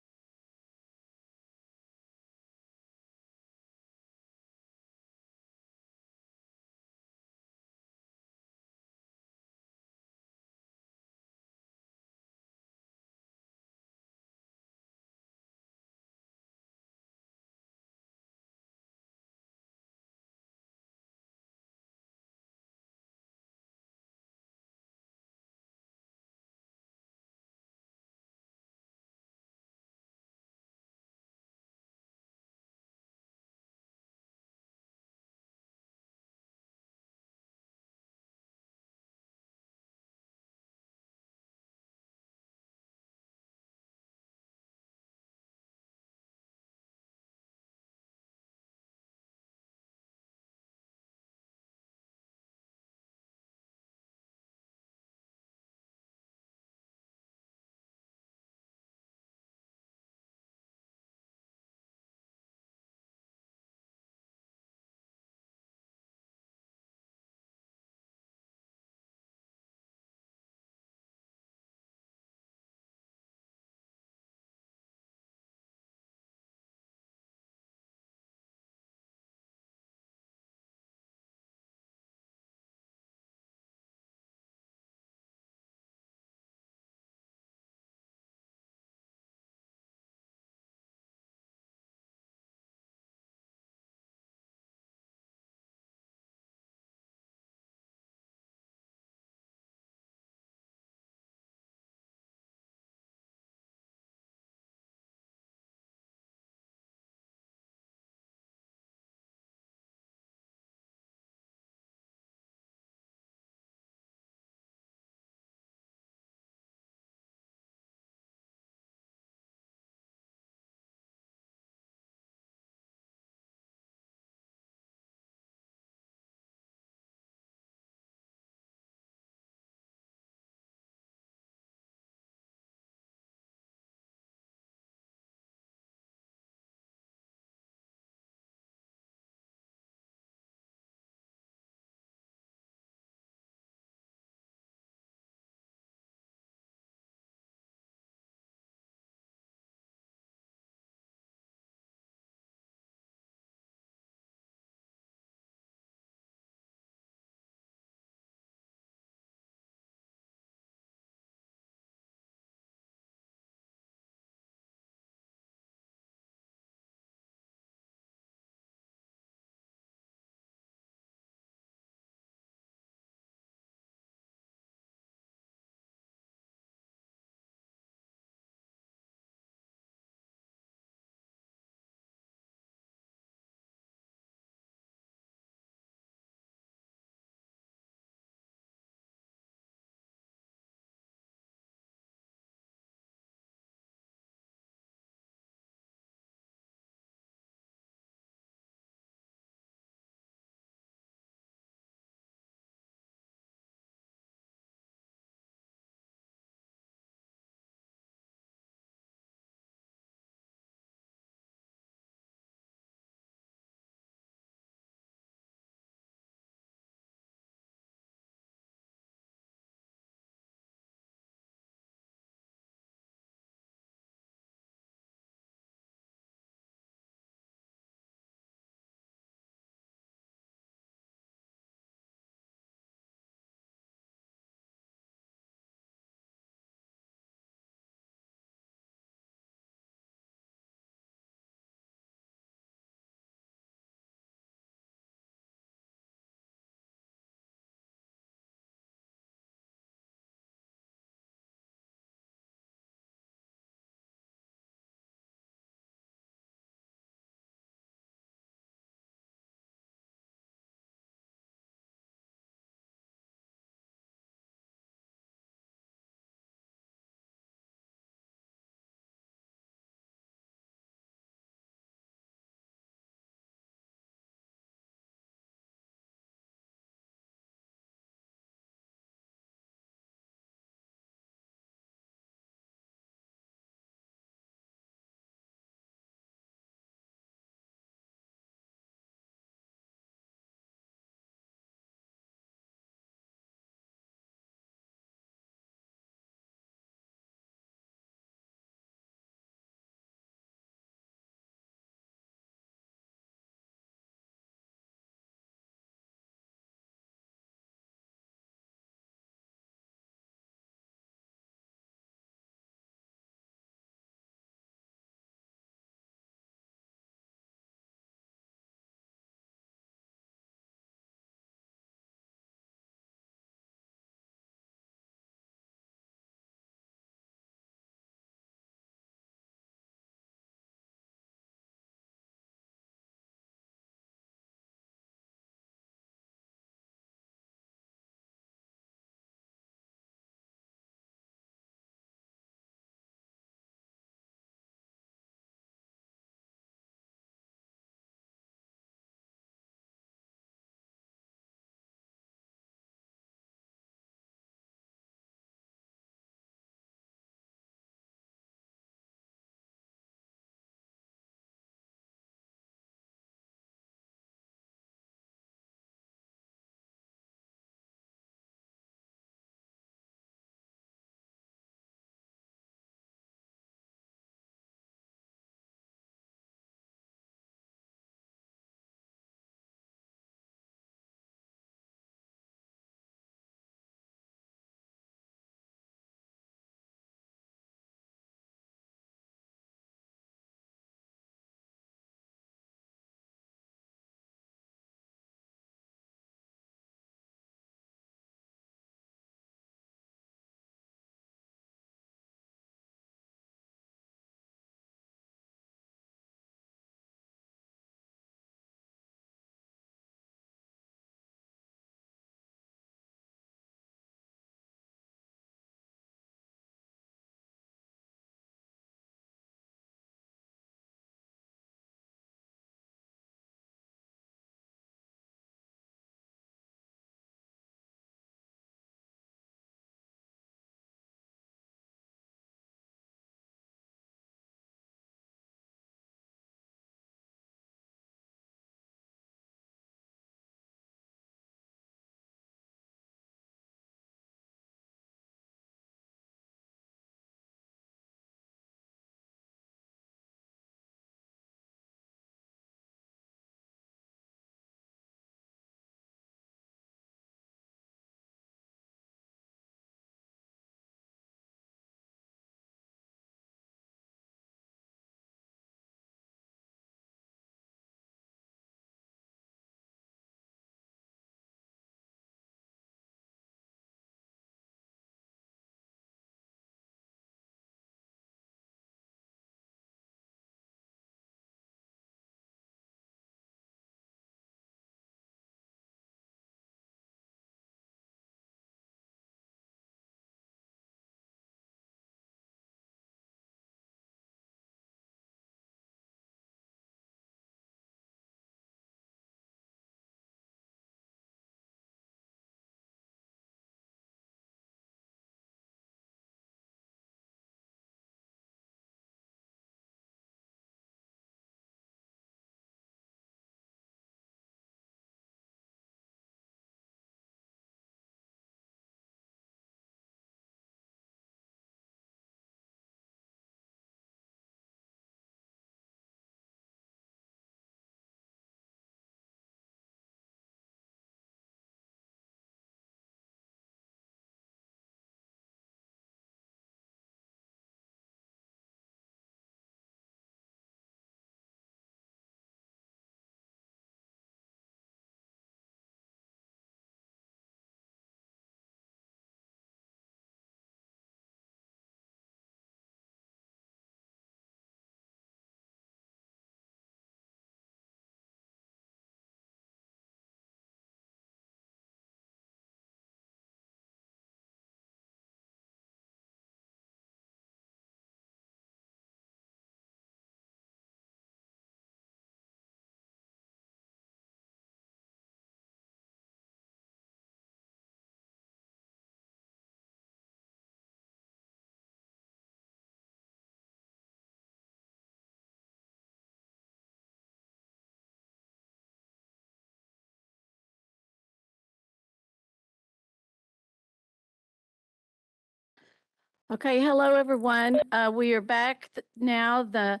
Speaker 1: Okay, hello, everyone. We are back now. The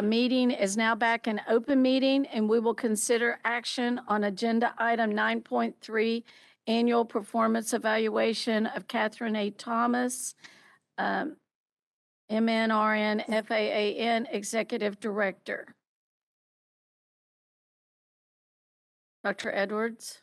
Speaker 1: meeting is now back in open meeting, and we will consider action on agenda item 9.3, annual performance evaluation of Catherine A. Thomas, MNRN FAAN Executive Director. Dr. Edwards?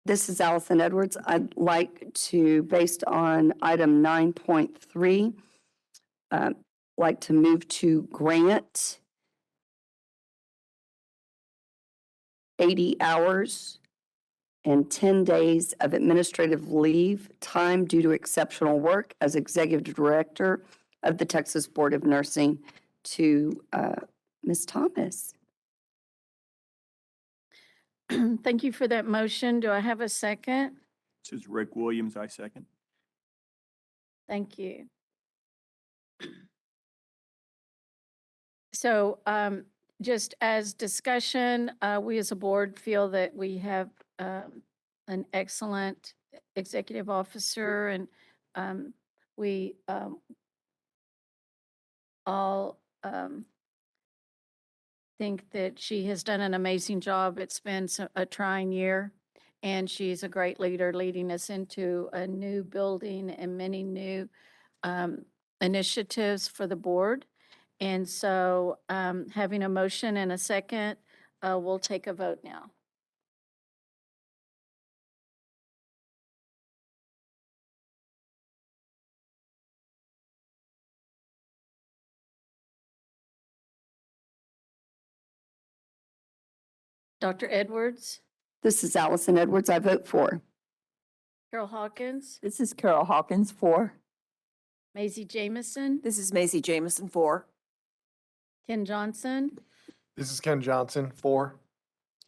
Speaker 11: This is Allison Edwards. I'd like to, based on item 9.3, like to move to grant 80 hours and 10 days of administrative leave time due to exceptional work as Executive Director of the Texas Board of Nursing to Ms. Thomas.
Speaker 1: Thank you for that motion. Do I have a second?
Speaker 8: This is Rick Williams, I second.
Speaker 1: Thank you. So just as discussion, we as a board feel that we have an excellent executive officer, and we all think that she has done an amazing job. It's been a trying year, and she's a great leader leading us into a new building and many new initiatives for the board. And so having a motion and a second, we'll take a vote now. Dr. Edwards,
Speaker 11: This is Allison Edwards. I vote for.
Speaker 1: Carol Hawkins,
Speaker 13: This is Carol Hawkins for.
Speaker 1: Maisie Jamison,
Speaker 14: This is Maisie Jamison, 4.
Speaker 1: Ken Johnson,
Speaker 6: This is Ken Johnson, 4.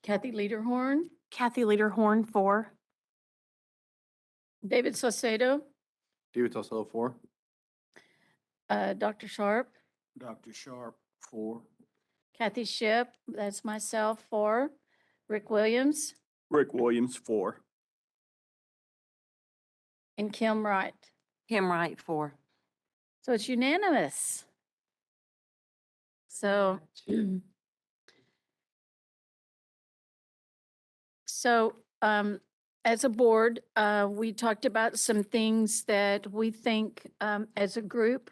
Speaker 1: Kathy Lederhorn,
Speaker 7: Kathy Lederhorn, 4.
Speaker 1: David Saucedo,
Speaker 3: David's also 4.
Speaker 1: Dr. Sharp,
Speaker 12: Dr. Sharp, 4.
Speaker 1: Kathy Ship, that's myself, 4. Rick Williams,
Speaker 8: Rick Williams, 4.
Speaker 1: and Kim Wright.
Speaker 5: Kim Wright, 4.
Speaker 1: So it's unanimous. So, as a board, we talked about some things that we think as a group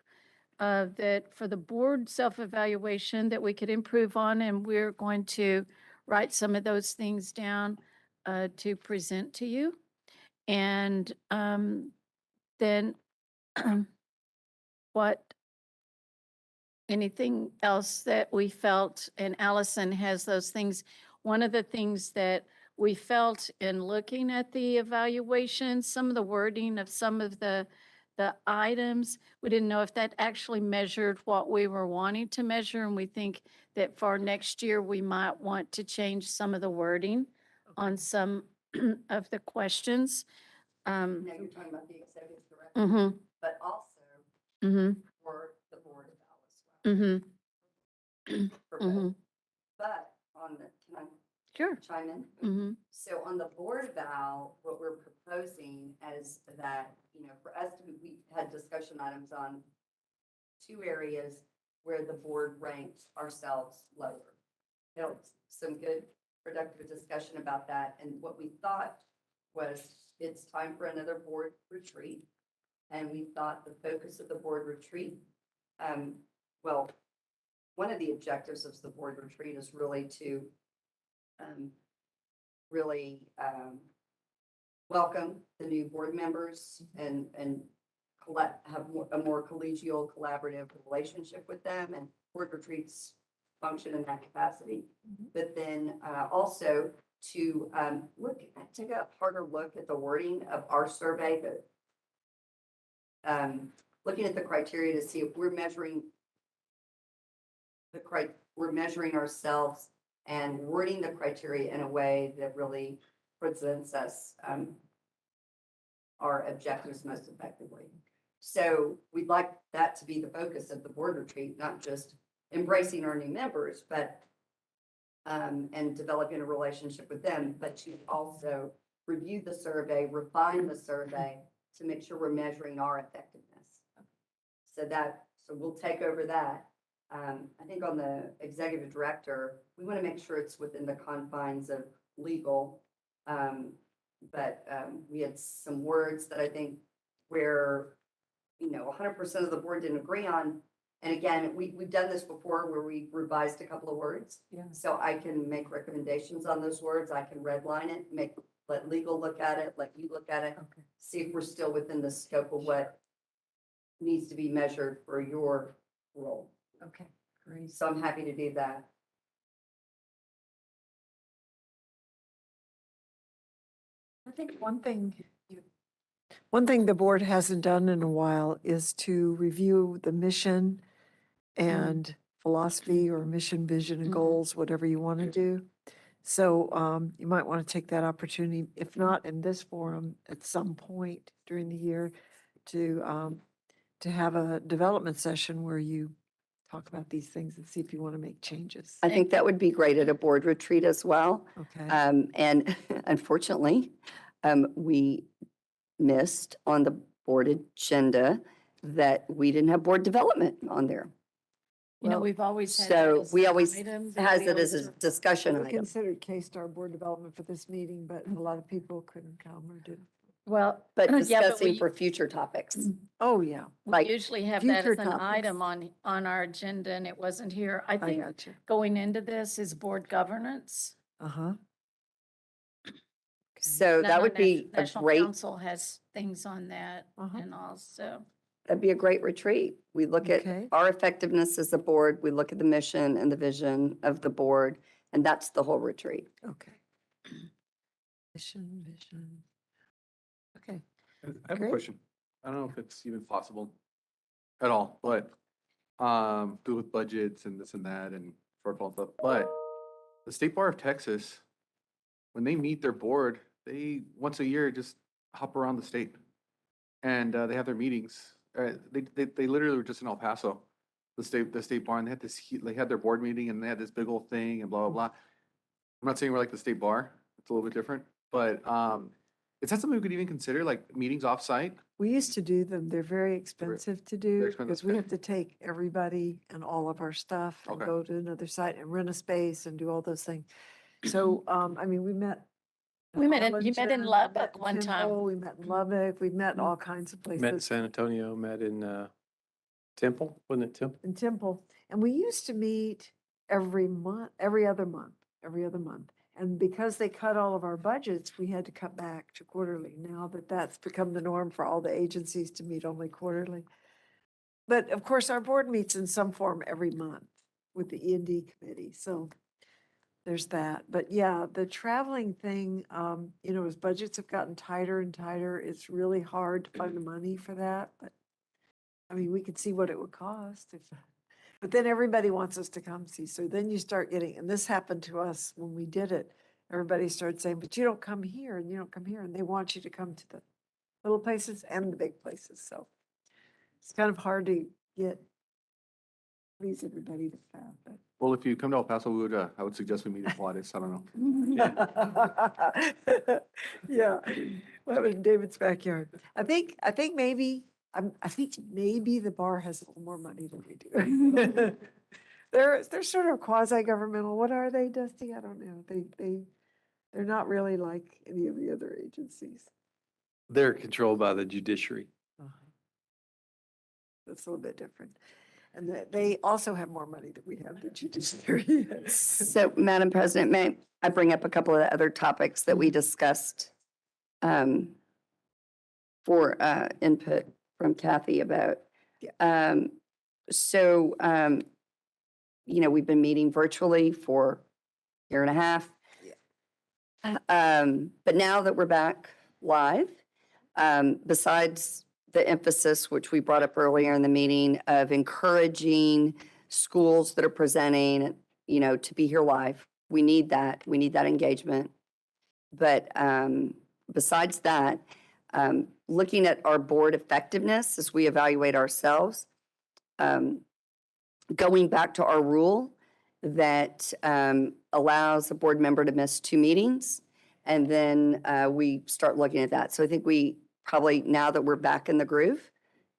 Speaker 1: that for the board self-evaluation that we could improve on, and we're going to write some of those things down to present to you. And then anything else that we felt, and Allison has those things. One of the things that we felt in looking at the evaluation, some of the wording of some of the items, we didn't know if that actually measured what we were wanting to measure. And we think that for next year, we might want to change some of the wording on some of the questions.
Speaker 11: Now you're talking about the Executive Director,
Speaker 1: Mm-hmm,
Speaker 11: but also
Speaker 1: mm-hmm,
Speaker 11: for the Board of Health as well.
Speaker 1: mm-hmm,
Speaker 11: For
Speaker 1: mm-hmm.
Speaker 11: both. But on the, can I
Speaker 1: Sure.
Speaker 11: chime in?
Speaker 1: Mm-hmm.
Speaker 11: So on the board eval, what we're proposing is that, for us to, we had discussion items on 2 areas where the board ranked ourselves lower. Some good productive discussion about that. And what we thought was it's time for another board retreat. And we thought the focus of the board retreat, well, one of the objectives of the board retreat is really to welcome the new board members and have a more collegial, collaborative relationship with them, and board retreats function in that capacity. But then also to take a harder look at the wording of our survey, looking at the criteria to see if we're measuring we're measuring ourselves and wording the criteria in a way that really presents us, our objectives most effectively. So we'd like that to be the focus of the board retreat, not just embracing our new members, but and developing a relationship with them, but to also review the survey, refine the survey to make sure we're measuring our effectiveness. So we'll take over that. I think on the executive director, we want to make sure it's within the confines of legal. But we had some words that I think where, 100% of the board didn't agree on. And again, we've done this before where we revised a couple of words.
Speaker 4: Yeah.
Speaker 11: So I can make recommendations on those words. I can redline it, let legal look at it, let you look at it.
Speaker 4: Okay.
Speaker 11: See if we're still within the scope of what needs to be measured for your role.
Speaker 4: Okay, great.
Speaker 11: So I'm happy to do that.
Speaker 4: I think one thing the board hasn't done in a while is to review the mission and philosophy or mission, vision, and goals, whatever you want to do. So you might want to take that opportunity, if not in this forum, at some point during the year, to have a development session where you talk about these things and see if you want to make changes.
Speaker 11: I think that would be great at a board retreat as well.
Speaker 4: Okay.
Speaker 11: And unfortunately, we missed on the board agenda that we didn't have board development on there.
Speaker 1: We've always had.
Speaker 11: So
Speaker 1: as
Speaker 11: we
Speaker 1: an
Speaker 11: always
Speaker 1: item that
Speaker 11: has
Speaker 1: we
Speaker 11: it as
Speaker 1: always
Speaker 11: a discussion
Speaker 4: We
Speaker 11: item.
Speaker 4: considered K-Star board development for this meeting, but a lot of people couldn't come or didn't.
Speaker 1: Well,
Speaker 11: But
Speaker 1: yeah,
Speaker 11: discussing
Speaker 1: we-
Speaker 11: for future topics.
Speaker 4: Oh, yeah.
Speaker 1: We
Speaker 11: like
Speaker 1: usually have that
Speaker 4: future
Speaker 1: as an
Speaker 4: topics.
Speaker 1: item on our agenda and it wasn't here. I
Speaker 4: I
Speaker 1: think
Speaker 4: got you.
Speaker 1: going into this is board governance.
Speaker 4: Uh-huh.
Speaker 11: So
Speaker 1: Now,
Speaker 11: that would be a
Speaker 1: National
Speaker 11: great,
Speaker 1: Council has things on that
Speaker 4: Uh-huh.
Speaker 1: and also.
Speaker 11: that'd be a great retreat. We look at
Speaker 4: Okay.
Speaker 11: our effectiveness as a board, we look at the mission and the vision of the board, and that's the whole retreat.
Speaker 4: Okay. Mission, vision. Okay.
Speaker 3: I have
Speaker 4: Great.
Speaker 3: a question. I don't know if it's even possible at all, but do with budgets and this and that and shortfall and stuff. But the State Bar of Texas, when they meet their board, they once a year just hop around the state, and they have their meetings. They literally were just in El Paso, the state bar, and they had they had their board meeting and they had this big old thing and blah blah blah. I'm not saying we're like the state bar; it's a little bit different, but is that something we could even consider, like meetings offsite?
Speaker 4: We used to do them. They're very expensive to do
Speaker 3: expensive,
Speaker 4: because we
Speaker 3: okay.
Speaker 4: have to take everybody and all of our stuff and
Speaker 3: Okay.
Speaker 4: go to another site and rent a space and do all those things. So, I mean, we met.
Speaker 1: You met in
Speaker 4: Arlington,
Speaker 1: Lubbock
Speaker 4: met
Speaker 1: one
Speaker 4: in
Speaker 1: time.
Speaker 4: Temple, we met in Lubbock, we've met in all kinds of
Speaker 18: Met in
Speaker 4: places.
Speaker 18: San Antonio, met in Temple, wasn't it Temple?
Speaker 4: In Temple. And we used to meet every month, every other month. And because they cut all of our budgets, we had to cut back to quarterly. Now that that's become the norm for all the agencies to meet only quarterly. But of course, our board meets in some form every month with the E&D committee. So there's that. But yeah, the traveling thing, as budgets have gotten tighter and tighter, it's really hard to find the money for that. But I mean, we could see what it would cost but then everybody wants us to come see. So then you start getting, and this happened to us when we did it. Everybody started saying, but you don't come here and you don't come here. And they want you to come to the little places and the big places. So it's kind of hard to please everybody to come. But
Speaker 3: Well, if you come to El Paso, I would suggest we meet in Juarez. I don't know.
Speaker 4: Yeah, well, it was in David's backyard. I think maybe the bar has a little more money than we do. They're sort of quasi-governmental. What are they, Dusty? I don't know. They're not really like any of the other agencies.
Speaker 18: They're controlled by the judiciary.
Speaker 4: That's a little bit different. And they also have more money than we have, the judiciary.
Speaker 11: So, Madam President, may I bring up a couple of other topics that we discussed for input from Kathy about? We've been meeting virtually for a year and a half. But now that we're back live, besides the emphasis, which we brought up earlier in the meeting, of encouraging schools that are presenting, to be here live. We need that. We need that engagement. But besides that, looking at our board effectiveness as we evaluate ourselves, going back to our rule that allows a board member to miss 2 meetings, and then we start looking at that. So I think we probably, now that we're back in the groove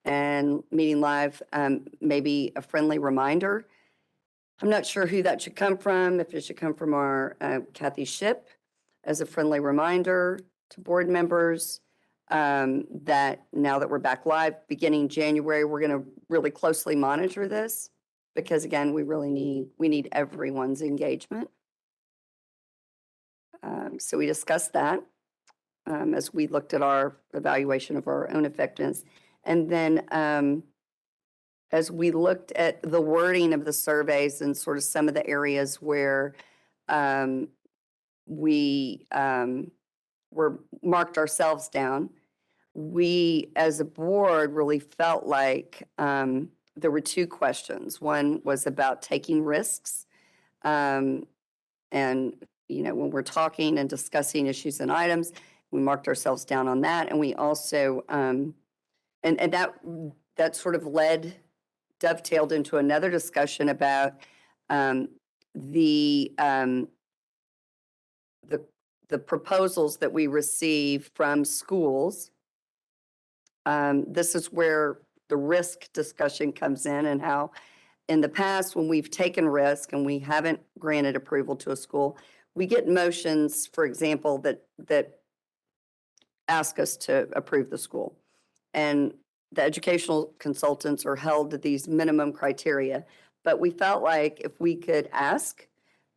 Speaker 11: and meeting live, maybe a friendly reminder. I'm not sure who that should come from, if it should come from our Kathy Ship as a friendly reminder to board members that now that we're back live, beginning January, we're going to really closely monitor this because again, we need everyone's engagement. So we discussed that as we looked at our evaluation of our own effectiveness. And then as we looked at the wording of the surveys and sort of some of the areas where we were marked ourselves down, we as a board really felt like there were 2 questions. One was about taking risks. And, when we're talking and discussing issues and items, we marked ourselves down on that. And we also, and that sort of dovetailed into another discussion about the proposals that we receive from schools. This is where the risk discussion comes in, and how in the past, when we've taken risk and we haven't granted approval to a school, we get motions, for example, that ask us to approve the school. And the educational consultants are held to these minimum criteria. But we felt like if we could ask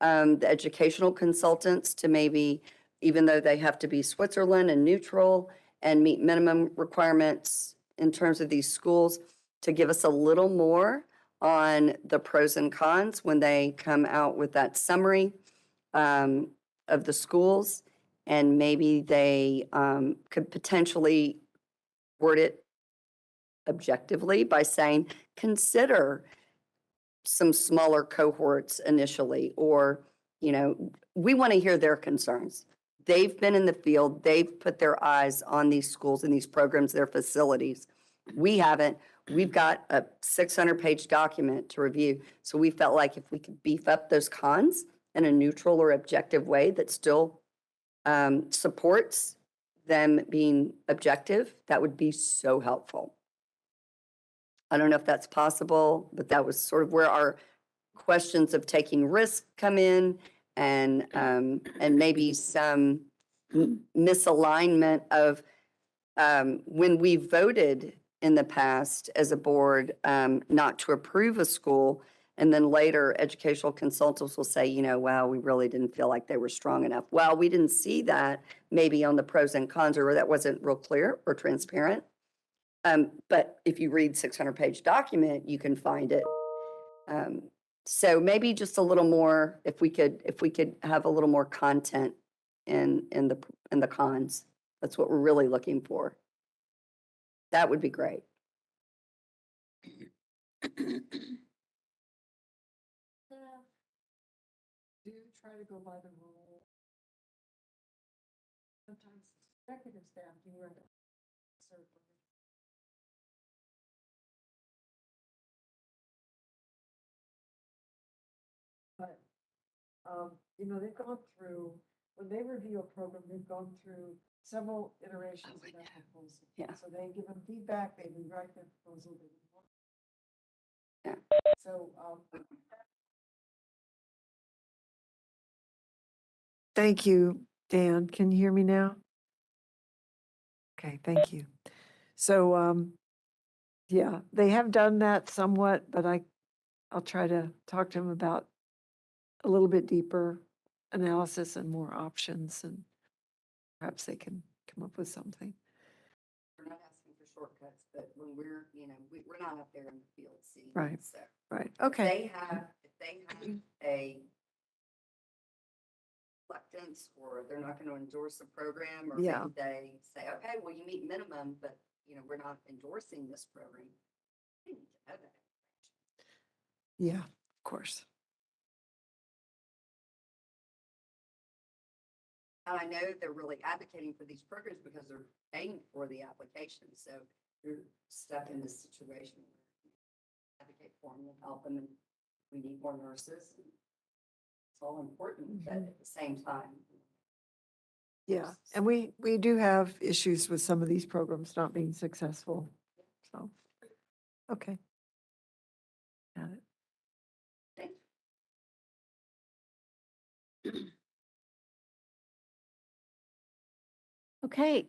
Speaker 11: the educational consultants to maybe, even though they have to be Switzerland and neutral and meet minimum requirements in terms of these schools, to give us a little more on the pros and cons when they come out with that summary of the schools. And maybe they could potentially word it objectively by saying, consider some smaller cohorts initially, or, we want to hear their concerns. They've been in the field, they've put their eyes on these schools and these programs, their facilities. We haven't. We've got a 600-page document to review. So we felt like if we could beef up those cons in a neutral or objective way that still supports them being objective, that would be so helpful. I don't know if that's possible, but that was sort of where our questions of taking risk come in, and maybe some misalignment of when we voted in the past as a board not to approve a school, and then later educational consultants will say, well, we really didn't feel like they were strong enough. Well, we didn't see that maybe on the pros and cons, or that wasn't real clear or transparent. But if you read 600-page document, you can find it. So maybe just a little more, if we could have a little more content in the cons. That's what we're really looking for. That would be great.
Speaker 4: Do try to go by the rule. Sometimes executive staff do it. But, they've gone through, when they review a program, they've gone through several iterations of that proposal.
Speaker 11: Yeah.
Speaker 4: So they give them feedback, they rewrite their proposal.
Speaker 11: Yeah.
Speaker 4: So, thank you, Dan. Can you hear me now? Okay, thank you. So, yeah, they have done that somewhat, but I'll try to talk to them about a little bit deeper analysis and more options, and perhaps they can come up with something.
Speaker 11: We're not asking for shortcuts, but when we're, we're not up there in the field seeing.
Speaker 4: Right.
Speaker 11: So
Speaker 4: Right,
Speaker 11: if
Speaker 4: okay.
Speaker 11: if they have a reluctance, or they're not going to endorse the program, or
Speaker 4: Yeah.
Speaker 11: maybe they say, okay, well, you meet minimum, but, we're not endorsing this program. They need to know that.
Speaker 4: Yeah, of course.
Speaker 11: And I know they're really advocating for these programs because they're paying for the application. So you're stuck in this situation. Advocate for them and help them, and we need more nurses. It's all important, but at the same time.
Speaker 4: Yeah, and we do have issues with some of these programs not being successful, so, okay. Got it.
Speaker 1: Okay,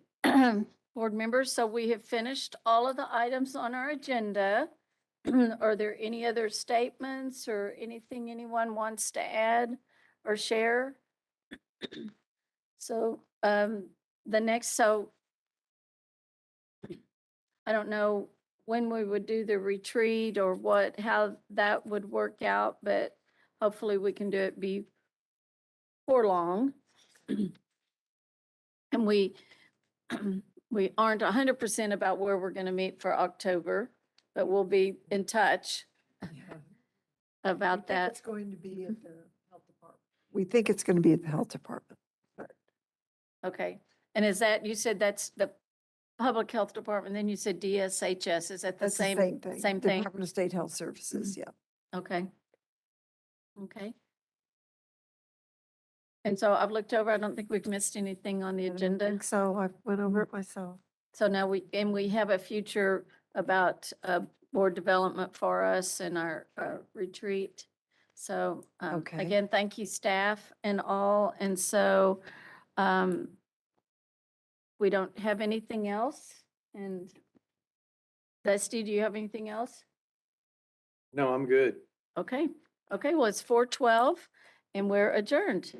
Speaker 1: board members, so we have finished all of the items on our agenda. Are there any other statements or anything anyone wants to add or share? So, the next, I don't know when we would do the retreat or how that would work out, but hopefully we can do it before long. And we aren't 100% about where we're going to meet for October, but we'll be in touch about that.
Speaker 4: It's going to be at the health department. We think it's going to be at the health department.
Speaker 1: Okay. And is that, you said that's the public health department, then you said DSHS. Is that the
Speaker 4: That's
Speaker 1: same?
Speaker 4: the same thing.
Speaker 1: Same thing?
Speaker 4: Department of State Health Services, yeah.
Speaker 1: Okay. Okay. And so I've looked over, I don't think we've missed anything on the
Speaker 4: I don't
Speaker 1: agenda.
Speaker 4: think so, I went over it myself.
Speaker 1: So now we have a future about board development for us and our retreat. So
Speaker 4: Okay.
Speaker 1: again, thank you, staff and all. And so we don't have anything else. And Dusty, do you have anything else?
Speaker 18: No, I'm good.
Speaker 1: Okay. Okay, well, it's 4:12 and we're adjourned.